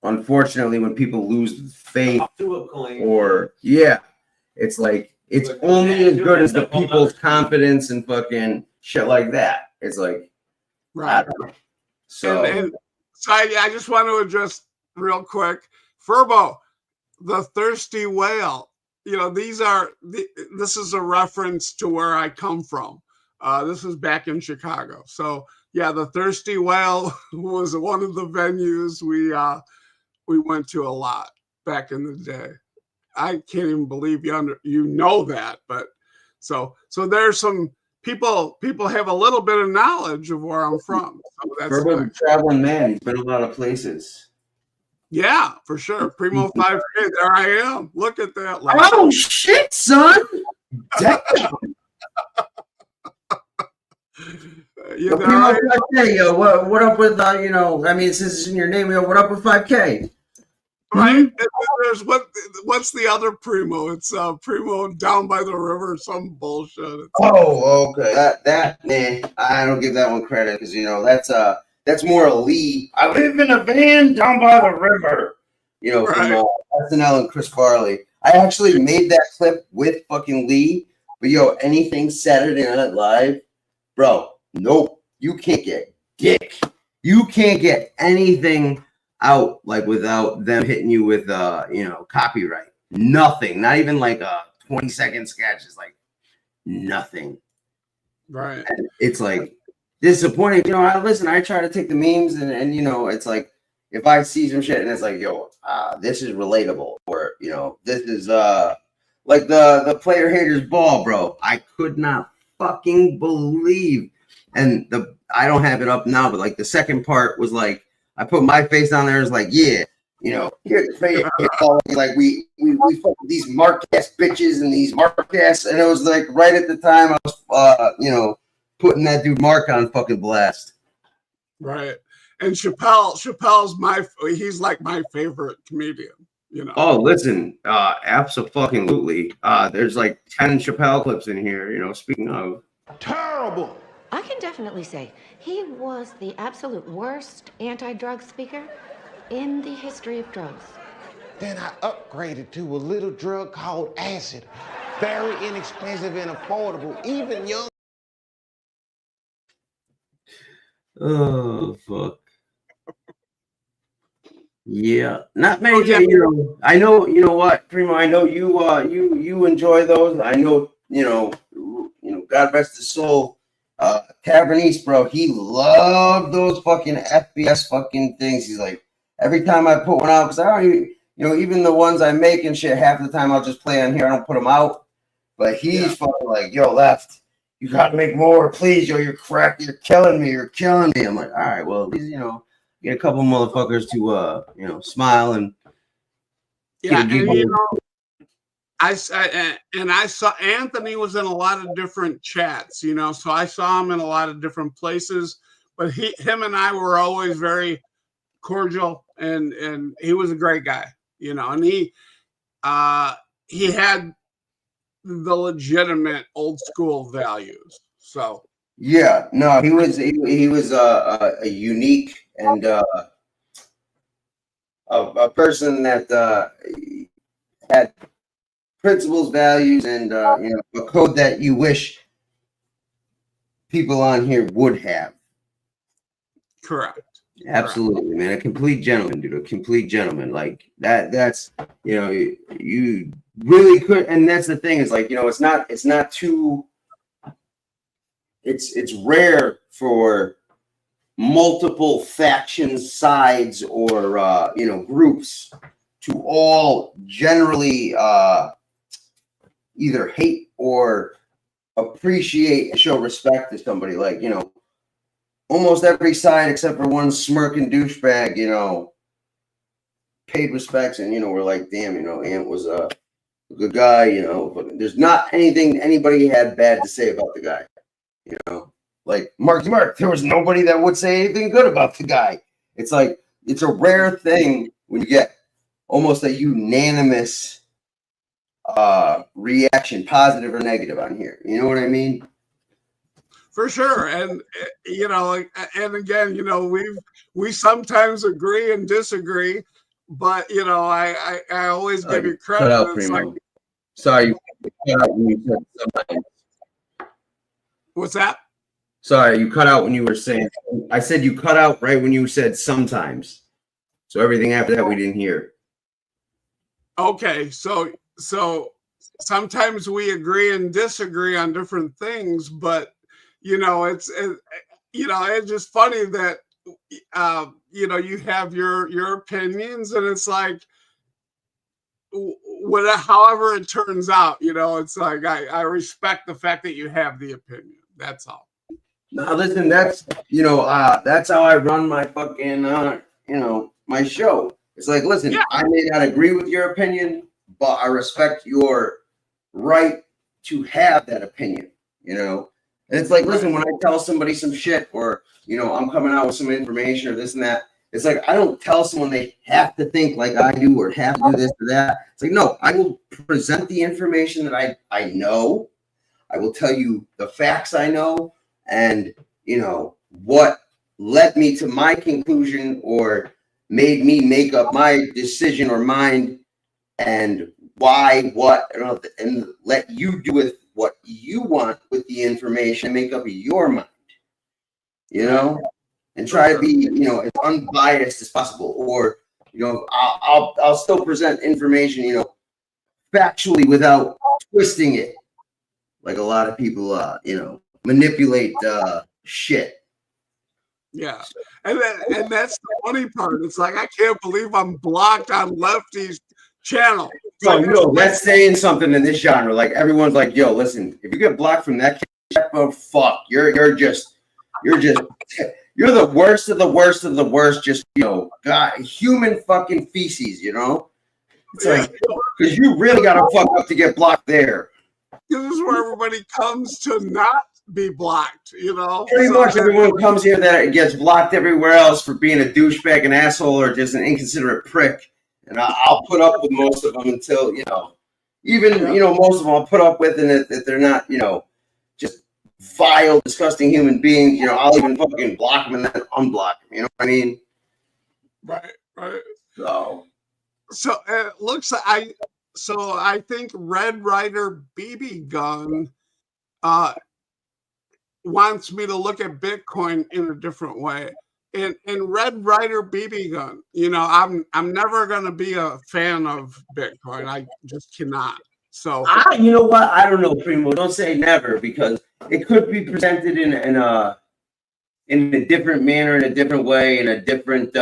unfortunately when people lose faith or it's like it's only as good as the people's confidence and fucking shit like that. It's like I don't know. So So I just want to address real quick, Furbo, the thirsty whale. This is a reference to where I come from. This is back in Chicago. So yeah, the Thirsty Whale was one of the venues we went to a lot back in the day. I can't even believe you know that, but so there's some people have a little bit of knowledge of where I'm from. So that's Furbo's nice. a traveling man. He's been a lot of places. Yeah, for sure. Primo 5K, there I am. Look at that. Oh shit, son! Damn. Primo 5K, yo, what up with I mean, since it's in your name, yo, what up with 5K? Right? There's what's the other Primo? It's Primo down by the river, some bullshit. Oh, okay. That man, I don't give that one credit because that's more a Lee. I live in a van down by the river. From SNL and Chris Farley. I actually made that clip with fucking Lee, but anything Saturday Night Live, bro, nope. You can't get dick. You can't get anything out like without them hitting you with copyright. Nothing. Not even like a 20-second sketch. It's like nothing. Right. And it's like disappointing. I try to take the memes and it's like if I see some shit and it's like, this is relatable, or this is like the player haters ball, bro. I could not fucking believe. And I don't have it up now, but like the second part was like I put my face on there. It's like, yeah, here's like we fuck with these mark-ass bitches and these mark-ass, and it was like right at the time I was putting that dude Mark on fucking blast. Right. And Chappelle's he's like my favorite comedian. Oh, listen, absolutely. There's like 10 Chappelle clips in here. Speaking of Terrible. I can definitely say he was the absolute worst anti-drug speaker in the history of drugs. Then I upgraded to a little drug called acid. Very inexpensive and affordable, even young. Oh, fuck. Yeah, not many. I know. You know what, Primo? I know you enjoy those. I know. God rest his soul. Tavern East, bro. He loved those fucking FBS fucking things. He's like, every time I put one out, because I don't, even the ones I make and shit, half the time I'll just play on here. I don't put them out. But he's fucking like, yo, Left, you got to make more, please. Yo, you're killing me. You're killing me. I'm like, all right, well, at least, get a couple motherfuckers to, smile and I saw Anthony was in a lot of different chats, so I saw him in a lot of different places, but him and I were always very cordial, and he was a great guy, and he had the legitimate old school values. So yeah, no, he was a unique and a person that had principles, values, and a code that you wish people on here would have. Correct. Absolutely, man. A complete gentleman, dude. A complete gentleman. Like that's you really could, and that's the thing, is like, it's not too, it's rare for multiple factions, sides, or groups to all generally either hate or appreciate and show respect to somebody. Like, almost every side except for one smirking douchebag, paid respects, and we're like, damn, Ant was a good guy, but there's not anything anybody had bad to say about the guy, like Mark, there was nobody that would say anything good about the guy. It's like, it's a rare thing when you get almost a unanimous reaction, positive or negative, on here. You know what I mean? For sure. And and again, we sometimes agree and disagree, but I always give you credit. Cut out, It's Primo. like, Sorry, you cut out when you said sometimes. what's that? Sorry, you cut out when you were saying. I said you cut out right when you said sometimes. So everything after that we didn't hear. Okay, so sometimes we agree and disagree on different things, but it's just funny that you have your opinions, and it's like however it turns out, it's like I respect the fact that you have the opinion. That's all. Now listen, that's that's how I run my fucking my show. It's like, listen, I may not agree with your opinion, but I respect your right to have that opinion, And it's like, listen, when I tell somebody some shit, or I'm coming out with some information or this and that, it's like, I don't tell someone they have to think like I do or have to do this or that. It's like, no, I will present the information that I know. I will tell you the facts I know, and what led me to my conclusion or made me make up my decision or mind, and why, what, and let you do with what you want with the information, make up your mind, and try to be, as unbiased as possible. Or, I'll still present information, factually without twisting it, like a lot of people, manipulate shit. Yeah, and that's the funny part. It's like, I can't believe I'm blocked on Lefty's channel. Bro, that's saying something in this genre. Like, everyone's like, yo, listen, if you get blocked from that, oh fuck, you're the worst of the worst of the worst. Just God, human fucking feces. It's like, because you really gotta fuck up to get blocked there. This is where everybody comes to not be blocked, Pretty much everyone comes here that gets blocked everywhere else for being a douchebag, an asshole, or just an inconsiderate prick. And I'll put up with most of them until, even, most of them I'll put up with, and that they're not, just vile, disgusting human beings. I'll even fucking block them and then unblock them. You know what I mean? Right. So it looks like I think Red Ryder BB Gun wants me to look at Bitcoin in a different way. And Red Ryder BB Gun, I'm never gonna be a fan of Bitcoin. I just cannot. So you know what? I don't know, Primo. Don't say never, because it could be presented in a different manner, in a different way, in a different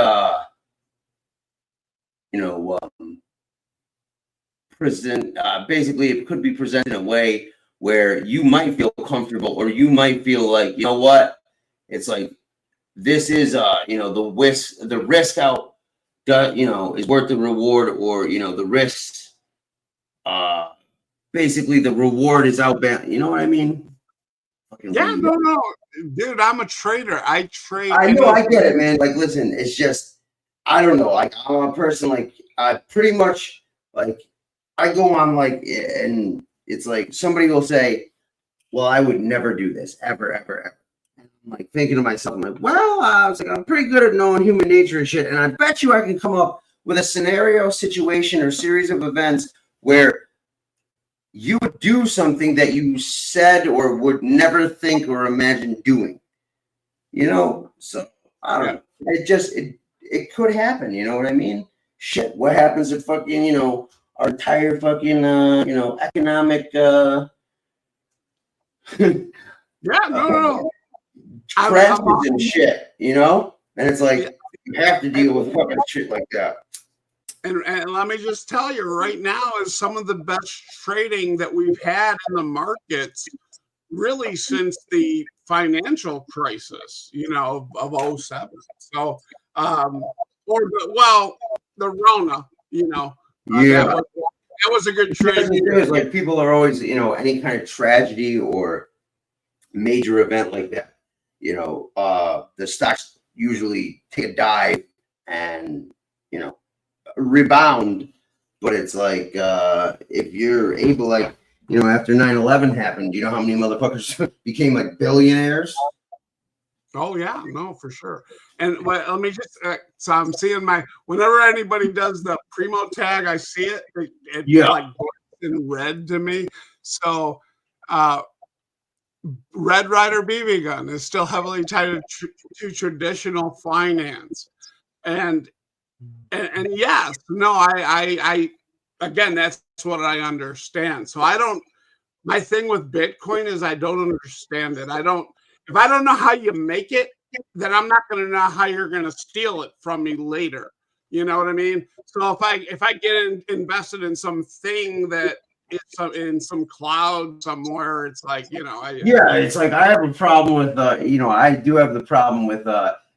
basically it could be presented in a way where you might feel comfortable, or you might feel like, you know what, it's like, this is the risk out is worth the reward, or the risks basically the reward is outbound. You know what I mean? Yeah, no, dude, I'm a trader. I trade. I know, I get it, man. Like, listen, it's just, I don't know. Like, I'm a person, like, I pretty much, like, I go on, like, and it's like somebody will say, well, I would never do this, ever, ever, ever. And I'm like thinking to myself, I'm like, well, I was like, I'm pretty good at knowing human nature and shit. And I bet you I can come up with a scenario, situation, or series of events where you would do something that you said or would never think or imagine doing. So I don't know. It just, it could happen. You know what I mean? Shit, what happens if fucking, our entire fucking, economic, yeah, no. trenches and shit, you know? And it's like, you have to deal with fucking shit like that. And let me just tell you, right now is some of the best trading that we've had in the markets, really since the financial crisis, you know, of 07. So, the Rona, you know, Yeah. that was a good trade. It's like people are always, you know, any kind of tragedy or major event like that, you know, the stocks usually take a dive and, you know, rebound. But it's like, if you're able, like, you know, after 9/11 happened, you know how many motherfuckers became like billionaires? Oh yeah, no, for sure. And let me just, so I'm seeing whenever anybody does the Primo tag, I see it. It like in red to me. So, Red Ryder BB gun is still heavily tied to traditional finance, and yes, no, I again, that's what I understand. So my thing with Bitcoin is I don't understand it. If I don't know how you make it, then I'm not going to know how you're going to steal it from me later. You know what I mean? So if I get invested in something that it's in some cloud somewhere, it's like, you know, it's like I have a problem with, you know, I do have the problem with,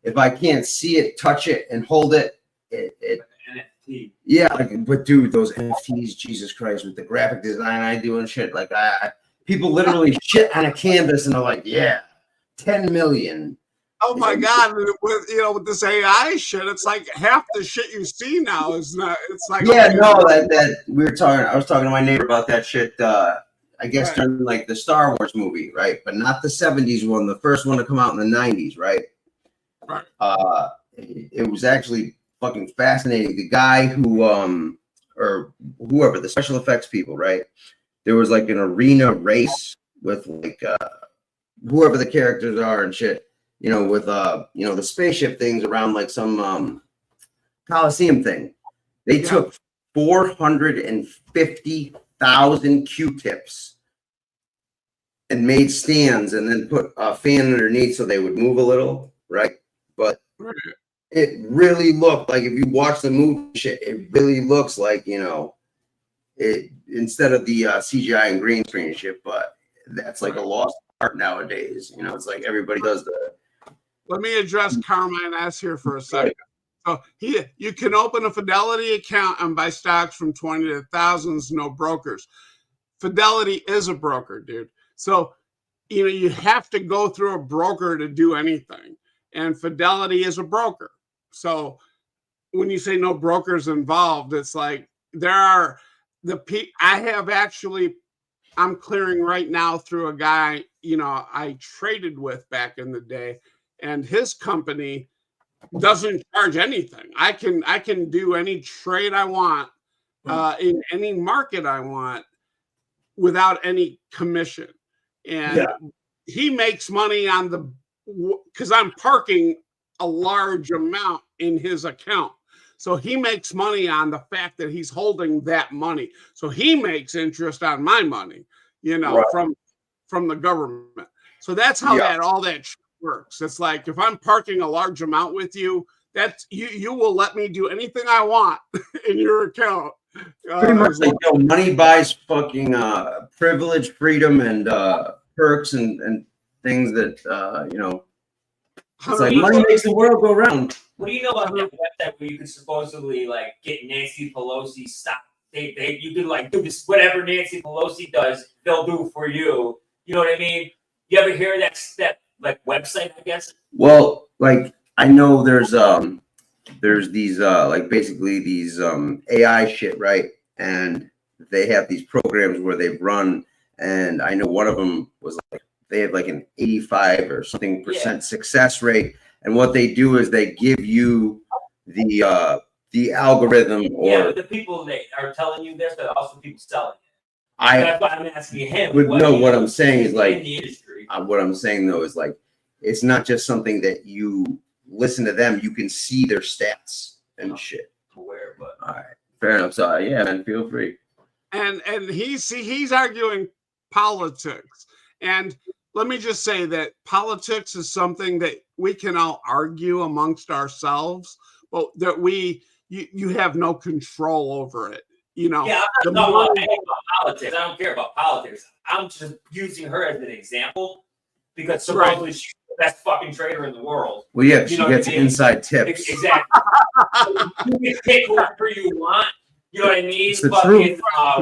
if I can't see it, touch it, and hold it, NFT. Yeah, like, but dude, those NFTs, Jesus Christ, with the graphic design I do and shit, like people literally shit on a canvas and they're like, yeah, 10 million. Oh my God! With this AI shit, it's like half the shit you see now is not. It's like I was talking to my neighbor about that shit. I guess during like the Star Wars movie, right? But not the '70s one, the first one to come out in the '90s, right? Right. It was actually fucking fascinating. The guy who or whoever, the special effects people, right? There was like an arena race with like whoever the characters are and shit, you know, with you know, the spaceship things around like some Coliseum thing. They took 450,000 Q-tips and made stands and then put a fan underneath so they would move a little, right? But it really looked like, if you watch the movie shit, it really looks like, you know, it instead of the CGI and green screen shit, but that's like a lost art nowadays. You know, it's like everybody does that. Let me address Carmine S here for a second. So you can open a Fidelity account and buy stocks from 20 to thousands, no brokers. Fidelity is a broker, dude. So, you know, you have to go through a broker to do anything. And Fidelity is a broker. So when you say no brokers involved, it's like I'm clearing right now through a guy, you know, I traded with back in the day, and his company doesn't charge anything. I can do any trade I want in any market I want without any commission. And he makes money on because I'm parking a large amount in his account. So he makes money on the fact that he's holding that money. So he makes interest on my money, you know, from the government. So that's how all that works. It's like, if I'm parking a large amount with you, that's you will let me do anything I want in your account. Pretty much like, yo, money buys fucking privilege, freedom, and perks and things that you know. It's like money makes the world go round. What do you know about that website where you can supposedly like get Nancy Pelosi stock? You can like do this, whatever Nancy Pelosi does, they'll do for you. You know what I mean? You ever hear that like website? I guess. Well, like I know there's these like basically these AI shit, right? And they have these programs where they've run, and I know one of them was like they have like an 85 or something % success rate. And what they do is they give you the algorithm, or but the people that are telling you this, but also people selling it. That's why I'm asking him. What I'm saying is like in the industry. What I'm saying though is like it's not just something that you listen to them. You can see their stats and shit. Aware, but all right, fair enough. So yeah, man, feel free. And he's arguing politics. And let me just say that politics is something that we can all argue amongst ourselves, but that you have no control over it. You know, Yeah, the I'm not money- talking about politics. I don't care about politics. I'm just using her as an example because supposedly she's the best fucking trader in the world. Well, yeah, You she know what I gets mean? inside tips. Exactly. You can pick whoever you want. You know what I mean? It's the Fucking truth.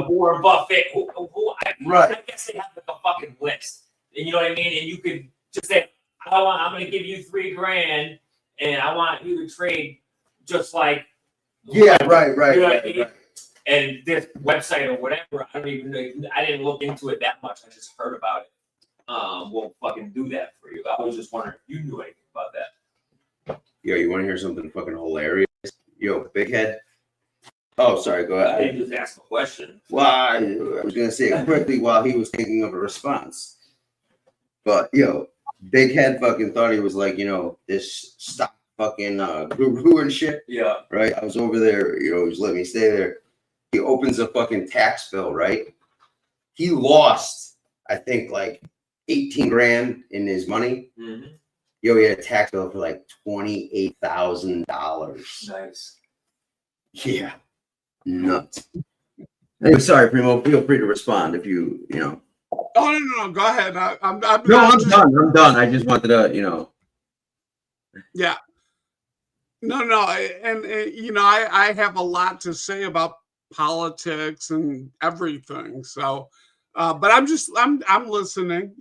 Warren Buffett. Right. I guess they have like a fucking list. And you know what I mean? And you could just say, I'm going to give you $3,000 and I want you to trade just like. Yeah, right. You know what I mean? And this website or whatever, I don't even know. I didn't look into it that much. I just heard about it. Won't fucking do that for you. I was just wondering if you knew anything about that. Yo, you want to hear something fucking hilarious? Yo, Big Head. Oh, sorry. Go I ahead. didn't just ask a question. Well, I was gonna say it quickly while he was thinking of a response. But yo, Big Head fucking thought he was like, this stock fucking guru and shit. Yeah. Right? I was over there, he just let me stay there. He opens a fucking tax bill, right? He lost, I think, like 18 grand in his money. Mm-hmm. Yo, he had a tax bill for like $28,000. Nice. Yeah. Nuts. Anyway, sorry, Primo. Feel free to respond if you know. Oh no, go ahead. I'm No, I'm done. I'm done. I just wanted to, Yeah. No, and I have a lot to say about politics and everything. So, but I'm listening.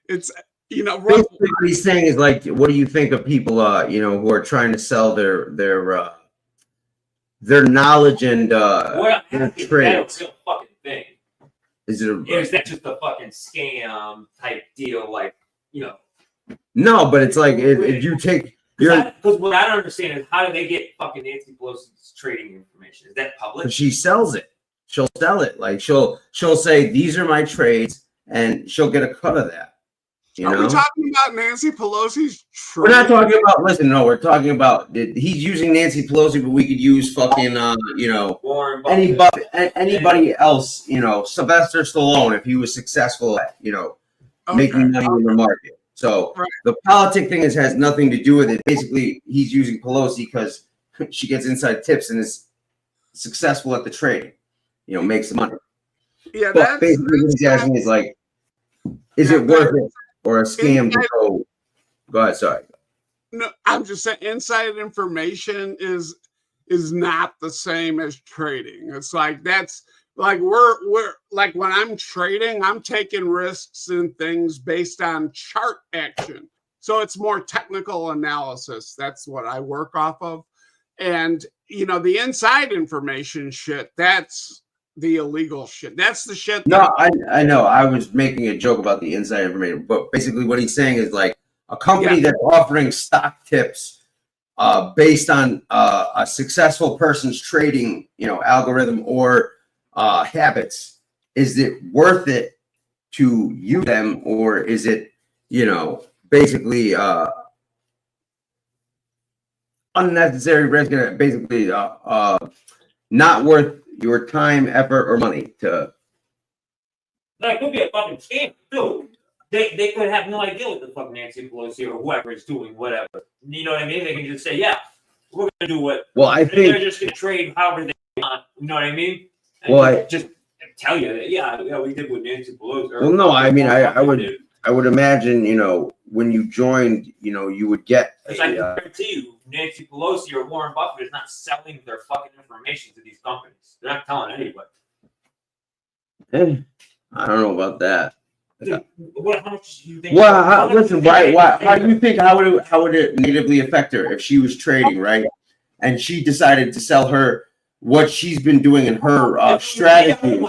It's basically what he's saying is like, what do you think of people, who are trying to sell their knowledge and What their is that a trades? real fucking thing? Is it? Or is that just a fucking scam type deal? Like, No, but it's like if you take your. Because what I don't understand is how do they get fucking Nancy Pelosi's trading information? Is that public? She sells it. She'll sell it. Like she'll say these are my trades, and she'll get a cut of that. Are we talking about Nancy Pelosi's trade? We're not talking about. Listen, no, we're talking about. He's using Nancy Pelosi, but we could use fucking, Warren anybody else. Sylvester Stallone, if he was successful at, making money in the market. So the politic thing has nothing to do with it. Basically, he's using Pelosi because she gets inside tips and is successful at the trading. Makes the money. Yeah, but basically what he's asking is like, is it worth it or a scam to go? Go ahead, sorry. No, I'm just saying inside information is not the same as trading. It's like that's like we're like when I'm trading, I'm taking risks and things based on chart action. So it's more technical analysis. That's what I work off of. And the inside information shit, that's the illegal shit. That's the shit. No, I know. I was making a joke about the inside information, but basically what he's saying is like a company that's offering stock tips based on a successful person's trading, algorithm or habits. Is it worth it to use them, or is it, basically unnecessary risk? Basically, not worth your time, effort, or money to. That could be a fucking scam too. They could have no idea what the fuck Nancy Pelosi or whoever is doing, whatever. You know what I mean? They can just say, "Yeah, we're gonna do what." Well, I think they're just gonna trade however they want. You know what I mean? And well, just tell you that, yeah, we did what Nancy Pelosi. Well, no, I mean, I would imagine, when you joined, you would get. Because I can guarantee you, Nancy Pelosi or Warren Buffett is not selling their fucking information to these companies. They're not telling anybody. I don't know about that. Dude, how much do you think? Well, listen, why? How do you think how would it negatively affect her if she was trading, right? And she decided to sell her what she's been doing in her strategy.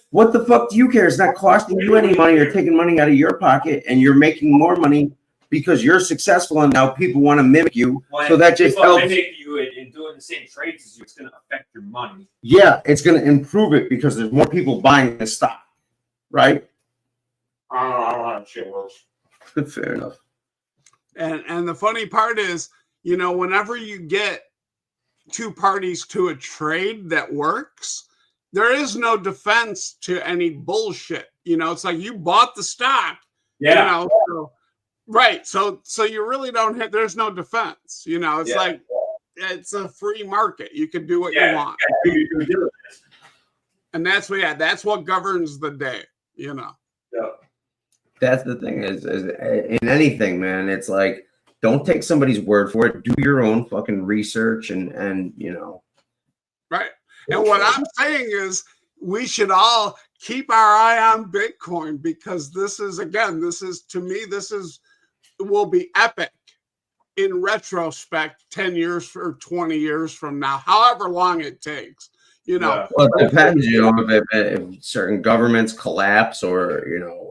What the fuck do you care? It's not costing you any money or taking money out of your pocket, and you're making more money because you're successful, and now people want to mimic you. Well, so that just helps. Mimic you and doing the same trades as you, it's going to affect your money. Yeah, it's going to improve it because there's more people buying the stock, right? I don't know how shit works. Fair enough. And the funny part is, whenever you get two parties to a trade that works, there is no defense to any bullshit. You know, it's like you bought the stock. Yeah. You know, so, right. So you really don't have, there's no defense. You know, it's like it's a free market. You can do what you want. And that's what governs the day, you know. Yeah. That's the thing is in anything, man, it's like don't take somebody's word for it. Do your own fucking research and you know. Right. And what I'm saying is we should all keep our eye on Bitcoin because this is to me, will be epic in retrospect 10 years or 20 years from now, however long it takes. You know, well, it depends, you know, if certain governments collapse or, you know,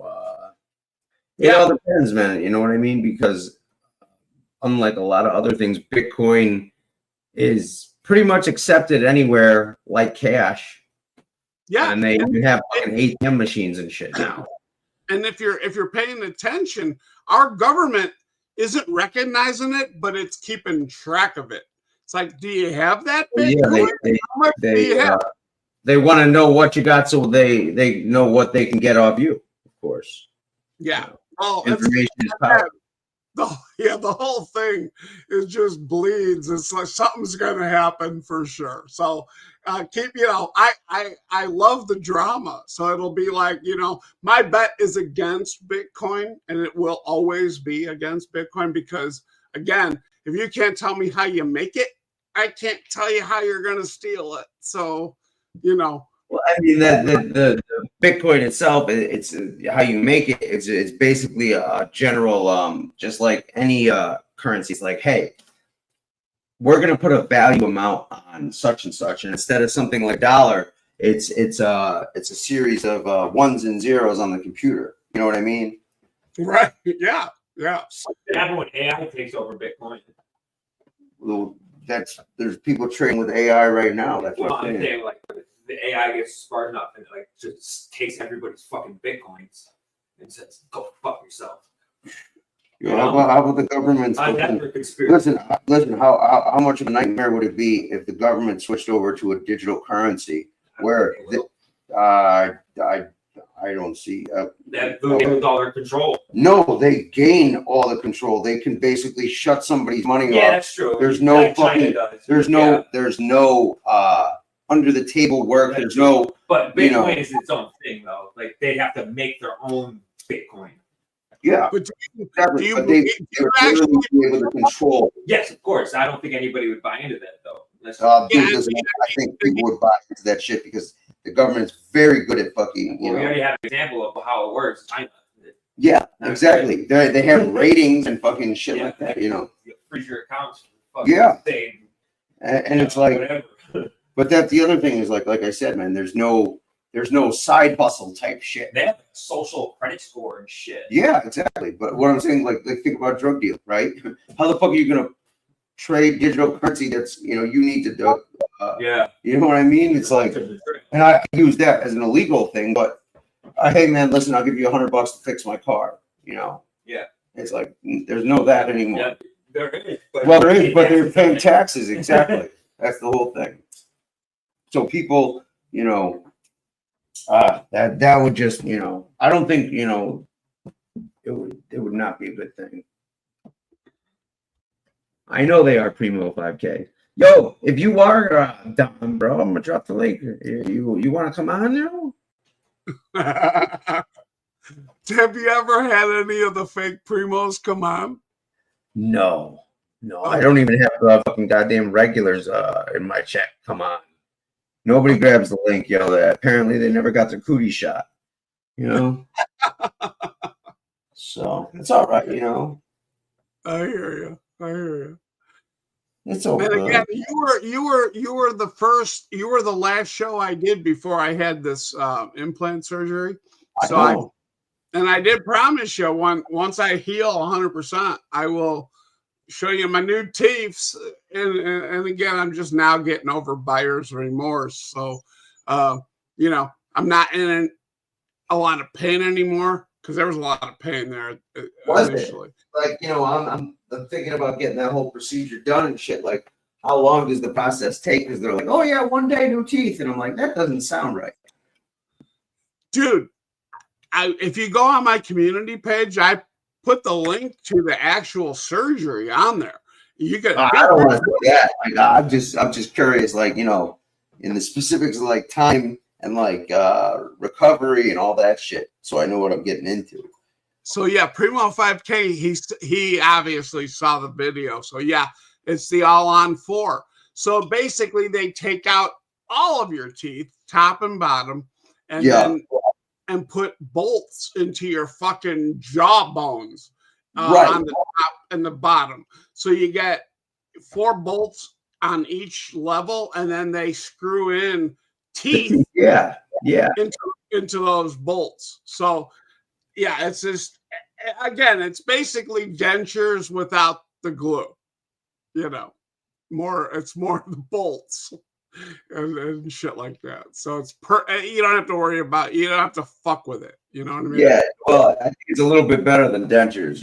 it all depends, man. You know what I mean? Because unlike a lot of other things, Bitcoin is pretty much accepted anywhere like cash. Yeah. And they even have fucking ATM machines and shit now. And if you're paying attention, our government isn't recognizing it, but it's keeping track of it. It's like, do you have that Bitcoin? How much do you have? They want to know what you got, so they know what they can get off you, of course. Yeah. Oh, information is power. The whole thing is just bleeds. It's like something's going to happen for sure. So keep, you know, I love the drama. So it'll be like, you know, my bet is against Bitcoin, and it will always be against Bitcoin because, again, if you can't tell me how you make it, I can't tell you how you're going to steal it. So, you know. Well, I mean, the Bitcoin itself, it's how you make it. It's basically a general, just like any currency. It's like, hey, we're going to put a value amount on such and such, and instead of something like dollar, it's a series of ones and zeros on the computer. You know what I mean? Right. Yeah. Yeah. Happen when AI takes over Bitcoin. Well, there's people trading with AI right now. That's what I'm I'm saying. saying, like, the AI gets smart enough and like just takes everybody's fucking Bitcoins and says, "Go fuck yourself." Yeah, how about the government's listen, how much of a nightmare would it be if the government switched over to a digital currency where I don't see that they lose all their control. No, they gain all the control. They can basically shut somebody's money off. Yeah, that's true. There's no Like fucking there's no under the table work. That's There's true. no But Bitcoin you know, is its own thing though. Like they have to make their own Bitcoin. yeah. But Exactly. But they would literally be able to control. Yes, of course. I don't think anybody would buy into that though. Dude, listen, I think people would buy into that shit because the government's very good at fucking, you Well, know. we already have an example of how it works. China. Yeah, exactly. They have ratings and fucking shit like that, you know. You freeze your accounts. Fucking Yeah. stay, And it's like, whatever. but that's the other thing is like I said, man, there's no side hustle type shit. They have a social credit score and shit. Yeah, exactly. But what I'm saying, like think about drug deal, right? How the fuck are you gonna trade digital currency that's, you know, you need to do? Yeah. You know what I mean? It's like, and I use that as an illegal thing, but hey man, listen, I'll give you $100 to fix my car. You know? Yeah. It's like there's no that anymore. Yeah, there is. Well, there is, but they're paying taxes. Exactly. That's the whole thing. So people, you know, that would just, you know, I don't think, you know, it would not be a good thing. I know they are Primo 5K. Yo, if you are down, bro, I'm gonna drop the link. You want to come on now? Have you ever had any of the fake Primos come on? No, I don't even have fucking goddamn regulars in my chat. Come on, nobody grabs the link, yo. Apparently, they never got their cootie shot. You know, so it's all right. You know, I hear you. it's all And good. again, you were the first. You were the last show I did before I had this implant surgery. So I did promise you once I heal 100%, I will show you my new teeth. And again, I'm just now getting over buyer's remorse. So, you know, I'm not in a lot of pain anymore because there was a lot of pain there initially. Like, you know, I'm thinking about getting that whole procedure done and shit. Like, how long does the process take? Because they're like, oh yeah, 1 day, new teeth. And I'm like, that doesn't sound right. Dude, if you go on my community page, I put the link to the actual surgery on there. You get. I don't want to do that. Like, I'm just curious, like, in the specifics of like time and like recovery and all that shit, so I know what I'm getting into. So yeah, Primo 5K, he obviously saw the video. So yeah, it's the all on 4. So basically, they take out all of your teeth, top and bottom, and then put bolts into your fucking jaw bones on the top and the bottom. So you get 4 bolts on each level, and then they screw in teeth into those bolts. So yeah, it's just, again, it's basically dentures without the glue. It's more the bolts and shit like that. So it's you don't have to worry about, you don't have to fuck with it. You know what I mean? Yeah, well, I think it's a little bit better than dentures,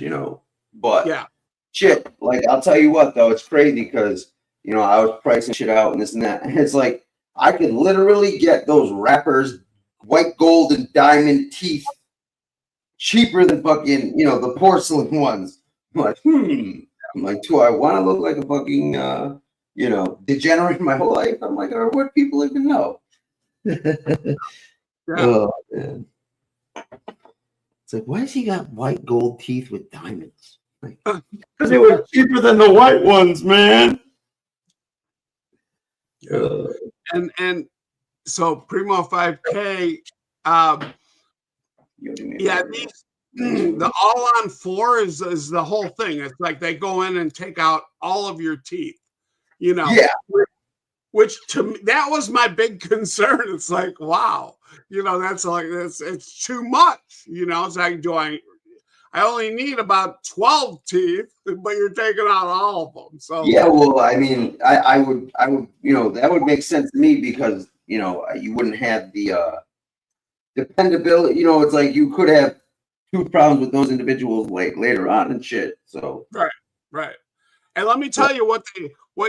but yeah, shit, like, I'll tell you what, though, it's crazy because, I was pricing shit out and this and that, and it's like, I could literally get those wrappers, white gold and diamond teeth, cheaper than fucking, the porcelain ones. I'm like, do I want to look like a fucking, degenerate my whole life? I'm like, or what people even know? Oh, man. It's like, why has he got white gold teeth with diamonds? Because they were cheaper than the white ones, man. And so Primo 5K, the all on 4 is the whole thing. It's like they go in and take out all of your teeth, which to me, that was my big concern. It's like, wow, that's like, it's too much, it's like, I only need about 12 teeth, but you're taking out all of them. So yeah, well, I mean, I would, that would make sense to me because, you wouldn't have the dependability. It's like you could have tooth problems with those individuals like later on and shit. So right. And let me tell you what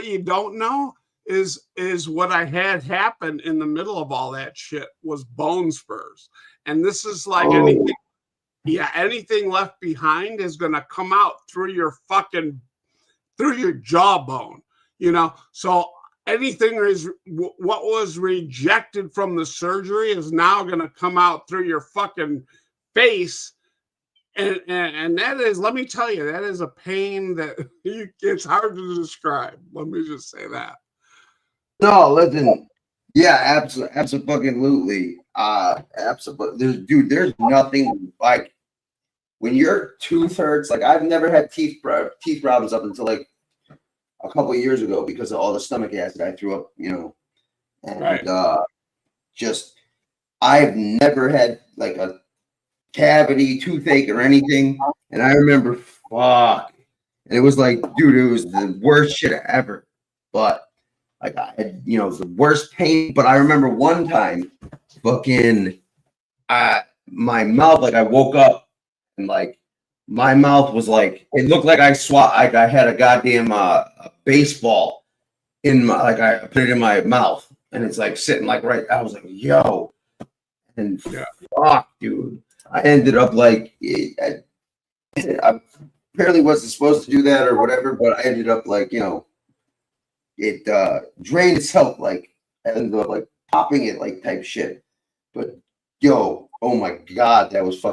you don't know is what I had happen in the middle of all that shit was bone spurs. And this is like anything left behind is going to come out through your jawbone, so anything what was rejected from the surgery is now going to come out through your fucking face. And that is, let me tell you, that is a pain that it's hard to describe. Let me just say that. No, listen. Yeah, absolutely. Absolutely. There's nothing like when your tooth hurts. Like, I've never had teeth problems up until like a couple of years ago because of all the stomach acid I threw up, and I've never had like a cavity, toothache, or anything. And I remember, and it was like, dude, it was the worst shit ever. But like, I had, the worst pain. But I remember one time, fucking, my mouth, like, I woke up and like my mouth was like, it looked like I had a goddamn baseball in my, like, I put it in my mouth, and it's like sitting like right. I was like, yo, and fuck, dude. I ended up like, I apparently wasn't supposed to do that or whatever, but I ended up like, it drained itself, like, I ended up like popping it, like, type shit. But yo, oh my god, that wasn't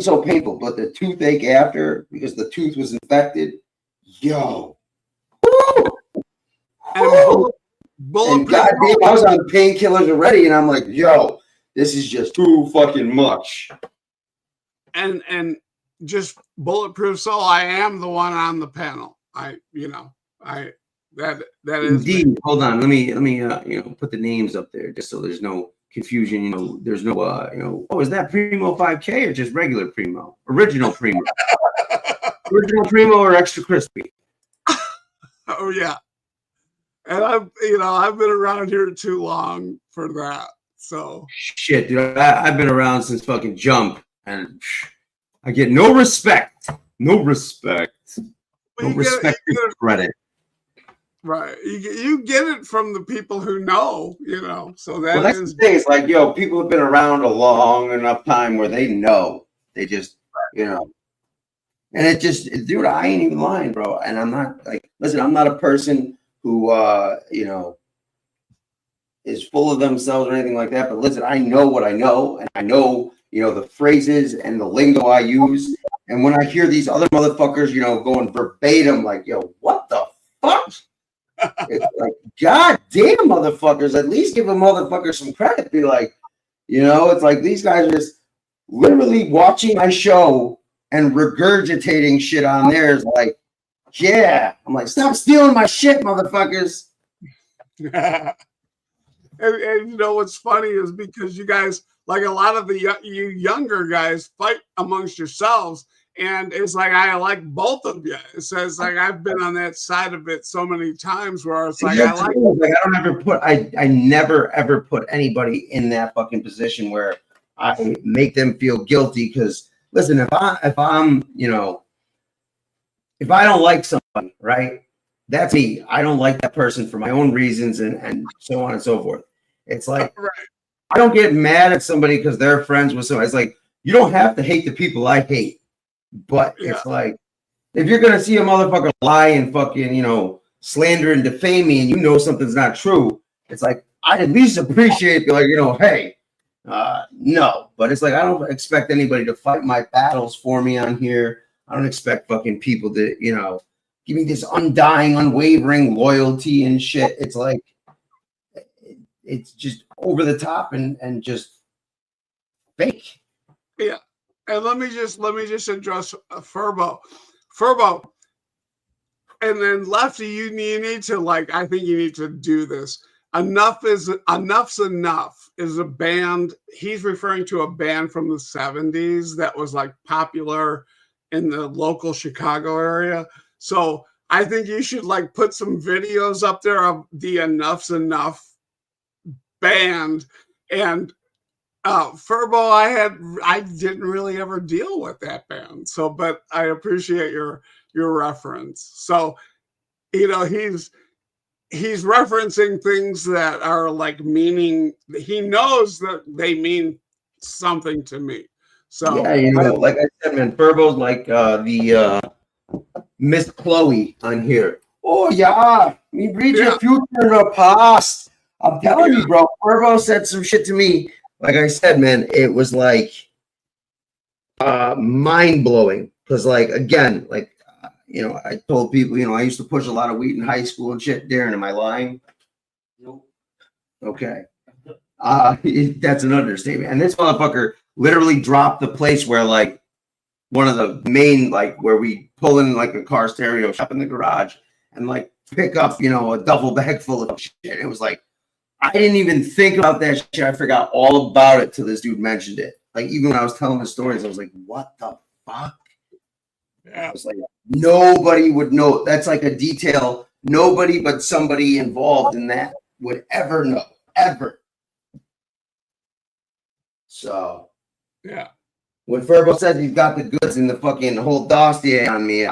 so painful. But the toothache after, because the tooth was infected, yo. And goddamn, I was on painkillers already, and I'm like, yo, this is just too fucking much. And just Bulletproof Soul, I am the one on the panel. That is indeed. Hold on, let me put the names up there just so there's no confusion. There's no oh, is that Primo 5K or just regular Primo? Original Primo. Original Primo or extra crispy? Oh yeah. And I've been around here too long for that. So shit, dude, I've been around since fucking Jump, and I get no respect. No respect. No respect or credit. Right. You get it from the people who know, So that Well, that's is the thing. It's like, people have been around a long enough time where they know. They just, and it just, dude, I ain't even lying, bro. And I'm not like, listen, I'm not a person who, is full of themselves or anything like that. But listen, I know what I know, and I know, the phrases and the lingo I use. And when I hear these other motherfuckers, going verbatim, like, what the fuck? It's like, God damn, motherfuckers, at least give a motherfucker some credit. Be like, it's like these guys are just literally watching my show and regurgitating shit on theirs. Like, yeah. I'm like, stop stealing my shit, motherfuckers. And what's funny is because you guys, like a lot of you younger guys, fight amongst yourselves, and it's like I like both of you. So it's like I've been on that side of it so many times where it's like I don't ever put I never ever put anybody in that fucking position where I make them feel guilty. Because listen, if I'm if I don't like somebody, right? That's me. I don't like that person for my own reasons and so on and so forth. It's like, I don't get mad at somebody because they're friends with somebody. It's like, you don't have to hate the people I hate. But it's like, if you're going to see a motherfucker lie and fucking, slander and defame me and something's not true, it's like, I at least appreciate, like, hey, no. But it's like, I don't expect anybody to fight my battles for me on here. I don't expect fucking people to, give me this undying, unwavering loyalty and shit. It's like, it's just over the top and just fake. Yeah. And let me just address Furbo. Furbo. And then Lefty, you need to, like, I think you need to do this. Enough's Enough is a band. He's referring to a band from the 70s that was like popular in the local Chicago area. So I think you should like put some videos up there of the Enough's Enough band. And Furbo, I didn't really ever deal with that band. So, but I appreciate your reference. So, he's referencing things that are like meaning, he knows that they mean something to me. So yeah, like I said, man, Furbo's like the Miss Chloe on here. Oh yeah, we read your future in the past. I'm telling you, bro. Furbo said some shit to me. Like I said, man, it was like mind blowing. Because, like, again, like I told people, I used to push a lot of weed in high school and shit. Darren, am I lying? Nope. Okay. That's an understatement. And this motherfucker literally dropped the place where, like, one of the main, like, where we pull in like a car stereo shop in the garage and like pick up, a duffel bag full of shit. It was like, I didn't even think about that shit. I forgot all about it till this dude mentioned it. Like, even when I was telling the stories, I was like, what the fuck? Yeah. I was like, nobody would know. That's like a detail nobody but somebody involved in that would ever know, ever. So, yeah. When Furbo says he's got the goods and the fucking whole dossier on me,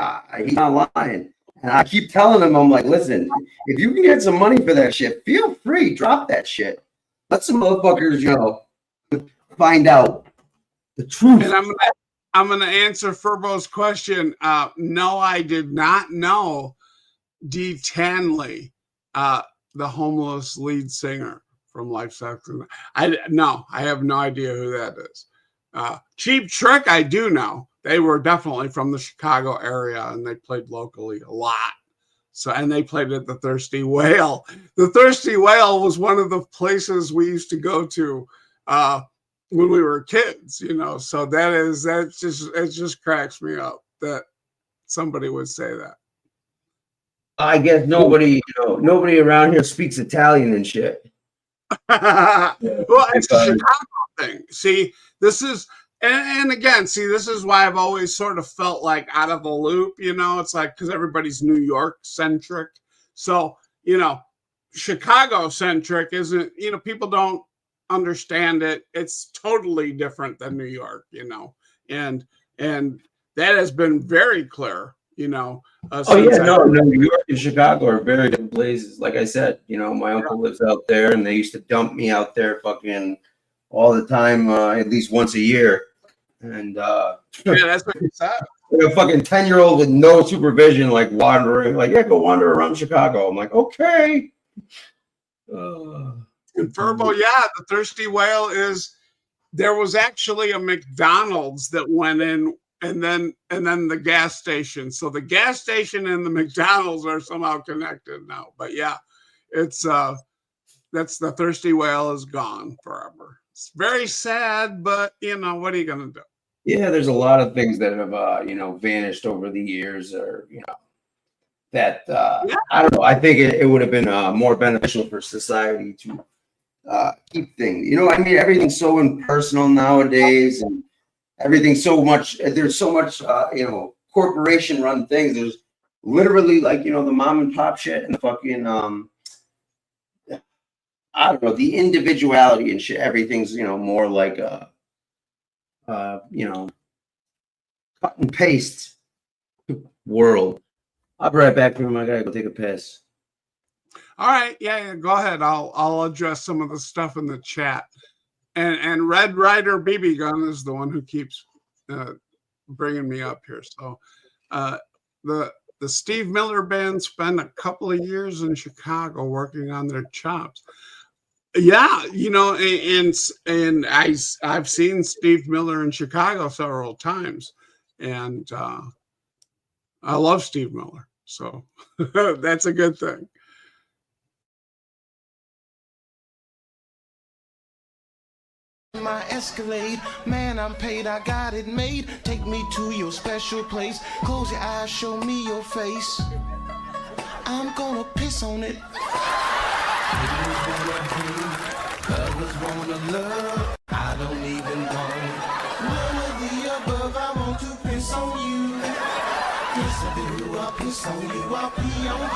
he's not lying. And I keep telling him, I'm like, listen, if you can get some money for that shit, feel free, drop that shit. Let some motherfuckers, find out the truth. And I'm gonna answer Furbo's question. No, I did not know Dee Tanley, the homeless lead singer from Life Sucks. I have no idea who that is. Cheap Trick, I do know. They were definitely from the Chicago area and they played locally a lot. So, and they played at the Thirsty Whale. The Thirsty Whale was one of the places we used to go to when we were kids, So it just cracks me up that somebody would say that. I guess nobody around here speaks Italian and shit. Well, it's a Chicago thing. See, this is, and again, this is why I've always sort of felt like out of the loop, it's like, because everybody's New York centric. So, Chicago centric isn't, people don't understand it. It's totally different than New York, and that has been very clear, you know. Oh yeah, no, New York and Chicago are very good places. Like I said, you know, my uncle lives out there, and they used to dump me out there fucking all the time, at least once a year. And yeah, that's what you said. Like a fucking 10-year-old with no supervision, like wandering, like, yeah, go wander around Chicago. I'm like, okay. And Furbo, yeah, the Thirsty Whale is. There was actually a McDonald's that went in, and then the gas station. So the gas station and the McDonald's are somehow connected now. But yeah, it's that's the Thirsty Whale is gone forever. It's very sad, but you know, what are you gonna do? Yeah, there's a lot of things that have you know, vanished over the years, or you know, that I don't know. I think it would have been more beneficial for society to keep things. You know, I mean, everything's so impersonal nowadays, and everything's so much. There's so much, you know, corporation-run things. There's literally, like, you know, the mom and pop shit and the fucking I don't know, the individuality and shit. Everything's, you know, more like you know, cut and paste world. I'll be right back from him. I gotta go take a piss. All right, yeah, go ahead. I'll address some of the stuff in the chat. And Red Rider BB Gun is the one who keeps bringing me up here. So the Steve Miller Band spent a couple of years in Chicago working on their chops. Yeah, you know, and I've seen Steve Miller in Chicago several times, and I love Steve Miller, so that's a good thing. My Escalade, man, I'm paid, I got it made. Take me to your special place. Close your eyes, show me your face. I'm gonna piss on it. Others wanna love, I don't even know. None of the above, I want to piss on you. Yes, I do, I'll piss on you, I'll pee on you.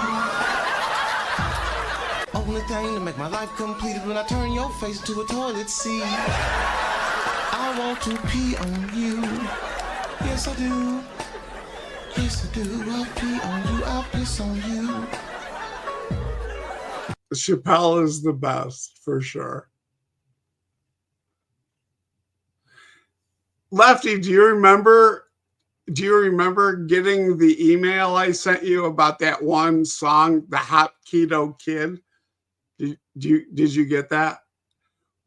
Only thing to make my life complete is when I turn your face to a toilet seat. I want to pee on you. Yes, I do. Yes, I do. I'll pee on you. I'll piss on you. Chappelle is the best for sure. Lefty, do you remember getting the email I sent you about that one song, The Hot Keto Kid? Did you get that?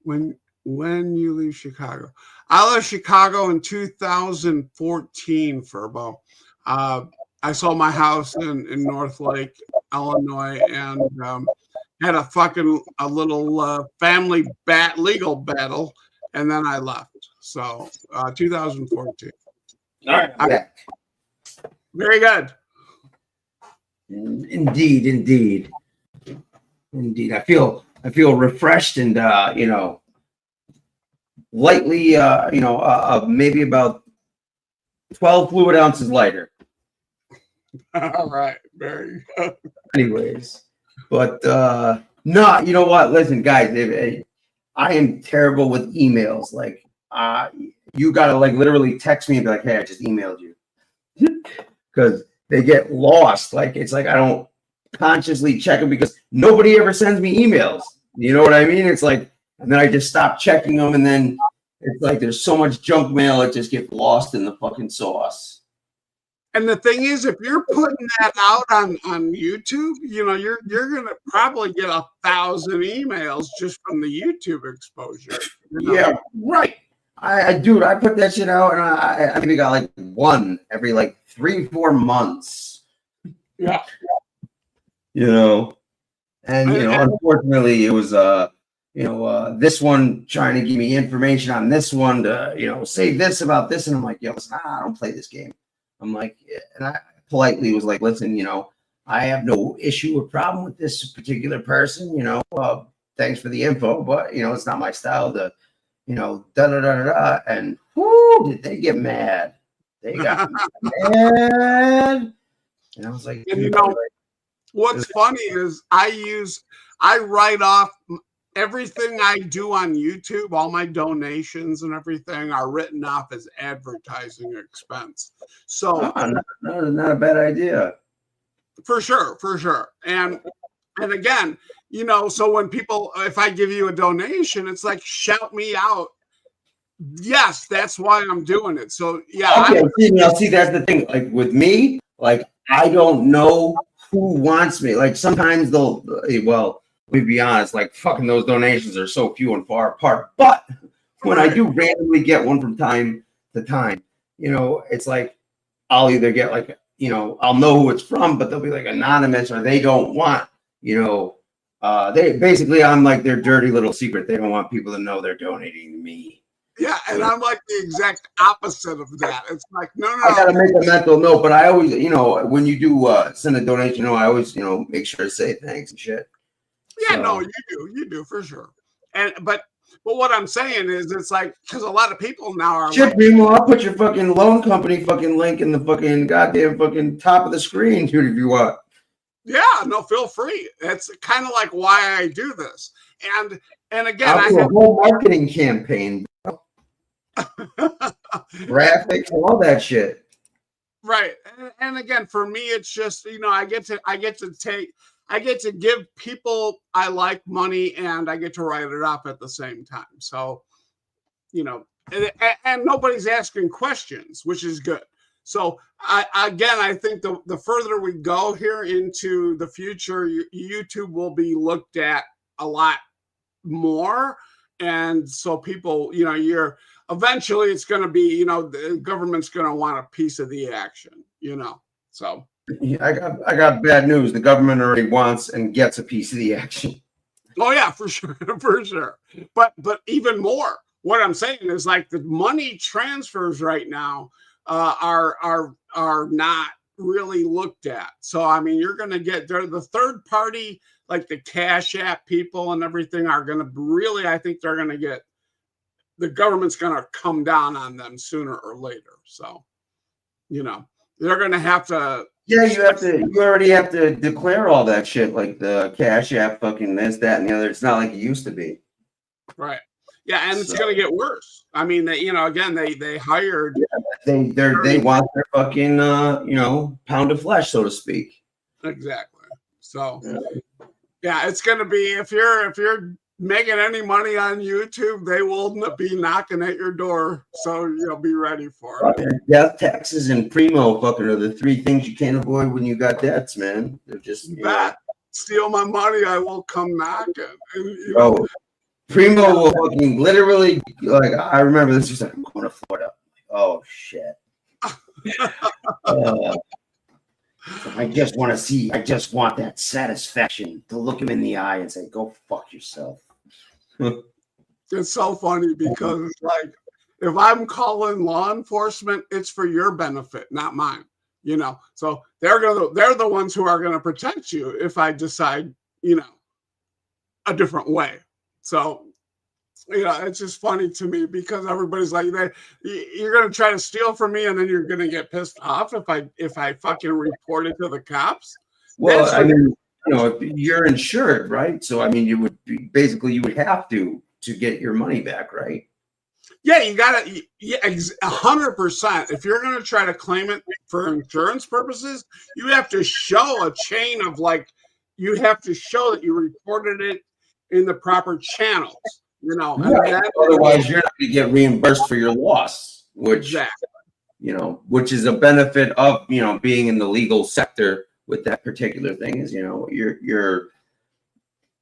When you leave Chicago? I left Chicago in 2014, Furbo. I sold my house in North Lake, Illinois, and had a little family legal battle, and then I left. So 2014. All right. Very good. Indeed. I feel refreshed and you know, lightly you know, maybe about 12 fluid ounces lighter. All right, very good. Anyways, but no, you know what? Listen, guys, I am terrible with emails. Like, you gotta like literally text me and be like, "Hey, I just emailed you," because they get lost. Like, it's like I don't consciously check them because nobody ever sends me emails. You know what I mean? It's like, and then I just stop checking them, and then it's like there's so much junk mail, it just gets lost in the fucking sauce. And the thing is, if you're putting that out on YouTube, you know, you're gonna probably get 1,000 emails just from the YouTube exposure. You know? Yeah, right. I put that shit out, and I maybe got like one every like 3-4 months. Yeah. You know, and you know, unfortunately, it was you know, this one trying to give me information on this one to, you know, say this about this, and I'm like, yo, listen, I don't play this game. I'm like, yeah. And I politely was like, listen, you know, I have no issue or problem with this particular person, you know, thanks for the info, but you know, it's not my style to, you know, and whoo, did they get mad? They got mad, and I was like, and you know, what's funny is I write off everything I do on YouTube, all my donations and everything are written off as advertising expense. So not a bad idea. For sure. And again, so when people, if I give you a donation, it's like, shout me out. Yes, that's why I'm doing it. So yeah. Okay, see, that's the thing. Like with me, like I don't know who wants me. Like sometimes they'll, well, let me be honest, like fucking those donations are so few and far apart. But when I do randomly get one from time to time, it's like I'll either get like, I'll know who it's from, but they'll be like anonymous, or they don't want, they basically, I'm like their dirty little secret. They don't want people to know they're donating to me. Yeah, and I'm like the exact opposite of that. It's like, no. I gotta make a mental note, but I always, when you do send a donation, I always, make sure to say thanks and shit. Yeah, so. No, you do for sure. And but what I'm saying is, it's like, because a lot of people now are. Shit, Remo, I'll put your fucking loan company fucking link in the fucking goddamn fucking top of the screen, dude, if you want. Yeah, no, feel free. That's kind of like why I do this, and again, I'll do a whole marketing campaign. Graphics and all that shit, right? And again, for me, it's just I get to give people I like money, and I get to write it off at the same time. So and nobody's asking questions, which is good. So I think the further we go here into the future, YouTube will be looked at a lot more, and so people, eventually it's going to be, the government's going to want a piece of the action, so. Yeah, I got bad news. The government already wants and gets a piece of the action. Oh yeah, for sure. But even more, what I'm saying is, like, the money transfers right now are not really looked at. So, I mean, you're going to get the third party, like the Cash App people and everything, are going to really, I think they're going to get, the government's going to come down on them sooner or later. So, they're going to have to. Yeah, you already have to declare all that shit, like the Cash App, fucking this, that, and the other. It's not like it used to be. Right. Yeah, and it's going to get worse. I mean, again, they hired. Yeah, they want their fucking, pound of flesh, so to speak. Exactly. So, yeah, it's going to be, if you're making any money on YouTube, they will be knocking at your door. So be ready for it. Death, taxes, and primo fucking are the three things you can't avoid when you got debts, man. They're just steal my money, I will come knocking. And, primo will fucking literally, like, I remember this was like, I'm going to Florida. Oh shit. I just want that satisfaction to look him in the eye and say, go fuck yourself. It's so funny because it's like, if I'm calling law enforcement, it's for your benefit, not mine. So they're the ones who are gonna protect you if I decide, a different way. So, it's just funny to me because everybody's like, you're gonna try to steal from me, and then you're gonna get pissed off if I fucking report it to the cops. Well, I mean, you're insured, right? So I mean, you would have to get your money back, right? Yeah, you gotta, 100%. If you're gonna try to claim it for insurance purposes, you have to show a chain of, like, you have to show that you reported it in the proper channels. Right. Otherwise, you're not going to get reimbursed for your loss, which which is a benefit of being in the legal sector with that particular thing. Is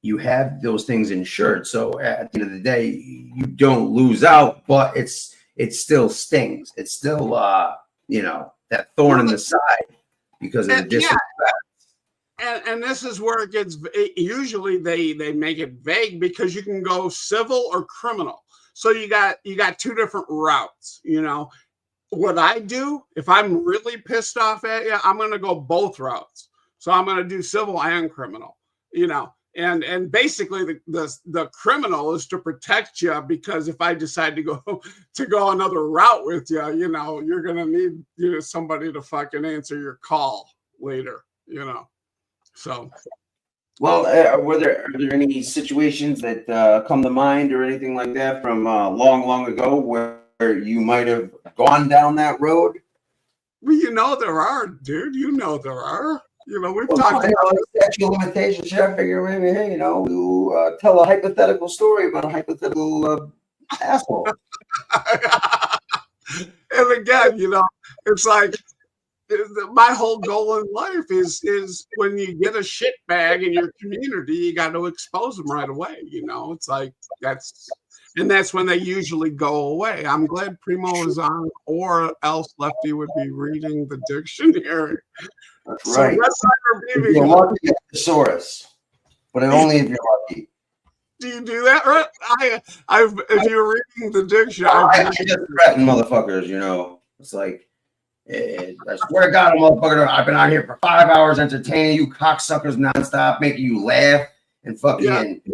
you have those things insured, so at the end of the day, you don't lose out, but it still stings. It's still that thorn in the side because of the disrespect. And this is where it gets, usually they make it vague because you can go civil or criminal. So you got two different routes. What I do, if I'm really pissed off at you, I'm going to go both routes. So I'm going to do civil and criminal, and basically the criminal is to protect you, because if I decide to go another route with you, you're going to need somebody to fucking answer your call later, So, Well, are there any situations that come to mind or anything like that from long ago where you might have gone down that road? Well, you know there are, dude. You know there are. You know, we've Well, talked I know about it's statute of limitations shit. I figure maybe, hey, you know, you tell a hypothetical story about a hypothetical asshole. And again, you know, it's like my whole goal in life is when you get a shit bag in your community, you got to expose them right away. You know, it's like that's when they usually go away. I'm glad Primo is on, or else Lefty would be reading the dictionary. That's So right. Red Cider If BB, you're lucky, you get a thesaurus, but only if you're lucky. do you do that, right? If you're reading the dictionary, I just threaten motherfuckers, you know. It's like, I swear to God, motherfucker, I've been out here for 5 hours entertaining you cocksuckers nonstop, making you laugh and fucking. Yeah.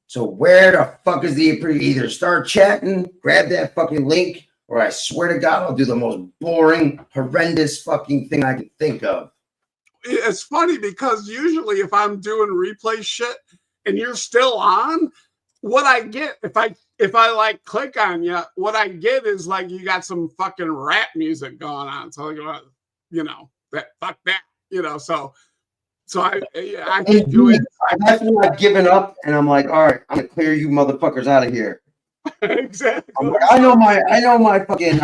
So where the fuck is the either start chatting, grab that fucking link, or I swear to God, I'll do the most boring, horrendous fucking thing I can think of. It's funny because usually if I'm doing replay shit and you're still on, what I get if I like click on you, what I get is like you got some fucking rap music going on. So you know that fuck that, you know. So I keep doing. That's when I've given up, and I'm like, all right, I'm gonna clear you motherfuckers out of here. Exactly. I'm like, I know my fucking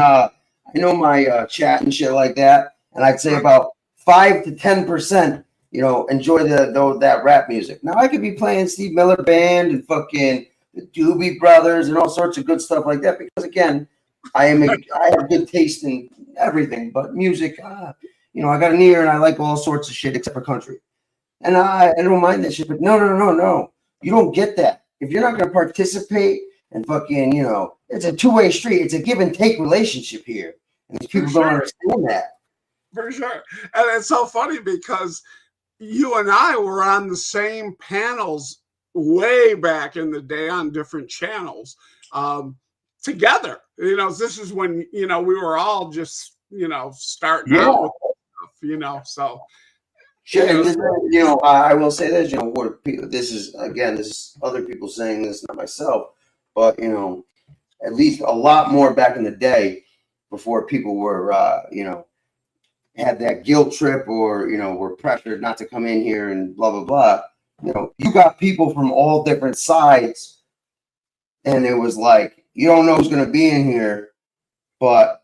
chat and shit like that, and I'd say about 5 to 10%, you know, enjoy that rap music. Now I could be playing Steve Miller Band and fucking the Doobie Brothers and all sorts of good stuff like that because again, I have good taste in everything, but music, you know, I got an ear and I like all sorts of shit except for country, and I don't mind that shit. But no, you don't get that if you're not going to participate and fucking, you know, it's a two-way street. It's a give and take relationship here, and these people don't understand that. For sure. And it's so funny because you and I were on the same panels way back in the day on different channels together. You know, this is when, you know, we were all just, you know, starting out with stuff, you know, so. Sure, and this, you know, I will say this, you know, this is other people saying this, not myself, but, you know, at least a lot more back in the day before people were, you know, had that guilt trip or, you know, were pressured not to come in here and blah, blah, blah. You know, you got people from all different sides, and it was like, you don't know who's going to be in here, but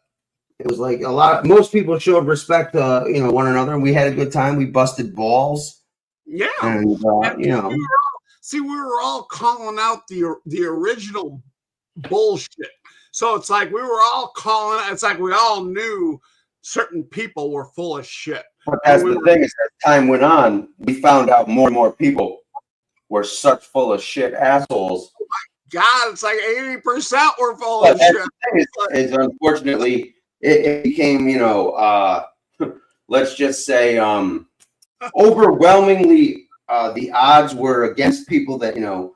it was like most people showed respect to, you know, one another, and we had a good time. We busted balls. Yeah. And, you know. We were all calling out the original bullshit. So it's like we were all calling, it's like we all knew certain people were full of shit. But that's the thing is, as time went on, we found out more and more people were such full of shit assholes. Oh my God, it's like 80% were full of shit. Is unfortunately, it became, you know, let's just say, overwhelmingly, the odds were against people that, you know,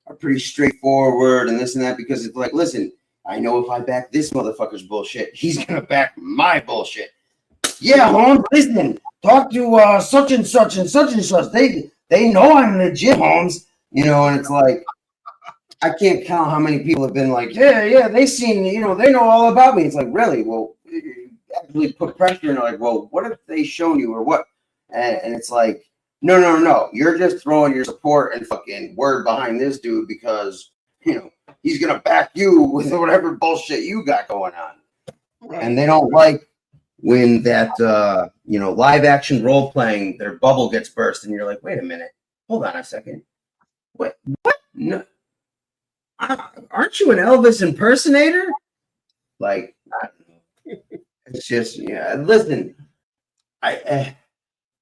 are pretty straightforward and this and that, because it's like, listen, I know if I back this motherfucker's bullshit, he's gonna back my bullshit. Yeah, Holmes, listen, talk to such and such and such and such. They know I'm legit, Holmes. You know, and it's like, I can't count how many people have been like, yeah, they seen, you know, they know all about me. It's like, really? Well, you actually put pressure and like, well, what have they shown you or what? And it's like, no. You're just throwing your support and fucking word behind this dude because, you know, he's gonna back you with whatever bullshit you got going on. Right. And they don't like when that you know, live action role playing, their bubble gets burst, and you're like, wait a minute, hold on a second, what? No, aren't you an Elvis impersonator? Like, I don't know. It's just, yeah. Listen, and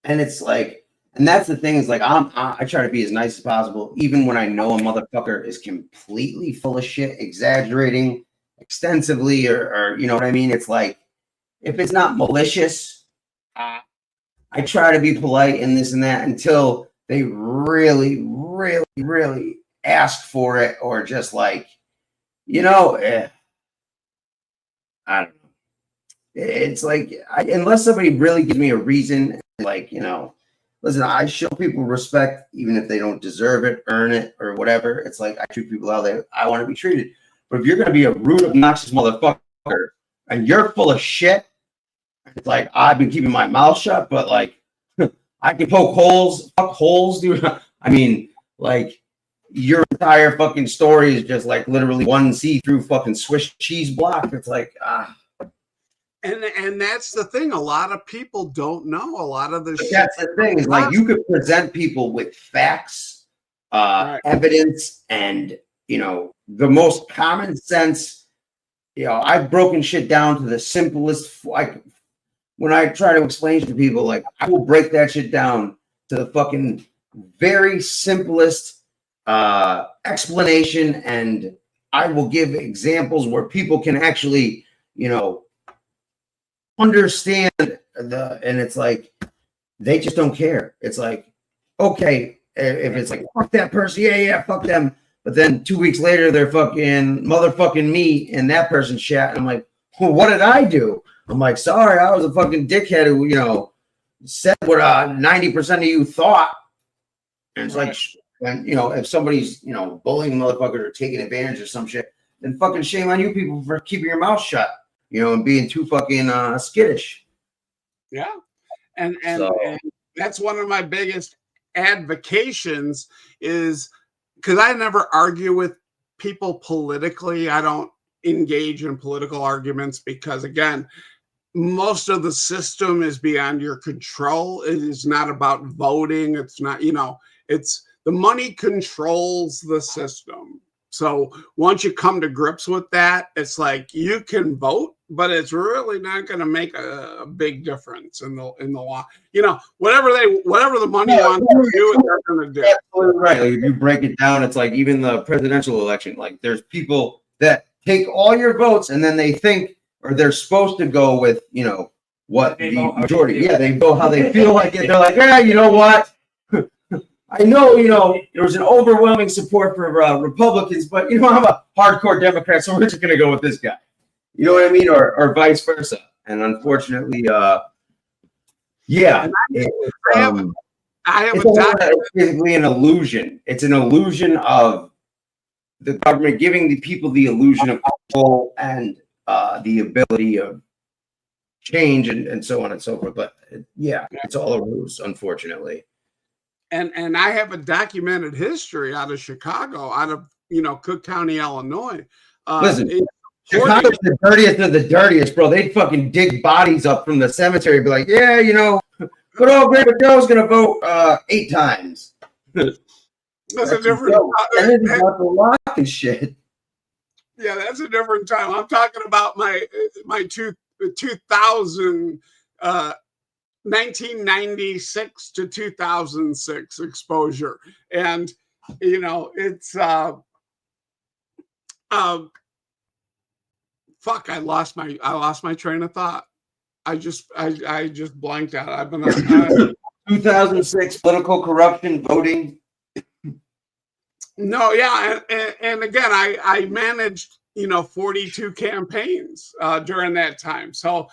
it's like, and that's the thing is like, I try to be as nice as possible, even when I know a motherfucker is completely full of shit, exaggerating extensively, or you know what I mean. It's like, if it's not malicious, I try to be polite and this and that until they really, really, really ask for it, or just like, you know, I don't know. It's like, unless somebody really gives me a reason, like, you know, listen, I show people respect even if they don't deserve it, earn it, or whatever. It's like I treat people how I want to be treated. But if you're gonna be a rude, obnoxious motherfucker and you're full of shit, it's like I've been keeping my mouth shut, but like I can poke holes, fuck holes, dude. I mean, like your entire fucking story is just like literally one see-through fucking Swiss cheese block. It's like And that's the thing. A lot of people don't know a lot of the shit. That's the thing, is like you could present people with facts, evidence, and the most common sense. I've broken shit down to the simplest. Like when I try to explain to people, like I will break that shit down to the fucking very simplest explanation, and I will give examples where people can actually, understand and it's like they just don't care. It's like, okay, if it's like fuck that person, yeah, fuck them, but then 2 weeks later they're fucking motherfucking me and that person's chat, and I'm like, well, what did I do? I'm like, sorry, I was a fucking dickhead who said what 90% of you thought. And it's like, when if somebody's bullying a motherfucker or taking advantage of some shit, then fucking shame on you people for keeping your mouth shut, and being too fucking skittish. Yeah. And that's one of my biggest advocations, is because I never argue with people politically. I don't engage in political arguments because, again, most of the system is beyond your control. It is not about voting. It's not, it's the money controls the system. So once you come to grips with that, it's like you can vote, but it's really not going to make a big difference in the law. Whatever the money wants to do, they're going to do. Absolutely right. Like, if you break it down, it's like even the presidential election. Like there's people that take all your votes and then they think, or they're supposed to go with, what the majority. Yeah, they vote how they feel like it. They're like, yeah, you know what? I know, there was an overwhelming support for Republicans, but I'm a hardcore Democrat, so we're just gonna go with this guy. You know what I mean, or vice versa. And unfortunately, yeah, it's basically an illusion. It's an illusion of the government giving the people the illusion of control and the ability of change and so on and so forth. But it's all a ruse, unfortunately. And I have a documented history out of Chicago, out of Cook County, Illinois. Listen, Chicago's the dirtiest of the dirtiest, bro. They'd fucking dig bodies up from the cemetery and be like, yeah, good old Grandpa Joe's gonna vote 8 times. That's a different and shit. Yeah, that's a different time. I'm talking about my 2000 1996 to 2006 exposure, and it's fuck. I lost my train of thought. I just blanked out. I've been 2006 political corruption, voting. No, yeah, and again, I managed 42 campaigns during that time. So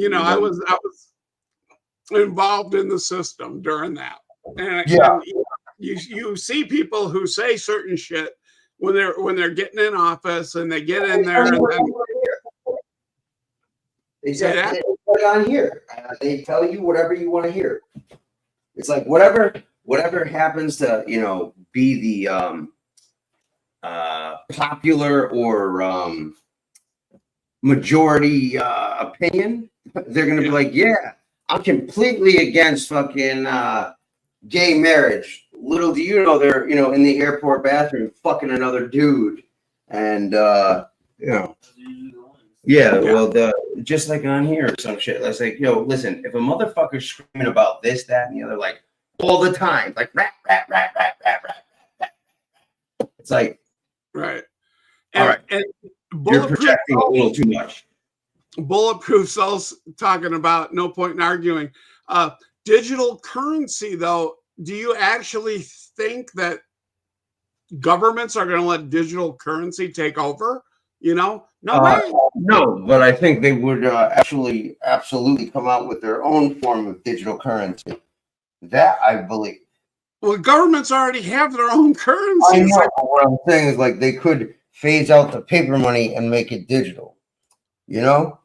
I was involved in the system during that. And you see people who say certain shit when they're getting in office, and they get in there and then they say that on here. They tell you whatever you want to hear. It's like whatever happens to be the popular or majority opinion. They're gonna be like, yeah, I'm completely against fucking gay marriage. Little do you know, they're in the airport bathroom fucking another dude, and well, just like on here or some shit. It's like, listen, if a motherfucker's screaming about this, that, and the other, like all the time, like rat, it's like, right. All right, and you're projecting a little too much. Bulletproof Cell's talking about, no point in arguing. Digital currency, though, do you actually think that governments are going to let digital currency take over? No way. No, but I think they would actually absolutely come out with their own form of digital currency. That I believe. Well, governments already have their own I currencies. know. But what I'm saying is like they could phase out the paper money and make it digital. You know?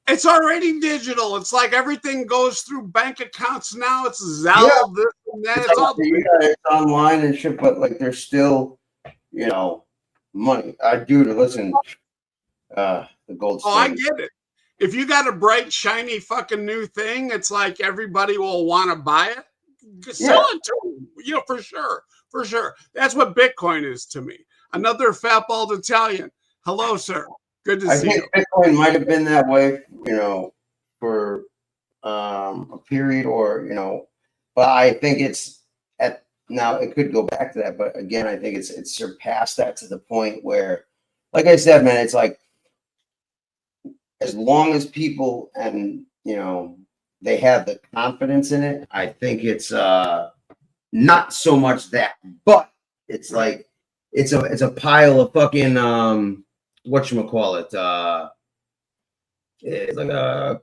It's already digital. It's like everything goes through bank accounts now. It's Zelle, Yeah. this and that. It's, It's all it's online and shit, but like there's still, you know, money. Dude, listen, the gold Oh, I standard. get it. If you got a bright, shiny fucking new thing, it's like everybody will want to buy it. Sell it to them, you know, for sure. For sure. That's what Bitcoin is to me. Another fat bald Italian. Hello, sir. Good to I see think you. Bitcoin might have been that way, you know, for a period, or you know, but I think it's at now it could go back to that, but again, I think it's surpassed that to the point where, like I said, man, it's like as long as people and you know they have the confidence in it, I think it's not so much that, but it's like it's a pile of fucking whatchamacallit, it's like a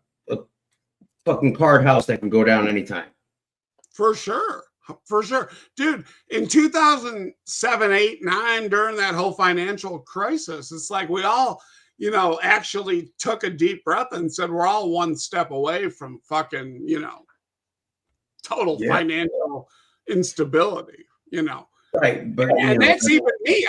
fucking card house that can go down anytime. For sure. For sure. Dude, in 2007, 8, 9, during that whole financial crisis, it's like we all, you know, actually took a deep breath and said we're all one step away from fucking, you know, total financial instability, you know. Right, but and that's even me.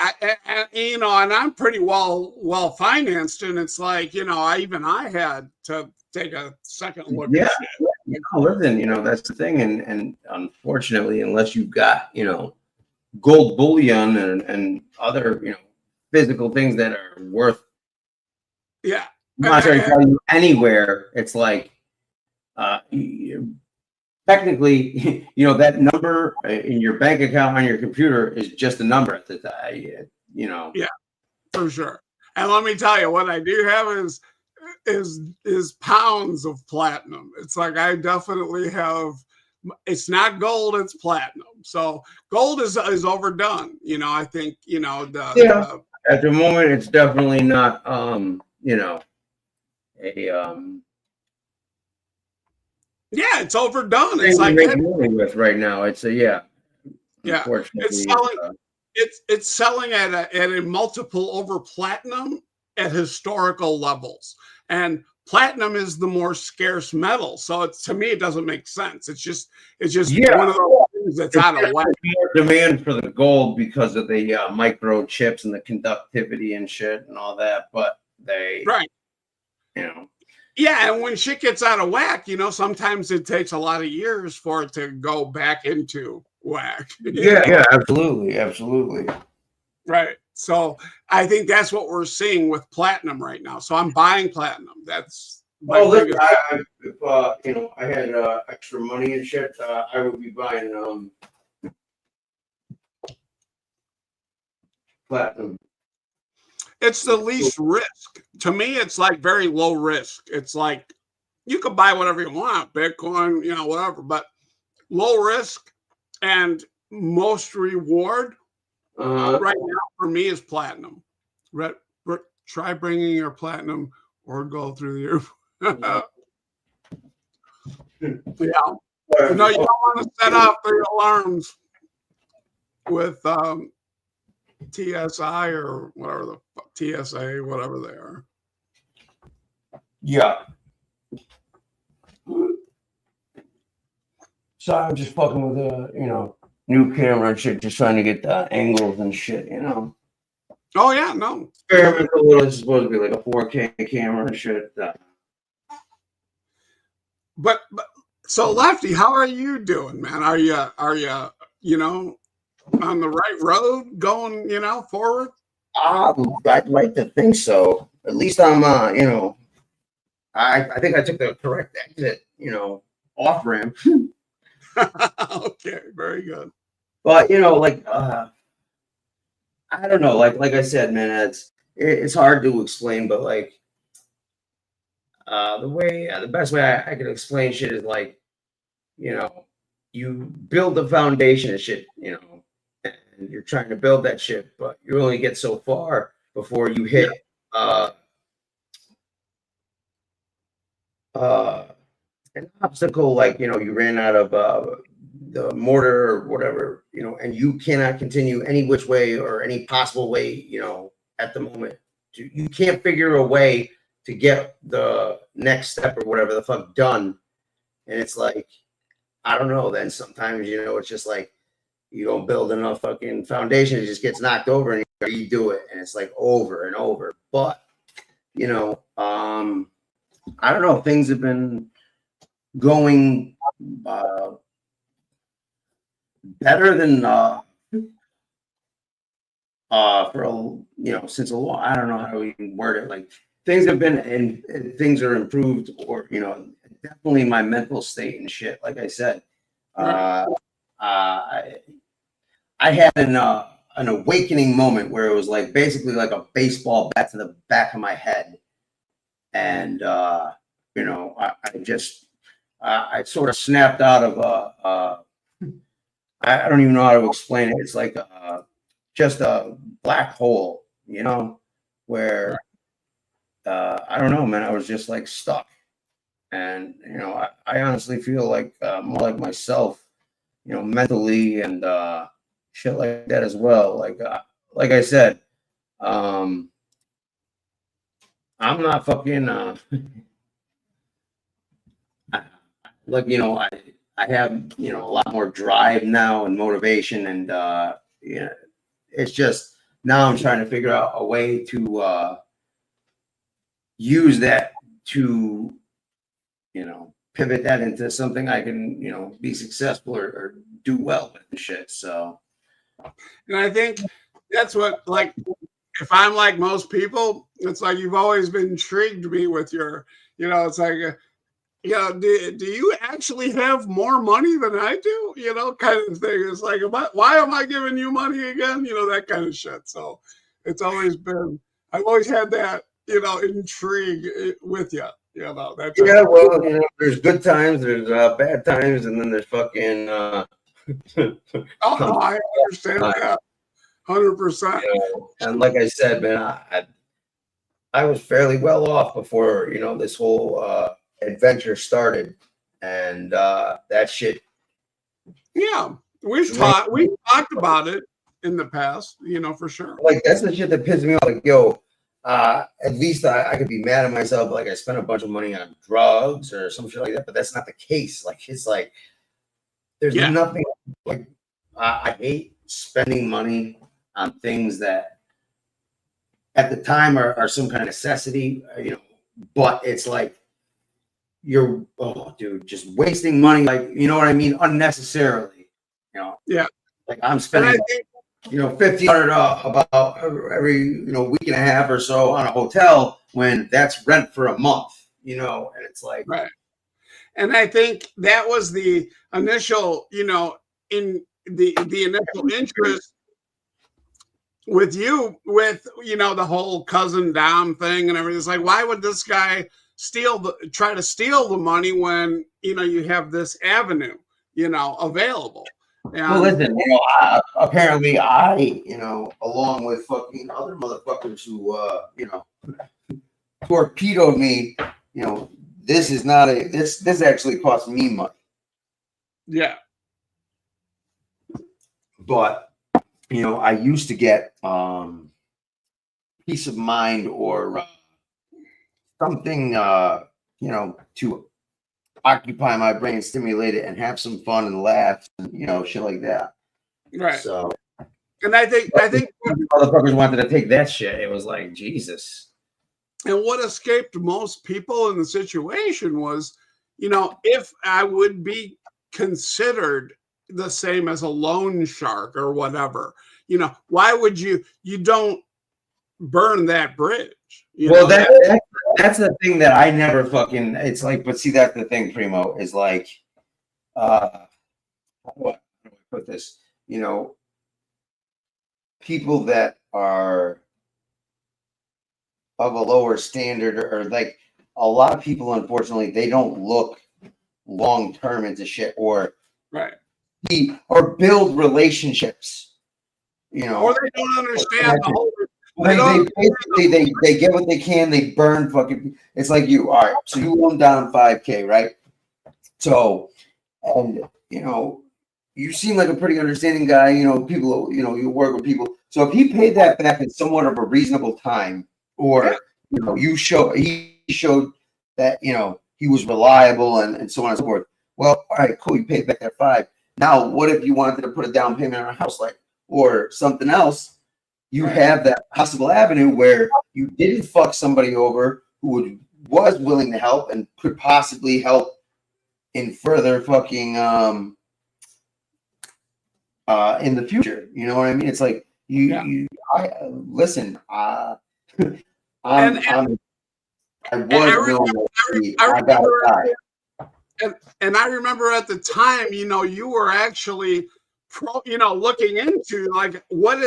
You know, and I'm pretty well financed, and it's like, you know, I had to take a second look yeah, at shit. you know, listen, you know, that's the thing, and unfortunately, unless you've got, you know, gold bullion and other, you know, physical things that are worth Yeah. monetary value anywhere, it's like technically, you know, that number in your bank account on your computer is just a number at the time, you know. Yeah, for sure. And let me tell you, what I do have is pounds of platinum. It's like I definitely have. It's not gold; it's platinum. So gold is overdone. You know, I think, you know, at the moment, it's definitely not, you know, a yeah, it's overdone. It's thing like to make money with right now. It's a yeah, unfortunately, it's selling. It's selling at a multiple over platinum at historical levels, and platinum is the more scarce metal. So it's, to me, it doesn't make sense. It's just one of those things that's out of whack. More demand for the gold because of the microchips and the conductivity and shit and all that, but Right. You know. Yeah, and when shit gets out of whack, you know, sometimes it takes a lot of years for it to go back into whack. Yeah, absolutely. Right. So I think that's what we're seeing with platinum right now. So I'm buying platinum. That's my biggest. If you know, I had extra money and shit, I would be buying platinum. It's the least risk. To me, it's like very low risk. It's like you could buy whatever you want, Bitcoin, you know, whatever, but low risk and most reward right now for me is platinum. Try bringing your platinum or go through your. Yeah. No, you don't want to set off the alarms with TSI or whatever the fuck, TSA, whatever they are. Yeah. So I'm just fucking with a, you know, new camera and shit, just trying to get the angles and shit, you know. Oh yeah, no. Experimental. It's supposed to be like a 4K camera and shit. But so Lefty, how are you doing, man? Are you you know, on the right road, going, you know, forward? I'd like to think so. At least I'm, you know, I think I took the correct exit, you know, off ramp. Okay, very good. But you know, like I don't know, like I said, man, it's hard to explain, but like the best way I can explain shit is like, you know, you build the foundation of shit, you know, and you're trying to build that shit, but you only get so far before you hit an obstacle, like, you know, you ran out of the mortar or whatever, you know, and you cannot continue any which way or any possible way, you know, at the moment. You can't figure a way to get the next step or whatever the fuck done. And it's like, I don't know. Then sometimes, you know, it's just like you don't build enough fucking foundation. It just gets knocked over and you do it. And it's like over and over. But, you know, I don't know. Things have been going better than for a, you know, since a long, I don't know how to even word it. Like things have been and things are improved, or you know, definitely my mental state and shit. Like I said, I had an awakening moment where it was like basically like a baseball bat to the back of my head, and you know, I just I sort of snapped out of I don't even know how to explain it. It's like just a black hole, you know, where I don't know, man. I was just like stuck, and you know, I honestly feel like more like myself, you know, mentally and shit like that as well. Like I said, I'm not fucking like, you know, I have, you know, a lot more drive now and motivation, and yeah, it's just now I'm trying to figure out a way to use that to, you know, pivot that into something I can, you know, be successful or do well with and shit. So, and I think that's what, like, if I'm like most people, it's like you've always been intrigued me with your, you know, it's like, you know, do you actually have more money than I do? You know, kind of thing. It's like, why am I giving you money again? You know, that kind of shit. So it's always been, I've always had that, you know, intrigue with you. You know, that's yeah, well, you know, there's good times, there's bad times, and then there's fucking. Oh no, I understand that, 100%. You know, and like I said, man, I was fairly well off before, you know, this whole adventure started, and that shit. Yeah, we've talked about it in the past, you know, for sure. Like that's the shit that pisses me off. Like, yo, at least I could be mad at myself, like I spent a bunch of money on drugs or some shit like that, but that's not the case. Like it's like there's nothing like I hate spending money on things that at the time are some kind of necessity, you know, but it's like you're, oh dude, just wasting money, like, you know what I mean, unnecessarily, you know. Yeah, like I'm spending, you know, $1,500 about every, you know, week and a half or so on a hotel when that's rent for a month, you know, and it's like, right. And I think that was the initial, you know, in the initial interest with you, with, you know, the whole cousin Dom thing and everything. It's like, why would this guy try to steal the money when, you know, you have this avenue, you know, available? And, well, listen, you know, apparently I, you know, along with fucking other motherfuckers who, you know, torpedoed me, you know, this is not this actually cost me money. Yeah. But, you know, I used to get peace of mind or something, you know, to occupy my brain, stimulate it, and have some fun and laugh, and, you know, shit like that. Right. So, and I think motherfuckers wanted to take that shit. It was like, Jesus. And what escaped most people in the situation was, you know, if I would be considered the same as a loan shark or whatever, you know, why would you don't burn that bridge? Well, that's the thing that I never fucking, it's like, but see, that's the thing, Primo, is like, how do I put this? You know, people that are of a lower standard, or like a lot of people, unfortunately, they don't look long term into shit, or or build relationships, you know, or they don't understand the whole. They get what they can. They burn fucking. It's like you. All right. So you loan down $5,000, right? So, and you know, you seem like a pretty understanding guy. You know, people, you know, you work with people. So if he paid that back in somewhat of a reasonable time, or you know, he showed that, you know, he was reliable and so on and so forth. Well, all right, cool. You paid back that $5. Now, what if you wanted to put a down payment on a house, like, or something else? You have that possible avenue where you didn't fuck somebody over who was willing to help and could possibly help in further fucking in the future. You know what I mean? It's like listen. I remember at the time, you know, you were actually looking into like what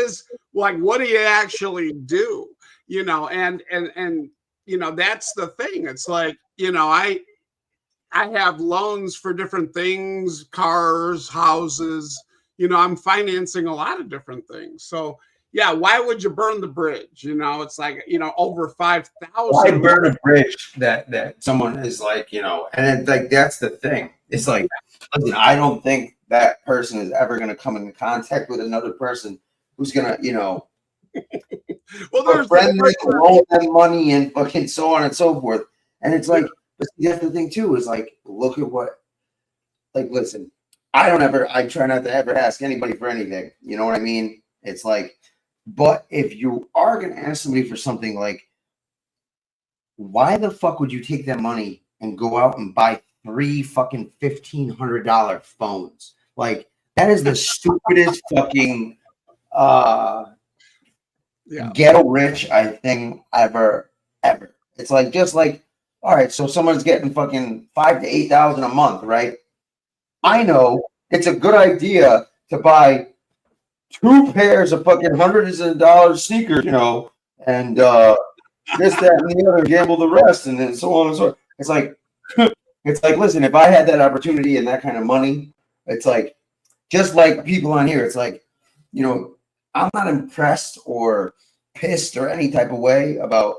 do you actually do, you know, and you know, that's the thing. It's like, you know, I have loans for different things, cars, houses, you know, I'm financing a lot of different things. So yeah, why would you burn the bridge? You know, it's like, you know, over 5,000. Why burn a bridge that someone is like, you know, and it's like, that's the thing. It's like, listen, I don't think that person is ever going to come into contact with another person who's going to, you know, well, friend them, loan them money and fucking so on and so forth. And it's like, but the other thing too is like, look at what, like, listen, I try not to ever ask anybody for anything. You know what I mean? It's like, but if you are going to ask somebody for something, like, why the fuck would you take that money and go out and buy 3 fucking $1,500 phones? Like, that is the stupidest fucking ghetto rich, I think, ever. It's like, just like, all right, so someone's getting fucking $5,000 to $8,000 a month, right? I know it's a good idea to buy 2 pairs of fucking hundreds of dollars sneakers, you know, and this, that, and the other, gamble the rest, and then so on and so on. It's like, listen, if I had that opportunity and that kind of money, it's like, just like people on here, it's like, you know, I'm not impressed or pissed or any type of way about,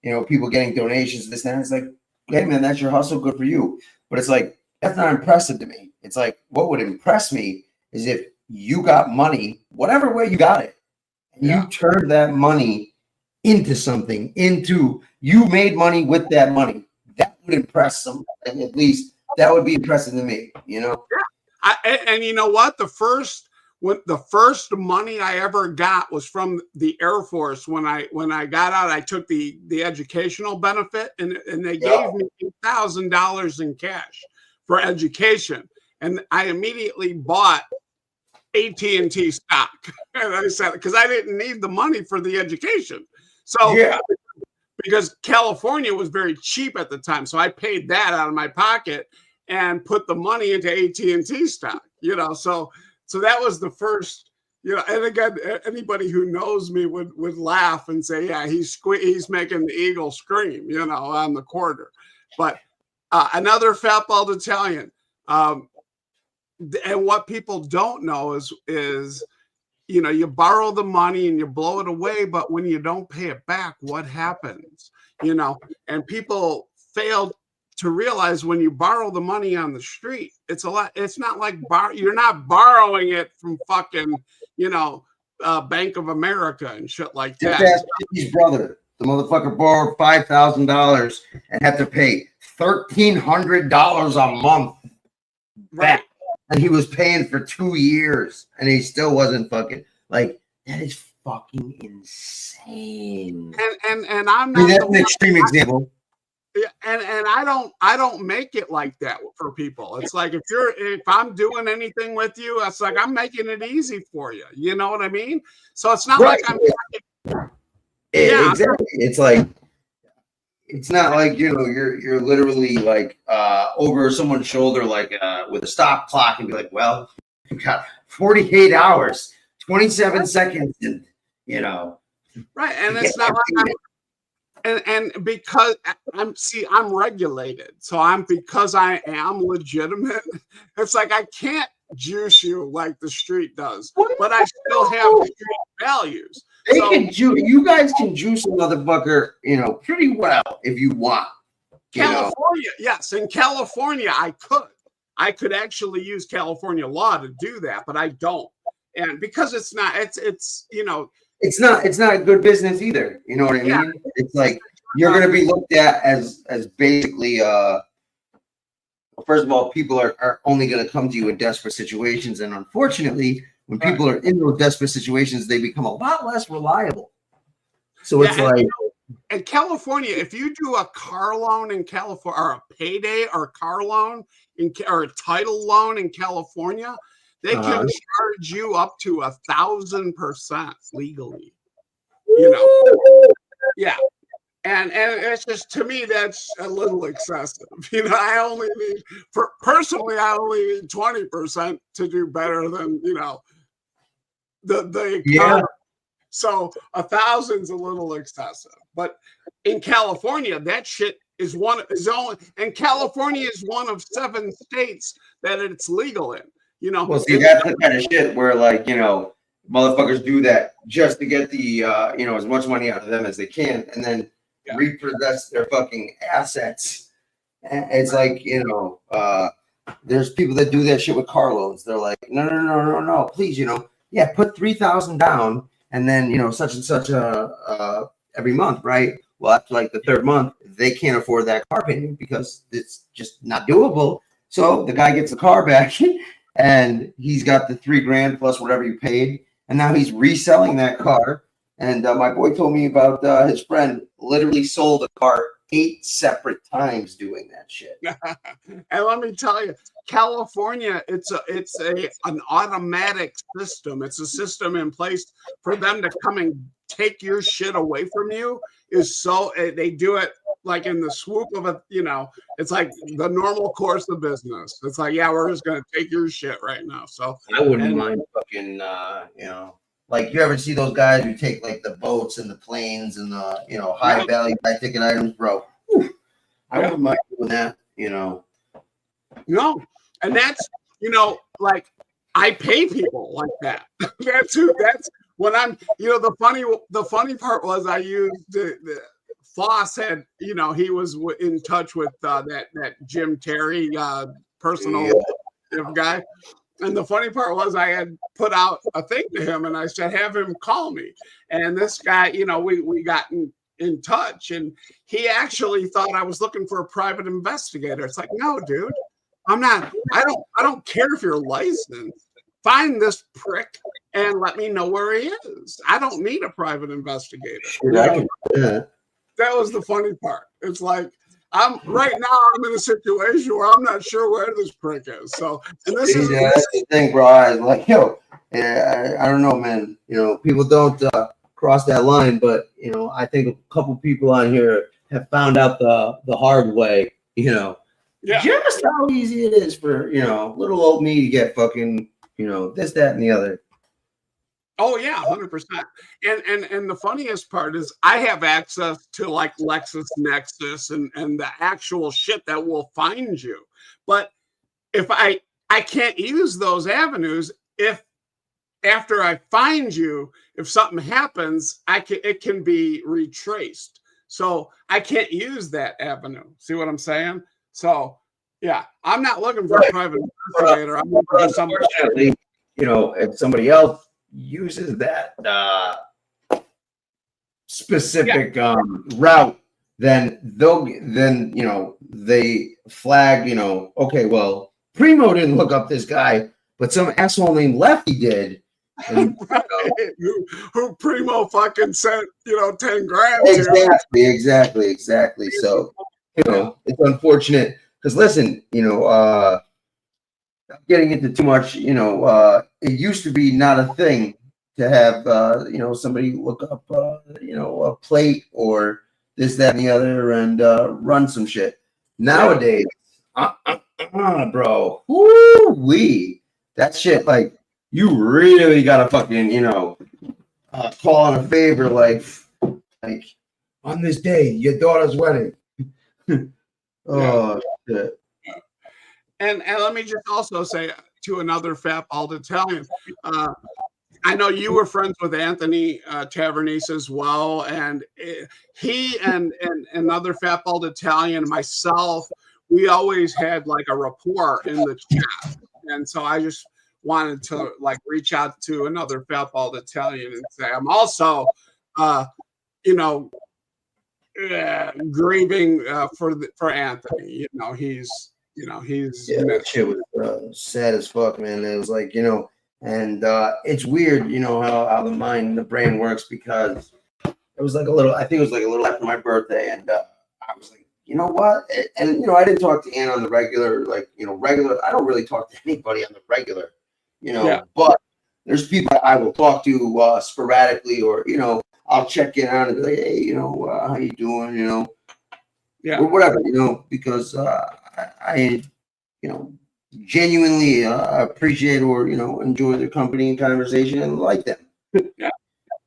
you know, people getting donations, this, and that. It's like, hey, man, that's your hustle, good for you. But it's like, that's not impressive to me. It's like, what would impress me is if you got money, whatever way you got it, and you turned that money into something, you made money with that money. That would impress somebody. At least that would be impressive to me, you know? And you know what? The first money I ever got was from the Air Force. When I got out, I took the educational benefit, and they gave me $8,000 in cash for education, and I immediately bought AT&T stock. And I said, because I didn't need the money for the education, so because California was very cheap at the time, so I paid that out of my pocket and put the money into AT&T stock. You know, so that was the first. You know, and again, anybody who knows me would laugh and say, yeah, he's making the eagle scream, you know, on the quarter. But another fat bald Italian. And what people don't know is, you know, you borrow the money and you blow it away, but when you don't pay it back, what happens? You know, and people fail to realize when you borrow the money on the street, it's not like you're not borrowing it from fucking, you know, Bank of America and shit like that. Just ask his brother. The motherfucker borrowed $5,000 and had to pay $1,300 a month back. And he was paying for 2 years and he still wasn't fucking, like, that is fucking insane. And I'm not, that's an extreme example. Yeah, and I don't make it like that for people. It's like if I'm doing anything with you, it's like I'm making it easy for you. You know what I mean? So it's not like I'm exactly. It's like, it's not like, you know, you're literally like over someone's shoulder, like with a stop clock, and be like, well, you got 48 hours, 27 seconds, and you know, right. And it's not like and because I'm regulated, so because I am legitimate, it's like I can't juice you like the street does, but I still have street values. You guys can juice a motherfucker, you know, pretty well if you want. California, yes, in California, I I could actually use California law to do that, but I don't. And because it's not, it's you know, it's not good business either. You know what I mean? It's like you're going to be looked at as basically first of all, people are only going to come to you in desperate situations, and unfortunately, when people are in those desperate situations, they become a lot less reliable. So it's like, in California, if you do a car loan in California, or a payday or car loan or a title loan in California, they can charge you up to 1,000% legally. You know, yeah. And it's just, to me, that's a little excessive. You know, I only need, personally, I only need 20% to do better than, you know, the economy. So 1,000's a little excessive. But in California, that shit is and California is one of 7 states that it's legal in. You know, well, see, that's the kind of shit where, like, you know, motherfuckers do that just to get the you know, as much money out of them as they can, and then repossess their fucking assets. And it's like, you know, there's people that do that shit with car loans. They're like, no, please, you know, yeah, put $3,000 down, and then, you know, such and such every month, right? Well, after like the 3rd month, they can't afford that car payment because it's just not doable. So the guy gets the car back, and he's got the $3,000 plus whatever you paid, and now he's reselling that car. And my boy told me about his friend literally sold a car 8 separate times doing that shit. And let me tell you, California, it's an automatic system. It's a system in place for them to come and take your shit away from you. They do it like in the swoop of a, you know, it's like the normal course of business. It's like, yeah, we're just gonna take your shit right now. So I wouldn't mind fucking you know, like, you ever see those guys who take like the boats and the planes and the, you know, high value, high ticket items, bro? Whew, I wouldn't mind doing that, you know. No, and that's, you know, like, I pay people like that. That's when I'm, you know, the funny part was I used the Foss had, you know, he was in touch with that Jim Terry personal guy. And the funny part was I had put out a thing to him, and I said, have him call me. And this guy, you know, we got in touch, and he actually thought I was looking for a private investigator. It's like, no, dude, I'm not. I don't care if you're licensed. Find this prick and let me know where he is. I don't need a private investigator. That was the funny part. It's like, I'm in a situation where I'm not sure where this prick is. So, and this is that's the thing, bro. I was like, yo, I don't know, man. You know, people don't cross that line, but, you know, I think a couple people on here have found out the hard way. You know, just how easy it is for, you know, little old me to get fucking, you know, this, that, and the other. Oh yeah, 100%. And the funniest part is I have access to like LexisNexis and the actual shit that will find you. But if I can't use those avenues, if after I find you, if something happens, it can be retraced. So I can't use that avenue. See what I'm saying? So yeah, I'm not looking for a private investigator. I'm looking for somebody. Unfortunately, you know, if somebody else uses that specific route, then you know, they flag, you know, okay, well, Primo didn't look up this guy, but some asshole named Lefty did. And, who Primo fucking sent, you know, 10 grand to. Exactly. So, you know, it's unfortunate because, listen, you know, getting into too much, you know, it used to be not a thing to have, you know, somebody look up, you know, a plate or this, that, and the other, and run some shit. Nowadays, bro, woo-wee, that shit, like, you really gotta fucking, you know, call on a favor, like on this day, your daughter's wedding. Shit. And let me just also say to another fat bald Italian, I know you were friends with Anthony Tavernese as well, and he and another fat bald Italian, myself, we always had like a rapport in the chat. And so I just wanted to like reach out to another fat bald Italian and say, I'm also, you know, grieving for Anthony. You know, he's Yeah, that shit was sad as fuck, man. It was like, and it's weird, how the brain works, because it was like I think it was like a little after my birthday, and I was like, you know what? And I didn't talk to Ann on the regular, regular. I don't really talk to anybody on the regular, but there's people I will talk to sporadically, or I'll check in on and be like, hey, how you doing, or whatever, because I genuinely appreciate or enjoy their company and conversation and like them. Yeah.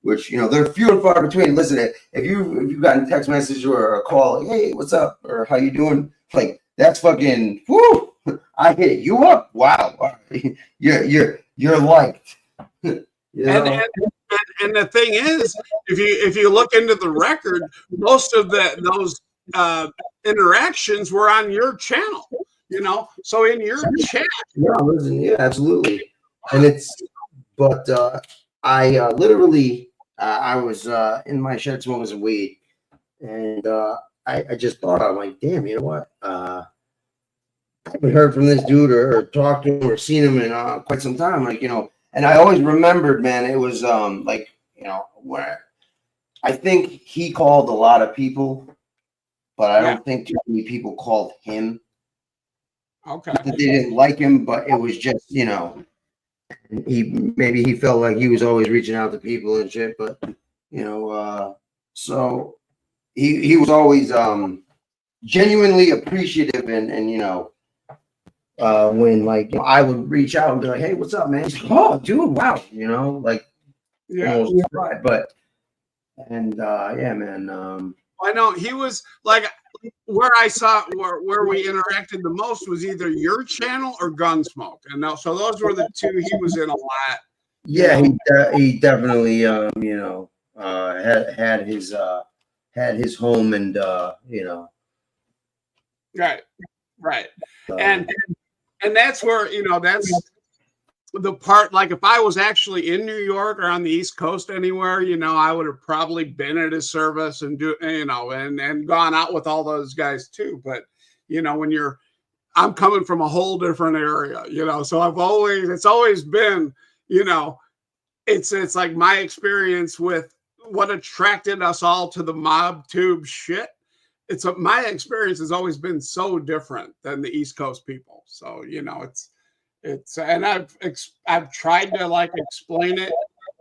Which they're few and far between. Listen, if you've gotten a text message or a call, like, hey, what's up, or how you doing? Like, that's fucking whoo! I hit you up. Wow, you're liked. And the thing is, if you look into the record, most of those interactions were on your channel. So in your chat. Yeah, absolutely. And I literally, I was in my shed smoking some weed, and I just thought, I'm like, damn, you know what? I haven't heard from this dude or talked to him or seen him in quite some time. Like, and I always remembered, man, it was where I think he called a lot of people, but I don't think too many people called him. Okay. Not that they didn't like him, but it was just, he felt like he was always reaching out to people and shit, but so he was always genuinely appreciative, and when I would reach out and be like, hey, what's up, man? He's like, oh, dude, wow, almost cried, but yeah, man. I know he was like, where I saw where we interacted the most was either your channel or Gunsmoke, and so those were the two he was in a lot. Yeah, he definitely had his home, and right, and that's where that's the part. Like, if I was actually in New York or on the East Coast anywhere, I would have probably been at his service and and gone out with all those guys too. But when I'm coming from a whole different area, so it's always been, it's like my experience with what attracted us all to the mob tube shit. My experience has always been so different than the East Coast people. So and I've tried to explain it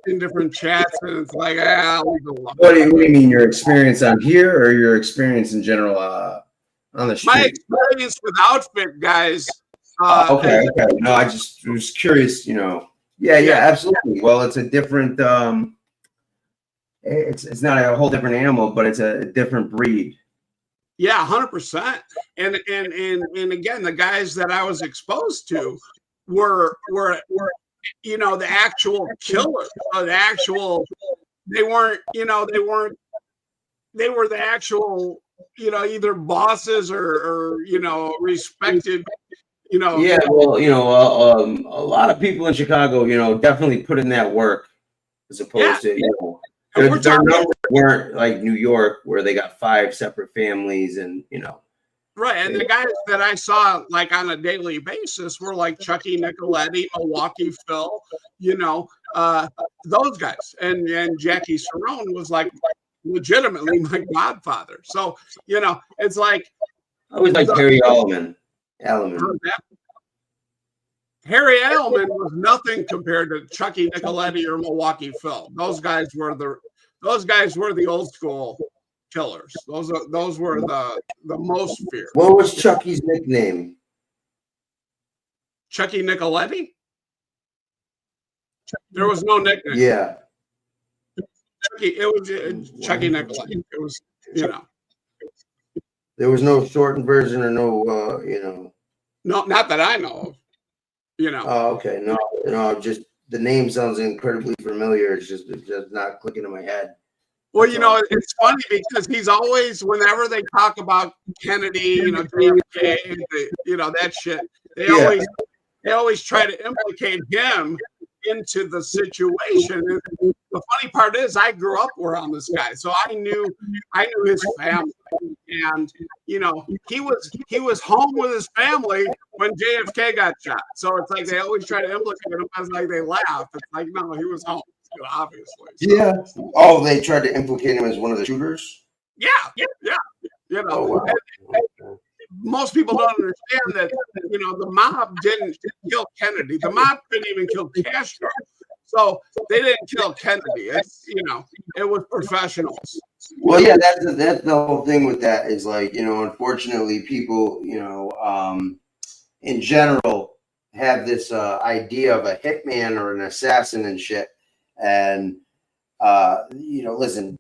in different chats, and it's like, leave it alone. What do you mean, your experience on here, or your experience in general on the street? My experience with outfit guys. Okay. No, I just was curious. Yeah, absolutely. Well, it's a different. It's not a whole different animal, but it's a different breed. Yeah, 100%. And again, the guys that I was exposed to were the actual killers. They weren't they were the actual either bosses or respected. Yeah, well, a lot of people in Chicago, definitely put in that work, as opposed to their numbers weren't like New York, where they got 5 separate families, and Right, and the guys that I saw on a daily basis were like Chucky Nicoletti, Milwaukee Phil, those guys, and Jackie Cerrone was legitimately my godfather. So it's like I always liked Harry Allman. Harry Allman was nothing compared to Chucky Nicoletti or Milwaukee Phil. Those guys were the old school killers. Those were the most feared. What was Chucky's nickname? Chucky Nicoletti? There was no nickname. Yeah. It was Chucky Nicoletti. It was, There was no shortened version, or no, No, not that I know of. Oh, okay. No, just the name sounds incredibly familiar. It's just not clicking in my head. Well, you know, it's funny because he's always, whenever they talk about Kennedy, you know, JFK, you know, that shit, they always try to implicate him into the situation. And the funny part is, I grew up around this guy, so I knew his family, and you know, he was home with his family when JFK got shot. So it's like they always try to implicate him. I was like, they laugh. It's like, no, he was home, obviously. So. Yeah. Oh, they tried to implicate him as one of the shooters. Yeah. You know, Oh, wow. and most people don't understand that. You know, the mob didn't kill Kennedy. The mob didn't even kill Castro. So they didn't kill Kennedy. It's, you know, it was professionals. Well, yeah, that's the whole thing with that is like, you know, unfortunately, people, you know, in general, have this idea of a hitman or an assassin and shit. And you know, listen,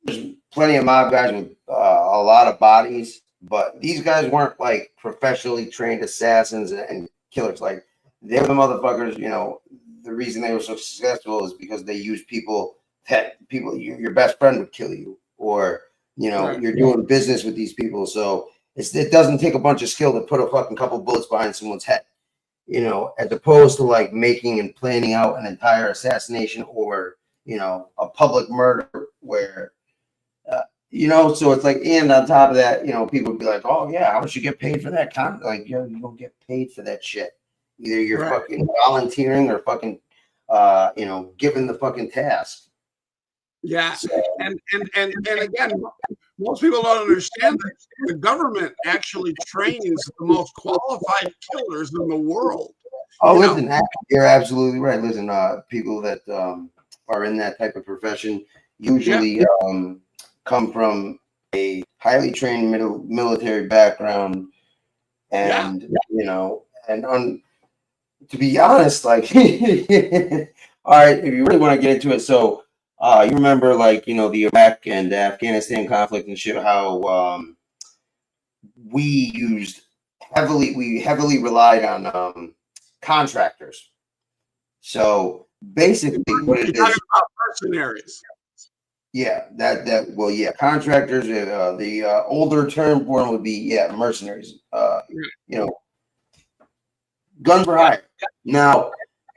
there's plenty of mob guys with a lot of bodies, but these guys weren't like professionally trained assassins and killers. Like, they were the motherfuckers, you know. The reason they were so successful is because they used people that your best friend would kill you, or you know, you're doing business with these people. So it doesn't take a bunch of skill to put a fucking couple bullets behind someone's head, you know, as opposed to like making and planning out an entire assassination or, you know, a public murder where, you know, so it's like, and on top of that, you know, people would be like, oh yeah, how much you get paid for that? Like, you don't get paid for that shit. Either you're fucking volunteering or fucking, you know, given the fucking task. Yeah, and again, most people don't understand that the government actually trains the most qualified killers in the world. Oh, listen, you're absolutely right. Listen, people that are in that type of profession usually come from a highly trained military background, and you know, and to be honest, like, all right, if you really want to get into it, so you remember, like, you know, the Iraq and Afghanistan conflict and shit, how we heavily relied on contractors. So basically, what it is, talking about mercenaries. Yeah, well, yeah, contractors. The older term for them would be mercenaries. You know, guns for hire. Now,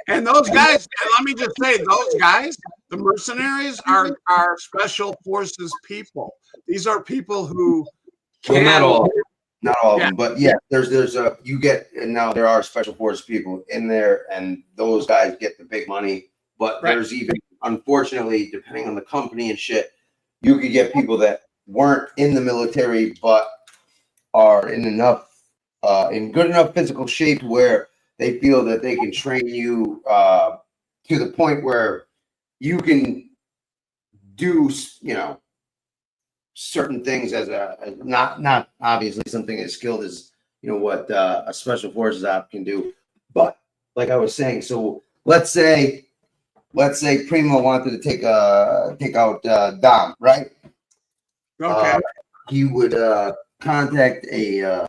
and those guys, let me just say, those guys, the mercenaries, are special forces people. These are people who well, not all of them, but yeah, there's a you get, and now there are special forces people in there, and those guys get the big money. But there's even, unfortunately, depending on the company and shit, you could get people that weren't in the military but are in good enough physical shape where they feel that they can train you to the point where you can do, you know, certain things as not obviously something as skilled as, you know, what a special forces op can do. But like I was saying, so let's say Primo wanted to take out Dom, right? Okay. He would contact a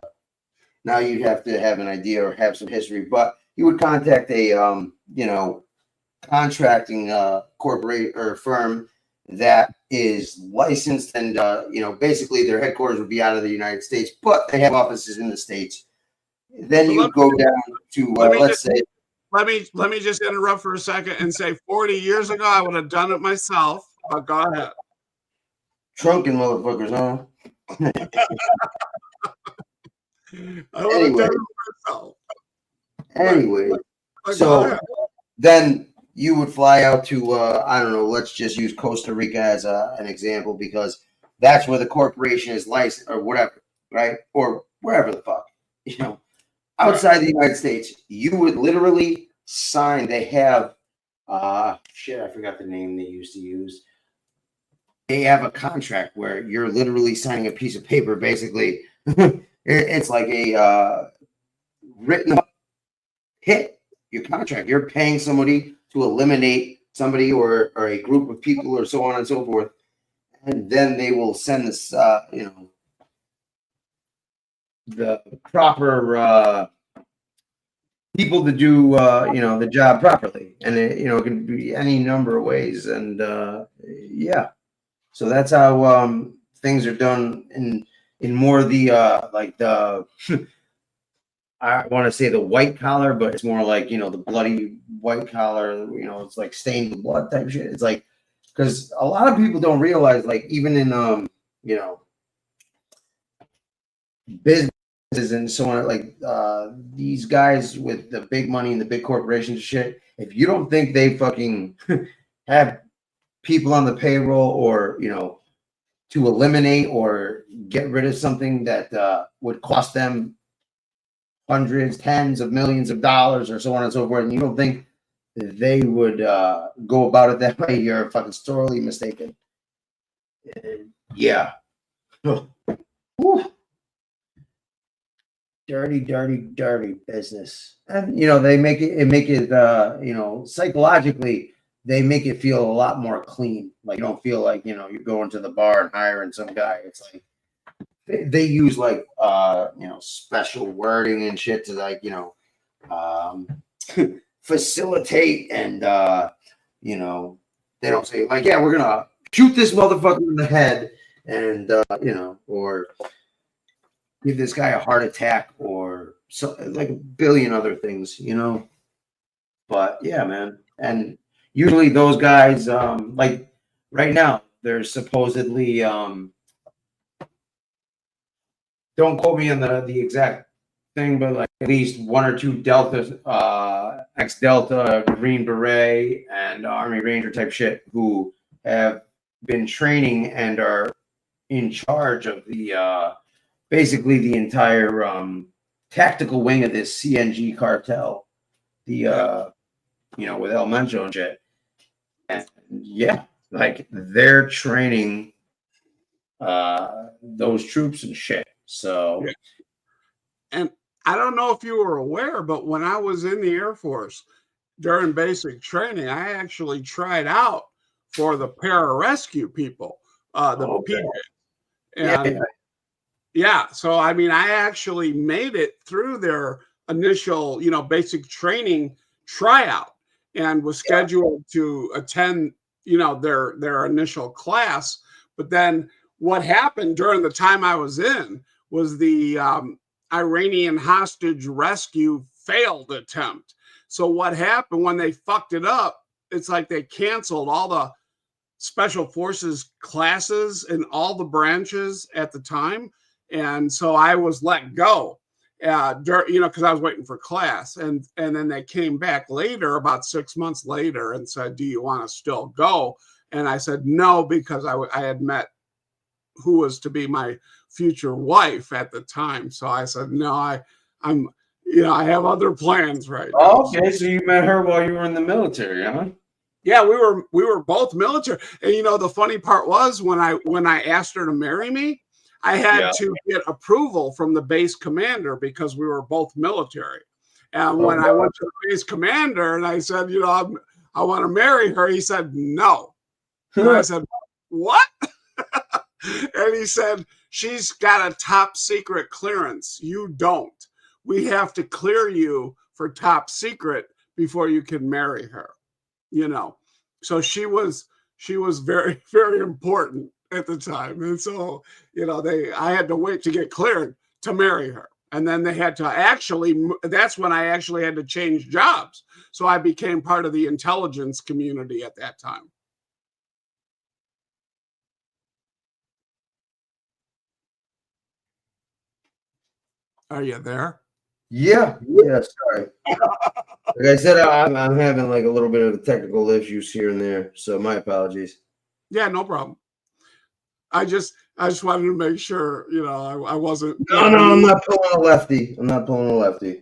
now you'd have to have an idea or have some history, but he would contact a you know, contracting corporate or firm that is licensed, and you know, basically their headquarters would be out of the United States, but they have offices in the States. Then you go down to let me just interrupt for a second and say 40 years ago I would have done it myself, but go ahead. Drunken motherfuckers, huh? Anyway, so then you would fly out to I don't know, let's just use Costa Rica as an example, because that's where the corporation is licensed or whatever, right? Or wherever the fuck, you know, outside the United States. You would literally sign, they have shit, I forgot the name they used to use. They have a contract where you're literally signing a piece of paper, basically. It's like a written up hit, your contract. You're paying somebody to eliminate somebody or a group of people or so on and so forth. And then they will send this, you know, the proper people to do, you know, the job properly. And, it, you know, it can be any number of ways. And, yeah. So that's how things are done in more of the like the I want to say the white collar, but it's more like, you know, the bloody white collar, you know, it's like stained with blood type shit. It's like, because a lot of people don't realize, like, even in you know, businesses and so on, like these guys with the big money and the big corporations and shit, if you don't think they fucking have people on the payroll, or, you know, to eliminate or get rid of something that would cost them hundreds, tens of millions of dollars, or so on and so forth, and you don't think they would go about it that way, you're fucking sorely mistaken. Yeah. Whew. Dirty, dirty, dirty business. And you know, they make it you know, psychologically, they make it feel a lot more clean. Like, you don't feel like, you know, you're going to the bar and hiring some guy. It's like they use like you know, special wording and shit to, like, you know, facilitate, and you know, they don't say like, yeah, we're gonna shoot this motherfucker in the head, and you know, or give this guy a heart attack, or so, like a billion other things, you know. But yeah, man. And usually those guys, like right now, there's supposedly don't quote me on the exact thing, but like at least one or two Delta, ex-Delta, Green Beret, and Army Ranger type shit who have been training and are in charge of the basically the entire tactical wing of this CNG cartel, the you know, with El Mencho and shit. And yeah, like they're training those troops and shit. So Yeah. And I don't know if you were aware, but when I was in the Air Force during basic training, I actually tried out for the pararescue people, the PJs. And yeah, so I mean, I actually made it through their initial, you know, basic training tryout, and was scheduled to attend, you know, their initial class. But then what happened during the time I was in was the Iranian hostage rescue failed attempt. So what happened when they fucked it up? It's like they canceled all the special forces classes in all the branches at the time, and so I was let go. You know, because I was waiting for class, and then they came back later, about 6 months later, and said, "Do you want to still go?" And I said no, because I had met who was to be my future wife at the time. So I said no, I'm you know, I have other plans right now. okay, so you met her while you were in the military, huh? Yeah, we were both military. And you know, the funny part was when I asked her to marry me, I had to get approval from the base commander, because we were both military. And when I went to the base commander and I said, you know, I want to marry her, he said no. And I said, what? And he said, she's got a top secret clearance. You don't. We have to clear you for top secret before you can marry her. You know, so she was very, very important at the time. And so, you know, I had to wait to get cleared to marry her. And then they had to actually, that's when I actually had to change jobs. So I became part of the intelligence community at that time. Are you there? Yeah, sorry. Like I said, I'm having like a little bit of technical issues here and there, so my apologies. Yeah, no problem. I just wanted to make sure, you know, I wasn't. No, I'm not pulling a lefty. I'm not pulling a lefty.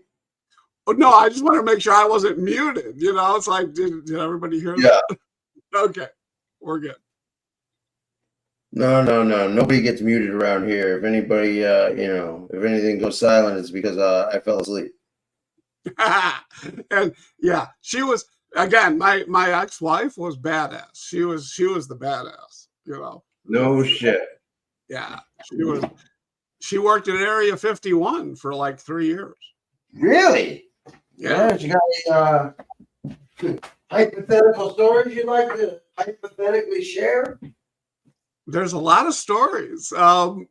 No, I just want to make sure I wasn't muted. You know, it's like, did everybody hear that? Okay, we're good. No. Nobody gets muted around here. If anybody, you know, if anything goes silent, it's because I fell asleep. And yeah, she was, again, my ex-wife was badass. She was the badass, you know. No shit. Yeah, she worked at Area 51 for like 3 years. Really? Yeah. You got any hypothetical stories you'd like to hypothetically share? there's a lot of stories. What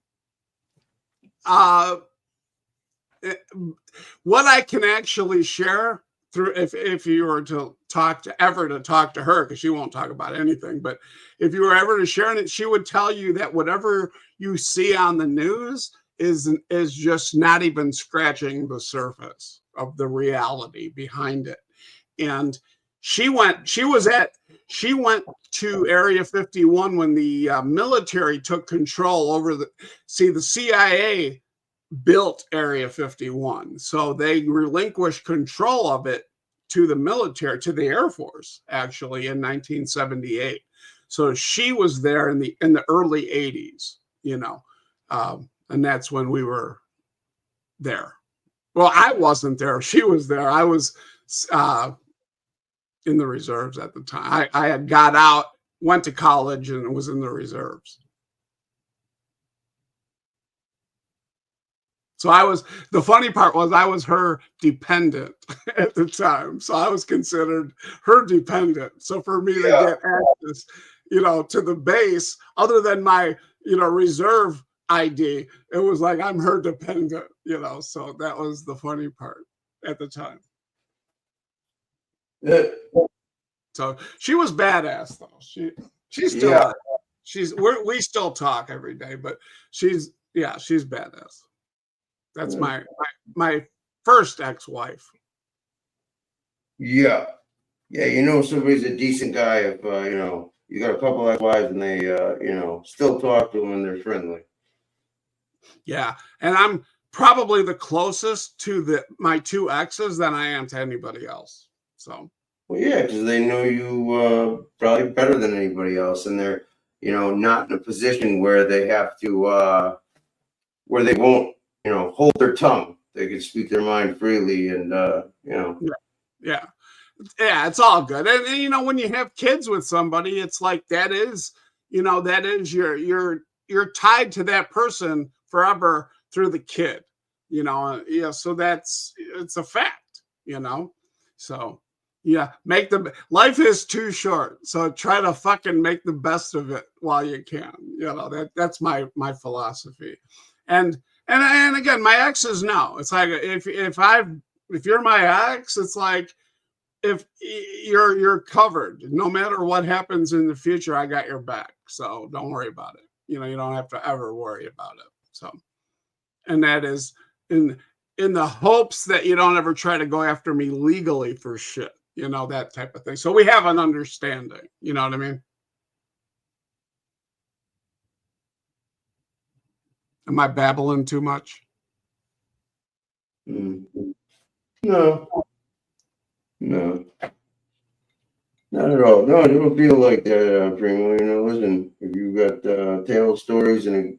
I can actually share through, if you were to talk to her, because she won't talk about anything, but if you were ever to share it, she would tell you that whatever you see on the news is just not even scratching the surface of the reality behind it. And she went to Area 51 when the military took control over the CIA built Area 51. So they relinquished control of it to the military, to the Air Force, actually, in 1978. So she was there in the early 80s, and that's when we were there. Well, I wasn't there. She was there. I was in the reserves at the time. I had got out, went to college, and was in the reserves. So the funny part was I was her dependent at the time. So I was considered her dependent. So for me to get access, to the base, other than my, reserve ID, it was like I'm her dependent, so that was the funny part at the time. So she was badass though. She's still, we still talk every day, but she's badass. That's my first ex-wife. Yeah. Somebody's a decent guy if you got a couple ex-wives and they still talk to them and they're friendly. Yeah, and I'm probably the closest to my two exes than I am to anybody else. So. Well, yeah, because they know you probably better than anybody else, and they're not in a position where they have to where they won't hold their tongue. They can speak their mind freely, and Yeah, it's all good. And when you have kids with somebody, it's like that is you're tied to that person forever through the kid. So it's a fact. So yeah, life is too short, so try to fucking make the best of it while you can. That's my philosophy. And again, my exes know. It's like if you're my ex, it's like if you're covered. No matter what happens in the future, I got your back. So don't worry about it. You don't have to ever worry about it. So, and that is in the hopes that you don't ever try to go after me legally for shit. That type of thing. So we have an understanding. You know what I mean? Am I babbling too much? No, not at all. No, I don't feel like that, Primo. Listen, if you got tale stories and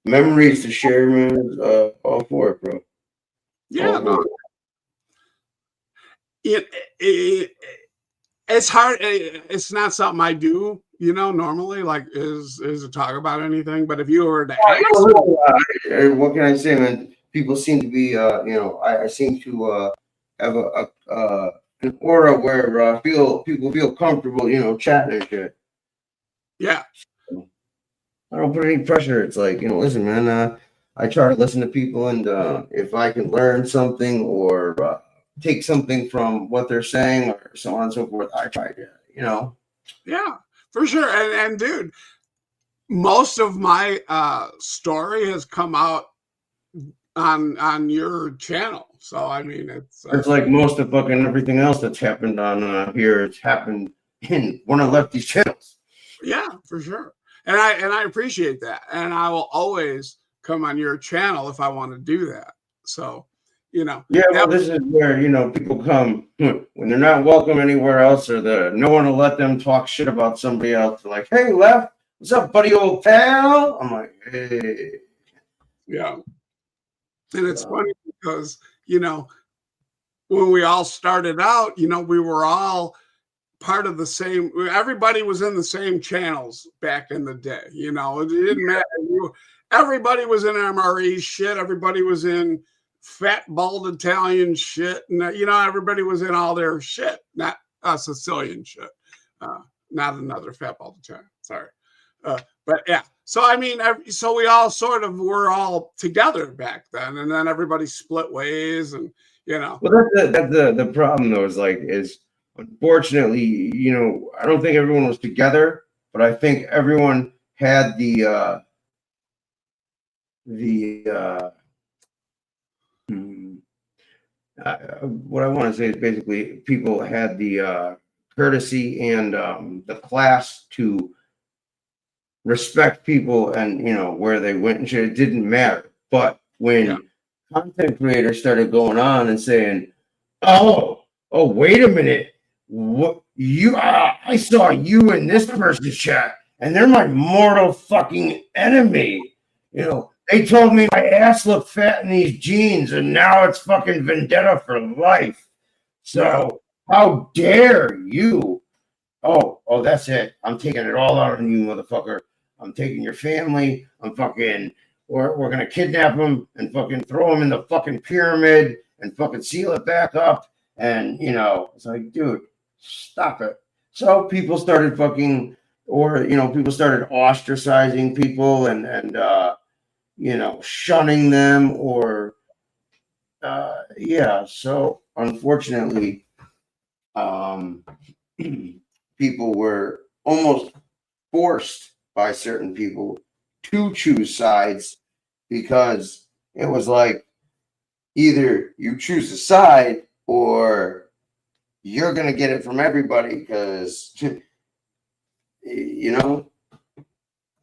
memories to share, man, all for it, bro. Yeah, no. It's hard. It's not something I do, normally, like is to talk about anything. But if you were to ask, what can I say, man? People seem to be, I seem to have an aura where people feel comfortable, chatting and shit. Yeah. I don't put any pressure. It's like, listen, man, I try to listen to people, and if I can learn something or take something from what they're saying or so on and so forth, I try to, Yeah, for sure. And dude, most of my story has come out on your channel. So I mean, it's like most of fucking everything else that's happened on here. It's happened in one of Lefty's channels. Yeah, for sure. And I appreciate that. And I will always come on your channel if I want to do that. So, Yeah, well, this is where, people come when they're not welcome anywhere else, or no one will let them talk shit about somebody else. They're like, hey, Left, what's up, buddy, old pal? I'm like, hey. Yeah. And it's funny because, when we all started out, we were all part of the same, everybody was in the same channels back in the day, it didn't matter. Everybody was in MRE shit. Everybody was in fat, bald Italian shit. And, everybody was in all their shit, not Sicilian shit. not another fat all the time. Sorry. But yeah, so I mean, so we all sort of were all together back then, and then everybody split ways, and you know. Well, that's the problem though. Is unfortunately, you know, I don't think everyone was together, but I think everyone had what I want to say is basically people had the courtesy and the class to respect people and, you know, where they went and shit. It didn't matter. But when content creators started going on and saying, oh, wait a minute, what you I saw you in this person's chat and they're my mortal fucking enemy. You know, they told me my ass looked fat in these jeans and now it's fucking vendetta for life. So how dare you? Oh, that's it. I'm taking it all out on you, motherfucker. I'm taking your family. I'm fucking, we're gonna kidnap them and fucking throw them in the fucking pyramid and fucking seal it back up. And you know, it's like, dude, stop it. So people started fucking, or you know, people started ostracizing people and you know, shunning them, or yeah. So unfortunately, people were almost forced by certain people to choose sides, because it was like either you choose a side or you're going to get it from everybody, because you know.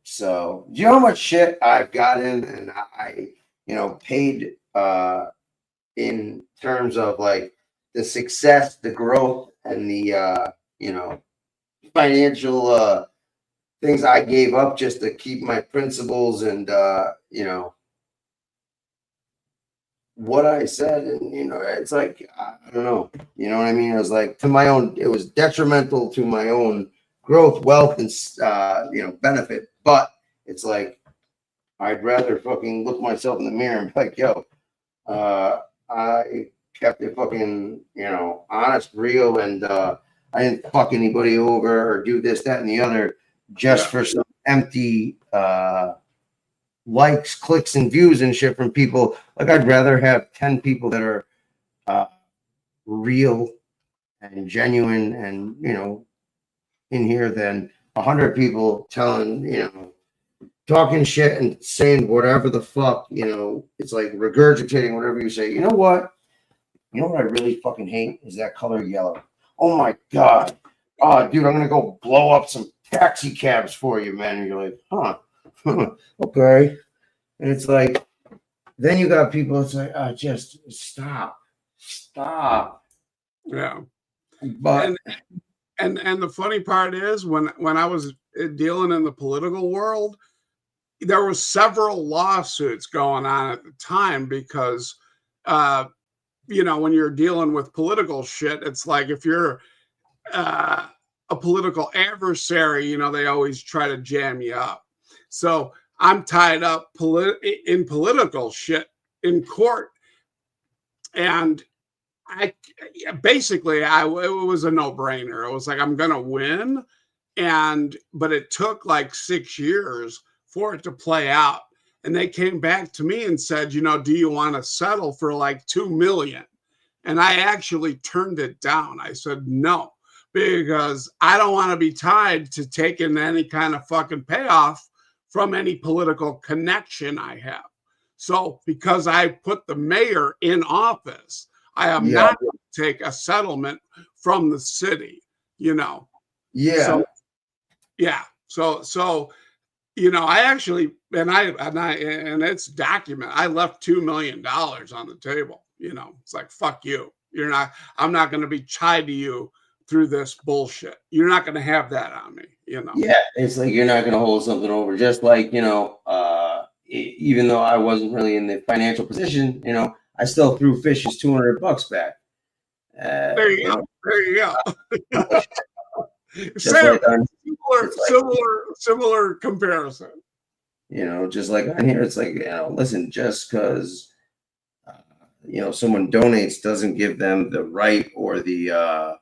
So do you know how much shit I've gotten and I you know paid in terms of like the success, the growth, and the you know financial things I gave up just to keep my principles and you know what I said. And you know, it's like I don't know, you know what I mean? It was like it was detrimental to my own growth, wealth, and you know, benefit. But it's like I'd rather fucking look myself in the mirror and be like, yo, I kept it fucking, you know, honest, real, and I didn't fuck anybody over or do this, that, and the other just for some empty likes, clicks, and views and shit from people. Like, I'd rather have 10 people that are real and genuine and, you know, in here than 100 people telling, you know, talking shit and saying whatever the fuck, you know. It's like regurgitating whatever you say. You know what? You know what I really fucking hate is that color yellow. Oh my God. Oh, dude, I'm going to go blow up some taxi cabs for you, man. And you're like, huh, okay. And it's like, then you got people, it's like, just stop. Yeah. But and the funny part is when I was dealing in the political world, there was several lawsuits going on at the time because you know, when you're dealing with political shit, it's like if you're a political adversary, you know, they always try to jam you up. So I'm tied up in political shit in court, and it was a no-brainer. It was like, I'm gonna win, but it took like 6 years for it to play out. And they came back to me and said, you know, do you want to settle for like $2 million? And I actually turned it down. I said no, because I don't want to be tied to taking any kind of fucking payoff from any political connection I have. So because I put the mayor in office, I am not going to take a settlement from the city, you know. Yeah. So, yeah. So you know, I actually, and it's documented, I left $2 million on the table. You know, it's like, fuck you. I'm not going to be tied to you through this bullshit. You're not going to have that on me, you know? Yeah. It's like, you're not going to hold something over. Just like, you know, even though I wasn't really in the financial position, you know, I still threw Fish's $200 back. There you go. There you go. Similar comparison. You know, just like on here, it's like, you know, listen, just because you know someone donates doesn't give them the right or the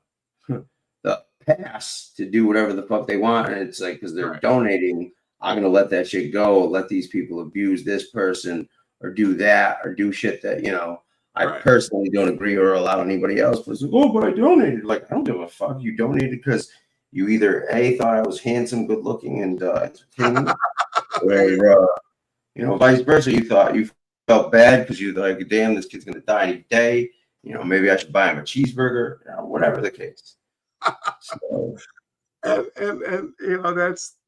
pass to do whatever the fuck they want, and it's like because they're donating, I'm gonna let that shit go. Let these people abuse this person or do that or do shit that I personally don't agree or allow anybody else. But it's like, oh, but I donated. Like I don't give a fuck. You donated because you either thought I was handsome, good looking, and entertaining, or vice versa. You felt bad because you're like, damn, this kid's gonna die any day. Maybe I should buy him a cheeseburger. Whatever the case. So, and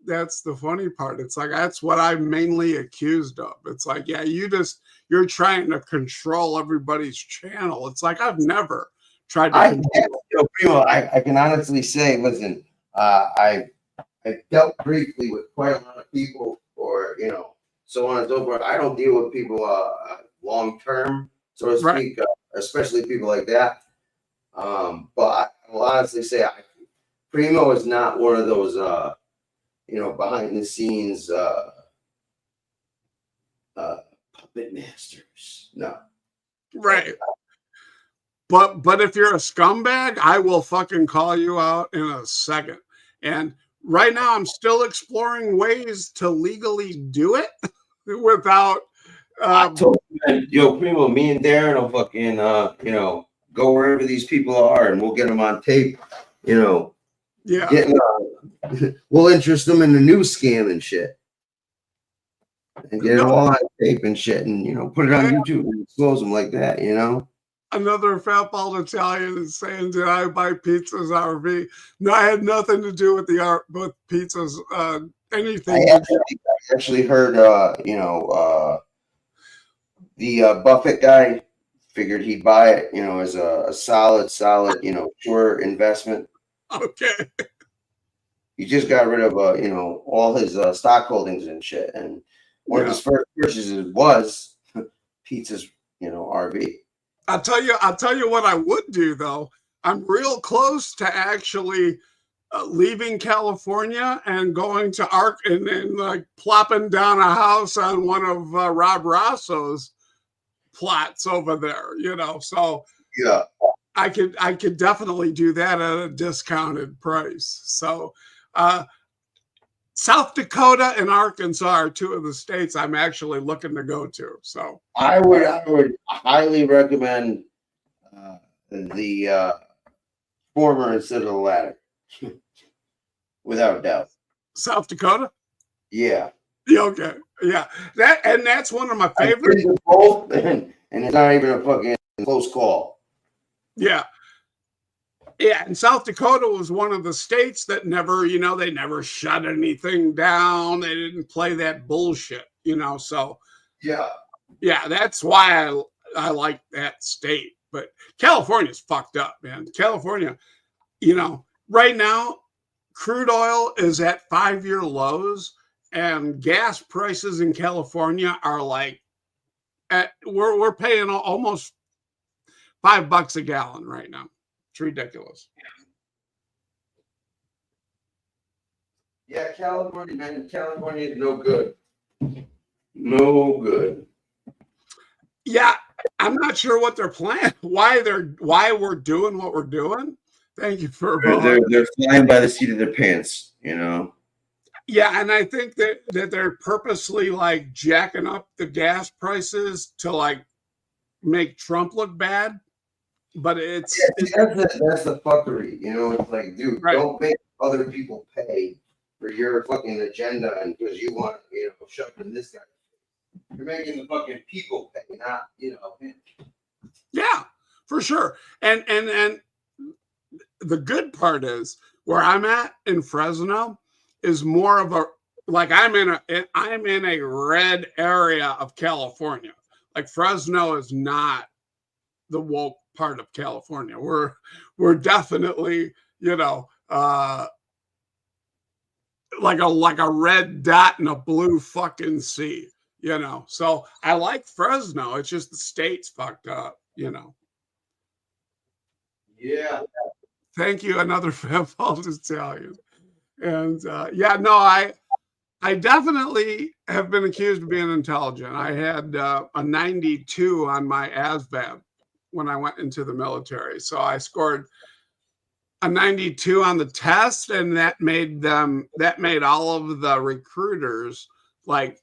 that's the funny part. It's like that's what I'm mainly accused of. It's like, yeah, you're trying to control everybody's channel. It's like I've never tried to control. I can honestly say, listen, I dealt briefly with quite a lot of people, or so on and so forth. I don't deal with people long term, so to speak, especially people like that. But I will honestly say, Primo is not one of those, behind the scenes puppet masters. No. Right. But if you're a scumbag, I will fucking call you out in a second. And right now, I'm still exploring ways to legally do it without. I told you, man, yo, Primo, me and Darren will fucking, go wherever these people are, and we'll get them on tape. Yeah. We'll interest them in the news scam and shit, and get it all on tape and shit, and put it on YouTube and expose them like that. Another fat bald Italian is saying, "Did I buy pizzas RV?" No, I had nothing to do with with pizzas. Anything. I actually heard, the Buffett guy figured he'd buy it, as a solid, sure investment. Okay. He just got rid of, all his stock holdings and shit, and one of his first purchases was pizzas, RV. I'll tell you what I would do though. I'm real close to actually leaving California and going to Ark and then like plopping down a house on one of Rob Rosso's plots over there. So yeah, I could definitely do that at a discounted price. So South Dakota and Arkansas are two of the states I'm actually looking to go to. So I would highly recommend the former instead of the latter, without a doubt. South Dakota? Yeah. Okay. Yeah. That's one of my favorites. Both, and it's not even a fucking close call. Yeah. Yeah, and South Dakota was one of the states that never, they never shut anything down. They didn't play that bullshit, so. Yeah, that's why I like that state. But California's fucked up, man. California, right now, crude oil is at 5-year lows, and gas prices in California are like, we're paying almost $5 a gallon right now. It's ridiculous. Yeah, California, man. California is no good. No good. Yeah, I'm not sure what they're planning. Why we're doing what we're doing. Thank you for. They're flying by the seat of their pants. Yeah, and I think that they're purposely like jacking up the gas prices to like make Trump look bad. But that's the fuckery, It's like, dude, don't make other people pay for your fucking agenda, and because you want, shove in this guy. You're making the fucking people pay, not, him. Yeah, for sure. And the good part is where I'm at in Fresno is more of a like I'm in a red area of California. Like Fresno is not the woke part of California. We're definitely, like a red dot in a blue fucking sea, So I like Fresno. It's just the state's fucked up, Yeah. Thank you, another fault Italian. And I definitely have been accused of being intelligent. I had a 92 on my ASVAB when I went into the military. So I scored a 92 on the test, and that made all of the recruiters like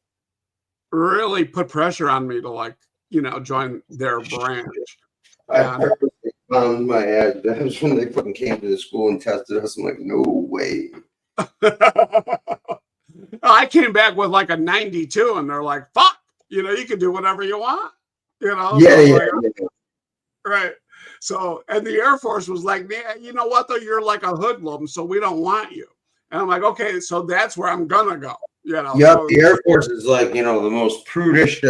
really put pressure on me to like, you know, join their branch. I purposely found my ad. That was when they fucking came to the school and tested us. I'm like, no way. I came back with like a 92, and they're like, fuck, you know, you can do whatever you want, you know? Yeah, So yeah, like, yeah. right. So, and the Air Force was like, yeah, you know what, though? You're like a hoodlum, so we don't want you. And I'm like, okay, so that's where I'm going to go, you know? Yep, So, the Air Force is like, you know, the most prudish,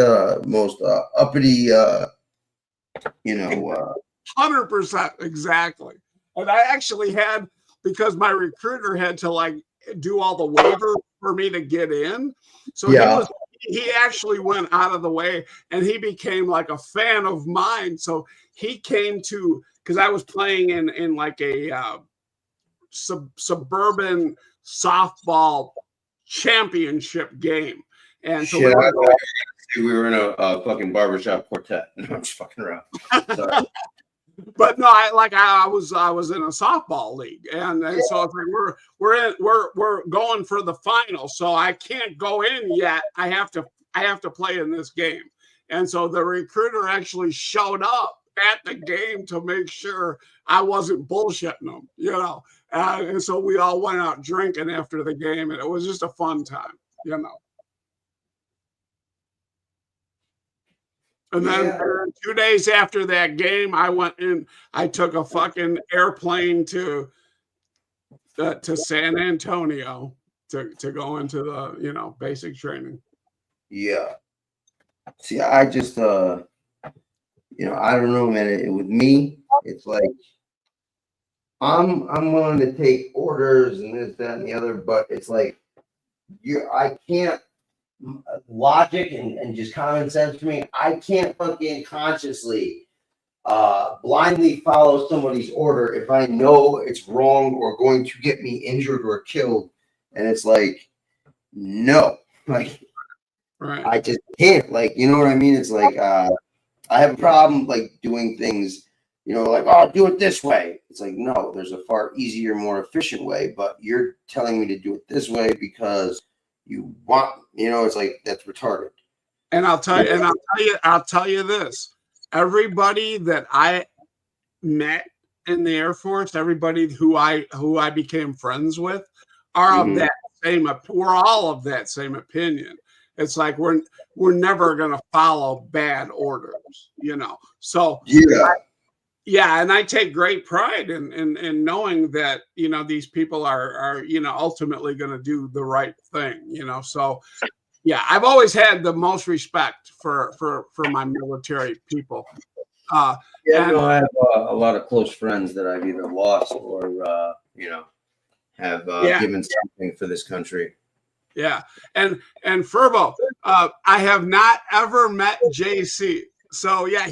most uppity, you know. 100%, exactly. And I actually had, because my recruiter had to like do all the waivers for me to get in. So Yeah. he actually went out of the way, and he became like a fan of mine. So he came to, because I was playing in like a suburban softball championship game. And so Shit, I thought we were in a fucking barbershop quartet. No, I'm just fucking around. Sorry. But no, I was in a softball league, and so it's like we're going for the final, so I can't go in yet. I have to play in this game, and so the recruiter actually showed up at the game to make sure I wasn't bullshitting them, you know. And so we all went out drinking after the game, and it was just a fun time, you know. And then 2 days after that game, I went in. I took a fucking airplane to San Antonio to go into the, you know, basic training. Yeah. See, I just, you know, I don't know, man. With me, it's like I'm willing to take orders and this, that, and the other, but it's like I can't. Logic and just common sense for me, I can't fucking consciously blindly follow somebody's order if I know it's wrong or going to get me injured or killed. And it's like, no, like, right. I just can't, like, you know what I mean? It's like I have a problem like doing things, you know, like, oh, do it this way. It's like, no, there's a far easier, more efficient way, but you're telling me to do it this way because you want, you know, it's like, that's retarded. And I'll tell you this. Everybody that I met in the Air Force, everybody who I became friends with, are of that same. We're all of that same opinion. It's like we're never gonna follow bad orders, you know. So yeah, and I take great pride in knowing that, you know, these people are you know, ultimately going to do the right thing, you know. So yeah, I've always had the most respect for my military people. Yeah, no, I have a lot of close friends that I've either lost or you know, have given something for this country. Yeah, and Furbo, I have not ever met JC. So yeah,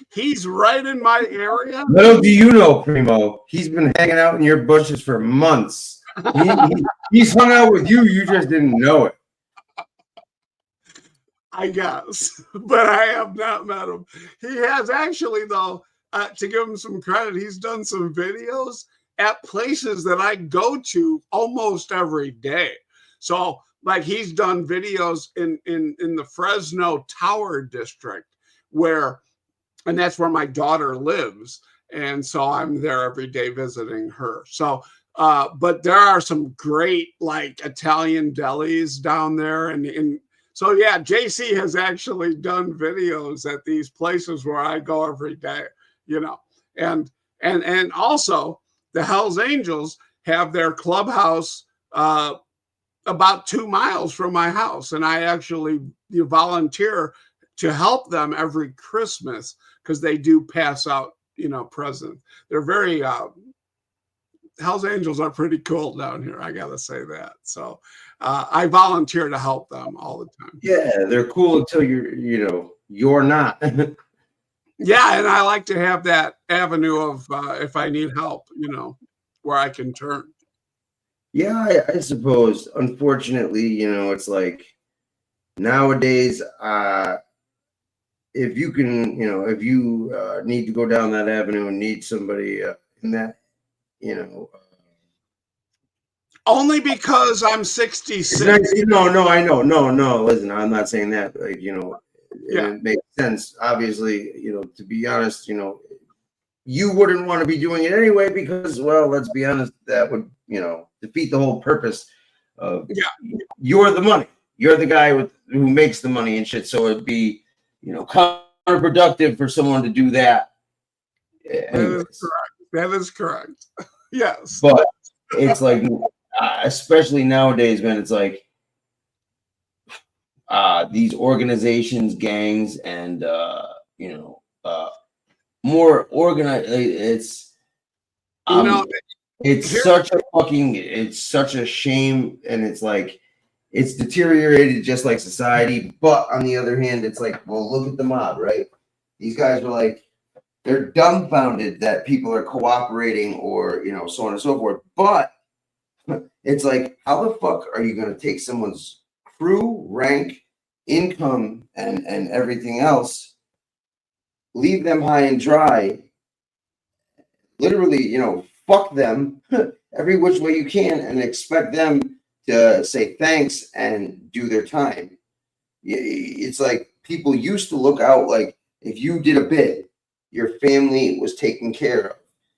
he's right in my area. Little do you know, Primo, he's been hanging out in your bushes for months. He's hung out with you. You just didn't know it. I guess, but I have not met him. He has actually, though, to give him some credit, he's done some videos at places that I go to almost every day. So, like, he's done videos in the Fresno Tower district, and that's where my daughter lives, and so I'm there every day visiting her. So, but there are some great like Italian delis down there, and so yeah, JC has actually done videos at these places where I go every day, you know, and also the Hells Angels have their clubhouse about 2 miles from my house, and I actually volunteer to help them every Christmas because they do pass out, you know, presents. They're very Hells Angels are pretty cool down here. I gotta say that. So I volunteer to help them all the time. Yeah, they're cool until you're not. Yeah, and I like to have that avenue of if I need help, you know, where I can turn. Yeah, I suppose. Unfortunately, you know, it's like nowadays, if you can, you know, if you need to go down that avenue and need somebody in that you know. Only because I'm 66. It's nice, no, I know, no. Listen, I'm not saying that. Like, you know, it makes sense. Obviously, you know, to be honest, you know, you wouldn't want to be doing it anyway because, well, let's be honest, that would, you know, defeat the whole purpose of. You're the money. You're the guy who makes the money and shit. So it'd be, you know, counterproductive for someone to do that. That is correct. Yes. But it's like, especially nowadays, man, it's like these organizations, gangs, and you know, more organized. It's it's such a shame, and it's like it's deteriorated just like society. But on the other hand, it's like, well, look at the mob, right? These guys are like, they're dumbfounded that people are cooperating, or you know, so on and so forth. But it's like, how the fuck are you going to take someone's crew, rank, income, and everything else, leave them high and dry, literally, you know, fuck them every which way you can, and expect them to say thanks and do their time? It's like people used to look out, like if you did a bid, your family was taken care of.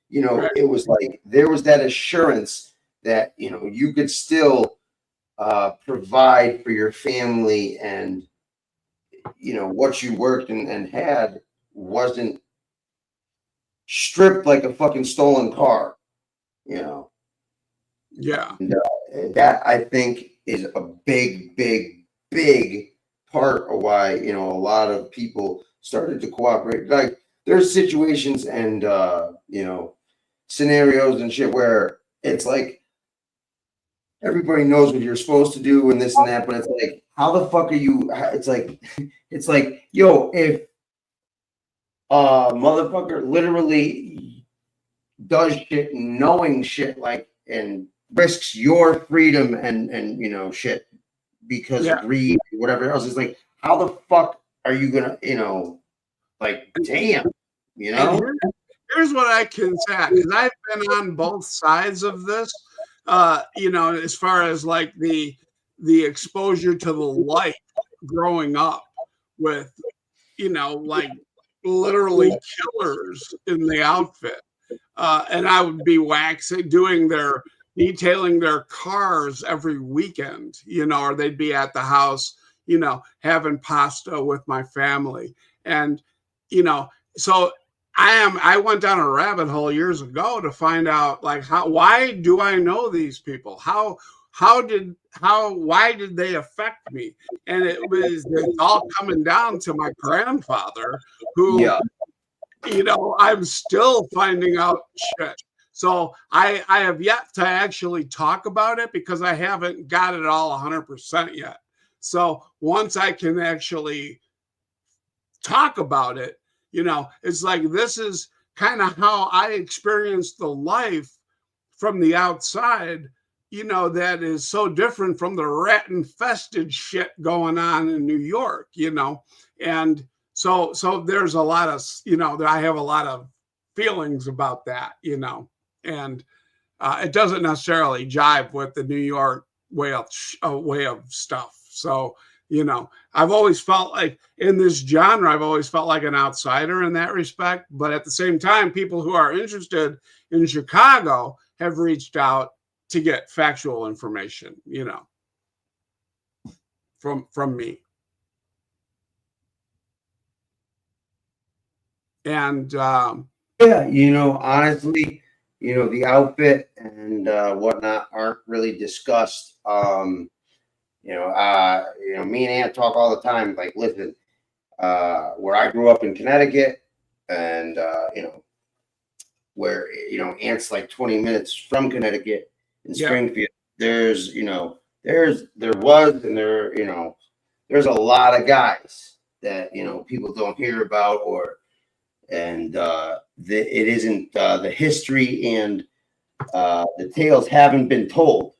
You know, it was like there was that assurance that, you know, you could still provide for your family, and you know what you worked and had wasn't stripped like a fucking stolen car, you know. And, that I think is a big part of why, you know, a lot of people started to cooperate. Like there's situations and you know, scenarios and shit where it's like everybody knows what you're supposed to do and this and that, but it's like, how the fuck are you? It's like, yo, if motherfucker literally does shit, knowing shit, like, and risks your freedom and you know, shit because of greed, whatever else, it's like, how the fuck are you gonna, you know, like, damn, you know? Here's what I can say, because I've been on both sides of this. You know, as far as like the exposure to the light growing up with, you know, like literally killers in the outfit. And I would be detailing their cars every weekend, you know, or they'd be at the house, you know, having pasta with my family. And, you know, so I went down a rabbit hole years ago to find out, like, why do I know these people? Why did they affect me? And it's all coming down to my grandfather, who, you know, I'm still finding out shit. So I have yet to actually talk about it because I haven't got it all 100% yet. So once I can actually talk about it, you know, it's like, this is kind of how I experienced the life from the outside, you know, that is so different from the rat infested shit going on in New York, you know. And so there's a lot of, you know, I have a lot of feelings about that, you know, and it doesn't necessarily jive with the New York way of stuff. So, you know, I've always felt like in this genre, I've always felt like an outsider in that respect. But at the same time, people who are interested in Chicago have reached out to get factual information, you know, from me. And yeah, you know, honestly, you know, the outfit and whatnot aren't really discussed. You know, me and Ant talk all the time. Like, listen, where I grew up in Connecticut, and you know, where, you know, Ant's like 20 minutes from Connecticut in Springfield. There's, you know, there was, and there, you know, there's a lot of guys that, you know, people don't hear about, and it isn't the history and the tales haven't been told,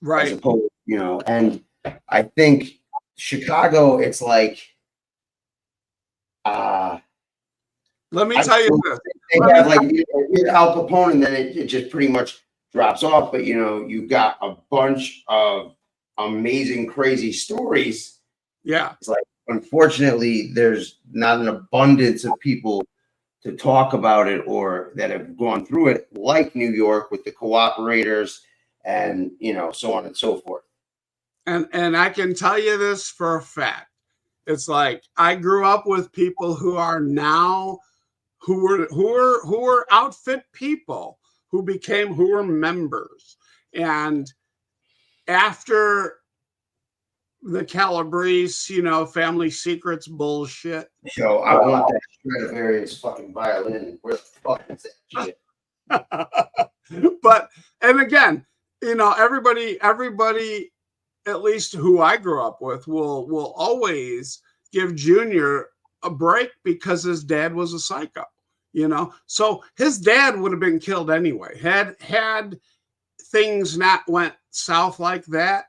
right? As opposed, you know, and I think Chicago, it's like, let me tell you this. they have like with Al Capone, and then it just pretty much drops off. But you've got a bunch of amazing, crazy stories. Yeah. It's like, unfortunately, there's not an abundance of people to talk about it or that have gone through it, like New York with the cooperators and so on and so forth. And I can tell you this for a fact. It's like I grew up with people who are now who were outfit people who were members. And after the Calabrese, family secrets bullshit. Yo, I want that Stradivarius fucking violin. Where the fuck is that shit? But, and again, everybody, at least who I grew up with, will always give Junior a break because his dad was a psycho, So his dad would have been killed anyway. Had things not went south like that,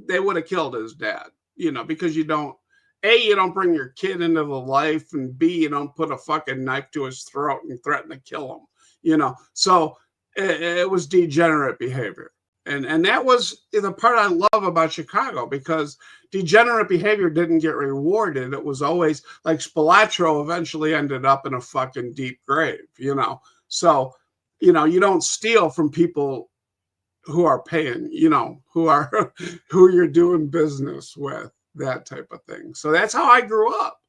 they would have killed his dad, because you don't bring your kid into the life, and B, you don't put a fucking knife to his throat and threaten to kill him, So it was degenerate behavior. And that was the part I love about Chicago, because degenerate behavior didn't get rewarded. It was always like Spilatro eventually ended up in a fucking deep grave, So, you don't steal from people who are paying, who you're doing business with, that type of thing. So that's how I grew up,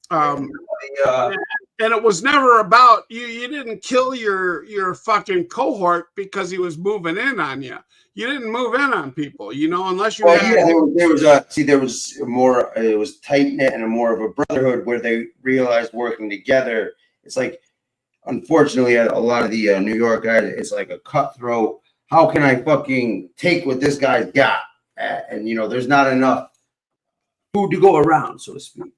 and it was never about you didn't kill your fucking cohort because he was moving in on you. You didn't move in on people, unless you there was more, it was tight knit and more of a brotherhood where they realized working together. It's like, unfortunately, a lot of the New York guys, it's like a cutthroat. How can I fucking take what this guy's got? And there's not enough food to go around, so to speak.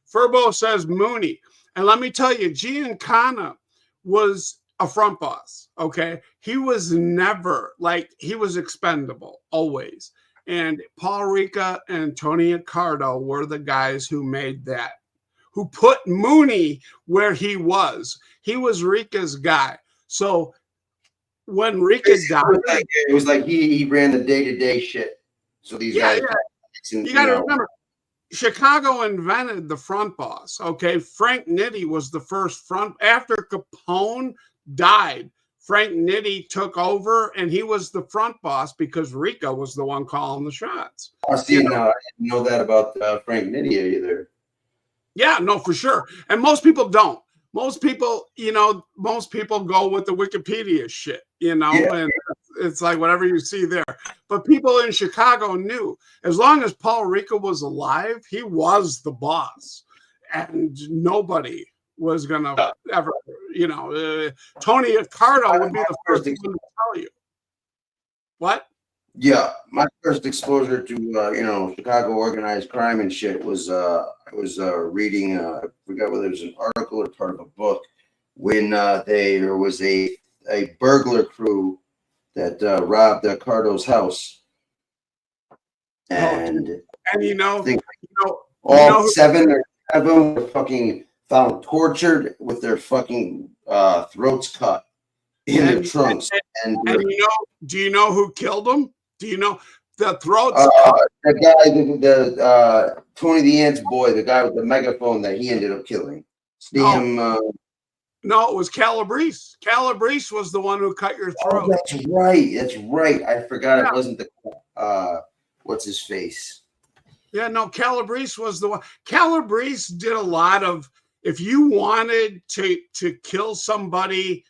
Furbo says Mooney. And let me tell you, Giancana was a front boss, okay? He was never, he was expendable, always. And Paul Rica and Tony Accardo were the guys who made that, who put Mooney where he was. He was Rica's guy. So when Rica died, it was like he ran the day-to-day shit. So these guys, you got to remember, Chicago invented the front boss. Okay, Frank Nitti was the first front. After Capone died, Frank Nitti took over, and he was the front boss because Rica was the one calling the shots. I didn't know that about Frank Nitti either. Yeah, no, for sure. And most people don't. Most people, go with the Wikipedia shit, and it's like whatever you see there. But people in Chicago knew, as long as Paul Rica was alive, he was the boss, and nobody was gonna ever, Tony Accardo would be the first one to tell you. What? Yeah, my first exposure to Chicago organized crime and shit was I was reading I forgot whether it was an article or part of a book when there was a burglar crew that robbed Cardo's house, and all 7 of them were fucking found tortured with their fucking throats cut in their trunks. And do you know who killed them? Do you know the throats? The guy, the Tony the Ant's boy, the guy with the megaphone that he ended up killing. No, it was Calabrese. Calabrese was the one who cut your throat. Oh, that's right. That's right. I forgot it wasn't the what's his face. Yeah, no, Calabrese was the one. Calabrese did a lot of. If you wanted to kill somebody,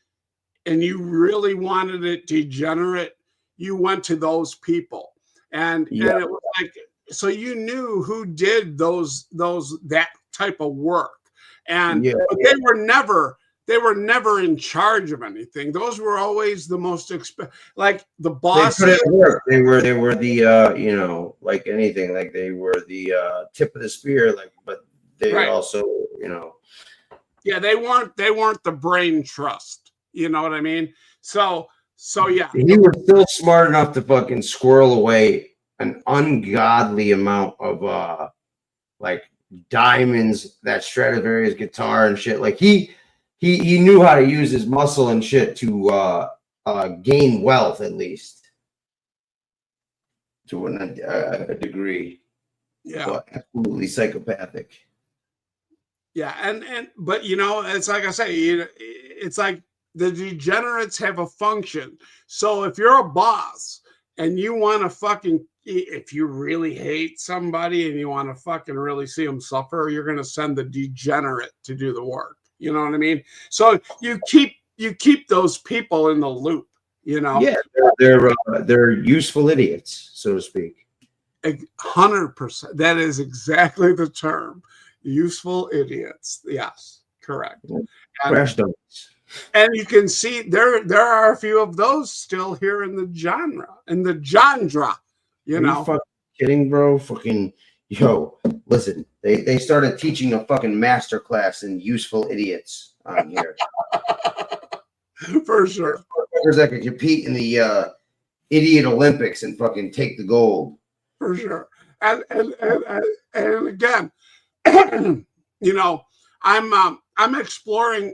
and you really wanted it degenerate, you went to those people, and it was like, so you knew who did that type of work, and but they were never in charge of anything. Those were always the most like the boss. They were the like anything, like they were the tip of the spear, but they also they weren't the brain trust. You know what I mean? So yeah. He was still smart enough to fucking squirrel away an ungodly amount of diamonds, that Stradivarius guitar and shit. Like he knew how to use his muscle and shit to gain wealth, at least to a degree. Yeah. But absolutely psychopathic. Yeah, and but you know, it's like I say, it's like the degenerates have a function. So if you're a boss and you want to fucking, if you really hate somebody and you want to fucking really see them suffer, you're going to send the degenerate to do the work. You know what I mean? So you keep those people in the loop. You know? Yeah, they're useful idiots, so to speak. 100%. That is exactly the term. Useful idiots. Yes, correct. Crash dummies. And you can see there are a few of those still here in the genre. You know. You fucking kidding, bro? Fucking yo, listen. They started teaching a fucking master class in useful idiots on here. For sure. There's that could compete in the idiot Olympics and fucking take the gold. For sure. And again, you know, I'm exploring.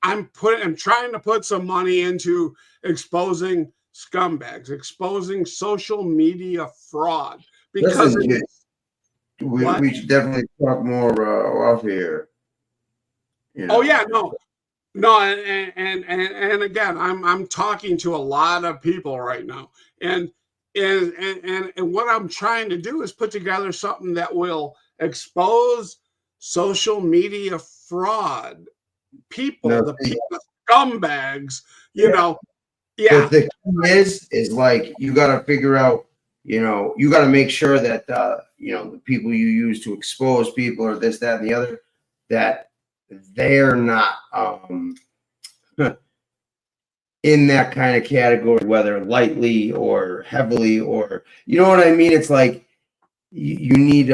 I'm trying to put some money into exposing scumbags, exposing social media fraud. Because listen, we should definitely talk more off here. You know? Oh yeah, no, and again, I'm talking to a lot of people right now, and what I'm trying to do is put together something that will expose social media fraud, people, the scumbags, you know. Yeah. But the key is like you got to figure out, you know, you got to make sure that you know, the people you use to expose people or this, that, and the other, that they're not in that kind of category, whether lightly or heavily, or you know what I mean. It's like you need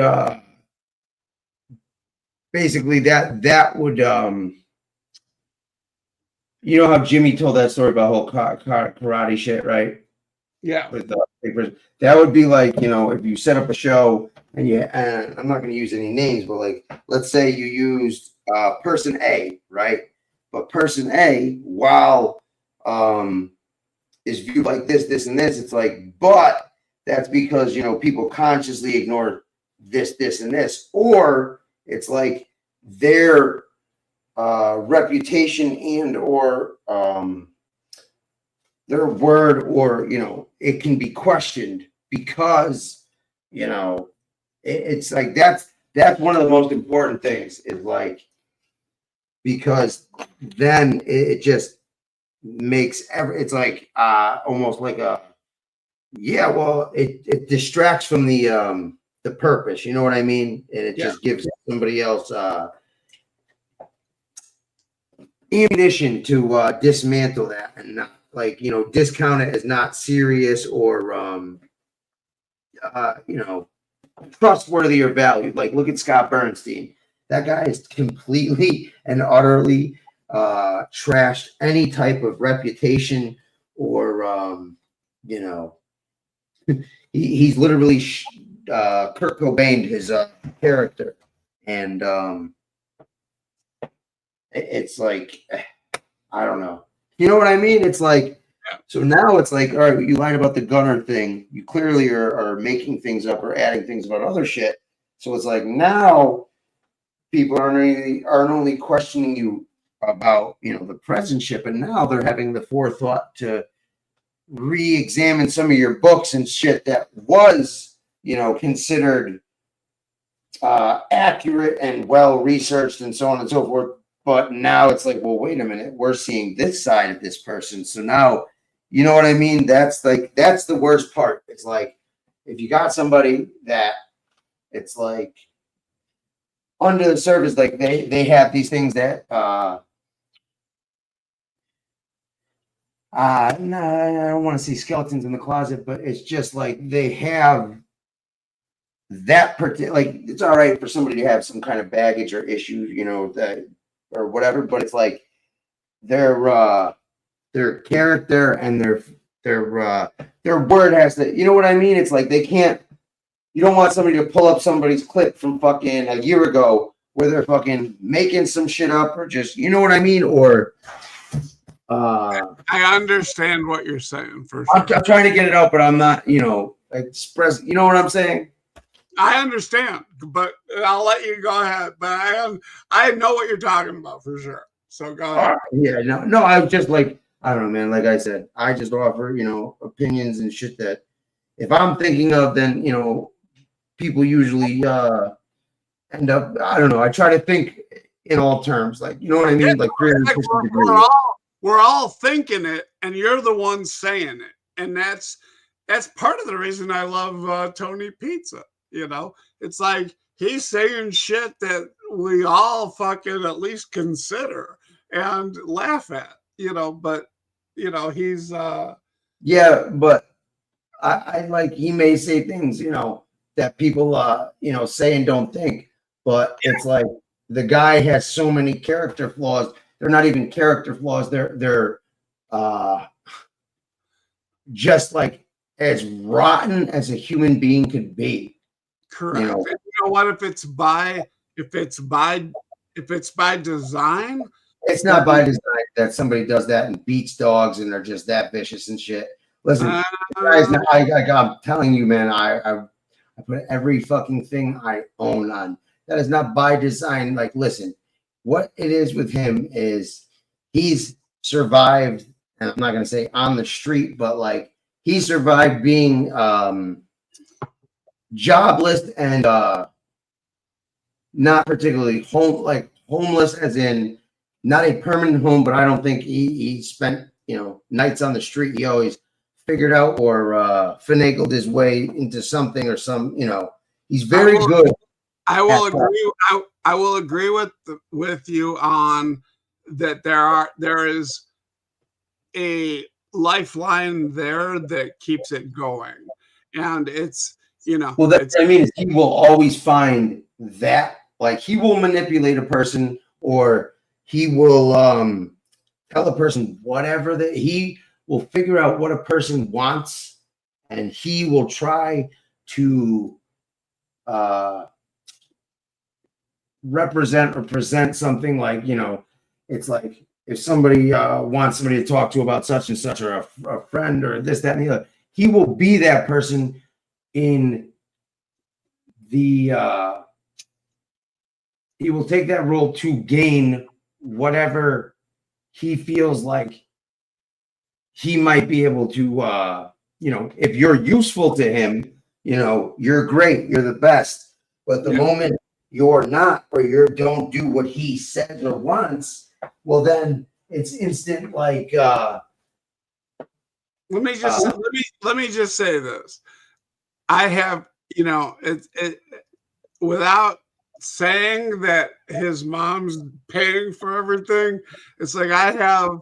basically that would you know how Jimmy told that story about whole karate shit, right? Yeah. With that would be like, you know, if you set up a show and I'm not going to use any names, but like, let's say you used person A, right? But person A, while is viewed like this, and this, it's like, but that's because, you know, people consciously ignore this, and this, or it's like their reputation and or their word, or you know, it can be questioned because, you know, it's like that's one of the most important things, is like, because then it just makes it's like almost like a, yeah, well, it distracts from the purpose, you know what I mean, and it just gives somebody else ammunition to dismantle that, and not, like, you know, discount it as not serious or you know, trustworthy or valued. Like, look at Scott Bernstein. That guy is completely and utterly trashed any type of reputation or you know, he's literally Kurt Cobain'd his character, and it's like, I don't know. You know what I mean? It's like, so now it's like, all right, you lied about the gunner thing. You clearly are making things up or adding things about other shit. So it's like now people aren't only questioning you about, you know, the present shit, but now they're having the forethought to re-examine some of your books and shit that was, you know, considered accurate and well researched and so on and so forth. But now it's like, well, wait a minute, we're seeing this side of this person. So now, you know what I mean? That's like, that's the worst part. It's like, if you got somebody that it's like under the surface, like they have these things that no, I don't want to see skeletons in the closet, but it's just like they have that particular, like, it's all right for somebody to have some kind of baggage or issue, you know, that or whatever, but it's like their character and their word has to, you know what I mean? It's like they can't You don't want somebody to pull up somebody's clip from fucking a year ago where they're fucking making some shit up or just, you know what I mean? Or I understand what you're saying for I'm sure. trying to get it out, but I'm not, express. You know what I'm saying? I understand, but I'll let you go ahead. But I know what you're talking about for sure. So go ahead. Yeah, no. I was just like, I don't know, man. Like I said, I just offer, opinions and shit that if I'm thinking of, then people usually end up. I don't know. I try to think in all terms, like you know what I mean, like 360 degrees. We're all thinking it, and you're the one saying it, and that's part of the reason I love Tony Pizza. It's like he's saying shit that we all fucking at least consider and laugh at. But he's Yeah, but I like he may say things, that people say and don't think, but it's like the guy has so many character flaws. They're not even character flaws. They're just like as rotten as a human being could be. correct. And you know what? If it's by design, it's not by design that somebody does that and beats dogs and they're just that vicious and shit. Listen, guys, I'm telling you, man, I put every fucking thing I own on. That is not by design. Like, listen, what it is with him is he's survived, and I'm not going to say on the street, but like he survived being jobless and not particularly homeless as in not a permanent home, but I don't think he spent, nights on the street. He always figured out or finagled his way into something or some, he's very good. I will agree. I will agree with you on that. There is a lifeline there that keeps it going, and it's Well, that's what I mean. Is he will always find that, like he will manipulate a person, or he will tell a person whatever that he will figure out what a person wants, and he will try to represent or present something like, it's like if somebody wants somebody to talk to about such and such, or a friend or this, that, and the other, he will be that person in the he will take that role to gain whatever he feels like he might be able to if you're useful to him, you're great, you're the best. But the moment you're not, or you don't do what he says or wants, well then it's instant like let me just say this. I have, without saying that his mom's paying for everything, it's like I have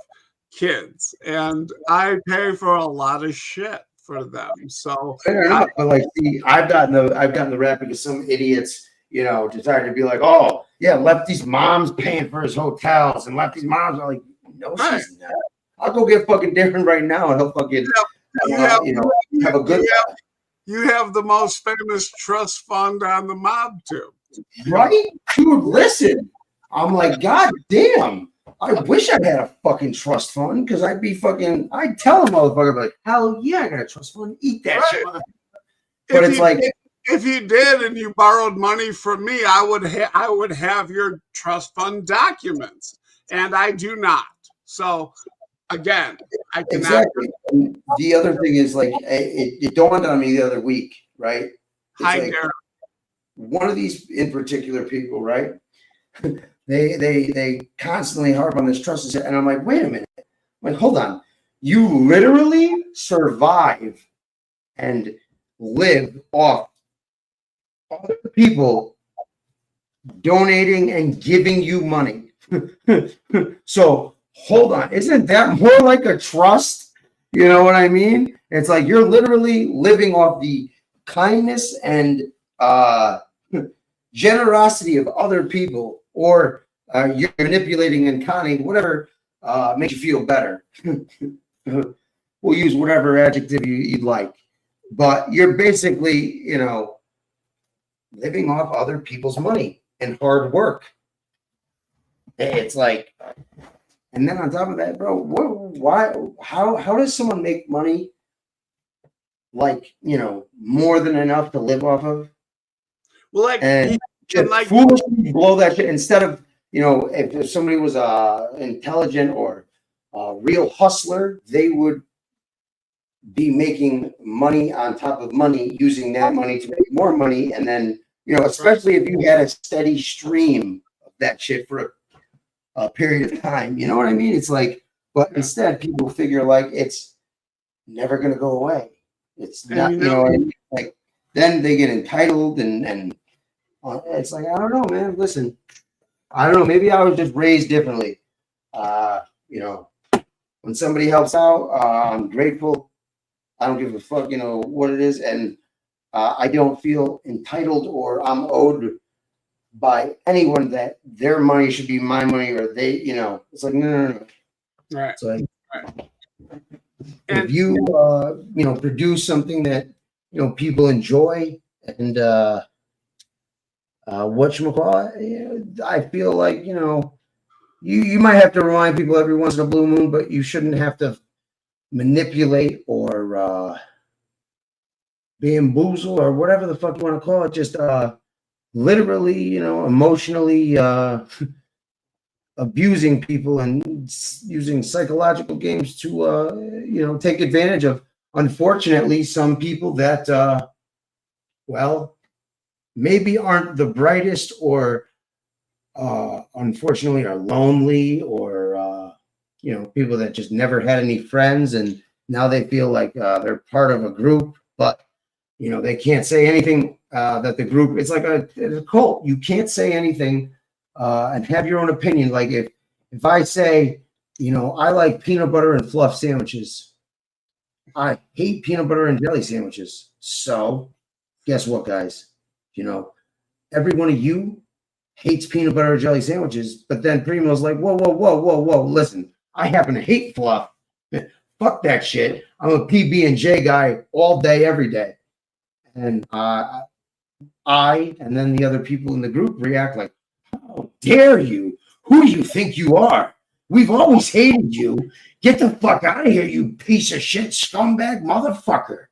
kids and I pay for a lot of shit for them. So fair enough, but like, see, I've gotten the rap because some idiots, decided to be like, oh yeah, Lefty's mom's paying for his hotels, and Lefty's mom's are like, no, she's not. I'll go get fucking different right now, and he'll fucking have a good life. You have the most famous trust fund on the mob too. Right? Dude, listen. I'm like, God damn. I wish I had a fucking trust fund, because I'd tell a motherfucker, like, hell yeah, I got a trust fund. Eat that shit. But it's like, if you did and you borrowed money from me, I would have your trust fund documents, and I do not. So again, I cannot. Exactly. And the other thing is, like, it dawned on me the other week, right? Hi, like, Darren. One of these in particular people, right? They constantly harp on this trust, and I'm like, wait a minute. I'm like, hold on. You literally survive and live off other people donating and giving you money. So hold on, isn't that more like a trust? You know what I mean? It's like you're literally living off the kindness and generosity of other people, or you're manipulating and conning, whatever makes you feel better. We'll use whatever adjective you'd like, but you're basically, living off other people's money and hard work. It's like, and then on top of that, bro, how does someone make money like, more than enough to live off of? Well, like, And just foolishly blow that shit instead of, if somebody was intelligent or a real hustler, they would be making money on top of money, using that money to make more money. And then, especially if you had a steady stream of that shit for a period of time, you know what I mean? It's like, but instead people figure like it's never going to go away. It's not, what I mean? Like then they get entitled and it's like, I don't know, man. Listen, I don't know. Maybe I was just raised differently. When somebody helps out, I'm grateful. I don't give a fuck, what it is. And I don't feel entitled or I'm owed by anyone that their money should be my money or they, it's like, no. Right. It's like, if you, produce something that, people enjoy and, whatchamacallit, I feel like, you might have to remind people every once in a blue moon, but you shouldn't have to manipulate or bamboozle or whatever the fuck you want to call it. Just literally, emotionally abusing people and using psychological games to, take advantage of, unfortunately, some people that, maybe aren't the brightest or unfortunately are lonely or people that just never had any friends and now they feel like they're part of a group, but they can't say anything that the group, it's like it's a cult. You can't say anything and have your own opinion. Like if I say, I like peanut butter and fluff sandwiches, I hate peanut butter and jelly sandwiches. So guess what, guys? Every one of you hates peanut butter and jelly sandwiches, but then Primo's like, whoa, listen, I happen to hate fluff. Fuck that shit. I'm a PB&J guy all day, every day. And I and then the other people in the group react like, how dare you? Who do you think you are? We've always hated you. Get the fuck out of here, you piece of shit scumbag motherfucker.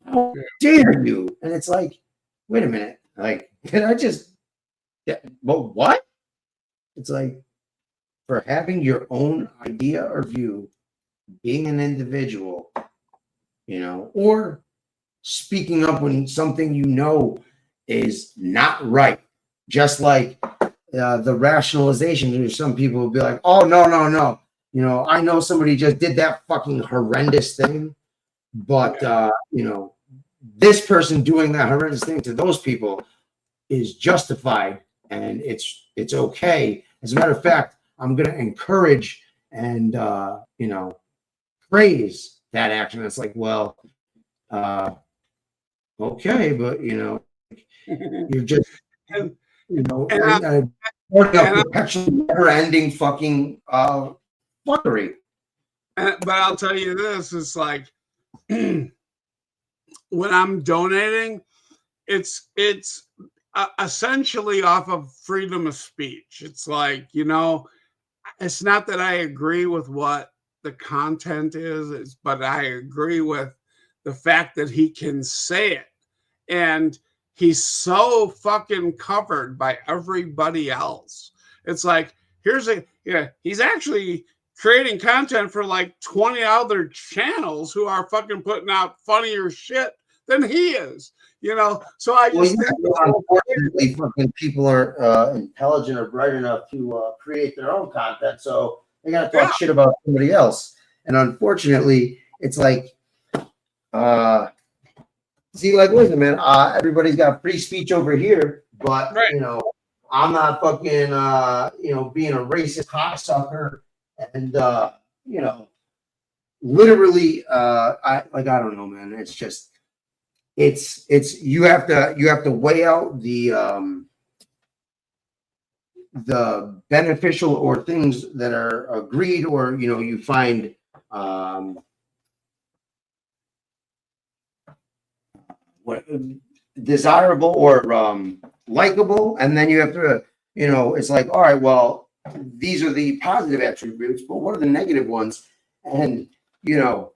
How dare you? And it's like, wait a minute. Like, can I just, well, what? It's like, for having your own idea or view, being an individual, or speaking up when something is not right. Just like the rationalization, some people will be like, oh, no. I know somebody just did that fucking horrendous thing, but, this person doing that horrendous thing to those people is justified and it's okay. As a matter of fact, I'm going to encourage and, praise that action. It's like, well, okay, but, you're just, perpetually never-ending fucking fuckery. But I'll tell you this, it's like when I'm donating, it's essentially off of freedom of speech. It's like, it's not that I agree with what the content is, but I agree with the fact that he can say it. And he's so fucking covered by everybody else. It's like, he's actually creating content for like 20 other channels who are fucking putting out funnier shit than he is, So I just think unfortunately, fucking people are intelligent or bright enough to create their own content, so they gotta talk shit about somebody else. And unfortunately, it's like, see, like, listen, man, everybody's got free speech over here, but I'm not fucking, being a racist cocksucker and literally, I don't know, man. It's just, it's you have to weigh out the beneficial or things that are agreed, or you find desirable or likable, and then you have to, it's like, all right, well, these are the positive attributes, but what are the negative ones? And are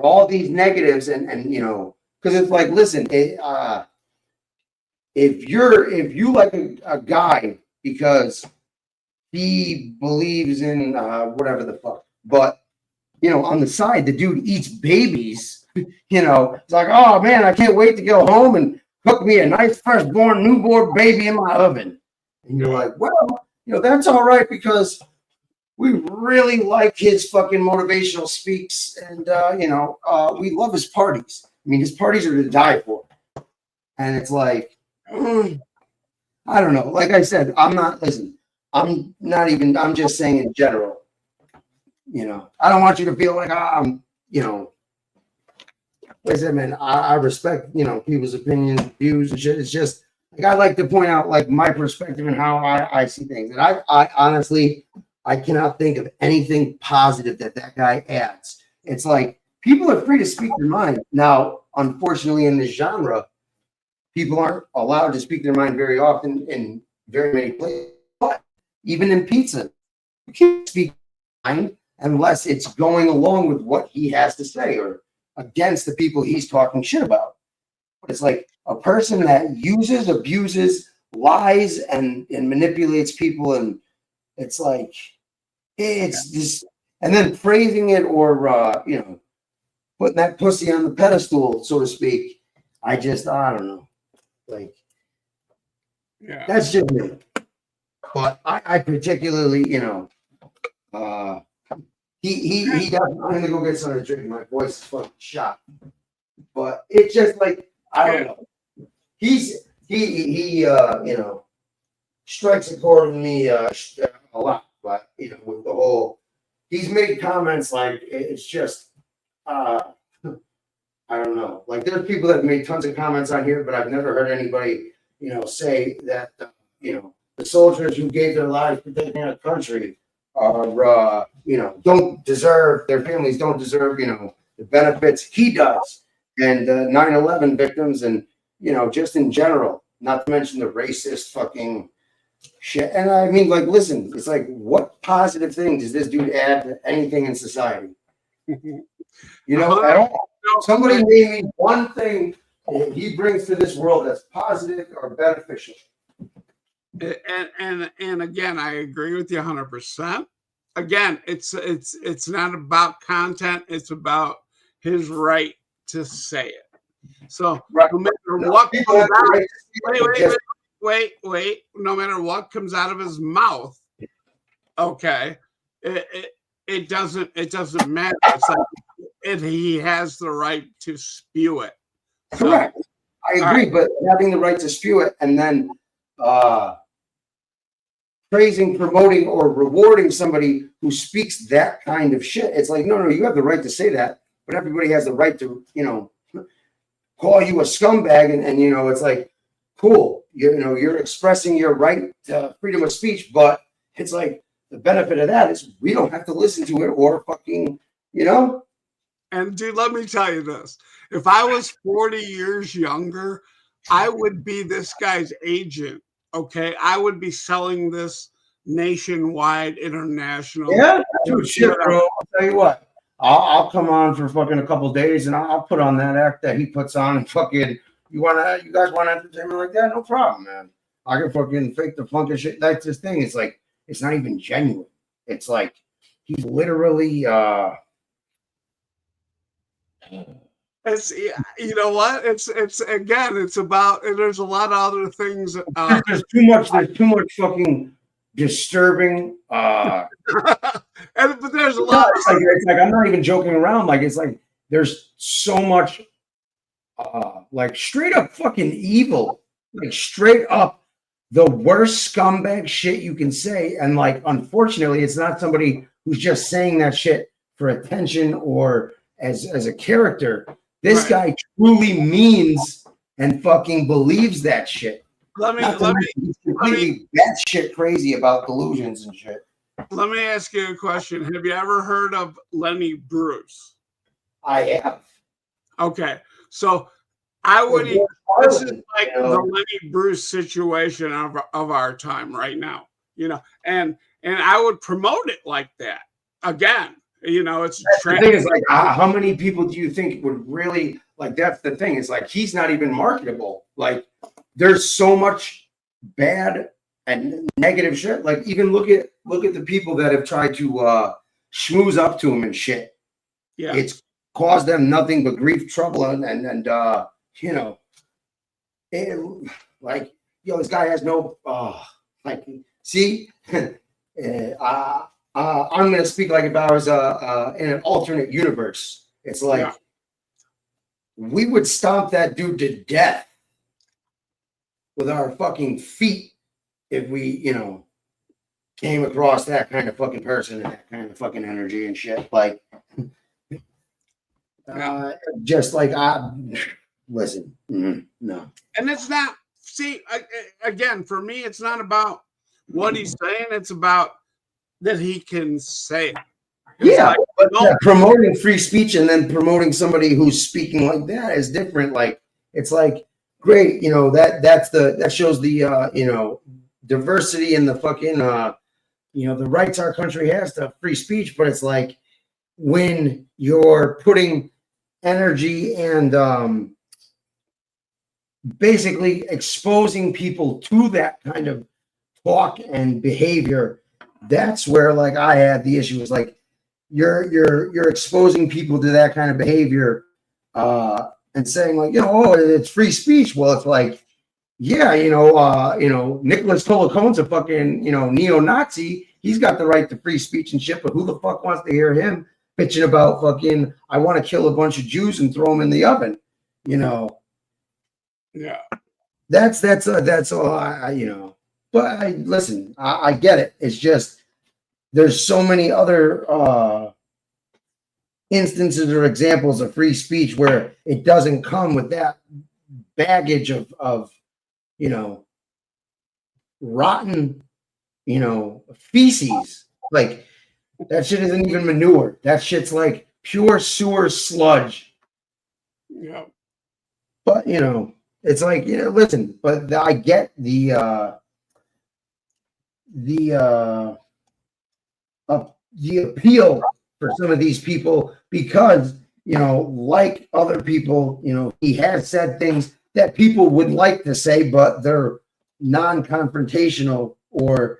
all these negatives, and because it's like, listen, if you like a guy because he believes in whatever the fuck, but on the side the dude eats babies, it's like, oh man, I can't wait to go home and cook me a nice firstborn newborn baby in my oven. And you're like, well, that's all right, because we really like his fucking motivational speaks, and we love his parties. I mean, his parties are to die for. And it's like, I don't know. Like I said, I'm not just saying in general. I don't want you to feel like I'm, like I said, man, I respect, people's opinions, views, and shit. It's just like, I like to point out like my perspective and how I see things. And I honestly, I cannot think of anything positive that guy adds. It's like, people are free to speak their mind. Now, unfortunately, in this genre, people aren't allowed to speak their mind very often in very many places. But even in pizza, you can't speak your mind unless it's going along with what he has to say or against the people he's talking shit about. But it's like a person that uses, abuses, lies, and manipulates people, and it's like, it's this, and then praising it or putting that pussy on the pedestal, so to speak. I don't know. Like, that's just me. But I particularly, he doesn't. I'm gonna go get something to drink. My voice is fucking shot. But it's just like, I don't know. He strikes a chord with me a lot. But with the whole, he's made comments like, it's just I don't know. Like, there's people that have made tons of comments on here, but I've never heard anybody, say that, the soldiers who gave their lives protecting our country are, don't deserve, their families don't deserve, the benefits he does. And 9/11 victims, and, just in general, not to mention the racist fucking shit. And I mean, like, listen, it's like, what positive thing does this dude add to anything in society? At all. Somebody name me one thing he brings to this world that's positive or beneficial. And again, I agree with you 100%. Again, it's not about content; it's about his right to say it. So no matter what comes out, wait, no matter what comes out of his mouth, okay, it doesn't matter. It's like he has the right to spew it. Correct. I agree, but having the right to spew it and then praising, promoting, or rewarding somebody who speaks that kind of shit, it's like, no, you have the right to say that, but everybody has the right to, call you a scumbag, and it's like, cool, you're expressing your right to freedom of speech, but it's like, the benefit of that is we don't have to listen to it or fucking, And dude, let me tell you this. If I was 40 years younger, I would be this guy's agent. Okay. I would be selling this nationwide, international. Yeah, dude, shit, bro. I'll tell you what. I'll come on for fucking a couple days, and I'll put on that act that he puts on, and fucking, you guys want entertainment like that? No problem, man. I can fucking fake the funk and shit. That's his thing. It's like, it's not even genuine. It's like, he's literally it's, you know what? It's again, it's about, and there's a lot of other things. There's too much fucking disturbing. But there's a lot. It's like I'm not even joking around. Like, it's like there's so much, like, straight up fucking evil, like straight up the worst scumbag shit you can say. And like, unfortunately, it's not somebody who's just saying that shit for attention or as a character. This guy truly means and fucking believes that shit. He's completely batshit crazy about delusions and shit. Let me ask you a question. Have you ever heard of Lenny Bruce? I have. Okay. So I would. It's This is Harlan, like you know? the Lenny Bruce situation of our time right now. And I would promote it like that again. It's The thing is, like, how many people do you think would really like? That's the thing. It's like he's not even marketable. Like, there's so much bad and negative shit. Like, even look at the people that have tried to schmooze up to him and shit. Yeah. It's caused them nothing but grief, trouble, and you know, like, this guy has no like, see, I'm gonna speak like if I was in an alternate universe. It's like we would stomp that dude to death with our fucking feet if we, came across that kind of fucking person and that kind of fucking energy and shit. Like, just like listen, no. And it's not. See, again, for me, it's not about what he's saying. It's about that he can say it. Yeah, but promoting free speech and then promoting somebody who's speaking like that is different. Like, it's like, great, that shows the diversity and the fucking the rights our country has to free speech. But it's like when you're putting energy and basically exposing people to that kind of talk and behavior, that's where, like, I had the issue. Is like you're exposing people to that kind of behavior and saying, like, oh, it's free speech. Well, it's like, yeah, Nicholas Tolocone's a fucking neo-Nazi. He's got the right to free speech and shit, but who the fuck wants to hear him bitching about fucking, I want to kill a bunch of Jews and throw them in the oven? Yeah, that's all I. But listen, I get it. It's just there's so many other instances or examples of free speech where it doesn't come with that baggage of rotten, feces. Like, that shit isn't even manure. That shit's like pure sewer sludge. Yeah. But it's like, listen, but I get the appeal for some of these people because, like other people, he has said things that people would like to say, but they're non-confrontational, or,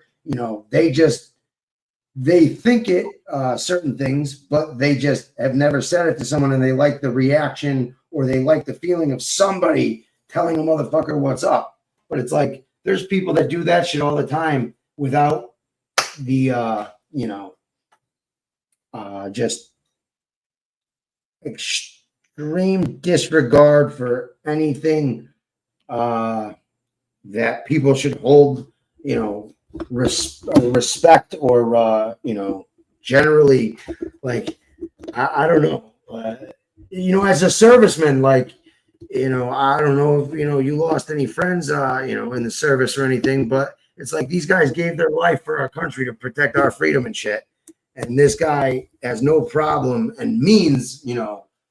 they think it, certain things, but they just have never said it to someone, and they like the reaction, or they like the feeling of somebody telling a motherfucker what's up. But it's like, there's people that do that shit all the time without the, just extreme disregard for anything that people should hold, respect, or, generally, like, I don't know, as a serviceman, like, I don't know if, you lost any friends, in the service or anything, but it's like these guys gave their life for our country to protect our freedom and shit. And this guy has no problem and means,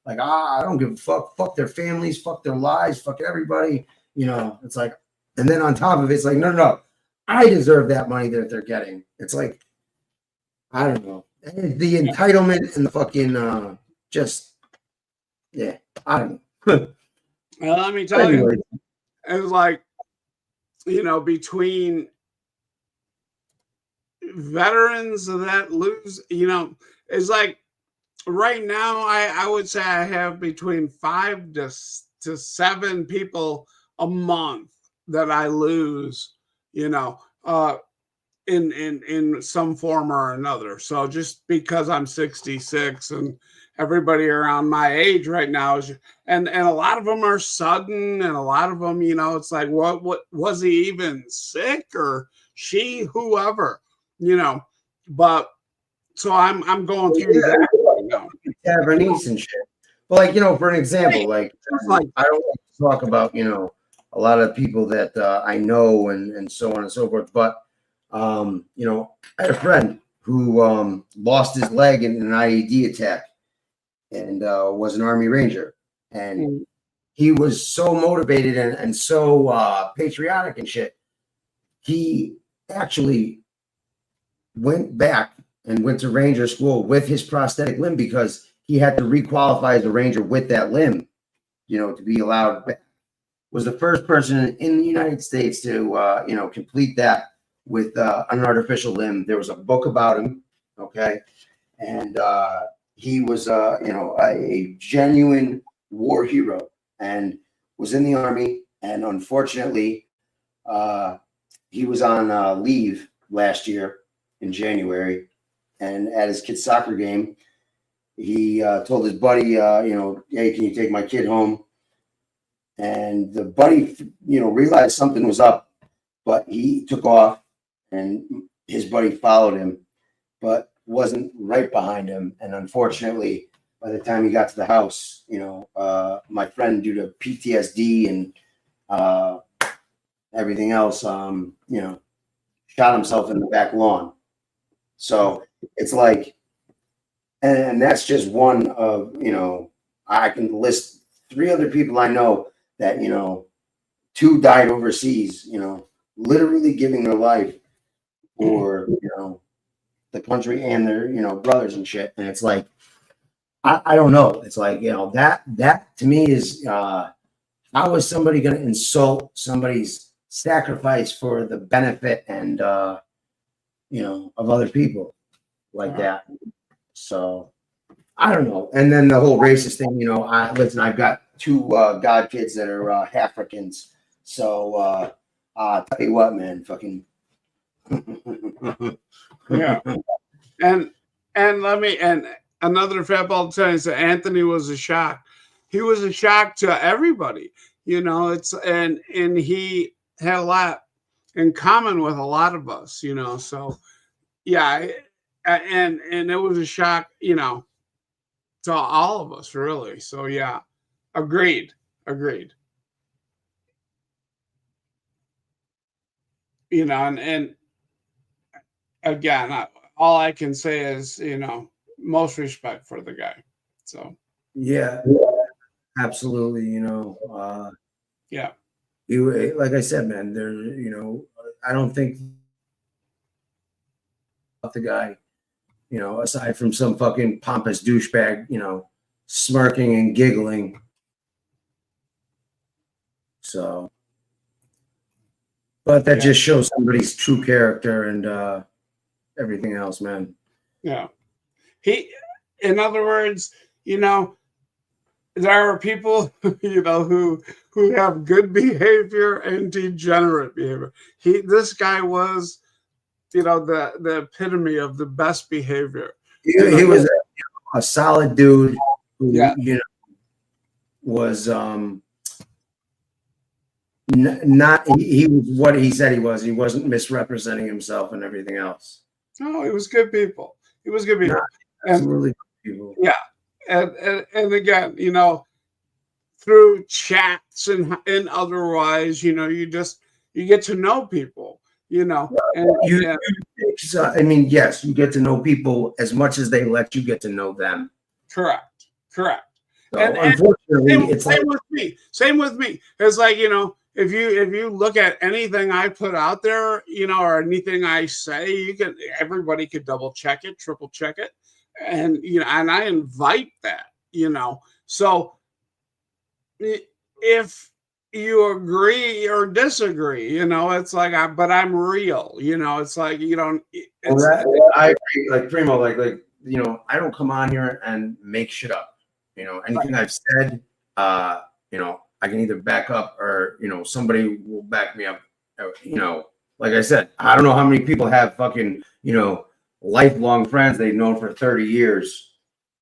like, I don't give a fuck. Fuck their families, fuck their lives, fuck everybody. It's like, and then on top of it, it's like, no, I deserve that money that they're getting. It's like, I don't know. The entitlement and the fucking, just, yeah, I don't know. Well, let me tell you, it was like, between veterans that lose, it's like right now, I would say I have between 5 to 7 people a month that I lose, in some form or another. So just because I'm 66 and everybody around my age right now is, and a lot of them are sudden, and a lot of them, it's like, what was he even sick, or she, whoever, but so I'm going through that right now. Tavernese and shit. Well, like, for an example, like, I don't like to talk about, a lot of people that I know and so on and so forth, but I had a friend who lost his leg in an IED attack and was an Army Ranger. And he was so motivated and so patriotic and shit. He actually went back and went to Ranger school with his prosthetic limb because he had to requalify as a Ranger with that limb, to be allowed back. Was the first person in the United States to, complete that with an artificial limb. There was a book about him, okay? And he was, a genuine war hero and was in the Army. And unfortunately, he was on leave last year in January. And at his kid's soccer game, he told his buddy, hey, can you take my kid home? And the buddy, realized something was up, but he took off and his buddy followed him, but wasn't right behind him. And unfortunately, by the time he got to the house, my friend, due to PTSD and everything else, shot himself in the back lawn. So it's like, and that's just one of, I can list 3 other people I know that, 2 died overseas, literally giving their life for, the country and their, brothers and shit. And it's like, I don't know. It's like, that to me is, how is somebody going to insult somebody's sacrifice for the benefit and, of other people like that? So I don't know. And then the whole racist thing, listen, I've got 2 god kids that are Africans. So I'll tell you what, man, fucking Yeah. And another fat ball to tell you is that Anthony was a shock. He was a shock to everybody. And he had a lot in common with a lot of us, so yeah, and it was a shock, to all of us, really. So yeah, agreed. And again, all I can say is, most respect for the guy. So yeah, absolutely. yeah, You, like I said, man, there, I don't think the guy, aside from some fucking pompous douchebag, smirking and giggling. So, but that just shows somebody's true character and everything else, man. Yeah. In other words, there are people, who have good behavior and degenerate behavior. This guy was, the epitome of the best behavior. He was a solid dude who, was not. He was what he said he was. He wasn't misrepresenting himself and everything else. No, he was good people. Absolutely good people. Yeah. And again, through chats and otherwise, you get to know people, and I mean, yes, you get to know people as much as they let you get to know them. Correct. So unfortunately, it's same with me. Same with me. It's like, if you look at anything I put out there, or anything I say, everybody could double check it, triple check it. And, and I invite that, so if you agree or disagree, it's like, but I'm real, it's like, I agree, like Primo, like, I don't come on here and make shit up, anything I've said, I can either back up or, somebody will back me up, like I said, I don't know how many people have fucking, lifelong friends they've known for 30 years,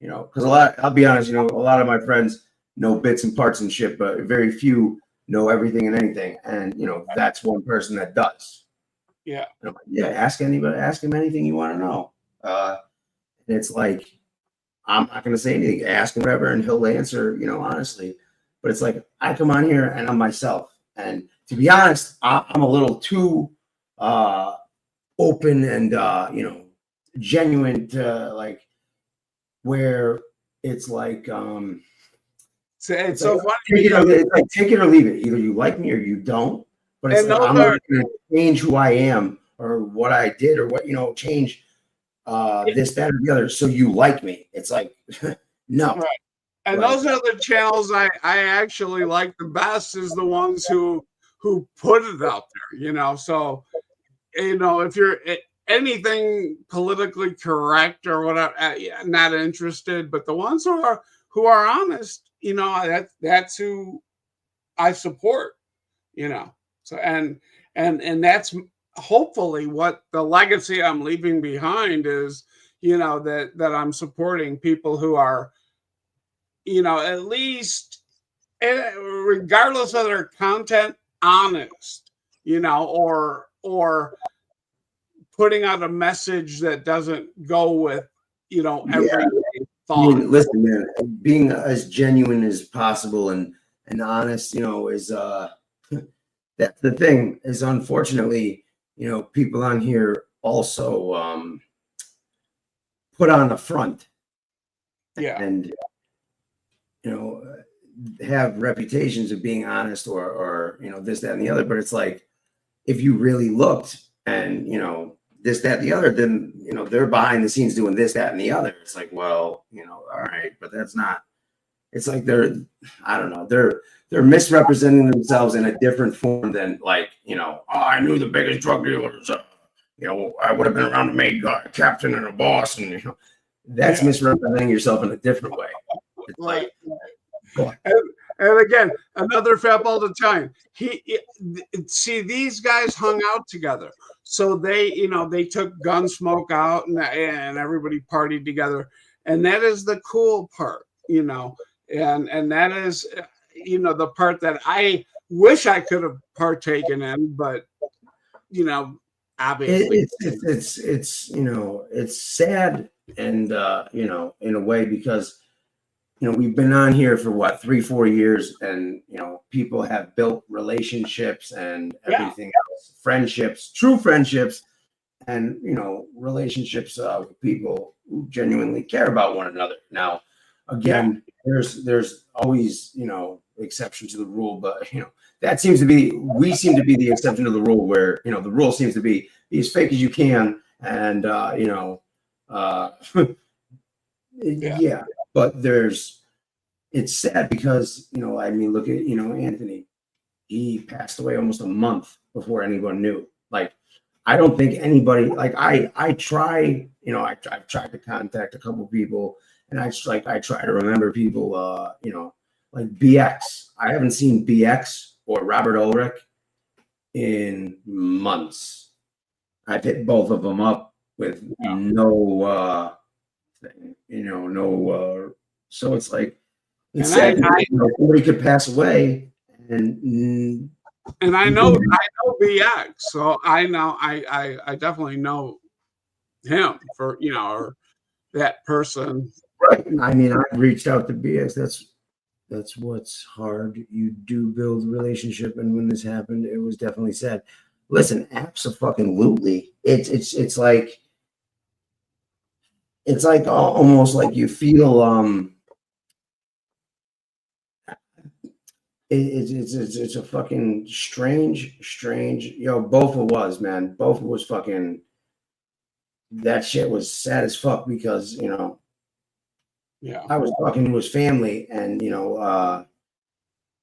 because I'll be honest, a lot of my friends know bits and parts and shit, but very few know everything and anything. And, that's one person that does. Yeah. Ask him anything you want to know. And it's like, I'm not going to say anything, ask him whatever, and he'll answer, honestly. But it's like, I come on here and I'm myself. And to be honest, I'm a little too open and, genuine to like where it's like It's so like, funny it's like take it or leave it. Either you like me or you don't. But it's like, I'm not going to change who I am or what I did or what, change this, that, or the other. So you like me. It's like, no. Right. And those are the channels I actually like the best, is the ones who put it out there, So, if you're anything politically correct or whatever, not interested, but the ones who are honest, that's who I support, So, and that's hopefully what the legacy I'm leaving behind is, that I'm supporting people who are, at least, regardless of their content, honest, or putting out a message that doesn't go with, every thought. I mean, listen, man, being as genuine as possible and honest, is that's the thing. Is unfortunately, people on here also put on a front, and have reputations of being honest or this, that, and the other. But it's like, if you really looked and this, that, and the other, then they're behind the scenes doing this, that, and the other. It's like, well, all right, but that's not. It's like I don't know, they're misrepresenting themselves in a different form than like, oh, I knew the biggest drug dealers. I would have been around a maid guy, captain, and a boss, and that's misrepresenting yourself in a different way. It's like, and again, another fap all the time. See, these guys hung out together, so they took Gunsmoke out and everybody partied together, and that is the cool part, and that is the part that I wish I could have partaken in, but obviously it's sad, and in a way, because we've been on here for what, 3-4 years, and people have built relationships and everything else, friendships, true friendships, and relationships with people who genuinely care about one another. Now, again, there's always exception to the rule, but that seems to be, we seem to be the exception to the rule, where the rule seems to be as fake as you can, and yeah. But it's sad because, I mean, look at, Anthony, he passed away almost a month before anyone knew. Like, I don't think anybody, like, I try, I've tried to contact a couple people, and I try to remember people, like BX. I haven't seen BX or Robert Ulrich in months. I've hit both of them up with no, so it's like, it's sad, somebody could pass away, and I know BX, so I know I definitely know him for or that person. Right. I mean, I've reached out to BX. That's what's hard. You do build a relationship, and when this happened, it was definitely sad. Listen, abso-fucking-lutely. It's like almost like you feel it's a fucking strange Bofa was, man. Bofa was fucking, that shit was sad as fuck, because I was talking to his family, and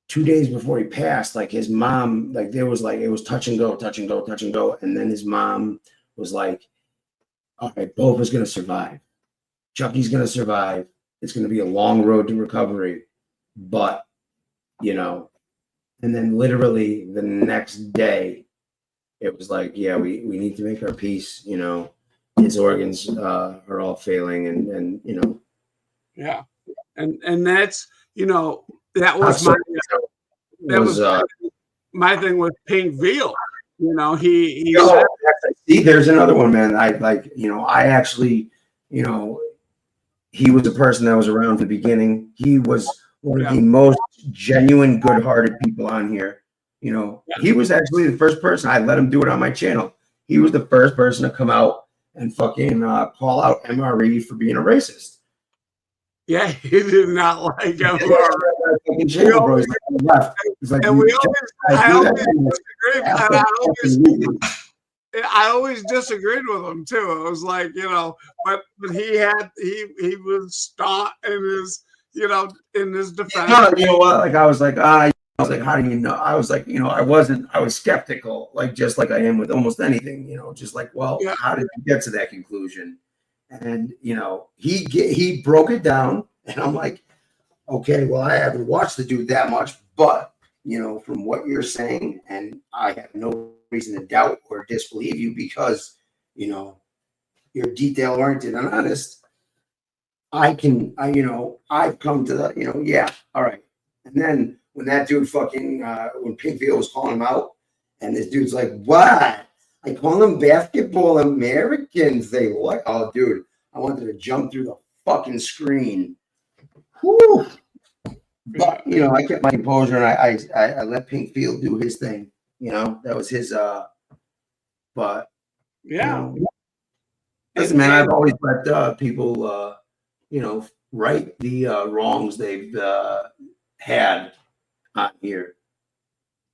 2 days before he passed, like, his mom, like, there was like, it was touch and go, and then his mom was like, all right, Bofa's gonna survive, Chucky's gonna survive, it's gonna be a long road to recovery, but and then literally the next day, it was like, yeah, we need to make our peace. His organs are all failing, and yeah, and that's that was my thing with Pink Veal. He said, see, there's another one, man. I actually, he was a person that was around from the beginning. He was one of the most genuine, good-hearted people on here. He was actually the first person. I let him do it on my channel. He was the first person to come out and fucking call out MRE for being a racist. Yeah, he did not like MRE. the fucking channel, bro. He's like, on the left. He's like, and I always disagreed with him too. It was like, but he was staunch in his, in his defense. No, you know what? Like I was like, how do you know? I was like, I was skeptical, like just like I am with almost anything, just like, well, how did you get to that conclusion? And he broke it down, and I'm like, okay, well, I haven't watched the dude that much, but from what you're saying, and I have no reason to doubt or disbelieve you because you're detail oriented and honest. I've come to the, yeah, all right. And then when that dude when Pinkfield was calling him out, and this dude's like, what? I call them basketball Americans. They what? Oh, dude, I wanted to jump through the fucking screen. Whew. But I kept my composure and I let Pinkfield do his thing. That was his. But yeah, listen, man, I've always let people, right the wrongs they've had on here.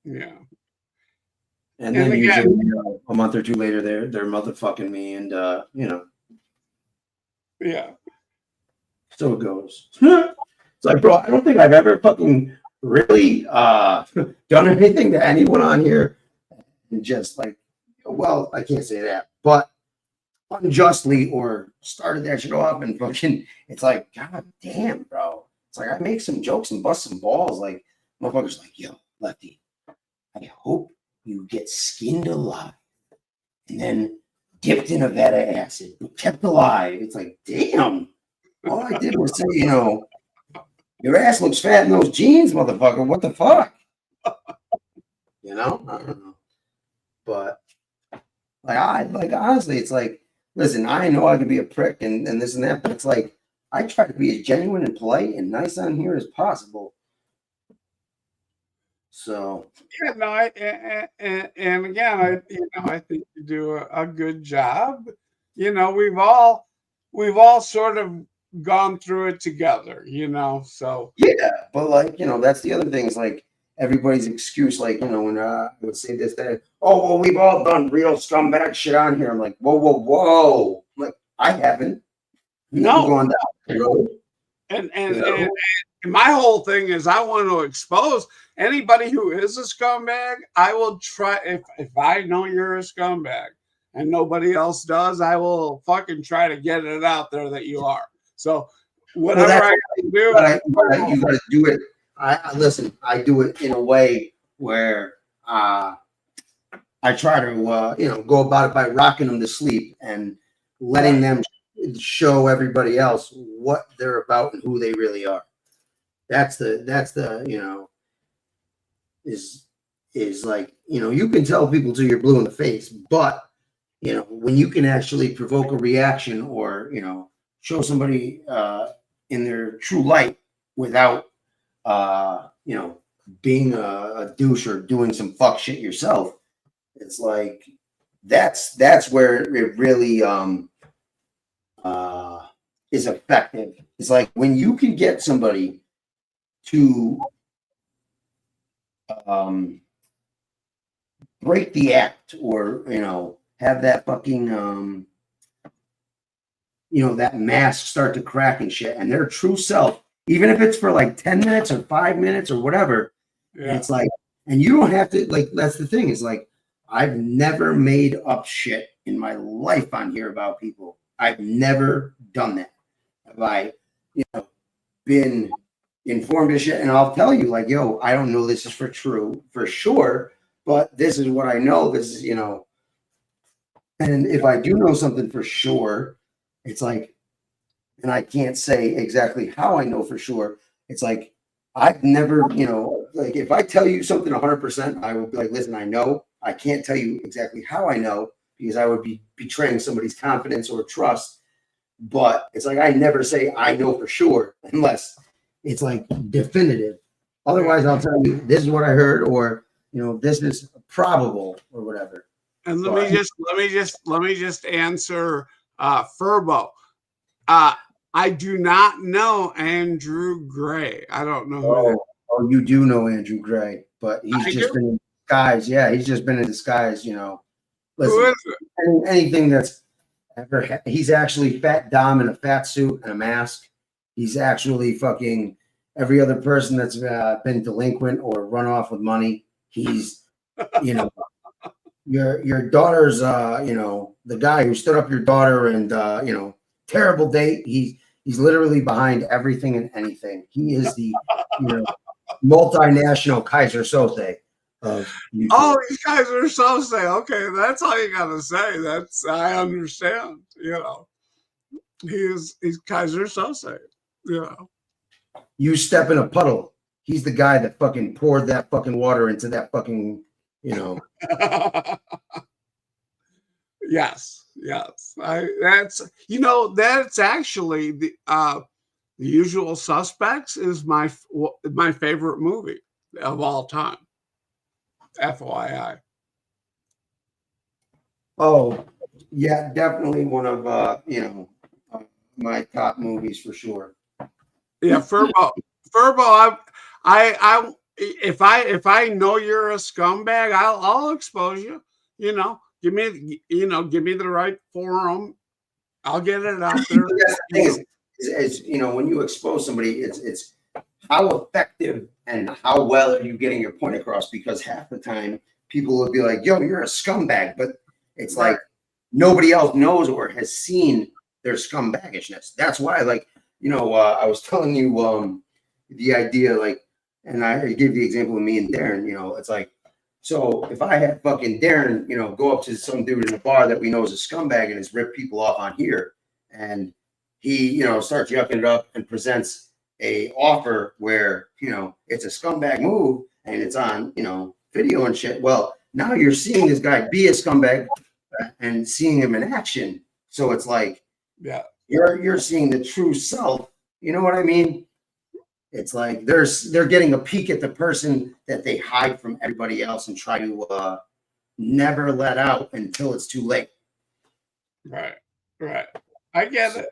Yeah. And then usually a month or two later, they're motherfucking me, and yeah. So it goes. It's like, bro, I don't think I've ever fucking really done anything to anyone on here, and just like, well, I can't say that, but unjustly or started that shit off and fucking. It's like, god damn, bro. It's like I make some jokes and bust some balls, like motherfuckers, like, yo, Lefty, I hope you get skinned alive and then dipped in a vat of acid, but kept alive. It's like, damn. All I did was say, your ass looks fat in those jeans, motherfucker. What the fuck? I don't know. But honestly, it's like, listen, I know I can be a prick and this and that, but it's like I try to be as genuine and polite and nice on here as possible. So yeah, no, and again, I think you do a good job. We've all sort of gone through it together, so yeah, but like, that's the other thing is like everybody's excuse, like, when I would say this, that, oh, well, we've all done real scumbag shit on here. I'm like, whoa. I'm like, I haven't. No. Gone down the road. And my whole thing is I want to expose anybody who is a scumbag. I will try, if I know you're a scumbag and nobody else does, I will fucking try to get it out there that you are. So whatever I can do, you got to do it. Listen, I do it in a way where I try to go about it by rocking them to sleep and letting them show everybody else what they're about and who they really are. That's the is like, you can tell people till you're blue in the face, but when you can actually provoke a reaction or show somebody in their true light without being a douche or doing some fuck shit yourself, it's like that's where it really is effective. It's like when you can get somebody to break the act or have that fucking that mask start to crack and shit, and their true self, even if it's for like 10 minutes or 5 minutes or whatever. Yeah. It's like, and you don't have to, like, that's the thing, is like, I've never made up shit in my life on here about people. I've never done that. Have I, been informed of shit? And I'll tell you, like, yo, I don't know this is for sure, but this is what I know. This is, and if I do know something for sure, it's like, and I can't say exactly how I know for sure. It's like, I've never, like, if I tell you something 100%, I will be like, listen, I know. I can't tell you exactly how I know because I would be betraying somebody's confidence or trust. But it's like, I never say I know for sure unless it's like definitive. Otherwise, I'll tell you, this is what I heard, or, this is probable or whatever. And let me just answer Furbo. I do not know Andrew Gray. I don't know who that is. Oh, you do know Andrew Gray, but he's just been in disguise. Yeah, he's just been in disguise. You know, listen, Who is it? anything that's ever. He's actually Fat Dom in a fat suit and a mask. He's actually fucking every other person that's been delinquent or run off with money. He's, you know, your daughter's, you know, the guy who stood up your daughter and, you know, terrible date. He's literally behind everything and anything. He is the, you know, multinational Kaiser Sose of YouTube. Oh, these guys are so say. Okay, that's all you gotta say. I understand. You know, he's Kaiser Sose. You know, You step in a puddle. He's the guy that fucking poured that fucking water into that fucking, you know. yes. That's actually the Usual Suspects is my favorite movie of all time. FYI. Oh, yeah, definitely one of my top movies for sure. Yeah, Furbo, I if I know you're a scumbag, I'll expose you. You know, give me the right forum. I'll get it out there. The thing is, you know, when you expose somebody, it's how effective and how well are you getting your point across? Because half the time people will be like, "Yo, you're a scumbag," but it's like nobody else knows or has seen their scumbaggishness. That's why, like, you know, I was telling you the idea, like, and I gave the example of me and Darren. You know, it's like, so if I had fucking Darren, you know, go up to some dude in a bar that we know is a scumbag and has ripped people off on here, and he, you know, starts yucking it up and presents a offer where, you know, it's a scumbag move and it's on, you know, video and shit. Well, now you're seeing this guy be a scumbag and seeing him in action. So it's like, yeah, you're seeing the true self. You know what I mean? It's like they're getting a peek at the person that they hide from everybody else and try to never let out until it's too late. Right. I get it.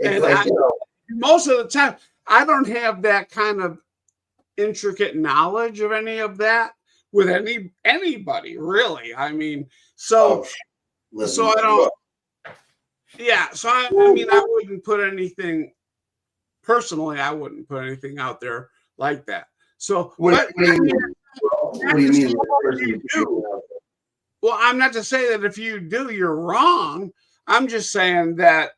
And Like, you know, most of the time, I don't have that kind of intricate knowledge of any of that with anybody, really. I mean, so I don't. Yeah, so I mean, I wouldn't put anything personally. I wouldn't put anything out there like that. So what do you mean? What do you mean? Well, I'm not to say that if you do, you're wrong. I'm just saying that,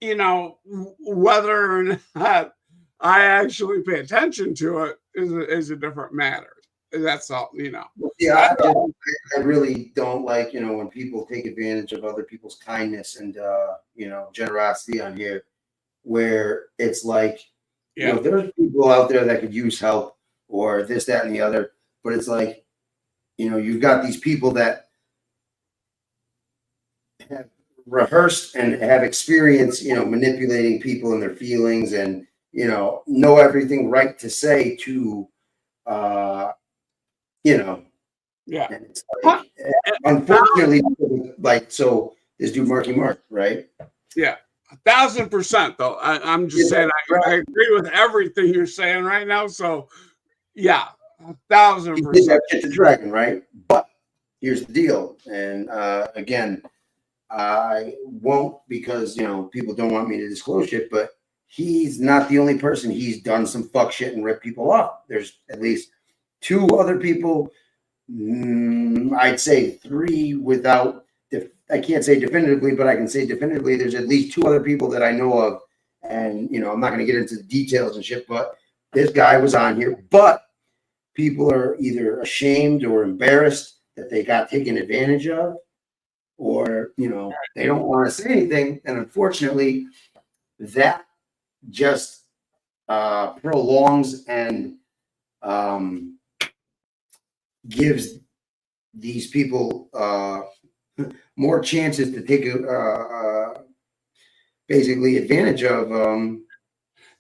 you know, whether or not I actually pay attention to it is a different matter. That's all, you know. Yeah, I really don't like, you know, when people take advantage of other people's kindness and, you know, generosity on here, where it's like, you know, there's people out there that could use help or this, that, and the other, but it's like, you know, you've got these people that have rehearsed and have experience, you know, manipulating people and their feelings and, you know everything right to say to, you know. Yeah. And it's like, unfortunately, like, so this dude Marky Mark, right? Yeah. 1,000% though. I'm just saying I agree with everything you're saying right now. So yeah, 1,000%. He did that shit to Dragon, right? But here's the deal. And again, I won't, because, you know, people don't want me to disclose shit, but he's not the only person. He's done some fuck shit and ripped people off. There's at least 2 other people, I'd say 3 without, I can't say definitively, but I can say definitively there's at least 2 other people that I know of. And, you know, I'm not going to get into the details and shit, but this guy was on here. But people are either ashamed or embarrassed that they got taken advantage of, or, you know, they don't want to say anything. And unfortunately, that just prolongs and gives these people more chances to take basically advantage of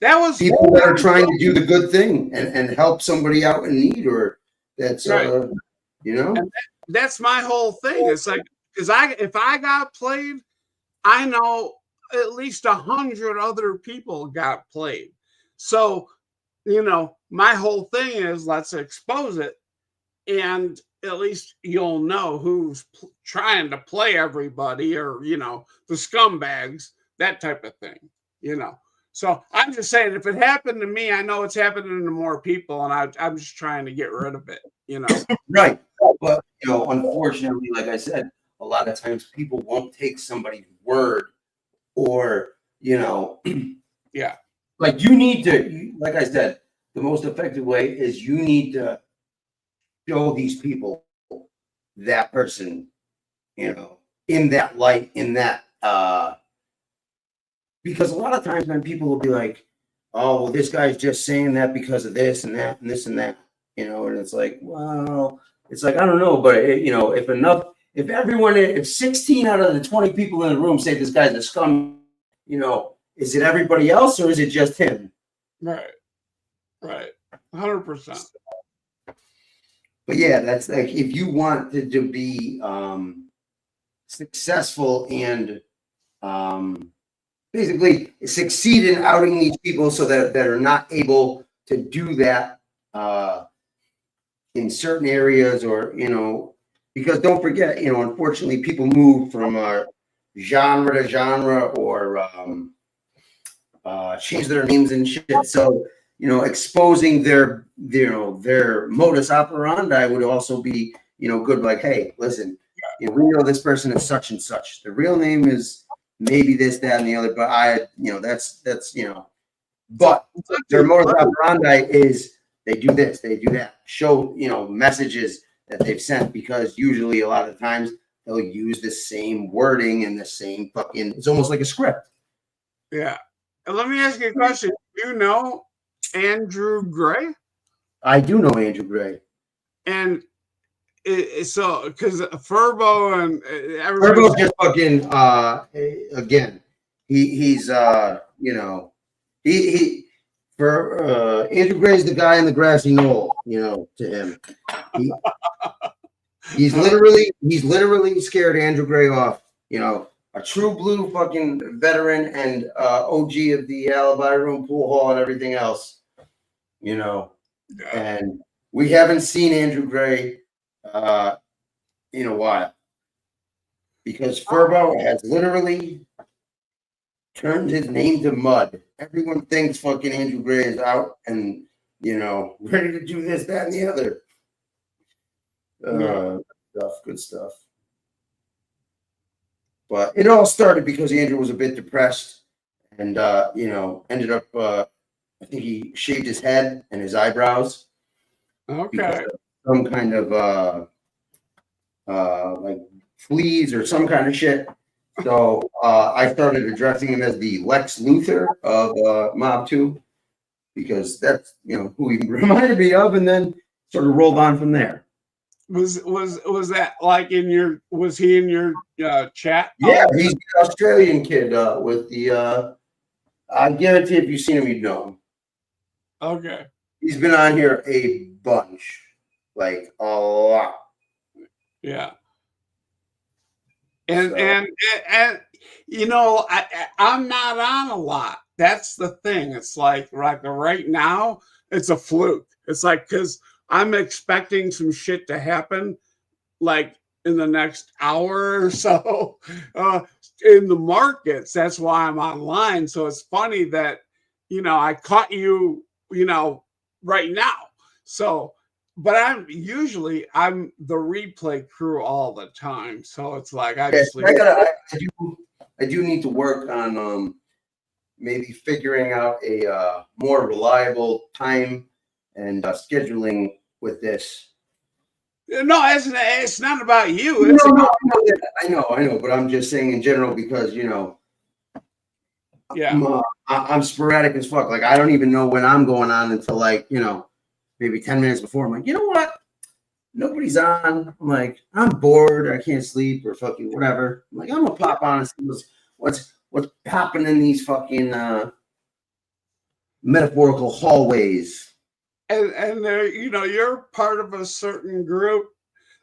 that was people that are trying to do the good thing and help somebody out in need, or that's you know. And that's my whole thing. It's like, because if I got played, I know at least 100 other people got played. So you know, my whole thing is let's expose it, and at least you'll know who's trying to play everybody, or, you know, the scumbags, that type of thing, you know. So I'm just saying, if it happened to me, I know it's happening to more people, and I'm just trying to get rid of it, you know. Right. But, you know, unfortunately, like I said, a lot of times people won't take somebody's word, or, you know, yeah. Like you need to, like I said, the most effective way is you need to show these people that person, you know, in that light, in that, because a lot of times when people will be like, oh, well, this guy's just saying that because of this and that and this and that, you know, and it's like, well, it's like, I don't know, but you know, if 16 out of the 20 people in the room say this guy's a scum, you know, is it everybody else or is it just him? Right. 100%. But yeah, that's like, if you want to be successful and basically succeed in outing these people so that are not able to do that in certain areas, or, you know, because don't forget, you know, unfortunately people move from genre to genre, or change their names and shit. So, you know, exposing their modus operandi would also be, you know, good. Like, hey, listen, you know, we know this person is such and such. The real name is maybe this, that, and the other, but you know, that's, you know, but their modus operandi is they do this, they do that. Show, you know, messages that they've sent, because usually a lot of times they'll use the same wording and the same fucking, it's almost like a script. Yeah. And let me ask you a question. Do you know Andrew Gray? I do know Andrew Gray. And so, because Furbo and Furbo's just fucking again. He's you know, for Andrew Gray's the guy in the grassy knoll, you know, to him. He's literally scared Andrew Gray off, you know, a true blue fucking veteran and OG of the Alibi Room, Pool Hall, and everything else, you know. And we haven't seen Andrew Gray in a while, because Furbo has literally turned his name to mud. Everyone thinks fucking Andrew Gray is out and, you know, ready to do this, that, and the other. Good stuff. But it all started because Andrew was a bit depressed, and you know, ended up I think he shaved his head and his eyebrows. Okay. Some kind of like fleas or some kind of shit. So I started addressing him as the Lex Luthor of Mob 2, because that's, you know, who he reminded me of, and then sort of rolled on from there. Was that like in your, was he in your chat? Yeah, he's the Australian kid with the I guarantee if you've seen him, you'd know him. Okay. He's been on here a bunch, like a lot. Yeah. And you know, I'm not on a lot. That's the thing. It's like right now, it's a fluke. It's like, because I'm expecting some shit to happen, like in the next hour or so, in the markets. That's why I'm online. So it's funny that, you know, I caught you, you know, right now. So, but I'm the replay crew all the time. So it's like, I do need to work on maybe figuring out a more reliable time and scheduling with this. No, it's not about you. It's I know, but I'm just saying in general, because, you know, yeah, I'm sporadic as fuck. Like, I don't even know when I'm going on until, like, you know, maybe 10 minutes before. I'm like, you know what? Nobody's on. I'm like, I'm bored. I can't sleep or fucking whatever. I'm like, I'm gonna pop on and see what's popping in these fucking metaphorical hallways. And you know, you're part of a certain group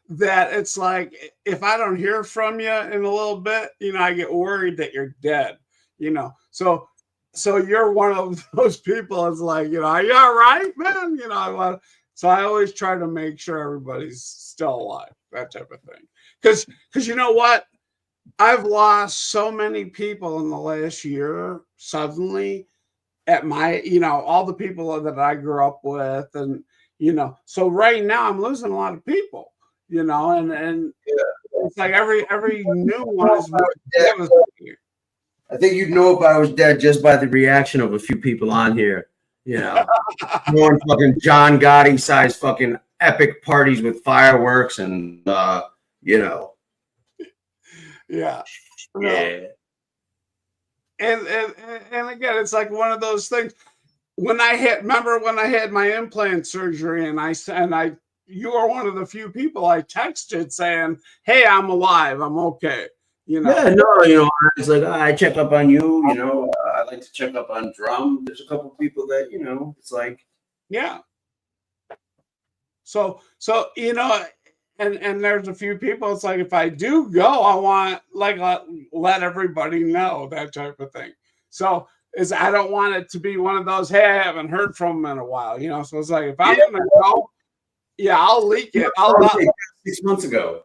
that it's like, if I don't hear from you in a little bit, you know, I get worried that you're dead, you know. So so you're one of those people. It's like, are you all right, man? So I always try to make sure everybody's still alive, that type of thing. Because you know what? I've lost so many people in the last year suddenly at my, all the people that I grew up with. And, so right now I'm losing a lot of people, and it's like every new one is more devastating. I think you'd know if I was dead just by the reaction of a few people on here. More fucking John Gotti size fucking epic parties with fireworks and Yeah. Yeah. And again, it's like one of those things. Remember when I had my implant surgery, and you were one of the few people I texted saying, "Hey, I'm alive. I'm okay." Yeah, no, it's like I check up on you. I like to check up on Drum. There's a couple people that it's like, yeah. So and there's a few people. It's like if I do go, I want let everybody know, that type of thing. So I don't want it to be one of those, hey, I haven't heard from them in a while. So it's like if I'm gonna go, yeah, I'll leak it. I'll 6 months ago.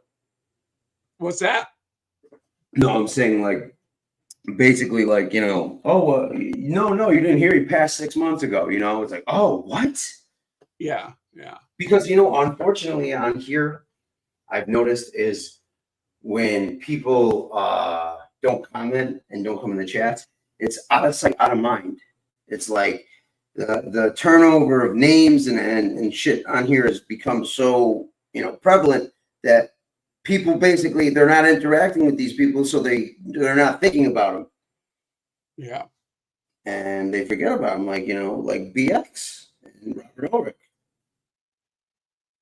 What's that? No, I'm saying like basically like no, you didn't hear. He passed 6 months ago. It's like, oh, what? Yeah. Because unfortunately on here, I've noticed is when people don't comment and don't come in the chats, it's out of sight, out of mind. It's like the turnover of names and shit on here has become so prevalent that people basically they're not interacting with these people, so they're not thinking about them. Yeah. And they forget about them, like like BX and Robert Ulrich.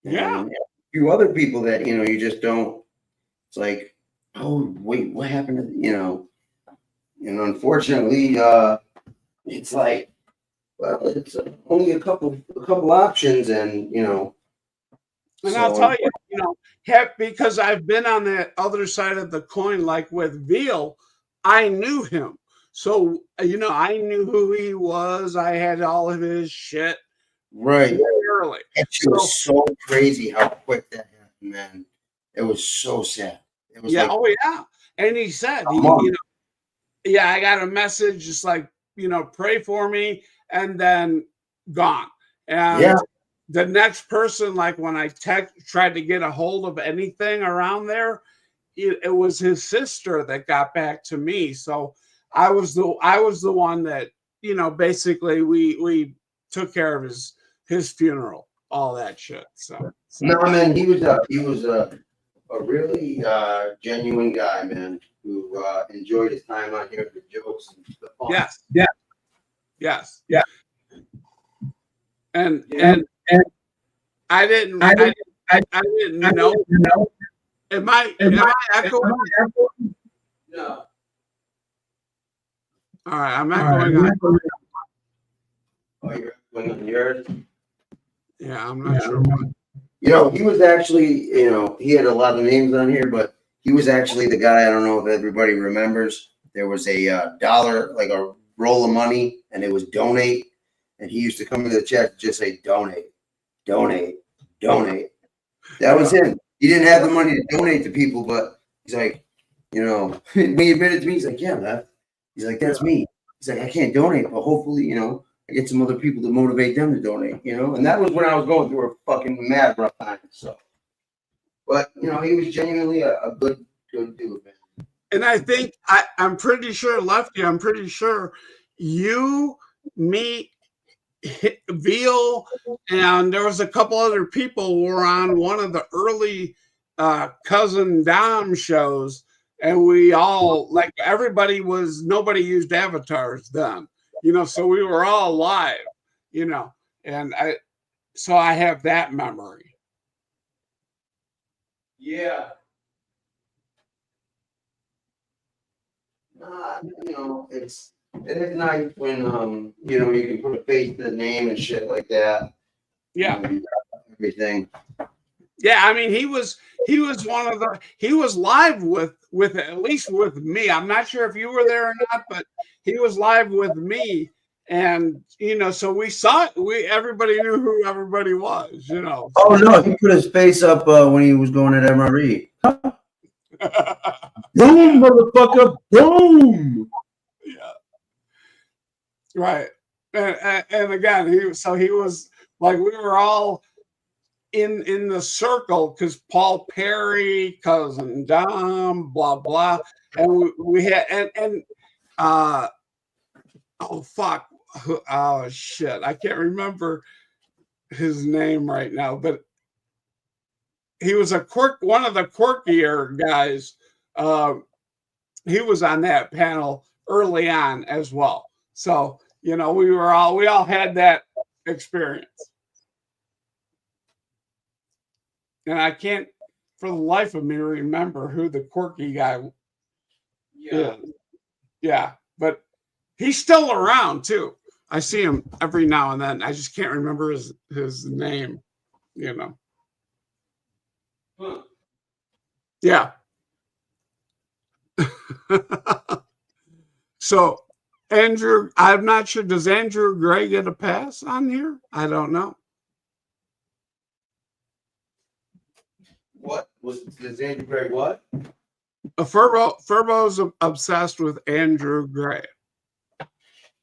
Yeah. And a few other people that you just don't. It's like, oh wait, what happened to And unfortunately, it's like, well, it's only a couple options, and And I'll tell you, because I've been on the other side of the coin, like with Veal, I knew him. So, I knew who he was. I had all of his shit. Right. Very early. It was so crazy how quick that happened, man. It was so sad. It was yeah. And he said, yeah, I got a message just like, pray for me, and then gone. And the next person, like when I tried to get a hold of anything around there, it was his sister that got back to me. So I was the one that, basically we took care of his funeral, all that shit. So no, man, he was a really genuine guy, man, who enjoyed his time out here with jokes and stuff. Yes. And I didn't know. Am I echoing? No. All right, I'm echoing on. Oh, you're echoing on yours? Yeah, I'm not sure why. He was actually, he had a lot of names on here, but he was actually the guy. I don't know if everybody remembers. There was a dollar, like a roll of money, and it was donate. And he used to come into the chat and just say, donate, donate, donate. That was him. He didn't have the money to donate to people, but he's like, when he admitted to me, he's like, yeah, man. He's like, that's me. He's like, I can't donate, but hopefully, I get some other people to motivate them to donate, and that was when I was going through a fucking mad rough time. So, but he was genuinely a good dude, man. And I think I'm pretty sure, Lefty, I'm pretty sure you, me, Veal, and there was a couple other people who were on one of the early Cousin Dom shows, and we all, like, nobody used avatars then. So we were all live, and so I have that memory. Yeah. It is nice when you can put a face to the name and shit like that. Yeah. Everything. Yeah, I mean he was he was he was live with at least with me. I'm not sure if you were there or not, but he was live with me. And so we saw it. Everybody knew who everybody was, Oh no, he put his face up when he was going at MRE. Boom, motherfucker, boom. Yeah. Right. And again, he was like, we were all in the circle because Paul Perry, Cousin Dom, blah blah, and we had oh fuck, oh shit, I can't remember his name right now, but he was one of the quirkier guys. He was on that panel early on as well. So we all had that experience. And I can't for the life of me remember who the quirky guy is. Yeah, but he's still around too. I see him every now and then. I just can't remember his name, Yeah. So Andrew, I'm not sure. Does Andrew Gray get a pass on here? I don't know. Does Andrew Gray what? Furbo's obsessed with Andrew Gray.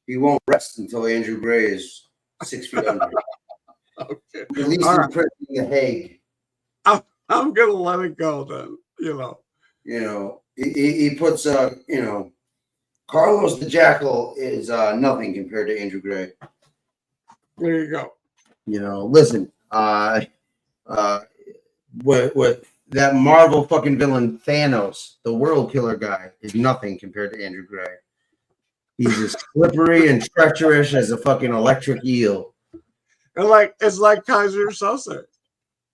He won't rest until Andrew Gray is 6 feet under. Okay. Released in prison in The Hague. I'm gonna let it go then. He puts Carlos the Jackal is nothing compared to Andrew Gray. There you go. Listen, with that Marvel fucking villain Thanos, the world killer guy, is nothing compared to Andrew Gray. He's as slippery and treacherous as a fucking electric eel. It's like Kaiser Sose.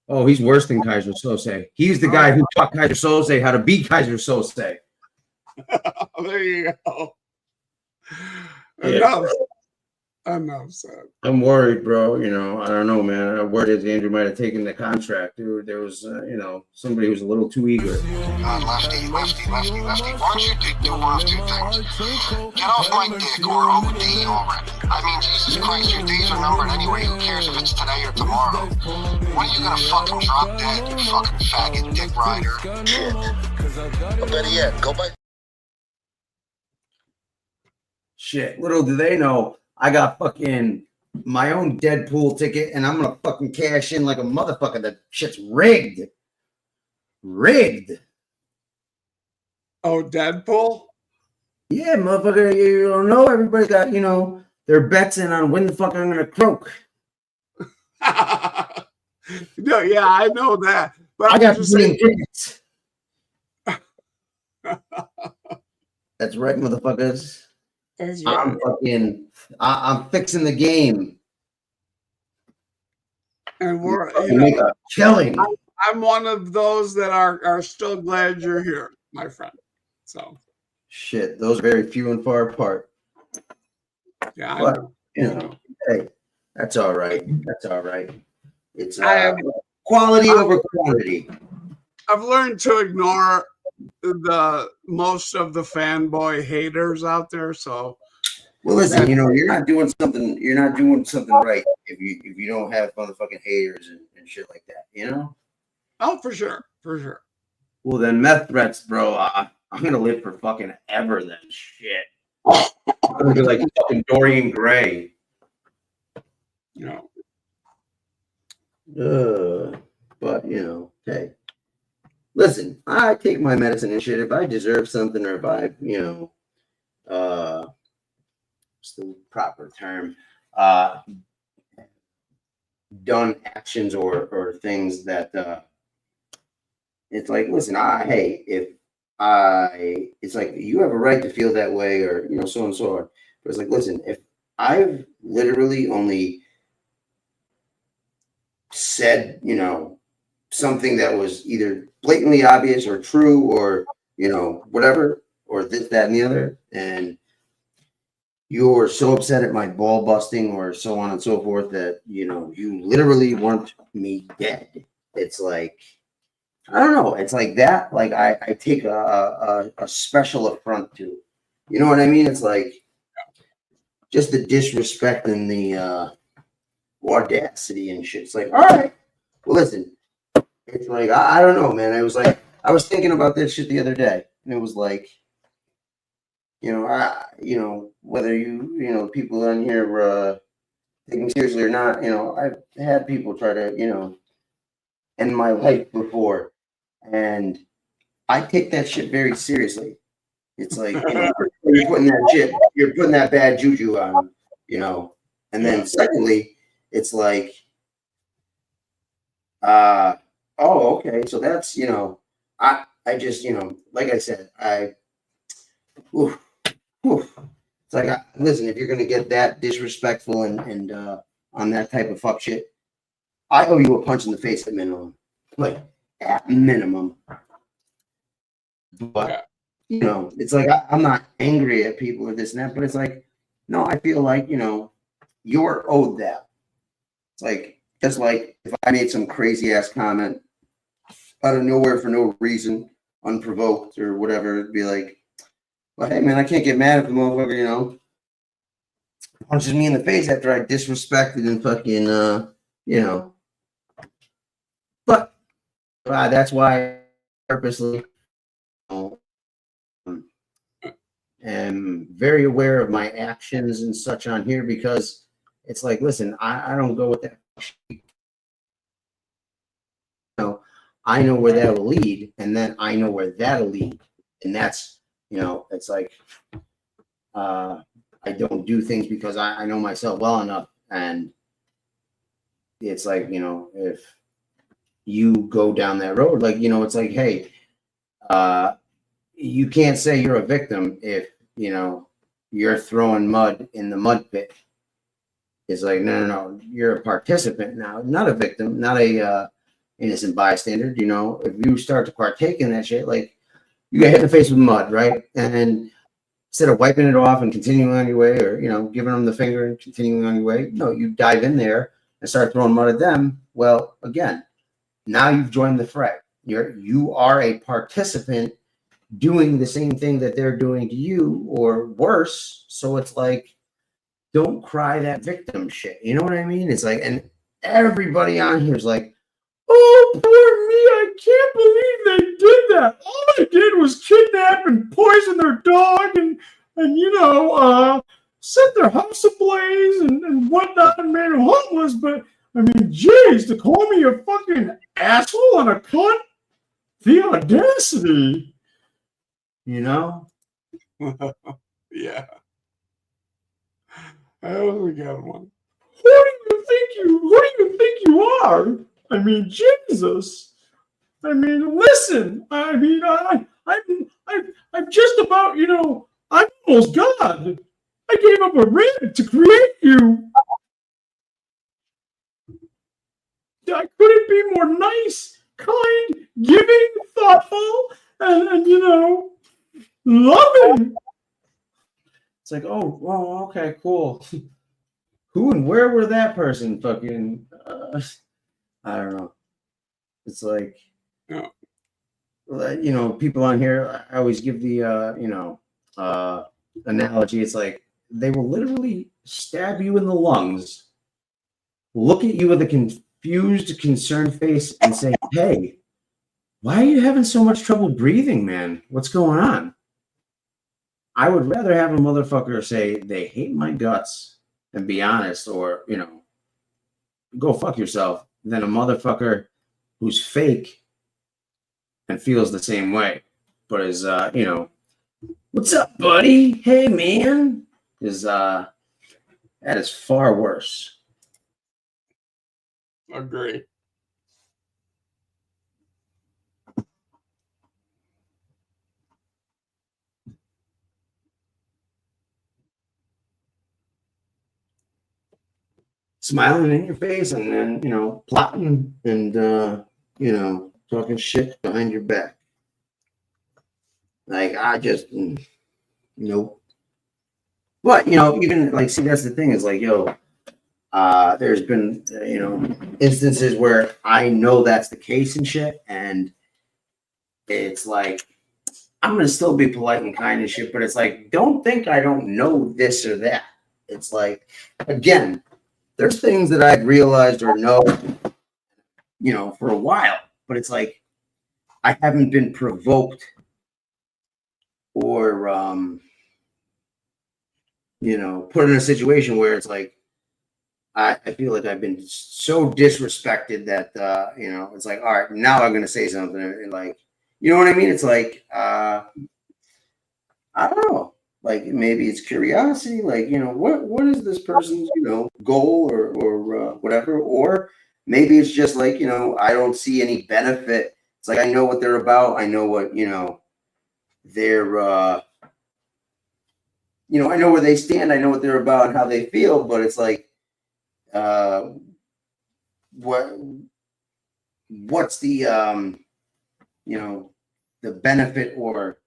Oh, he's worse than Kaiser Sose. He's the guy who taught Kaiser Sose how to be Kaiser Sose. There you go. Yeah. Enough said. I'm worried, bro. I don't know, man. I'm worried that Andrew might have taken the contract. There was, somebody who was a little too eager. Lefty. Why don't you do one of two things? Get off my dick or OD already. I mean, Jesus Christ, your days are numbered anyway. Who cares if it's today or tomorrow? When are you gonna fucking drop dead, you fucking faggot dick rider? Shit. Or better yet, go by. Shit, little do they know, I got fucking my own Deadpool ticket, and I'm gonna fucking cash in like a motherfucker. That shit's rigged. Rigged. Oh, Deadpool? Yeah, motherfucker, you don't know. Everybody got, their bets in on when the fuck I'm gonna croak. No, yeah, I know that. But I got tickets. That's right, motherfuckers. That's right. I'm fixing the game. And we're make a killing. I'm one of those that are still glad you're here, my friend. So shit, those are very few and far apart. Yeah, but hey, that's all right. That's all right. It's quality over quantity. I've learned to ignore most of the fanboy haters out there. So, well, listen, you're not doing something right if you don't have motherfucking haters and shit like that. Oh, for sure. Well, then meth threats, bro. I'm gonna live for fucking ever. Then shit. I'm gonna be like fucking Dorian Gray. But hey. Listen, I take my medicine and shit. If I deserve something, or if I, what's the proper term? Done actions or things that it's like, listen, it's like you have a right to feel that way, or so and so on. But it's like, listen, if I've literally only said, something that was either blatantly obvious or true or, whatever, or this, that, and the other, and you're so upset at my ball busting or so on and so forth that, you literally want me dead. It's like, I don't know. It's like that. Like I take a special affront to. You know what I mean? It's like just the disrespect and the audacity and shit. It's like, all right, well, listen. It's like I don't know, man. I was like, I was thinking about this shit the other day, and it was like, whether people on here take me seriously or not. I've had people try to end my life before, and I take that shit very seriously. It's like you're putting that bad juju on, and then secondly, it's like, oh, okay, so that's I just like I said, oof, oof. It's like listen, if you're gonna get that disrespectful and on that type of fuck shit, I owe you a punch in the face at minimum, like at minimum. But it's like I'm not angry at people or this and that, but it's like, no, I feel like you're owed that. It's like just like if I made some crazy ass comment out of nowhere for no reason, unprovoked or whatever, it'd be like, well, hey man, I can't get mad at the motherfucker, punches me in the face after I disrespected and fucking But that's why I purposely am very aware of my actions and such on here, because it's like, listen, I don't go with that. I know where that'll lead, and then I know where that'll lead, and that's it's like I don't do things because I know myself well enough, and it's like if you go down that road, like it's like, hey, you can't say you're a victim if you're throwing mud in the mud pit. It's like, no, you're a participant now, not a victim, not a innocent bystander. If you start to partake in that shit, like you get hit in the face with mud, right? And then instead of wiping it off and continuing on your way, or giving them the finger and continuing on your way, you dive in there and start throwing mud at them. Well, again, now you've joined the fray. You are a participant doing the same thing that they're doing to you, or worse. So it's like, don't cry that victim shit. You know what I mean? It's like, and everybody on here is like, oh, poor me, I can't believe they did that. All they did was kidnap and poison their dog and set their house ablaze and whatnot and made them homeless. But I mean, geez, to call me a fucking asshole and a cunt? The audacity. Yeah. I only got one. Who do you think you are? I mean, Jesus. I mean, listen. I mean, I'm just about, I'm almost God. I gave up a rib to create you. I couldn't be more nice, kind, giving, thoughtful, and loving. It's like, oh, okay, cool. Who and where were that person? Fucking, I don't know. It's like, people on here, I always give the, analogy. It's like, they will literally stab you in the lungs, look at you with a confused, concerned face and say, hey, why are you having so much trouble breathing, man? What's going on? I would rather have a motherfucker say they hate my guts and be honest, or, go fuck yourself, than a motherfucker who's fake and feels the same way, but is, what's up, buddy? Hey, man. That is far worse. Agree. Smiling in your face and then, plotting and, talking shit behind your back. Like, I just, nope. But, even like, see, that's the thing is like, there's been, instances where I know that's the case and shit. And it's like, I'm going to still be polite and kind and shit, but it's like, don't think I don't know this or that. It's like, again, there's things that I've realized or know, you know, for a while, but it's like, I haven't been provoked or, you know, put in a situation where it's like, I feel like I've been so disrespected that, you know, it's like, all right, now I'm going to say something. And like, you know what I mean? It's like, I don't know. Like maybe it's curiosity. Like, you know, what is this person's, you know, goal or whatever? Or maybe it's just like, you know, I don't see any benefit. It's like, I know what they're about. I know what, you know, they're, you know, I know where they stand. I know what they're about and how they feel. But it's like, what's the you know, the benefit or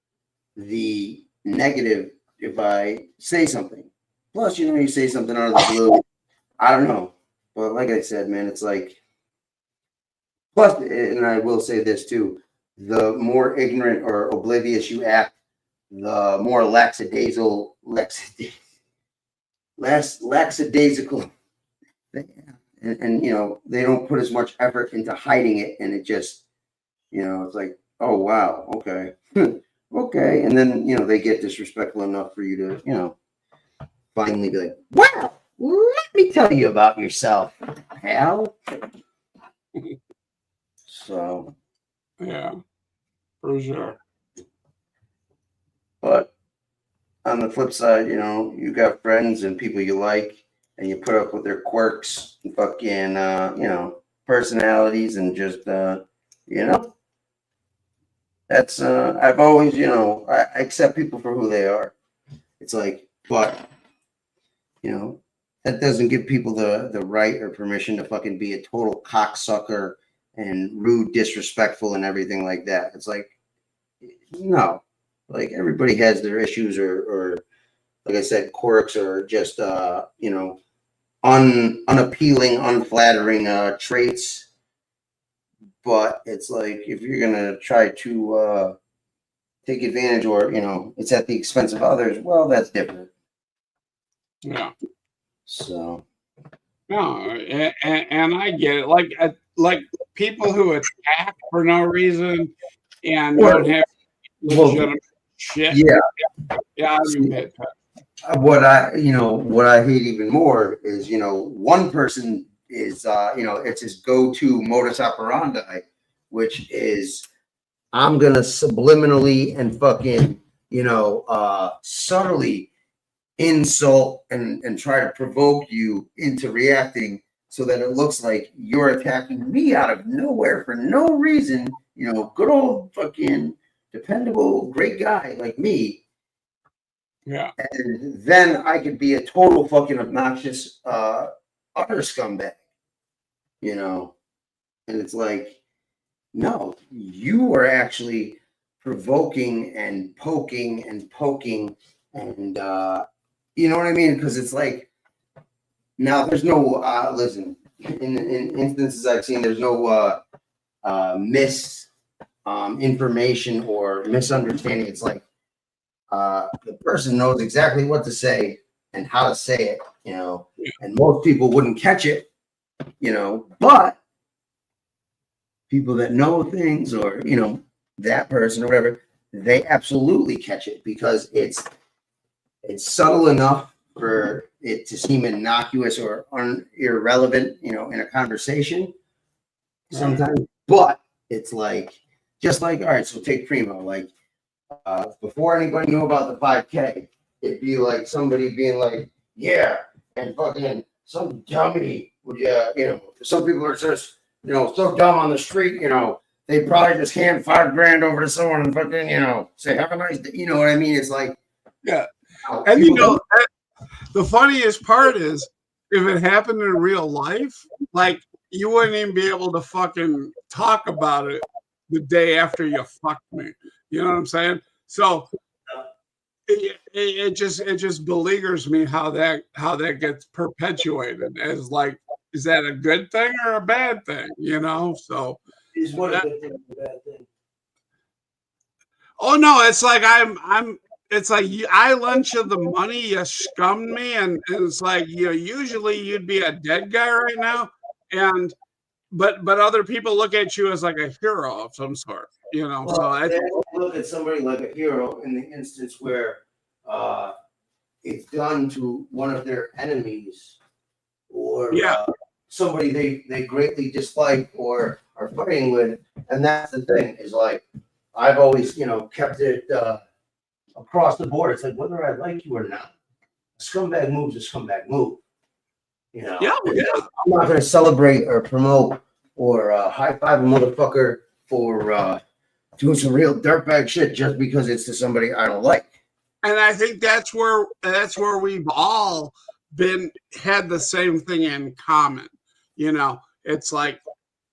the negative if I say something? Plus, you know, you say something out of the blue, I don't know, but like I said, man, it's like, plus, and I will say this too, the more ignorant or oblivious you act, the more lackadaisical and you know, they don't put as much effort into hiding it, and it just, you know, it's like, oh wow, okay. Okay, and then, you know, they get disrespectful enough for you to, you know, finally be like, well, let me tell you about yourself, pal. So Yeah, for sure. But on the flip side, you know, you got friends and people you like, and you put up with their quirks and fucking, you know, personalities and just, you know, that's, I've always, you know, I accept people for who they are. It's like, but, you know, that doesn't give people the right or permission to fucking be a total cocksucker and rude, disrespectful, and everything like that. It's like, no, like everybody has their issues or like I said, quirks or just, you know, unappealing, unflattering traits. But it's like, if you're going to try to take advantage or, you know, it's at the expense of others, well, that's different. Yeah. So. No, and I get it. Like people who attack for no reason and don't have legitimate shit. Yeah. Yeah, I mean, What I hate even more is, you know, one person is, you know, it's his go-to modus operandi, which is, I'm gonna subliminally and fucking, you know, subtly insult and try to provoke you into reacting so that it looks like you're attacking me out of nowhere for no reason. You know, good old fucking dependable great guy like me. Yeah. And then I could be a total fucking obnoxious utter scumbag. You know, and it's like, no, you are actually provoking and poking and you know what I mean? Because it's like, now there's no listen, in instances I've seen, there's no information or misunderstanding. It's like the person knows exactly what to say and how to say it, you know, and most people wouldn't catch it, you know, but people that know things or, you know, that person or whatever, they absolutely catch it because it's subtle enough for it to seem innocuous or irrelevant, you know, in a conversation sometimes. But it's like, just like, all right, so take Primo, like, before anybody knew about the 5K, it'd be like somebody being like, yeah, and fucking some dummy would, you know, some people are just, you know, so dumb on the street, you know, they probably just hand $5,000 over to someone and fucking, you know, say, have a nice day. You know what I mean? It's like, yeah. And you know, the funniest part is if it happened in real life, like you wouldn't even be able to fucking talk about it the day after you fucked me. You know what I'm saying? So it just beleaguers me how that gets perpetuated as like, is that a good thing or a bad thing? You know? So is what a good thing or a bad thing. Oh no, it's like it's like I lent you the money, you scummed me, and it's like usually you'd be a dead guy right now, and but other people look at you as like a hero of some sort, Well, So they don't look at somebody like a hero in the instance where it's done to one of their enemies or somebody they greatly dislike or are fighting with, and that's the thing is like I've always kept it across the board. It's like whether I like you or not, a scumbag move's a scumbag move. I'm not going to celebrate or promote or high five a motherfucker for doing some real dirtbag shit just because it's to somebody I don't like. And I think that's where we've all had the same thing in common. It's like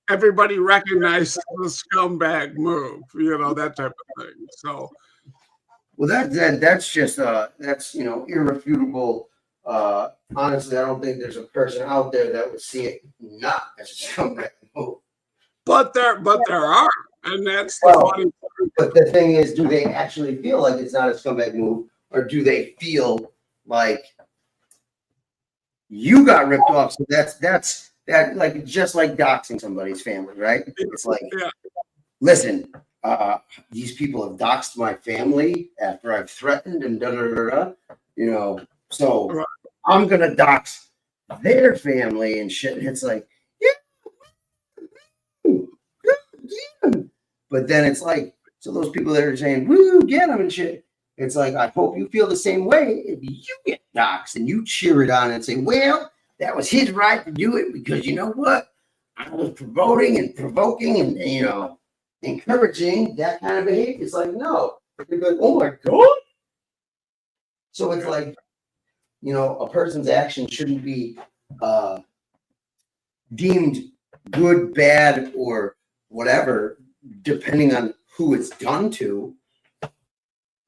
everybody recognizes the scumbag move, that type of thing. So, well, that's just that's irrefutable. Honestly, I don't think there's a person out there that would see it not as a scumbag move. But there are, and that's the funny. But the thing is, do they actually feel like it's not a scumbag move, or do they feel like you got ripped off? So that's like just like doxing somebody's family, right? It's like, listen, these people have doxed my family after I've threatened and so I'm gonna dox their family and shit. And it's like, but then it's like, so those people that are saying, woo, get them and shit. It's like, I hope you feel the same way if you get doxxed and you cheer it on and say, well, that was his right to do it because you know what? I was promoting and provoking and, encouraging that kind of behavior. It's like, no. They're like, oh my God. So it's like, a person's action shouldn't be deemed good, bad, or whatever, depending on who it's done to.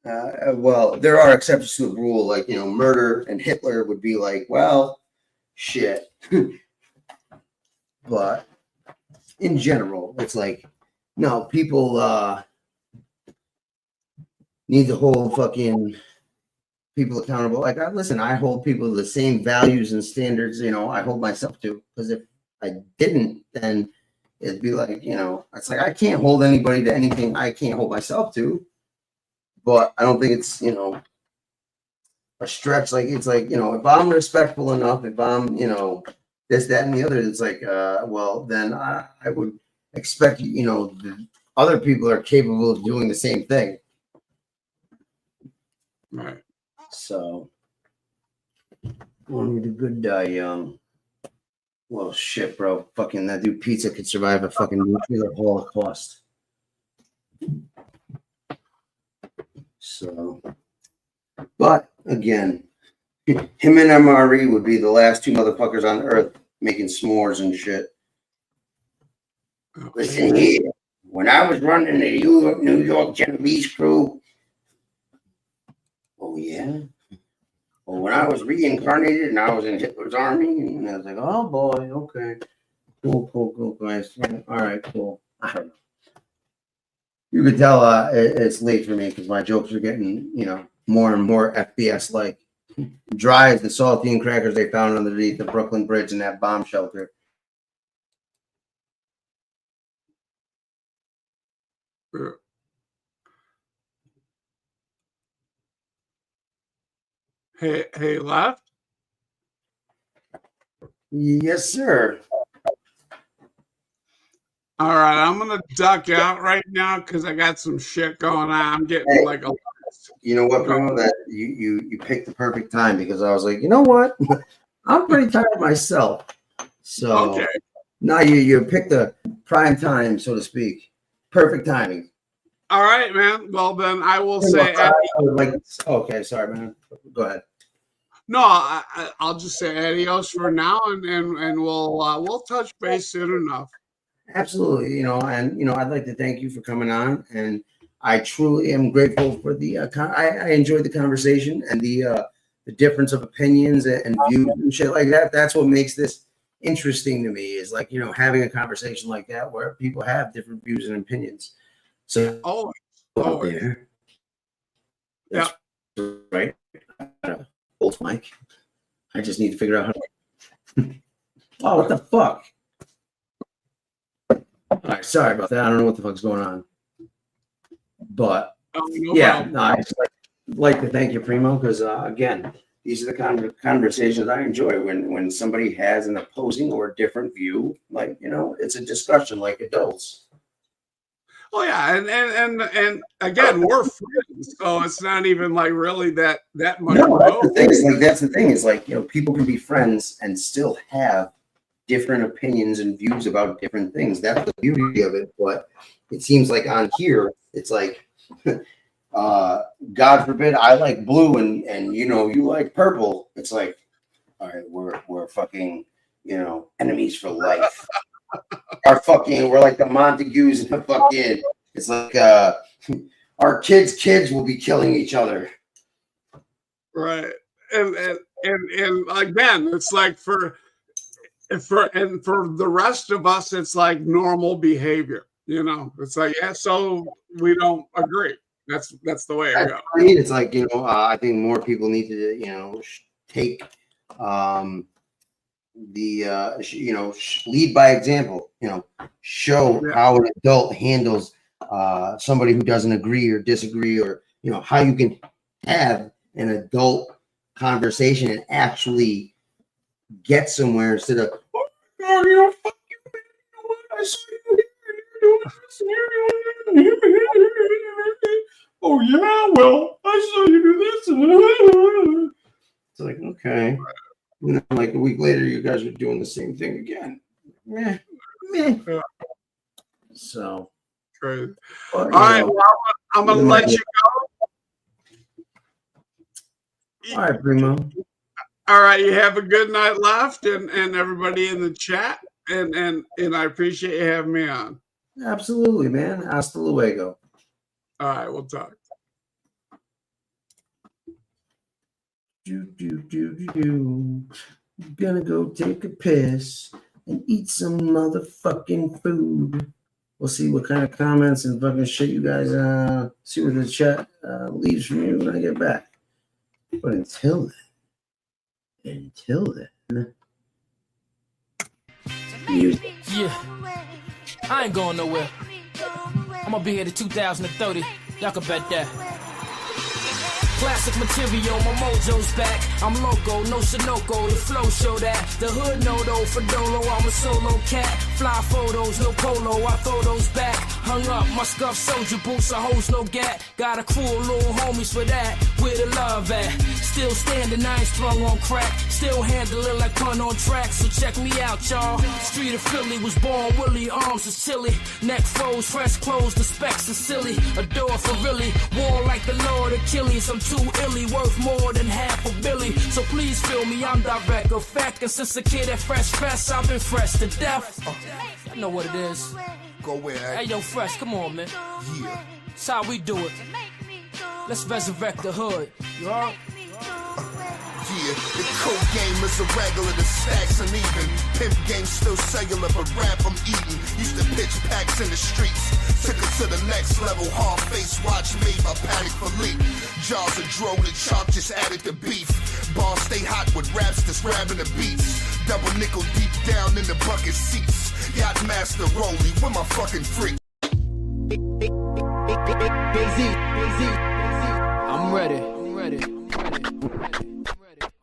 Well, there are exceptions to the rule, like murder and Hitler would be like, well, shit. But in general, it's like, no, people need to hold fucking people accountable. Like, I hold people to the same values and standards, I hold myself to. Because if I didn't, then it'd be like, it's like I can't hold anybody to anything I can't hold myself to. But I don't think it's, a stretch. Like, it's like, if I'm respectful enough, if I'm, this, that, and the other, it's like, well, then I would expect, the other people are capable of doing the same thing. Right. So, only the good die young. Well, shit, bro. Fucking that dude Pizza could survive a fucking nuclear holocaust. So, but again, him and MRE would be the last two motherfuckers on earth making s'mores and shit. Listen here, when I was running the New York Genovese crew, oh yeah. Well, when I was reincarnated and I was in Hitler's army, and I was like, oh boy, okay, cool, guys. All right, cool. I don't know. You could tell it's late for me because my jokes are getting, more and more FBS like. Dry as the saltine crackers they found underneath the Brooklyn Bridge in that bomb shelter. Hey, left? Yes, sir. All right, I'm gonna duck out right now because I got some shit going on. I'm getting like a. You know what, bro? That you picked the perfect time because I was like, you know what? I'm pretty tired myself. So okay. Now you picked the prime time, so to speak. Perfect timing. All right, man. Well, then I will say. Okay, sorry, man. Go ahead. No, I'll just say adios for now, and we'll touch base soon enough. Absolutely, I'd like to thank you for coming on, and I truly am grateful for the. I enjoyed the conversation and the difference of opinions and views and shit like that. That's what makes this interesting to me. Is like having a conversation like that where people have different views and opinions. So out there. Yeah. Right. Old mic. I just need to figure out how to. Oh, what the fuck? All right, sorry about that. I don't know what the fuck's going on. But yeah, no, I just like to thank you, Primo, because again, these are the conversations I enjoy when somebody has an opposing or different view. Like, you know, it's a discussion like adults. Oh yeah, and again, we're friends, so it's not even like really that much. No, that's the thing. Is like, you know, people can be friends and still have different opinions and views about different things. That's the beauty of it. But it seems like on here, it's like, God forbid, I like blue and you know you like purple. It's like, all right, we're fucking, you know, enemies for life. We're like the Montagues and the fucking. It's like our kids will be killing each other. Right, and again, it's like for the rest of us, it's like normal behavior. You know, it's like, yeah, so we don't agree. That's the way it goes. I mean, it's like, you know, I think more people need to, you know, take lead by example. You know, show how an adult handles somebody who doesn't agree or disagree, or, you know, how you can have an adult conversation and actually get somewhere instead of, oh, you know, fuck you, man. You know what? I saw you here. Oh yeah, well, I saw you do this. It's like, okay. And then like a week later, you guys are doing the same thing again. Meh. So. True. All right, well, I'm gonna let you go. All right, Primo. All right, you have a good night left, and everybody in the chat, and I appreciate you having me on. Absolutely, man. Hasta luego. All right, we'll talk. Gonna go take a piss and eat some motherfucking food. We'll see what kind of comments and fucking shit you guys see what the chat leaves from you when I get back. But until then, music. Yeah, I ain't going nowhere. I'm gonna be here to 2030. Y'all can bet that. Classic material, my mojo's back. I'm loco, no Sunoco, the flow show that. The hood no though, for Dolo, I'm a solo cat. Fly photos, no polo, I throw those back. Hung up, my scuff soldier boots, a hose, no gat. Got a crew of little homies for that. Where the love at? Still standing, I ain't strung on crack. Still handling like pun on track, so check me out, y'all. Street of Philly, was born Willie, arms is chilly. Neck froze, fresh clothes, the specs are silly. Adore for really, war like the Lord Achilles. I'm too illy, worth more than half a billy. So please feel me, I'm direct of fact. And since a kid at Fresh Fest, I've been fresh to death. I know what it is. Go where? Hey, yo, Fresh, come on, man. Yeah. That's how we do it. Let's resurrect the hood. You heard? Yeah, the coke game is irregular, the stacks uneven. Pimp game still cellular, but rap I'm eating. Used to pitch packs in the streets. Took it to the next level, hard face watch made by Panic Philippe. Jaws of dro, the chop just added the beef. Bars stay hot with raps that's grabbing the beats. Double nickel deep down in the bucket seats. Yacht master Rolly, where my fucking freak? I'm ready.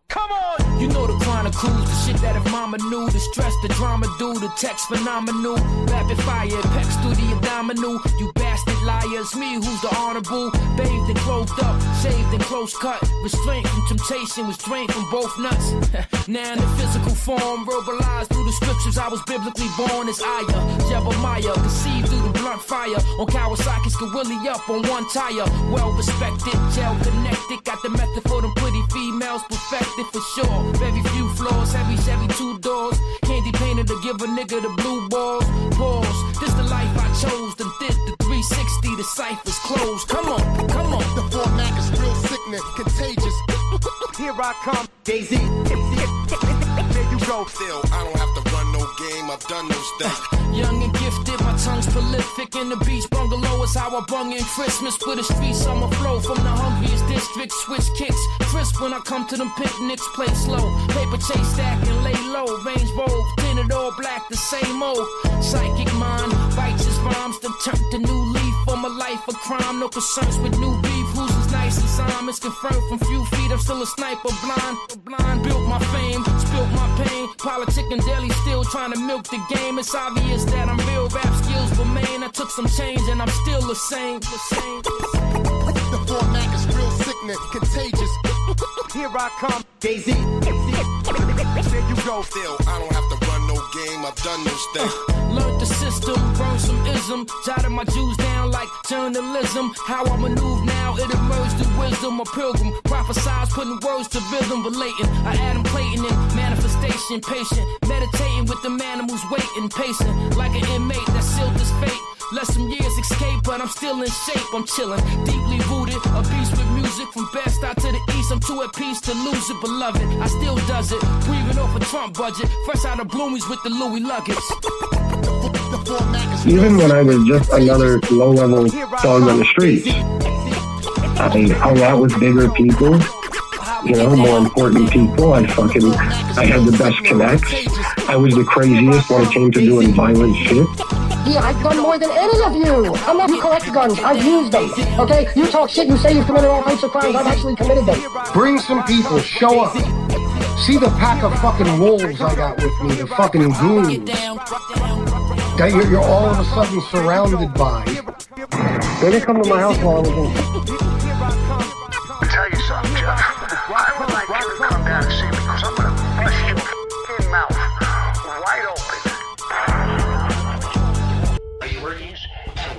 Come on! You know the chronicles, the shit that if mama knew, the stress, the drama do, the text phenomenal. Rapid fire, pecs through the abdominal. You bastard liars, me who's the honorable. Bathed and clothed up, shaved and close cut. Restraint from temptation, restraint from both nuts. Now in the physical form, verbalized through the scriptures, I was biblically born as Aya. Jeremiah, conceived through the blunt fire. On Kawasaki's could willy up on one tire. Well respected, gel connected. Got the method for them pretty females perfected for sure. Very few floors, heavy Chevy 2 doors. Candy painted to give a nigga the blue balls. Pause, this the life I chose. The did the 360, the cipher's closed. Come on. The format is real sickness, contagious. Here I come, Jay-Z. There you go. Still, I don't have to run no game, I've done those things. Young and gifted, my tongue's prolific. In the beach bungalow is how I bung in Christmas. With the street summer flow from the hungriest district. Switch kicks, crisp when I come to them picnics. Play slow, paper chase stack and lay low. Range roll, tinted all black, the same old. Psychic mind, bites his rhymes. Then turn to new leaf on my life of crime. No concerns with new beef, who's as nice as I'm. It's confirmed from few feet, I'm still a sniper blind. Built my fame, spilt my pain. Politic and daily still trying to milk the game. It's obvious that I'm real, rap skills remain. I took some change and I'm still the same. The format is real sickness, contagious. Here I come, Jay-Z. There you go. Still, I don't have to run no game, I've done those things. Learned the system, burned some ism. Jotted my Jews down like journalism. How I maneuver now, it emerged in wisdom. A pilgrim, prophesize, putting words to rhythm, relating. I Adam Clayton in manifestation, patient. Meditating with the man who's waiting, pacing. Like an inmate that sealed his fate. Let some years escape, but I'm still in shape. I'm chilling, deeply rooted. A beast with music from best out to the east. I'm too at peace to lose it, beloved. I still does it. Breathing off a Trump budget. Fresh out of Bloomies with the Louis luggage. Even when I was just another low-level dog on the street, I hung out with bigger people, you know, more important people. I had the best connects. I was the craziest when it came to doing violent shit. Yeah, I've done more than any of you. I'm not who collects guns. I've used them. Okay? You talk shit, you say you've committed all types of crimes. I've actually committed them. Bring some people, show up. See the pack of fucking wolves I got with me, the fucking goons. That you're all of a sudden surrounded by. They didn't come to my house while I was in. I'll tell you something, Jeff. I would like you to come down and see me because I'm going to bust your f***ing mouth wide open. Are you working? Don't f***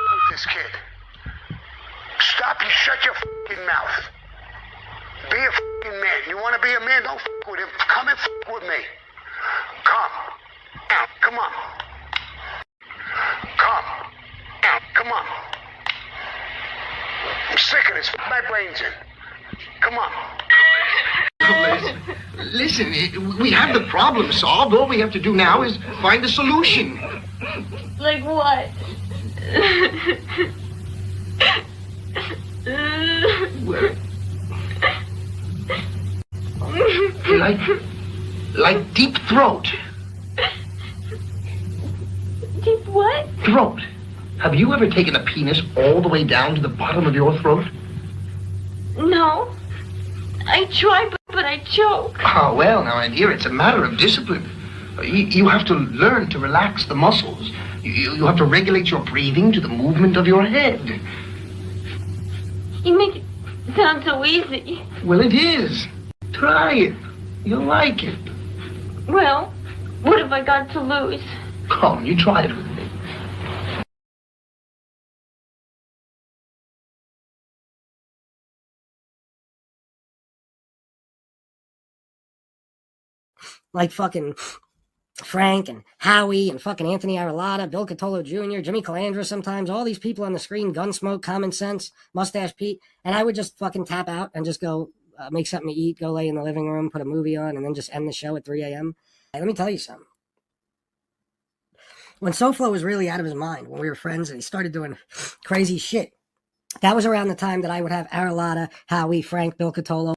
with this kid. Stop and shut your f***ing mouth. Be a f***ing man. You want to be a man? Don't f*** with him. Come and f*** with me. Come. Now, come on. Come. Now, come on. I'm sick of this. My brain's in. Come on. Listen, we have the problem solved. All we have to do now is find a solution. Like what? Like deep throat. Deep what? Throat. Have you ever taken a penis all the way down to the bottom of your throat? No. I try, but I choke. Ah, well, now, my dear, it's a matter of discipline. You have to learn to relax the muscles. You have to regulate your breathing to the movement of your head. You make it sound so easy. Well, it is. Try it. You'll like it. Well, what have I got to lose? Come, you try it with me. Like fucking Frank and Howie and fucking Anthony Aralata, Bill Catolo Jr., Jimmy Calandra sometimes, all these people on the screen, Gunsmoke, Common Sense, Mustache Pete, and I would just fucking tap out and just go make something to eat, go lay in the living room, put a movie on, and then just end the show at 3 a.m. Hey, let me tell you something. When SoFlo was really out of his mind, when we were friends and he started doing crazy shit, that was around the time that I would have Aralata, Howie, Frank, Bill Catolo.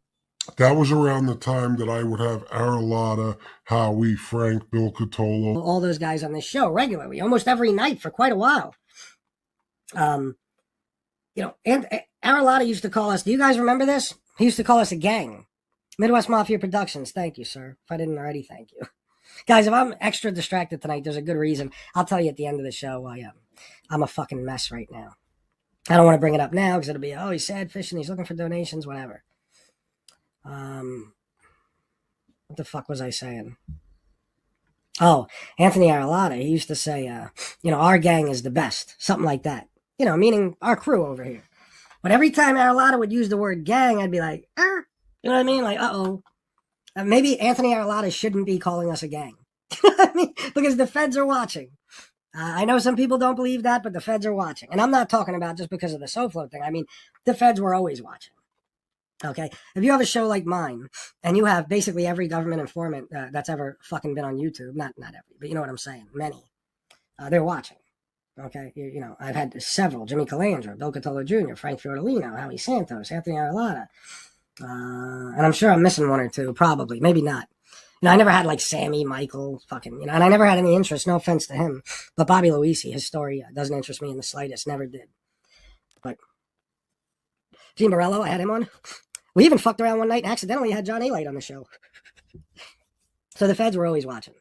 That was around the time that I would have Aralata, Howie, Frank, Bill Catolo. All those guys on this show regularly, almost every night for quite a while. You know, and Aralata used to call us, do you guys remember this? He used to call us a gang. Midwest Mafia Productions. Thank you, sir. If I didn't already, thank you. Guys, if I'm extra distracted tonight, there's a good reason. I'll tell you at the end of the show why I'm a fucking mess right now. I don't want to bring it up now because it'll be, oh, he's sad fishing, he's looking for donations, whatever. What the fuck was I saying? Oh, Anthony Aralata, he used to say, you know, our gang is the best. Something like that. You know, meaning our crew over here. But every time Aralata would use the word gang, I'd be like, you know what I mean? Like, uh-oh. Maybe Anthony Aralata shouldn't be calling us a gang. I mean, because the feds are watching. I know some people don't believe that, but the feds are watching. And I'm not talking about just because of the SoFlo thing. I mean, the feds were always watching. Okay, if you have a show like mine, and you have basically every government informant that's ever fucking been on YouTube, not every, but you know what I'm saying, many, they're watching. Okay, you know, I've had several: Jimmy Calandra, Bill Cotolo Jr., Frank Fiordolino, Howie Santos, Anthony Arlotta, and I'm sure I'm missing one or two, probably, maybe not. You know, I never had like Sammy, Michael, fucking, you know, and I never had any interest. No offense to him, but Bobby Luisi, his story doesn't interest me in the slightest. Never did. But Gene Morello, I had him on. We even fucked around one night and accidentally had John A-Light on the show. So the feds were always watching.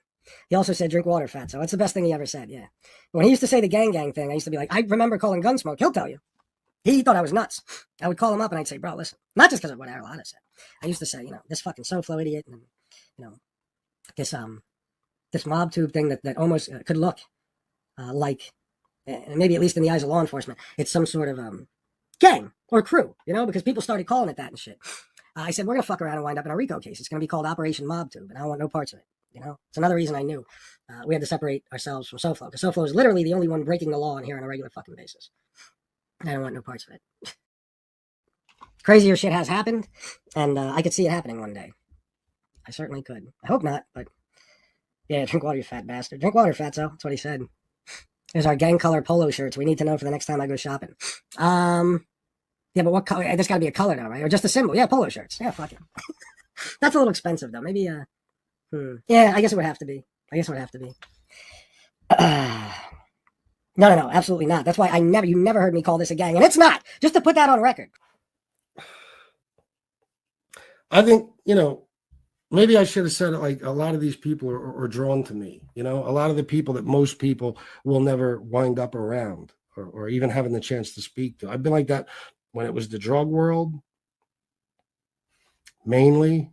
He also said, drink water, fatso. That's the best thing he ever said, yeah. When he used to say the gang thing, I used to be like, I remember calling Gunsmoke. He'll tell you. He thought I was nuts. I would call him up and I'd say, bro, listen. Not just because of what Arlotta said. I used to say, you know, this fucking SoFlo idiot and, you know, this mob tube thing that almost could look like, and maybe at least in the eyes of law enforcement, it's some sort of gang or crew, you know, because people started calling it that and shit. I said, we're going to fuck around and wind up in a RICO case. It's going to be called Operation Mob Tube, and I don't want no parts of it, you know. It's another reason I knew we had to separate ourselves from SoFlo, because SoFlo is literally the only one breaking the law in here on a regular fucking basis. I don't want no parts of it. Crazier shit has happened, and I could see it happening one day. I certainly could. I hope not, but yeah, drink water, you fat bastard. Drink water, fatso. That's what he said. There's our gang color polo shirts. We need to know for the next time I go shopping. Yeah, but what color? There's got to be a color now, right? Or just a symbol? Yeah, polo shirts. Yeah, fuck it. That's a little expensive, though. Maybe, yeah, I guess it would have to be. No, absolutely not. That's why you never heard me call this a gang. And it's not. Just to put that on record. I think, you know, maybe I should have said it like a lot of these people are drawn to me. You know, a lot of the people that most people will never wind up around or even having the chance to speak to. I've been like that when it was the drug world, mainly,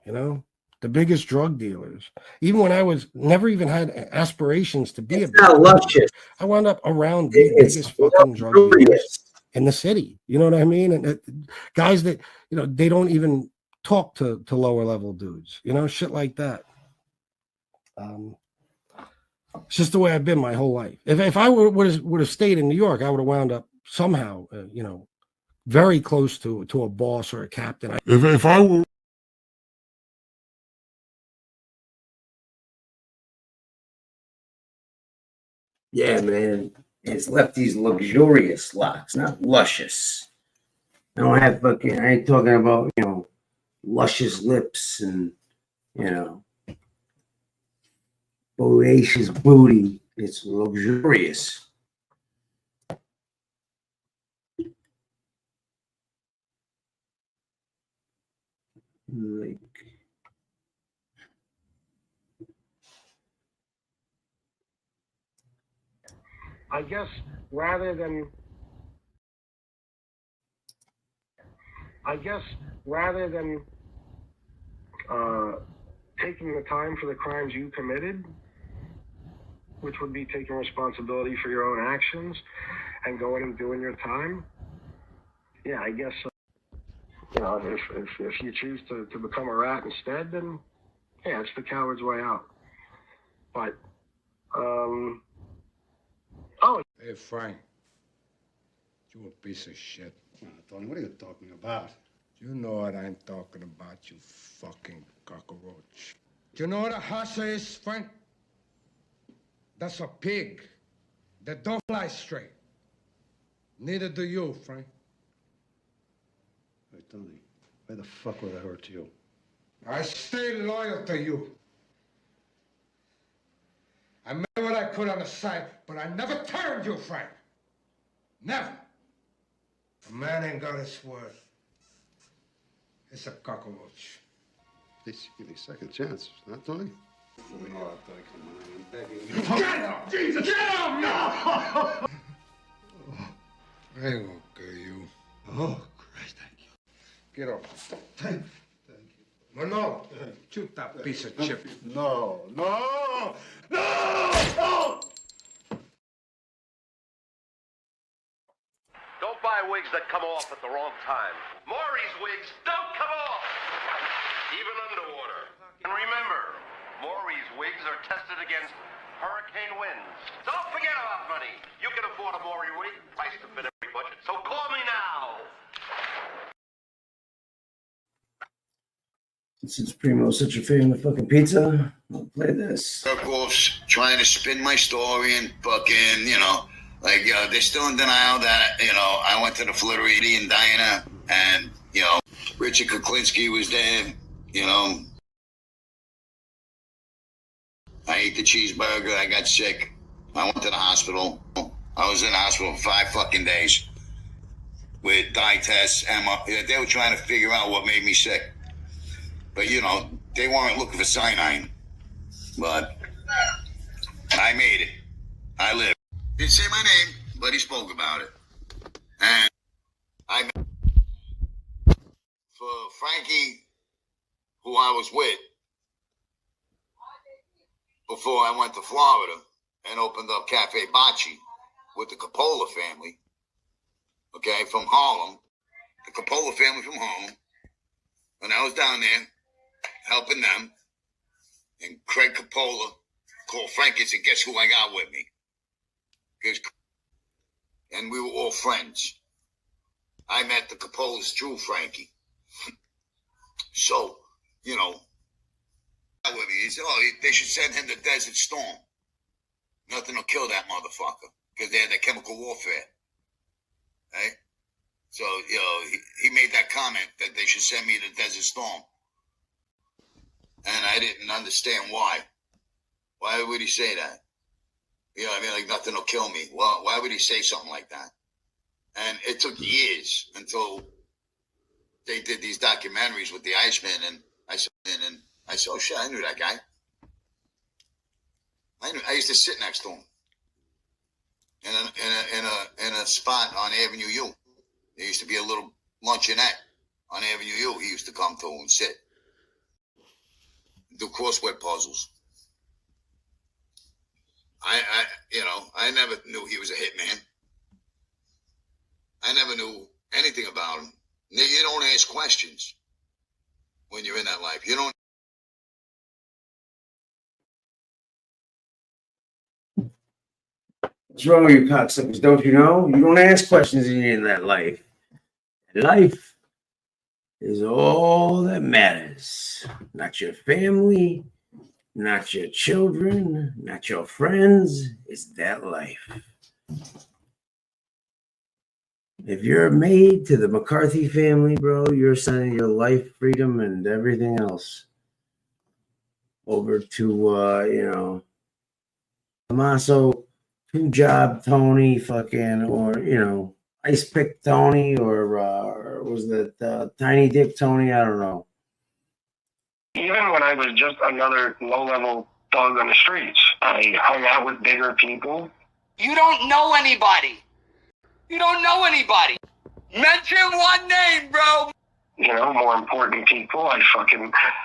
you know, the biggest drug dealers. Even when I was never even had aspirations to be a big drug dealer, I wound up around the biggest fucking drug dealers in the city. You know what I mean? And guys that, you know, they don't even talk to lower level dudes, you know, shit like that. It's just the way I've been my whole life. If I would have stayed in New York, I would have wound up somehow, you know, very close to a boss or a captain. If I were. Yeah, man. It's Lefty's luxurious locks, not luscious. I don't have fucking, I ain't talking about, you know, luscious lips and, you know, bodacious booty. It's luxurious. Like, I guess rather than taking the time for the crimes you committed, which would be taking responsibility for your own actions and going and doing your time. Yeah, I guess, you know, if you choose to become a rat instead, then yeah, it's the coward's way out. But, Hey, Frank, you a piece of shit. Tony, what are you talking about? You know what I'm talking about, you fucking cockroach. Do you know what a hassa is, Frank? That's a pig that don't fly straight. Neither do you, Frank. Hey, Tony, why the fuck would I hurt you? I stay loyal to you. I made what I could on the side, but I never turned you, Frank. Never. A man ain't got his word. It's a cockroach. Please give me a second chance, huh, Tony? Oh, Tony, come on, I'm begging you. Get up! Jesus! Get up now! I ain't gonna kill you. Oh, Christ, thank you. Get up. Thank you. Manolo, shoot that piece of chip. No. Don't buy wigs that come off at the wrong time. Maury's wigs don't come off, even underwater. And remember, Maury's wigs are tested against hurricane winds. Don't forget about money. You can afford a Maury wig, priced to fit every budget. So call me now. Since Primo's such a fan of fucking pizza, I'll play this. Circles trying to spin my story and fucking, like, they're still in denial that, I went to the Floridian diner and, Richard Kuklinski was there, I ate the cheeseburger, I got sick, I went to the hospital. I was in the hospital for 5 fucking days with dye tests, and they were trying to figure out what made me sick. But, they weren't looking for cyanide. But I made it. I lived. Didn't say my name, but he spoke about it. And for Frankie, who I was with, before I went to Florida and opened up Cafe Bocce with the Coppola family, okay, from Harlem, the Coppola family from Harlem, when I was down there helping them, and Craig Coppola called Frankie and said, guess who I got with me? And we were all friends. I met the Coppolas through Frankie. So, with me. He said, they should send him to Desert Storm. Nothing will kill that motherfucker, because they had that chemical warfare. Right? So, he made that comment that they should send me to Desert Storm. And I didn't understand why. Why would he say that? Like nothing will kill me. Well, why would he say something like that? And it took years until they did these documentaries with the Iceman, and I said, oh shit, I knew that guy. I used to sit next to him in a spot on Avenue U. There used to be a little luncheonette on Avenue U. He used to come to and sit, do crossword puzzles. I never knew he was a hitman. I never knew anything about him. You don't ask questions when you're in that life. You don't. What's wrong with you cocksuckers? Don't you know? You don't ask questions in that life. Life is all that matters. Not your family, not your children, not your friends. It's that life. If you're made to the McCarthy family, bro, you're sending your life, freedom, and everything else over to, Tommaso, Two Job Tony, fucking, or, Ice Pick Tony, or was that Tiny Dick Tony? I don't know. Even when I was just another low-level dog on the streets, I hung out with bigger people. You don't know anybody. You don't know anybody. Mention one name, bro. More important people. I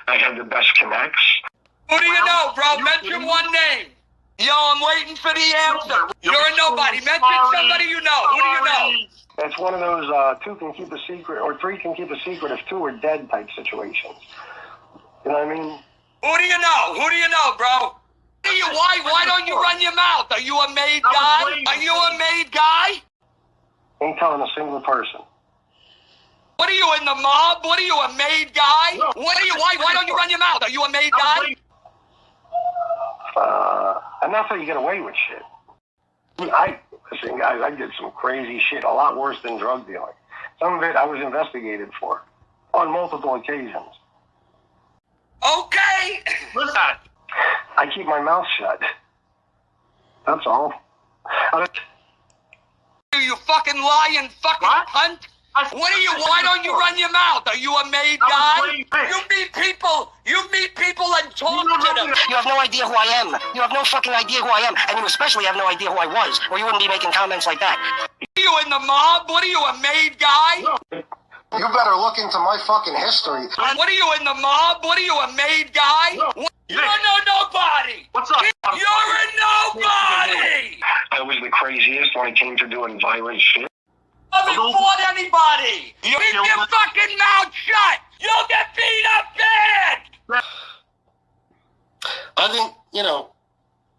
had the best connects. Who do you know, bro? Mention one name. Yo, I'm waiting for the answer. You're a nobody. Mention somebody you know. Who do you know? It's one of those 2 can keep a secret, or 3 can keep a secret if 2 are dead type situations. You know what I mean? Who do you know? Who do you know, bro? Why don't you run your mouth? Are you a made guy? Are you a made guy? Ain't telling a single person. What are you, in the mob? What are you, a made guy? What are you? Why don't you run your mouth? Are you a made guy? And that's how you get away with shit. Listen, guys, I did some crazy shit, a lot worse than drug dealing. Some of it I was investigated for on multiple occasions. Okay. Listen, I keep my mouth shut. That's all. You fucking lying fucking cunt. What are you? Why don't you run your mouth? Are you a made guy? You meet people and talk to them. You have no idea who I am. You have no fucking idea who I am. And you especially have no idea who I was, or you wouldn't be making comments like that. Are you in the mob? What are you, a made guy? You better look into my fucking history. What are you, in the mob? What are you, a made guy? You're nobody. What's up? You're a nobody. I was the craziest when it came to doing violent shit. I haven't fought anybody. Keep your fucking mouth shut. You'll get beat up bad. I think,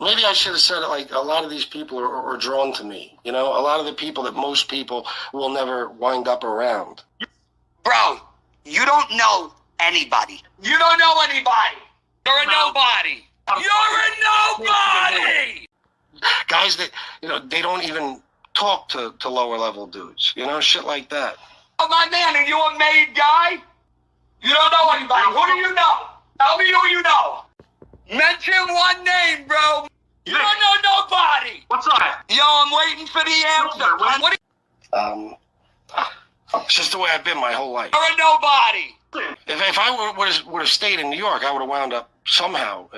maybe I should have said it like a lot of these people are drawn to me. A lot of the people that most people will never wind up around. Bro, you don't know anybody. You don't know anybody. You're a nobody. You're a nobody. Guys that, they don't even talk to lower level dudes, shit like that. Oh, my man, are you a made guy? You don't know anybody. Who do you know? Tell me who you know. Mention one name, bro. You don't know nobody. What's that? Yo, I'm waiting for the answer. What It's just the way I've been my whole life. You're a nobody. If I would have stayed in New York, I would have wound up somehow,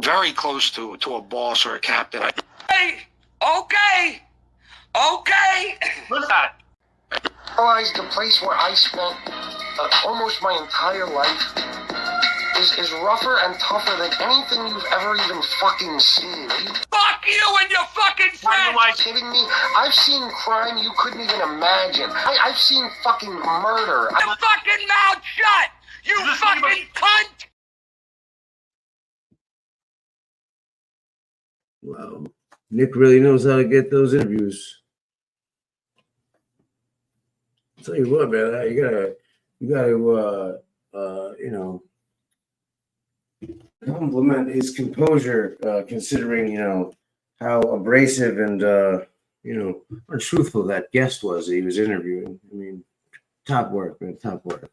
very close to a boss or a captain. Okay. What's that? Realize the place where I spent almost my entire life is rougher and tougher than anything you've ever even fucking seen. Fuck you and your fucking friends! Are you kidding me? I've seen crime you couldn't even imagine. I've seen fucking murder. Your fucking mouth shut! You fucking cunt! Wow. Nick really knows how to get those interviews. I'll tell you what, man, you gotta compliment his composure, considering, how abrasive and, untruthful that guest was that he was interviewing. I mean, top work, man, top work.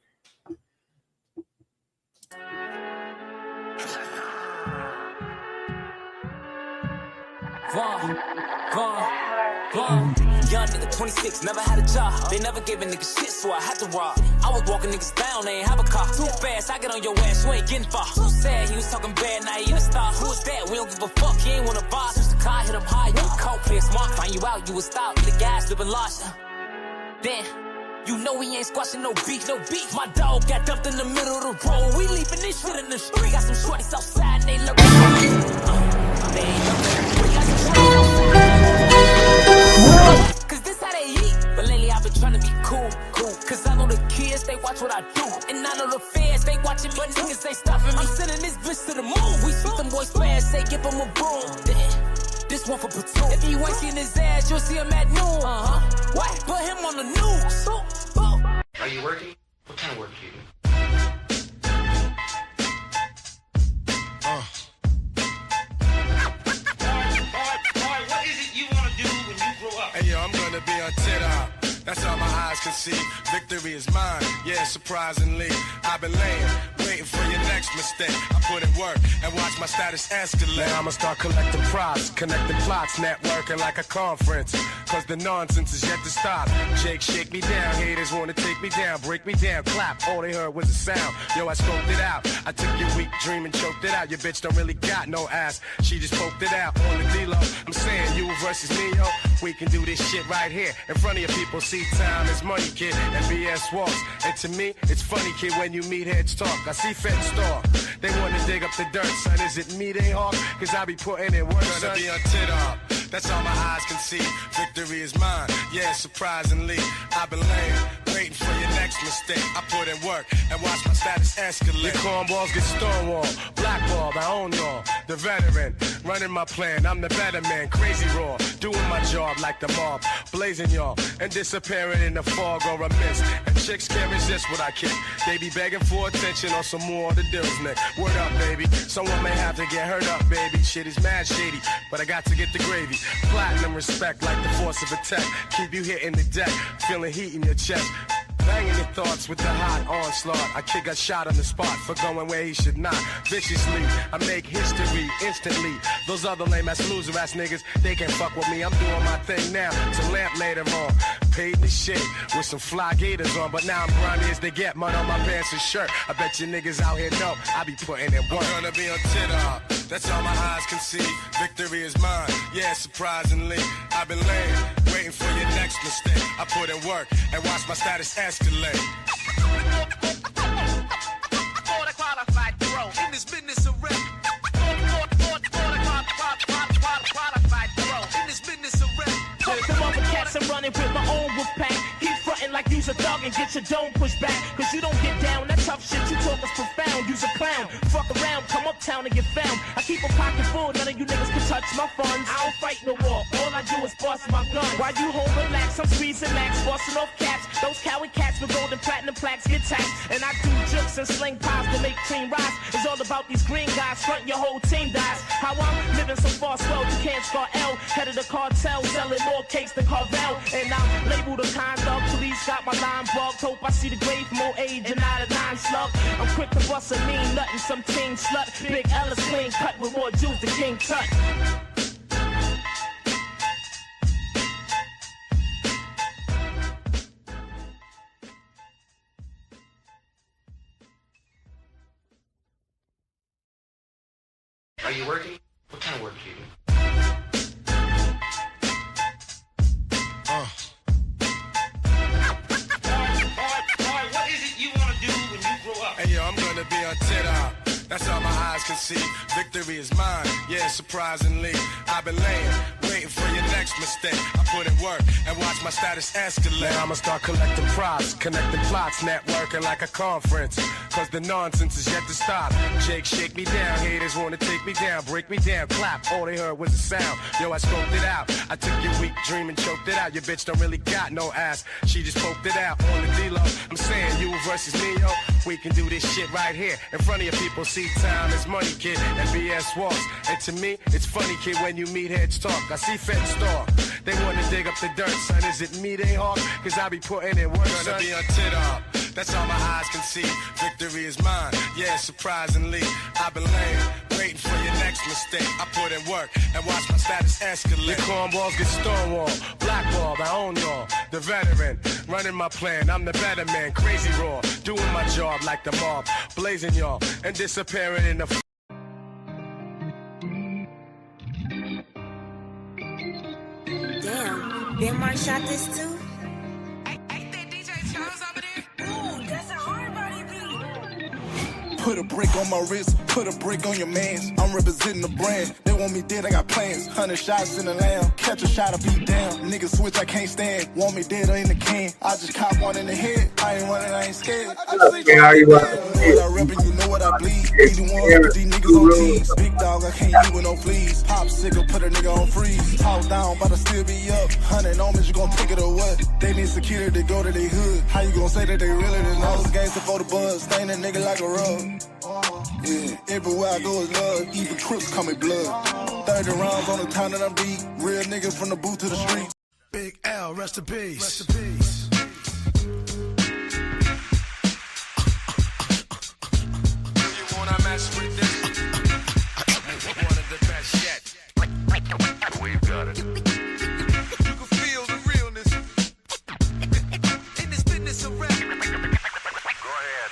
Young nigga, 26, never had a job. They never gave a nigga shit, so I had to rob. I was walking niggas down, they ain't have a car. Too fast, I get on your ass, you ain't getting far. Too sad, he was talking bad, now he in a star. Who is that? We don't give a fuck, he ain't wanna boss. Since the car hit him high, you cold, play smart. Find you out, you would stop. The guys living lost. Then, you know we ain't squashing no beef, no beef. My dog got dumped in the middle of the road. We leaving this shit in the street. Got some shorties outside, and they look. They ain't nothing. We got some shorties outside. Cause this how they eat. But lately I've been trying to be cool. Cause I know the kids, they watch what I do. And I know the fans, they watching me. But niggas ain't stopping me. I'm sending this bitch to the moon. We shoot them boys fast, say give them a broom. This one for platoon. If you ain't seen his ass, you'll see him at noon. What? Put him on the news. Are you working? What kind of work do you do? What is it you want to do when you grow up? Hey, yo, I'm gonna be on TikTok. That's all my eyes can see. Victory is mine. Yeah, surprisingly, I've been waiting for your next mistake. I put in work and watch my status escalate. Now I'ma start collecting props, connecting plots, networking like a conference. Cause the nonsense is yet to stop. Jake, shake me down. Haters wanna take me down, break me down, clap. All they heard was a sound. Yo, I scoped it out. I took your weak dream and choked it out. Your bitch don't really got no ass. She just poked it out on the D-Lo. I'm saying you versus me, yo. We can do this shit right here in front of your people. See, time is money, kid, and BS walks. And to me, it's funny, kid, when you meet heads talk. I see feds star. They want to dig up the dirt, son. Is it me they hawk? Cause I be putting in work, son. Gonna be on TikTok. That's all my eyes can see. Victory is mine. Yeah, surprisingly, I've been waiting for your next mistake. I put in work and watch my status escalate. Your cornballs get stonewalled, blackballed. I own y'all. The veteran, running my plan. I'm the better man, crazy raw, doing my job like the mob, blazing y'all and disappearing in the fog or a mist. And chicks can't resist what I kick. They be begging for attention on some more of the deals, Nick. Word up, baby. Someone may have to get hurt up, baby. Shit is mad shady, but I got to get the gravy. Platinum respect like the force of attack. Keep you hitting the deck, feeling heat in your chest. Banging your thoughts with the hot onslaught. A kid got shot on the spot for going where he should not. Viciously, I make history instantly. Those other lame ass loser ass niggas, they can't fuck with me. I'm doing my thing now. To lamp later on. Paid the shit with some fly gators on. But now I'm grimy as they get. Mud on my pants and shirt. I bet you niggas out here know I be putting in work. I'm gonna be on TikTok. That's all my eyes can see. Victory is mine. Yeah, surprisingly, I've been waiting for your next mistake. I put in work and watch my status escalate. Qualified pro in this business of rap. Qualified pro in this business of rap. Some other cats I'm running with my own wolf pack. Keep frontin' like you's a dog and get your dome pushed back. Cause you don't get down, that tough shit you talk is profound. You's a clown, fuck around, come uptown and get found. I keep a pocket full, none of you niggas can touch my funds. I don't fight no war, all I do is bust my gun. While you hold relax, I'm squeezing max, busting off caps. Those coward cats with gold and platinum plaques get taxed. And I do jokes and sling pies to make cream rise. It's all about these green guys, front your whole team dies. How I'm living so far swell, you can't scar L. Head of the cartel, selling more cakes than Carvel. And I'm labeled a kind of police, got my line bugged. Hope I see the grave from old age and not a 9 slug. I'm quick to bust a mean nut and some teen slut. Big L is clean cut with more juice than King Tut. Are you working? What kind of work do you do? What is it you want to do when you grow up? Hey, yo, I'm gonna be on TikTok. That's all my eyes can see. Victory is mine. Yeah, surprisingly, I've been laying, waiting for your next mistake. I put in work and watch my status escalate. Now I'ma start collecting props, connecting plots, networking like a conference. Cause the nonsense is yet to stop. Jake, shake me down. Haters wanna take me down, break me down, clap. All they heard was a sound. Yo, I scoped it out. I took your weak dream and choked it out. Your bitch don't really got no ass. She just poked it out on the D-Lo. I'm saying you versus me, yo. We can do this shit right here in front of your people. See, time is money, kid, and BS walks. And to me, it's funny, kid, when you meet heads talk. I see feds talk. They wanna dig up the dirt, son. Is it me they hawk? Cause I be putting in work, son. Gonna be on TikTok. That's all my eyes can see. Victory is mine. Yeah, surprisingly, I've been laying, waiting for your next mistake. I put in work and watch my status escalate. Your cornballs get stonewalled, blackballed. I own y'all, the veteran, running my plan. I'm the better man, crazy raw, doing my job like the mob, blazing y'all and disappearing in the. Damn, Ben Mark shot this too? Ain't that DJ Charles over there? Ooh, that's a hard body beat. Put a brick on my wrist, put a brick on your mans. I'm representing the brand. They want me dead, I got plans. 100 shots in the lamb. Catch a shot, I'll be down. Niggas switch, I can't stand. Want me dead or in the can. I just cop one in the head. I ain't running, I ain't scared. I just ain't I reppin', you know what I bleed. Be the one with these niggas on teams. Big dog, I can't eat with no fleas. Popsicle, put a nigga on freeze. Talk down, but I still be up. 100 on me, you gon' take it or what? They need security to go to their hood. How you gon' say that they really than us? Gangsta for the buzz, stain a nigga like a rug. Yeah, everywhere I go is love. Even Crips call me blood. 30 rounds on the town that I'm beat. Real niggas from the booth to the streets. Big L, rest in peace. Rest in peace. You wanna mess with this? One of the best yet. We've got it. You can feel the realness. In this business of rap. Go ahead.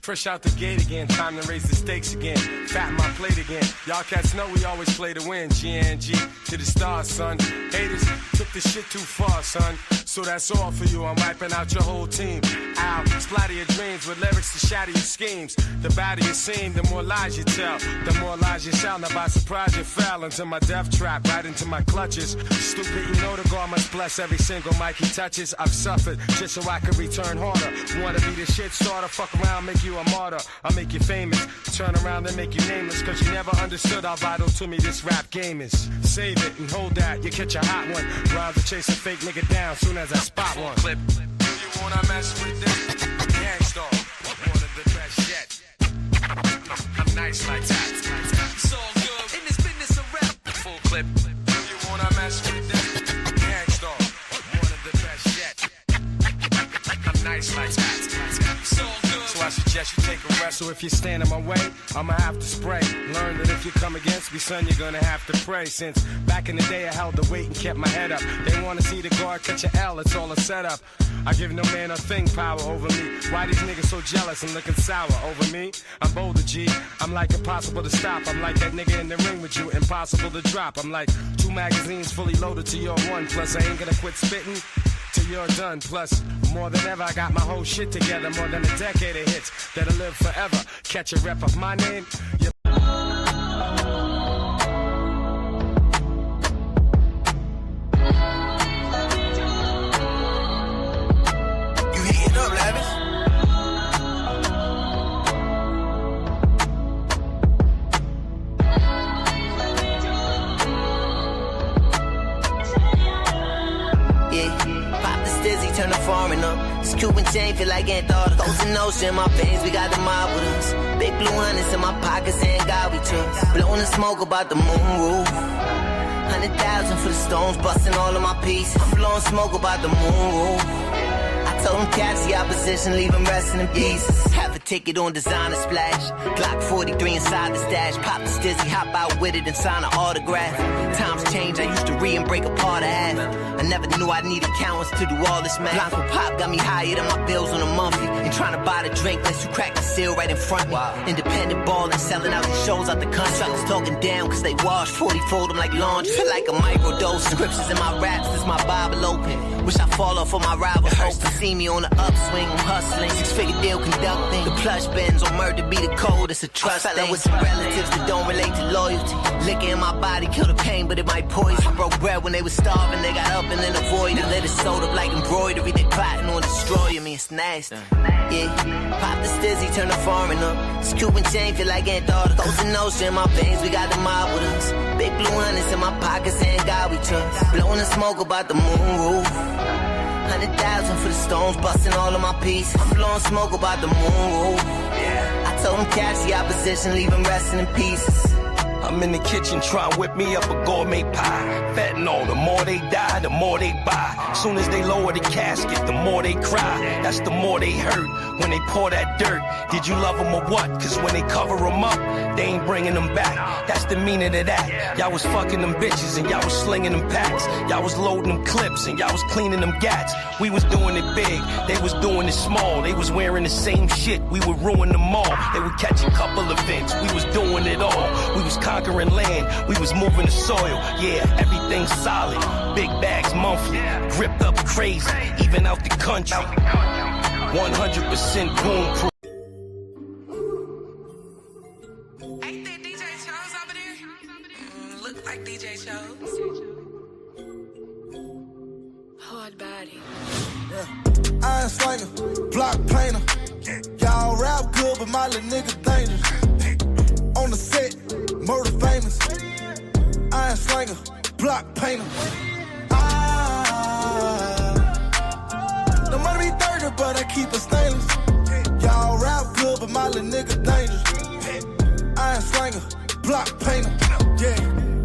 Fresh out the gate again, time to raise the stakes again. Fatten my plate again. Y'all cats know we always play to win. GNG to the stars, son. Haters took this shit too far, son. So that's all for you. I'm wiping out your whole team. Out, splatter your dreams with lyrics to shatter your schemes. The badder you seem, the more lies you tell. The more lies you shall. Now by surprise you fell into my death trap, right into my clutches. Stupid, you know the God must bless every single mic he touches. I've suffered just so I can return harder. Wanna be the shit starter, fuck around, make you a martyr. I'll make you famous, turn around and make you nameless. Cause you never understood how vital to me this rap game is. Save it and hold that, you catch a hot one. Rather chase a fake nigga down soon as I spot one. Clip. Do you wanna mess with this? Gangstar, one of the best yet. I'm nice like that. It's all good in this business of rap. Full clip. Do you wanna mess with this? Gangstar, one of the best yet. I'm nice like that. It's all good. So I suggest you take a rest. So if you stand in my way, I'ma have to spray. Learn that if you come against me, son, you're gonna have to pray. Since back in the day I held the weight and kept my head up. They wanna see the guard catch an L, it's all a setup. I give no man a thing power over me. Why these niggas so jealous and looking sour over me? I'm bolder, G. I'm like impossible to stop. I'm like that nigga in the ring with you, impossible to drop. I'm like 2 magazines fully loaded to your 1. Plus I ain't gonna quit spitting till you're done. Plus, more than ever, I got my whole shit together. More than a decade of hits that'll live forever. Catch a rep of my name. You heating up, Lavish. Yeah, pop the stizzy, turn the farming up. It's Cuban chain, feel like Antarctica. Ocean, ocean, my veins, we got the mob with us. Big blue hundreds in my pockets, and God we trust. Blowing the smoke about the moon roof. 100,000 for the stones, busting all of my pieces. I'm blowing smoke about the moon roof. I told them catch the opposition, leave them resting in pieces. Have a ticket on designer splash. Glock 43 inside the stash. Pop the stizzy, hop out with it and sign an autograph. Times change, I used to read and break apart a half. I never knew I needed accountants to do all this math. Blanco Pop got me higher than my bills on a monthly. And trying to buy the drink, let's you crack the seal right in front of me. Independent ballin', selling out these shows out the country. Suckers talking down cause they wash, 40 fold them like laundry. Feel like a microdose. Scriptures in my raps, this my Bible open. Wish I fall off of my rivals. Hopes to see me on the upswing, I'm hustling. 6-figure deal conducting. The plush bends on murder be the code, it's a trust thing. With some relatives that don't relate to loyalty. Liquor in my body, kill the pain, but it might poison. I broke bread when they was starving, they got up and then avoided. Let it sewed up like embroidery, they plotting on destroying me, it's nasty. Yeah, pop the stizzy, turn the foreign up. It's Cuban chain, feel like Antarctica. Ocean, ocean in my veins, we got the mob with us. Big blue hundreds in my pockets, and God we trust. Blowing the smoke about the moon roof. 100,000 for the stones, busting all of my pieces. I'm blowing smoke about the moon roof. I told them catch the opposition, leave them resting in pieces. I'm in the kitchen trying to whip me up a gourmet pie. Fentanyl, the more they die, the more they buy. Soon as they lower the casket, the more they cry. That's the more they hurt when they pour that dirt. Did you love them or what? Cause when they cover them up, they ain't bringing them back. That's the meaning of that. Y'all was fucking them bitches and y'all was slinging them packs. Y'all was loading them clips and y'all was cleaning them gats. We was doing it big, they was doing it small. They was wearing the same shit, we would ruin them all. They would catch a couple events, we was doing it all. We was conquering land, we was moving the soil. Yeah, everything's solid. Big bags monthly, gripped up crazy, even out the country. 100% boom proof. Ain't that DJ Chose over there? Look like DJ Chose. Hard body. Yeah. Iron slinger, block painter. Y'all rap good, but my little nigga dangerous. On the set, murder famous. Iron slinger, block painter. The money be 30, but I keep it stainless. Y'all rap good, but my little nigga dangerous. Iron slinger, block painter. Yeah,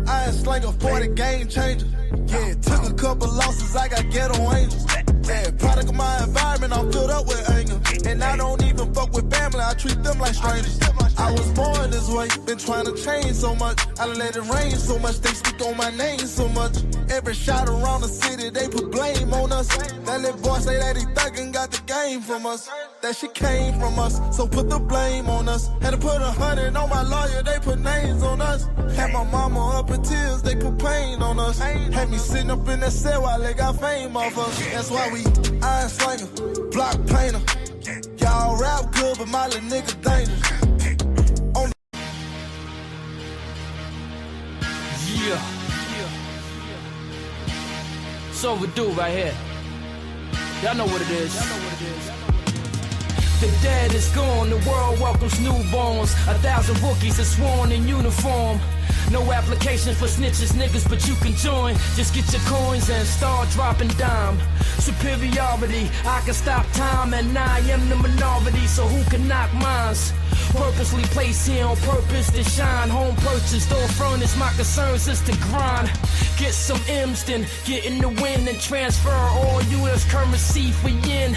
iron slinger, 40 game changer. Yeah, took a couple losses, I got ghetto angels. Yeah, product of my environment, I'm filled up with anger. And I don't even fuck with family, I treat them like strangers. I was born this way, been trying to change so much. I done let it rain so much, they speak on my name so much. Every shot around the city, they put blame on us. That little boy say that he thuggin' got the game from us. That shit came from us, so put the blame on us. Had to put 100 on my lawyer, they put names on us. Had my mama up in tears, they put pain on us. Had me sitting up in that cell while they got fame off us. That's why we iron slinger, block painter. Y'all rap good, but my little nigga dangerous. Yeah. It's overdue right here. Y'all know what it is. The dead is gone, the world welcomes newborns. 1,000 rookies are sworn in uniform. No applications for snitches, niggas, but you can join. Just get your coins and start dropping dime. Superiority, I can stop time, and I am the minority, so who can knock mines? Purposely placed here on purpose to shine. Home purchase, door furnace, my concerns is to grind. Get some M's, then get in the wind and transfer all U.S. currency for yen.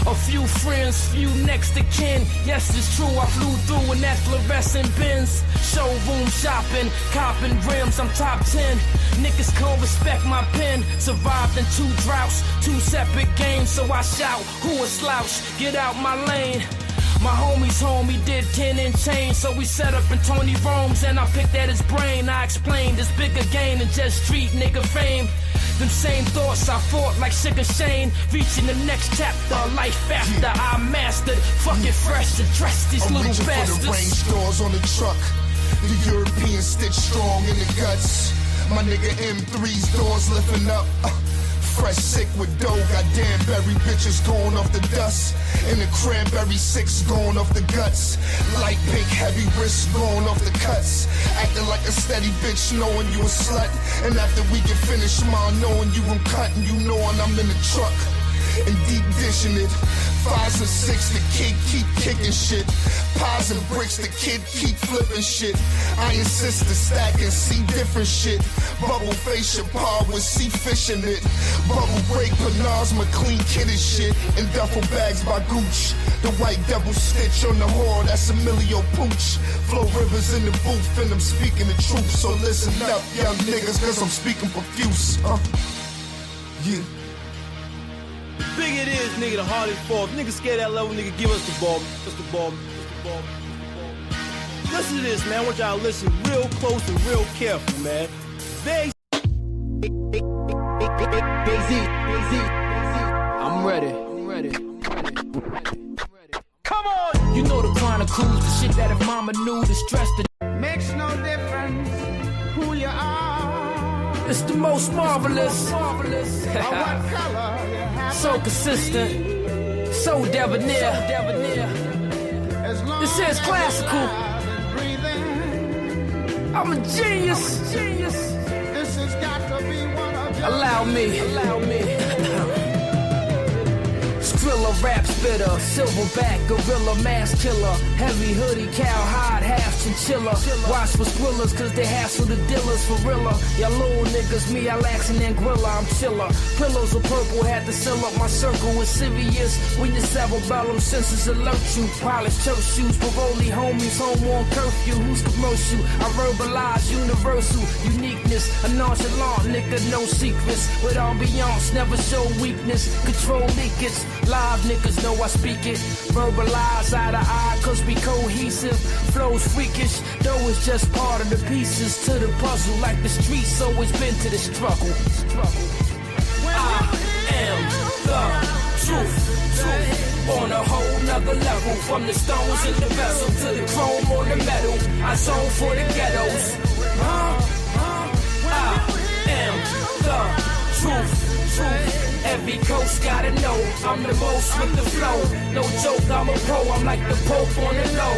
A few friends, few next to kin. Yes, it's true, I flew through in that fluorescent Benz. Showroom shopping, copping rims, I'm top 10. Niggas can't respect my pen. Survived in 2 droughts, 2 separate games. So I shout, who a slouch? Get out my lane. My homie's home, he did 10 and change. So we set up in Tony Rome's and I picked at his brain. I explained it's bigger gain than just street nigga fame. Them same thoughts I fought like Sugar Shane. Reaching the next chapter, life after I mastered. Fucking fresh to dress these little bastards. For the range doors on the truck. The European stitch strong in the guts. My nigga M3's doors lifting up. Fresh sick with dough, goddamn berry bitches going off the dust. And the cranberry 6 going off the guts. Light pink, heavy wrists going off the cuts. Acting like a steady bitch, knowing you a slut. And after we get finished, mine knowing you I'm cutting, you knowing I'm in the truck. and deep dishing it. 5s and 6, the kid keep kicking shit. Pies and bricks, the kid keep flipping shit. I insist to stack and see different shit. Bubble face your paw with sea fish in it. Bubble break, Panars, McLean kid and shit. And duffel bags by Gooch. The white devil stitch on the whore, that's Emilio Pooch. Flow rivers in the booth and I'm speaking the truth. So listen up, young niggas, cause I'm speaking profuse. Yeah. Big it is, nigga, the hardest fall. If niggas scared that level, nigga, give us the ball. Us the ball. Listen to this, man. I want y'all to listen real close and real careful, man. I'm ready. Come on! You know the chronicles, the shit that if mama knew, the stress that makes no difference who you are. it's the most marvelous. What color you have. So consistent, so debonair. This is classical. I'm a genius. This has got to be one of your. Allow me. Skrilla, rap spitter, silverback, gorilla, mask killer, heavy hoodie, cowhide, half chinchilla. Watch for squillers, cause they hassle the dealers for realer. Y'all little niggas, me, I laxin' and grilla, I'm chiller. Pillows of purple had to seal up my circle with serious. When your cerebellum senses alert you, polished church shoes, paroli homies, home on curfew. Who's commercial? I verbalize universal uniqueness. A nonchalant nigga, no secrets. With ambiance, never show weakness. Control leakage. Live niggas know I speak it. Verbalize eye to eye, cause we cohesive. Flows freakish, though it's just part of the pieces to the puzzle. Like the streets always been to the struggle. I am the truth. On a whole nother level. From the stones in the vessel to the chrome on the metal. I zone for the ghettos. I am the truth. Every coast gotta know I'm the most with the flow. No joke, I'm a pro. I'm like the Pope on the low.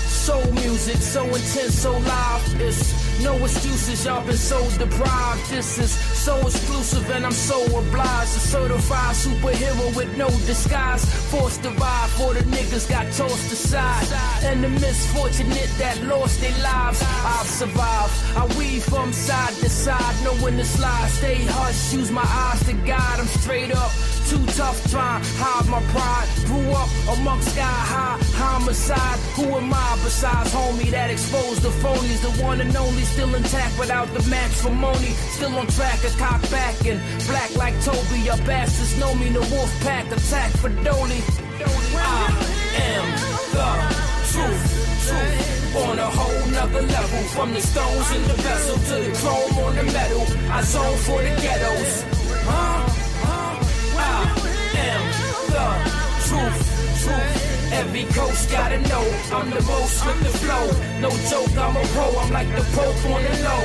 Soul music, so intense, so live. It's no excuses, y'all been so deprived. This is so exclusive and I'm so obliged. A certified superhero with no disguise. Forced to ride for the niggas got tossed aside. And the misfortunate that lost their lives. I've survived, I weave from side to side. Know when to slide, stay hush, use my eyes to guide. I'm straight up, too tough trying hide my pride. Grew up amongst sky high homicide. Who am I besides homie that exposed the phonies? The one and only, still intact without the matrimony. Still on track, a cock back and black like Toby. Your bastards know me, the wolf pack attack for Dolly. I am the truth. On a whole nother level. From the stones in the vessel to the chrome on the metal. I zone for the ghettos. I am the truth. Every coast gotta know I'm the most with the flow. No joke, I'm a pro. I'm like the Pope on the low.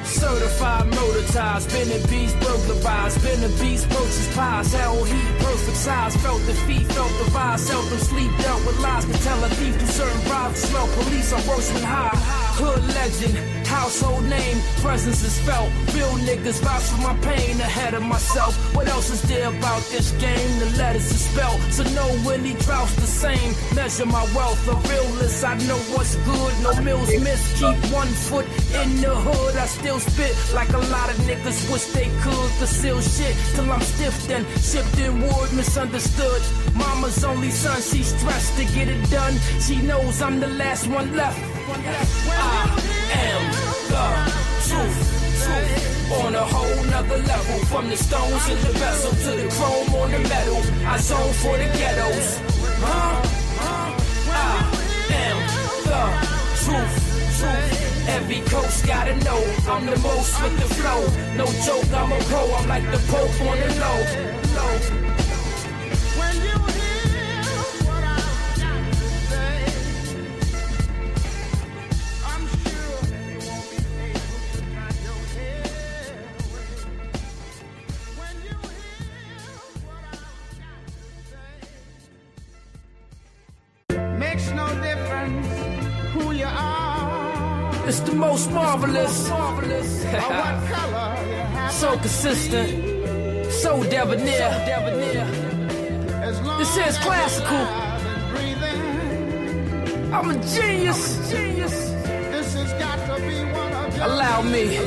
Certified motor ties, been in beast burglarized, been a beast purchase pies, hell heat, perfect size, felt the feet, felt the vibe, seldom sleep, dealt with lies, can tell a thief through certain vibes, smell police, I'm worse than high, hood legend, household name, presence is felt, real niggas vouch for my pain, ahead of myself, what else is there about this game, the letters is spelled, so know when he droughts the same, measure my wealth, a realist, I know what's good, no mills miss, keep 1 foot in the hood, I still spit like a lot of niggas wish they could conceal shit till I'm stiff then shipped in wood misunderstood mama's only son she's stressed to get it done she knows I'm the last one left I am the truth on a whole nother level from the stones in the vessel to the chrome on the metal I zone for the ghettos I am the truth every coast gotta know I'm the most with the flow. No joke, I'm a pro. I'm like the Pope on the low. When you hear what I've got to say, I'm sure you won't be able to nod your head away. When you hear what I've got to say, makes no difference who you are. It's the most marvelous. What color you have. So consistent, so debonair. This is classical. I'm a genius. This has got to be one of your Allow me.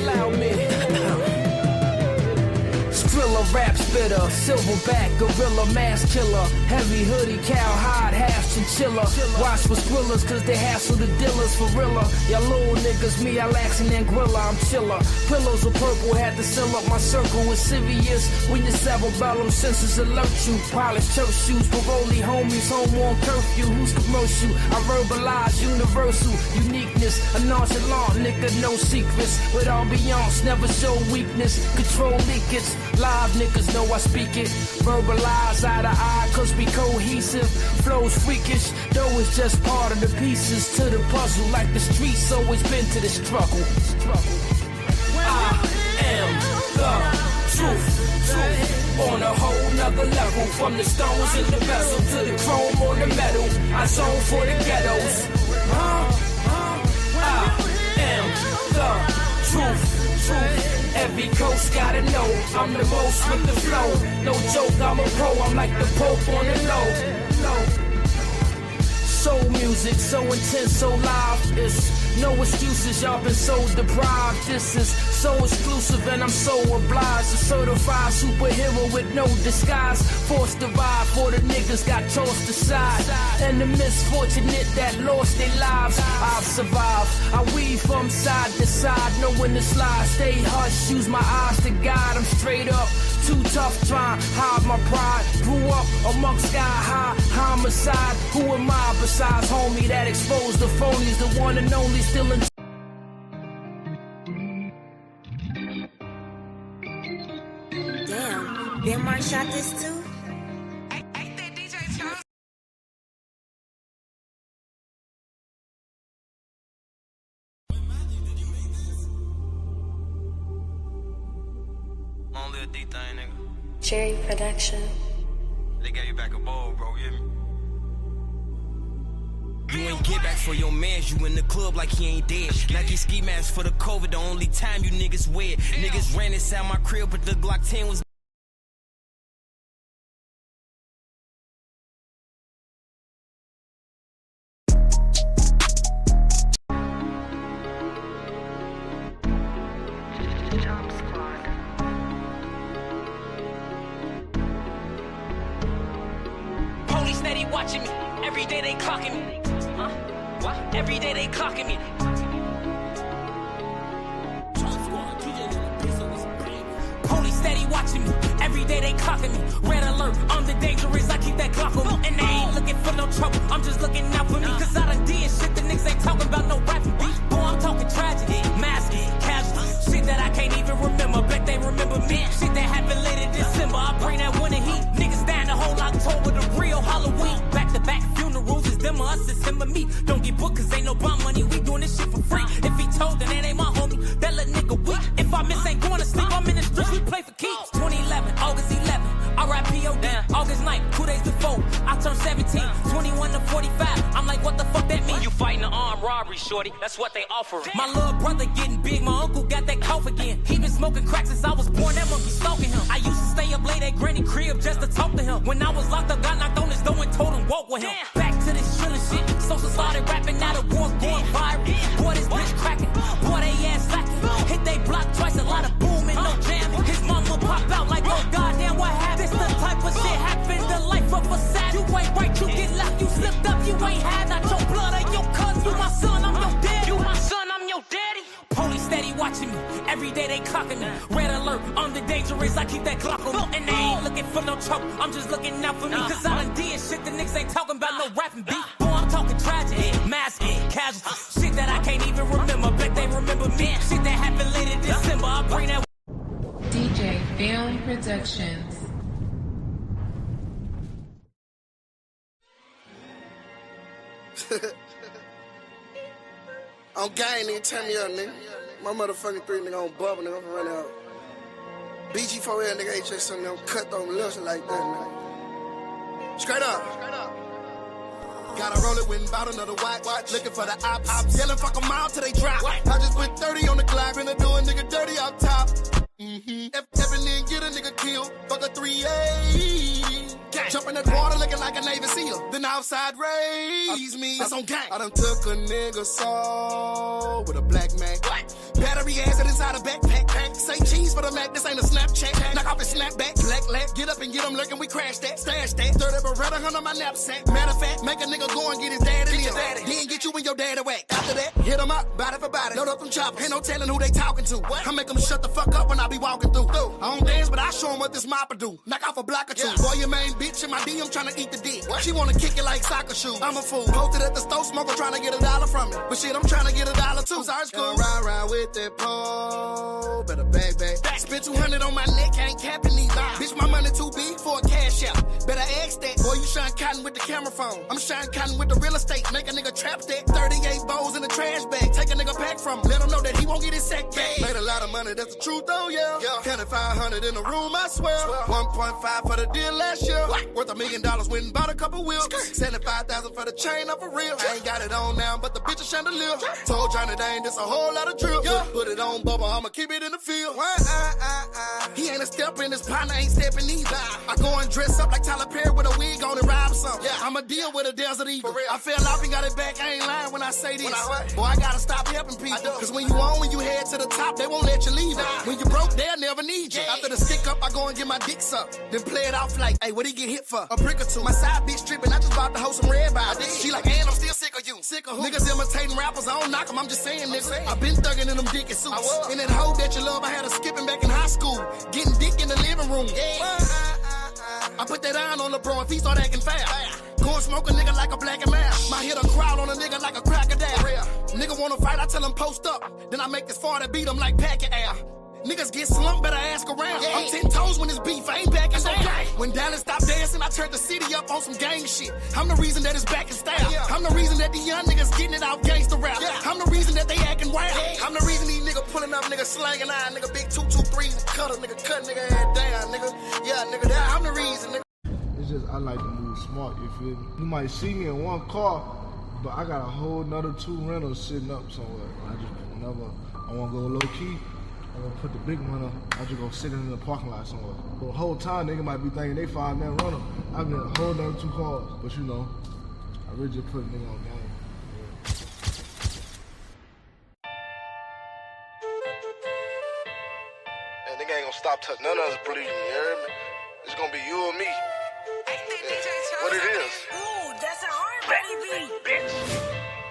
Skrilla rap spitter, silverback, gorilla, mass killer, heavy hoodie, cowhide, half chinchilla. Watch for squillers, cause they hassle the dealers for realer. Y'all little niggas, me, I laxin' and grilla, I'm chiller. Pillows of purple, had to seal up my circle with serious. When your cerebellum senses alert you, polished church shoes, parolee homies, home on curfew. Who's commercial? I verbalize universal uniqueness, a nonchalant nigga, no secrets. With ambiance, never show weakness, control leakage. Live niggas know I speak it. Verbalize eye to eye, cause we cohesive. Flows freakish, though it's just part of the pieces to the puzzle. Like the streets always been to the struggle. I am the truth. On a whole nother level. From the stones in the vessel to the chrome on the metal. I zone for the ghettos. I am the truth. Every coast gotta know I'm the most with the flow. No joke, I'm a pro. I'm like the Pope on the low. Soul music, so intense, so live. It's no excuses, y'all been so deprived. This is so exclusive and I'm so obliged. A certified superhero with no disguise. Forced to vibe for the niggas got tossed aside. And the misfortunate that lost their lives. I've survived, I weave from side to side. Knowing the slide, stay hush, use my eyes to guide. I'm straight up, too tough trying hide my pride. Grew up amongst sky high homicide. Who am I besides homie that exposed the phonies? The one and only still in. Damn, Ben Mark shot this too? Only a D thing, nigga. Cherry Production. They gave you back a bowl, bro, you hear me? You ain't get back for your mans, you in the club like he ain't dead. Nike ski mask for the COVID, the only time you niggas wear. Niggas ran inside my crib, but the Glock 10 was. Police steady watching me. Every day they clocking me. Huh? What? Every day they clocking me. Police steady watching me. Every day they clocking me. Red alert, I'm the dangerous. I keep that Glock on me. And they ain't looking for no trouble. I'm just looking out for me. Cause I done did shit the niggas ain't talking about no rapping beef. Boy, I'm talking tragedy. Masking, casualty. Shit that I can't even remember. Bet they remember me. Shit that happened later December. I bring that winter heat. Niggas down the whole October. The real Halloween. Back to back funerals. Is them or us? It's him or me. Don't get booked cause ain't no bond money. We doing this shit for free. If he told, then that ain't my homie. That little nigga weak. If I miss ain't going to sleep. I'm in the streets. We play for keeps. 2011, August 11. R.I.P.O.D. August 9th, 2 days before. I turned 17, 21 to 45. I'm like, what the fuck that mean? You fighting an armed robbery, shorty. That's what they offer. My little brother getting big. My uncle got that cough again. He been smoking crack since I was born. That monkey stalking him. I used to stay up late at Granny crib just to talk to him. When I was locked up, got knocked on his door and told him walk with him. Back to this chillin' shit. Social started rapping, now the war going viral. Boy, this bitch cracking. Boy, they ass slacking. Hit they block twice, a lot of booming, no jamming. His mama pop out like, oh goddamn, what happened? This the type of shit happened. The life of a savage. You ain't right, you get left, you slipped up, you ain't had not your blood or your cousin. You my son, I'm your daddy. You my son, I'm your daddy. Police steady watching me. Every day they clocking me. Red alert, I'm the dangerous. I keep that Glock on me. And they ain't looking for no trouble. I'm just looking out for me. Cause I done did shit the niggas ain't talking about no rapping beef. Boy, I'm talking tragedy. Masking, casualty. Shit that I can't even remember. Bet they remember me. Shit that happened later December. I bring that. DJ Film Productions. On gang, nigga, turn me up, nigga. My motherfucking 3 nigga on bubble, nigga, I'm run out. BG4L, nigga, HJ, something, I'm cut on lips like that, nigga. Straight up. Gotta roll it with about another watch. Looking for the ops. Yelling fuck 'em out till they drop. I just put 30 on the clock, finna do a nigga dirty up top. Every nigga get a nigga killed. Fuck a 380. Jump in that water looking like a Navy SEAL. Then outside raise me. That's on gang. I done took a nigga soul with a black Mac. Battery acid inside a backpack. Say cheese for the Mac. This ain't a Snapchat. Knock off his snapback. Black lat. Get up and get him lurking. We crash that. Stash that. 30 Beretta under my knapsack. Matter of fact, make a nigga go and get his daddy live. Then get you and your daddy whack. After that, hit him up. Body for body. Load up them choppers. Ain't no telling who they talking to. I make them shut the fuck up when I be walking through. I don't dance, but I show them what this mopper do. Knock off a block or two. Boy, your main bitch in my DM tryna eat the dick. She wanna kick it like soccer shoes. I'm a fool. Posted at the stove smoker tryna get $1 from me. But shit, I'm tryna get $1 too. Sorry, school. Ride with that pole. Better bag. Spent 200 on my neck, ain't capping these. Bitch, my money too big for a cash out. Better ask that. Boy, you shine cotton with the camera phone. I'm shine cotton with the real estate. Make a nigga trap that. 38 bowls in a trash bag. Take a nigga back from him. Let him know that he won't get his sack back. Made a lot of money, that's the truth though, yeah. Counted 500 in the room, I swear. 1.5 for the deal last year. Worth $1 million, went and bought a couple wheels. 75,000 for the chain up for real. I ain't got it on now, but the bitch a chandelier. Told Johnny Dane this a whole lot of drip. Put it on bubble, I'ma keep it in the field. He ain't a step in, his partner ain't stepping either. I go and dress up like Tyler Perry with a wig on and ride or something. I'ma deal with a desert eagle. I fell off and got it back, I ain't lying when I say this. Boy, I gotta stop helping people. Cause when you on, when you head to the top, they won't let you leave it. When you broke, they'll never need you. After the stick up, I go and get my dick sucked. Then play it off like, hey, what he get hit for? A brick or two. My side bitch tripping, I just bought the hoe some red by. She like, and I'm still sick of you. Sick of who? Niggas imitating rappers, I don't knock them, I'm just saying this. I been thugging in them dick and suits. In that hoe that you love, I had her skipping back in high school. Getting dick in the living room. I put that iron on LeBron if he start acting foul. Go and smoke a nigga like a black and mouse. My hit a crowd on a nigga like a crocodile. Nigga wanna fight, I tell him post up. Then I make this far to beat him like packet air. Niggas get slumped, better ask around. I'm 10 toes when it's beef, I ain't backing down. When Dallas stopped dancing, I turned the city up on some gang shit. I'm the reason that it's back in style. I'm the reason that the young niggas getting it out gangsta rap. I'm the reason that they acting wild. I'm the reason these niggas pulling up, niggas slanging iron, nigga big 223s, cut a nigga, cut nigga head down, nigga. Yeah, nigga, that I'm the reason, nigga. It's just I like to move smart, you feel me? You might see me in one car, but I got a whole nother 2 rentals sitting up somewhere. I wanna go low key. I'm gonna put the big one up. I just go sit in the parking lot somewhere. The whole time nigga might be thinking they 5-man runner. I get a whole nother 2 cars. But you know, I really just put a nigga on game. That nigga ain't gonna stop touching none of us bleeding, you heard me? It's gonna be you or me. What it is. Ooh, that's a hard body beat.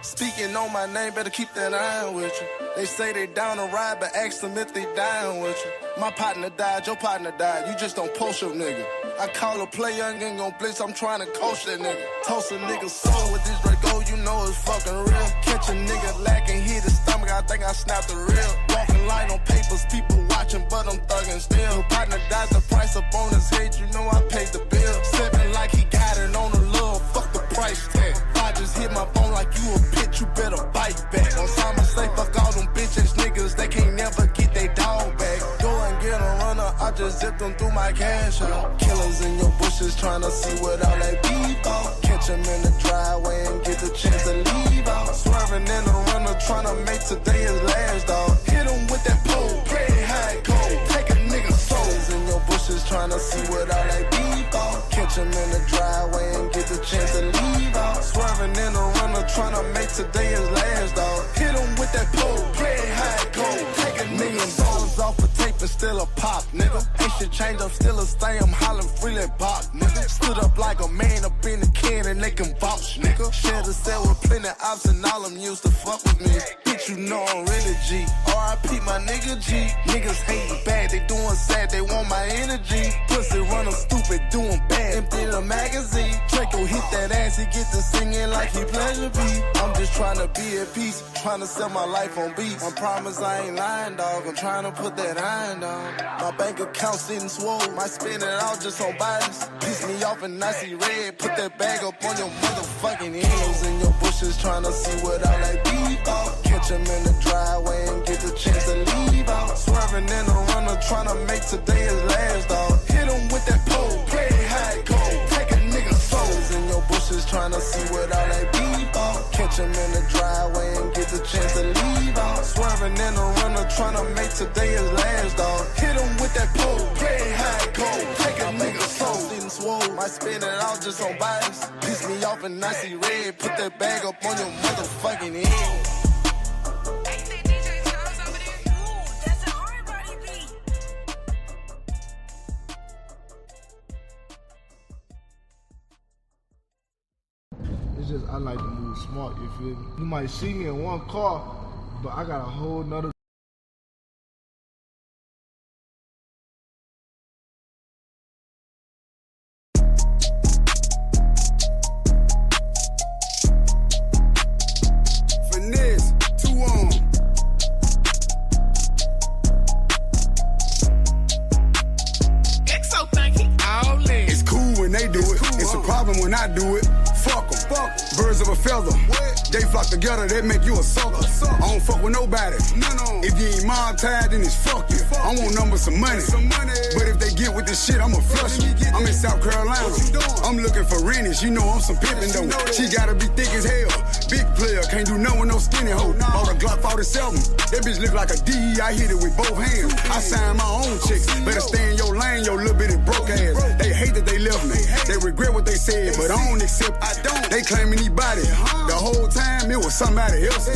Speaking on my name, better keep that iron with you. They say they down to ride, but ask them if they dying with you. My partner died, your partner died, you just don't post your nigga. I call a play, young ain't gon' blitz, I'm trying to coach that nigga. Toss a nigga soul with this Draco, you know it's fucking real. Catch a nigga lacking, hit his stomach, I think I snapped the reel. Walking line on papers, people watching, but I'm thugging still. Your partner died, the price up on his head, you know I paid the bill. Sipping like he got it on the love, fuck the price tag. I just hit my phone like you a bitch, you better bite back. On Simon say fuck all them bitch ass niggas, they can't never get they dog back. Go and get a runner, I just zip them through my cash out. Killers in your bushes tryna see what all that beef on. Catch them in the driveway and get the chance to leave out. Swerving in the runner tryna make today his last dog. Hit him with that pole, play high cold, take a nigga souls in your bushes tryna see what all that beef on. Catch him in the driveway and get the chance to leave out. Swerving in the runner tryna make today his last dog. Hit him with that pole, play high cold, take a nigga souls off a tape and still a pop, nigga. Ain't shit change, I'm still a stay, I'm hollering freely bop, nigga. Stood up like a man up in the can and they can vouch, nigga. Shared a cell with plenty ops and all them used to fuck with me. Bitch, you know I'm really G. R.I.P. my nigga G. Niggas hating bad, they doing sad, they want my energy. Pussy running stupid, doing bad, empty the magazine. Draco hit that ass, he get to singing like he pleasure be. I'm just trying to be at peace, trying to sell my life on beats. I promise I ain't lying, dog, I'm trying to put that iron down. My bank account sitting swole, might spend it all just on bodies. Piss me off and I see red, put that bag up on your motherfucking heels. In your bushes trying to see what all that beef out. Catch him in the driveway and get the chance to leave out. Swerving in the runner trying to make today his last dog. Hit him with that pole, play high cold, take a nigga souls in your bushes trying to see what all that beef out. Catch him in the driveway and get the chance to leave out. Swerving in the runner trying to make today his last dog. Hit him that pole, play high cold, take a nigga soul. Sitting swole, might spend it all just on bias. Piss me off and I see red, put that bag up on your motherfucking head. It's just I like to move smart, you feel me? You might see me in one car, but I got a whole nother. Finesse, 2 on. XO thinking all in. It's cool when they do it. It's a problem when I do it. Fuck 'em. Birds of a feather. They flock together, they make you a sucker. I don't fuck with nobody. If you ain't mob tied, then it's fuck you. I want numbers, some money. But if they get with this shit, I'ma flush them. I'm in South Carolina. I'm looking for renties. You know I'm some pimpin' though. She gotta be thick as hell. Big player, can't do nothing with no skinny hoe. Bought a Glock 47. That bitch look like a D. I hit it with both hands. I signed my own chicks. Better stay in your lane, your little bitty broke ass. They hate that they left me. They regret what they said, but I don't accept. They claiming he body. The whole time it was somebody else.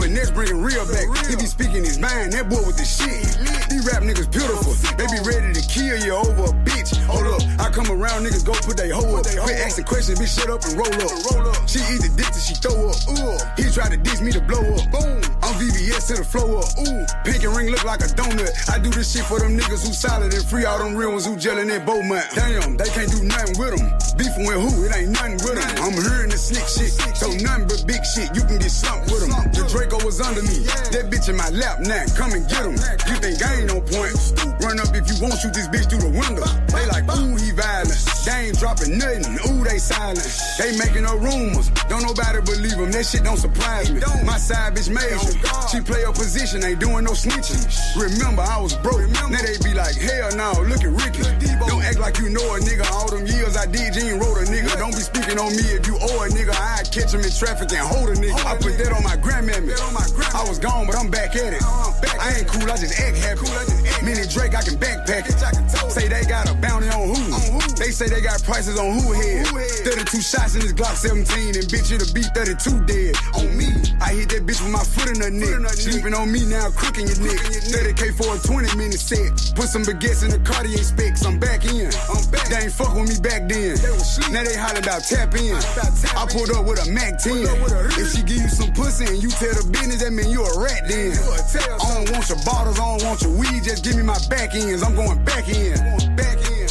Finesse bringing real back. He be speaking his mind. That boy with the shit. These rap niggas beautiful. They be ready to kill you over a bitch. Hold up, I come around, niggas go put they hoe up. Quit asking questions, bitch, shut up and roll up. She eat the dick till she throw up. He try to diss me to blow up. Boom, I'm VVS to the flow up. Pink and ring look like a donut. I do this shit for them niggas who solid and free all them real ones who gelling in Beaumont. Damn, they can't do nothing with them. Beefing with who? It ain't nothing with them. I'm hearing the slick shit, so nothing but big shit. You can get slumped with them. The Draco was under me. That bitch in my lap now. Come and get him. You think I ain't on point? Run up if you want, shoot this bitch through the window. They like, ooh, he violent. They ain't dropping nothing. Ooh, they silent. They making up rumors. Don't nobody believe them. That shit don't surprise me. My side bitch major. She play her position, ain't doing no snitching. Remember, I was broke. Now they be like, hell no, look at Ricky. Don't act like you know a nigga. All them years I did, you ain't wrote a nigga. Don't be speaking on me if you owe a nigga. I catch him in traffic and hold a nigga. I put that on my grandmammy. I was gone, but I'm back at it. I ain't cool, I just act happy. Mini Drake, I can backpack it. Say they got a bounty on who? They say they got prices on who head. 32 shots in this Glock 17, and bitch, it'll be 32 dead. On me, I hit that bitch with my foot in her neck. Sleeping on me now, crooking your neck. 30K for a 20-minute set. Put some baguettes in the Cartier specs. I'm back in. They ain't fuck with me back then. Now they holler about tap in. I pulled up with a Mac 10. If she give you some pussy and you tell the business, that mean you a rat then. I don't want your bottles, I don't want your weed, just give me my back ends. I'm going back in. Back in.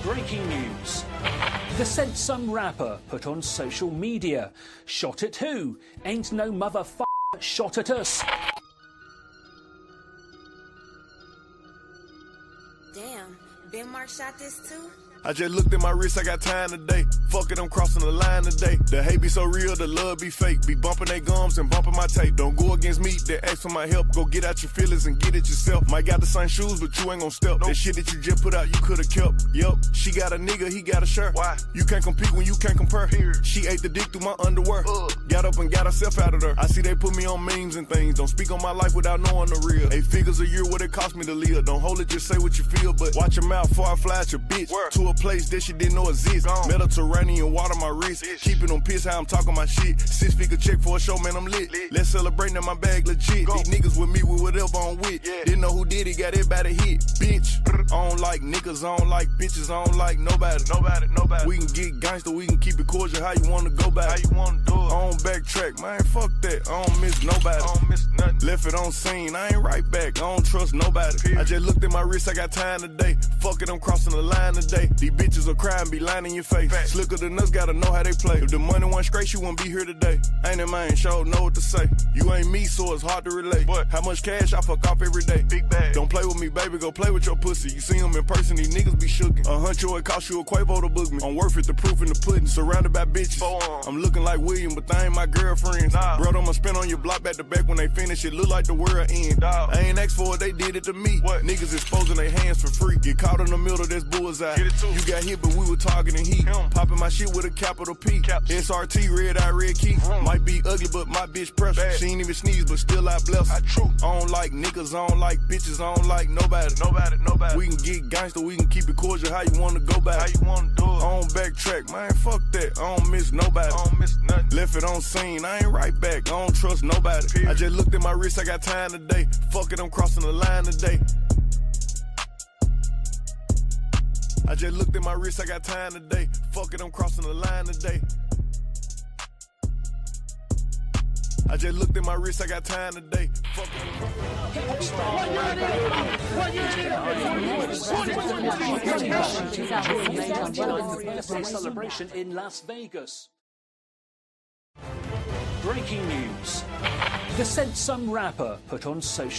Breaking news. The said some rapper put on social media. Shot at who? Ain't no motherfucker shot at us. Damn, Ben Mark shot this too? I just looked at my wrist, I got time today. Fuck it, I'm crossing the line today. The hate be so real, the love be fake. Be bumping they gums and bumping my tape. Don't go against me, they ask for my help. Go get out your feelings and get it yourself. Might got the same shoes, but you ain't gon' step. That shit that you just put out, you could've kept. Yup, she got a nigga, he got a shirt. Why? You can't compete when you can't compare. She ate the dick through my underwear. Got up and got herself out of there. I see they put me on memes and things. Don't speak on my life without knowing the real. 8 figures a year, what it cost me to live. Don't hold it, just say what you feel. But watch your mouth before I fly at your bitch. To a place that she didn't know exist. Mediterranean water my wrist. Keeping them pissed how I'm talking my shit. 6-figure check for a show, man, I'm lit. Let's celebrate, now my bag legit. These niggas with me with whatever I'm with. Didn't know who did it, got everybody hit. Bitch, I don't like niggas, I don't like bitches, I don't like nobody. We can get gangster, we can keep it cordial, how you wanna go back. I don't backtrack, man, fuck that. I don't miss nobody. Left it on scene, I ain't right back. I don't trust nobody. I just looked at my wrist, I got time today. Fuck it, I'm crossing the line today. These bitches will cry and be lying in your face. Slicker than us, gotta know how they play. If the money wasn't straight, you wouldn't be here today. Ain't it, man? Sure know what to say. You ain't me, so it's hard to relate. But how much cash I fuck off every day? Big bag. Don't play with me, baby. Go play with your pussy. You see them in person, these niggas be shookin'. $100, it cost you a Quavo to book me. I'm worth it, the proof in the pudding. Surrounded by bitches. I'm looking like William, but they ain't my girlfriends. Bro, I'ma spin on your block back to back when they finish. It look like the world end. I ain't asked for it, they did it to me. Niggas exposing their hands for free. Get caught in the middle, that's bullseye. You got hit, but we were targeting heat. Popping my shit with a capital P. SRT, red eye, red key. Might be ugly, but my bitch precious. She ain't even sneeze, but still I bless her. I don't like niggas, I don't like bitches, I don't like nobody. We can get gangster, we can keep it cordial. How you wanna go back? How you wanna do it? I don't backtrack, man. Fuck that. I don't miss nobody. I don't miss nothing. Left it on scene, I ain't right back. I don't trust nobody. I just looked at my wrist, I got time today. Fuck it, I'm crossing the line today. I just looked at my wrist, I got time today. Fuck it, I'm crossing the line today. I just looked at my wrist, I got time today. Fuck it. Celebration in Las Vegas. Breaking news. The scent some rapper put on social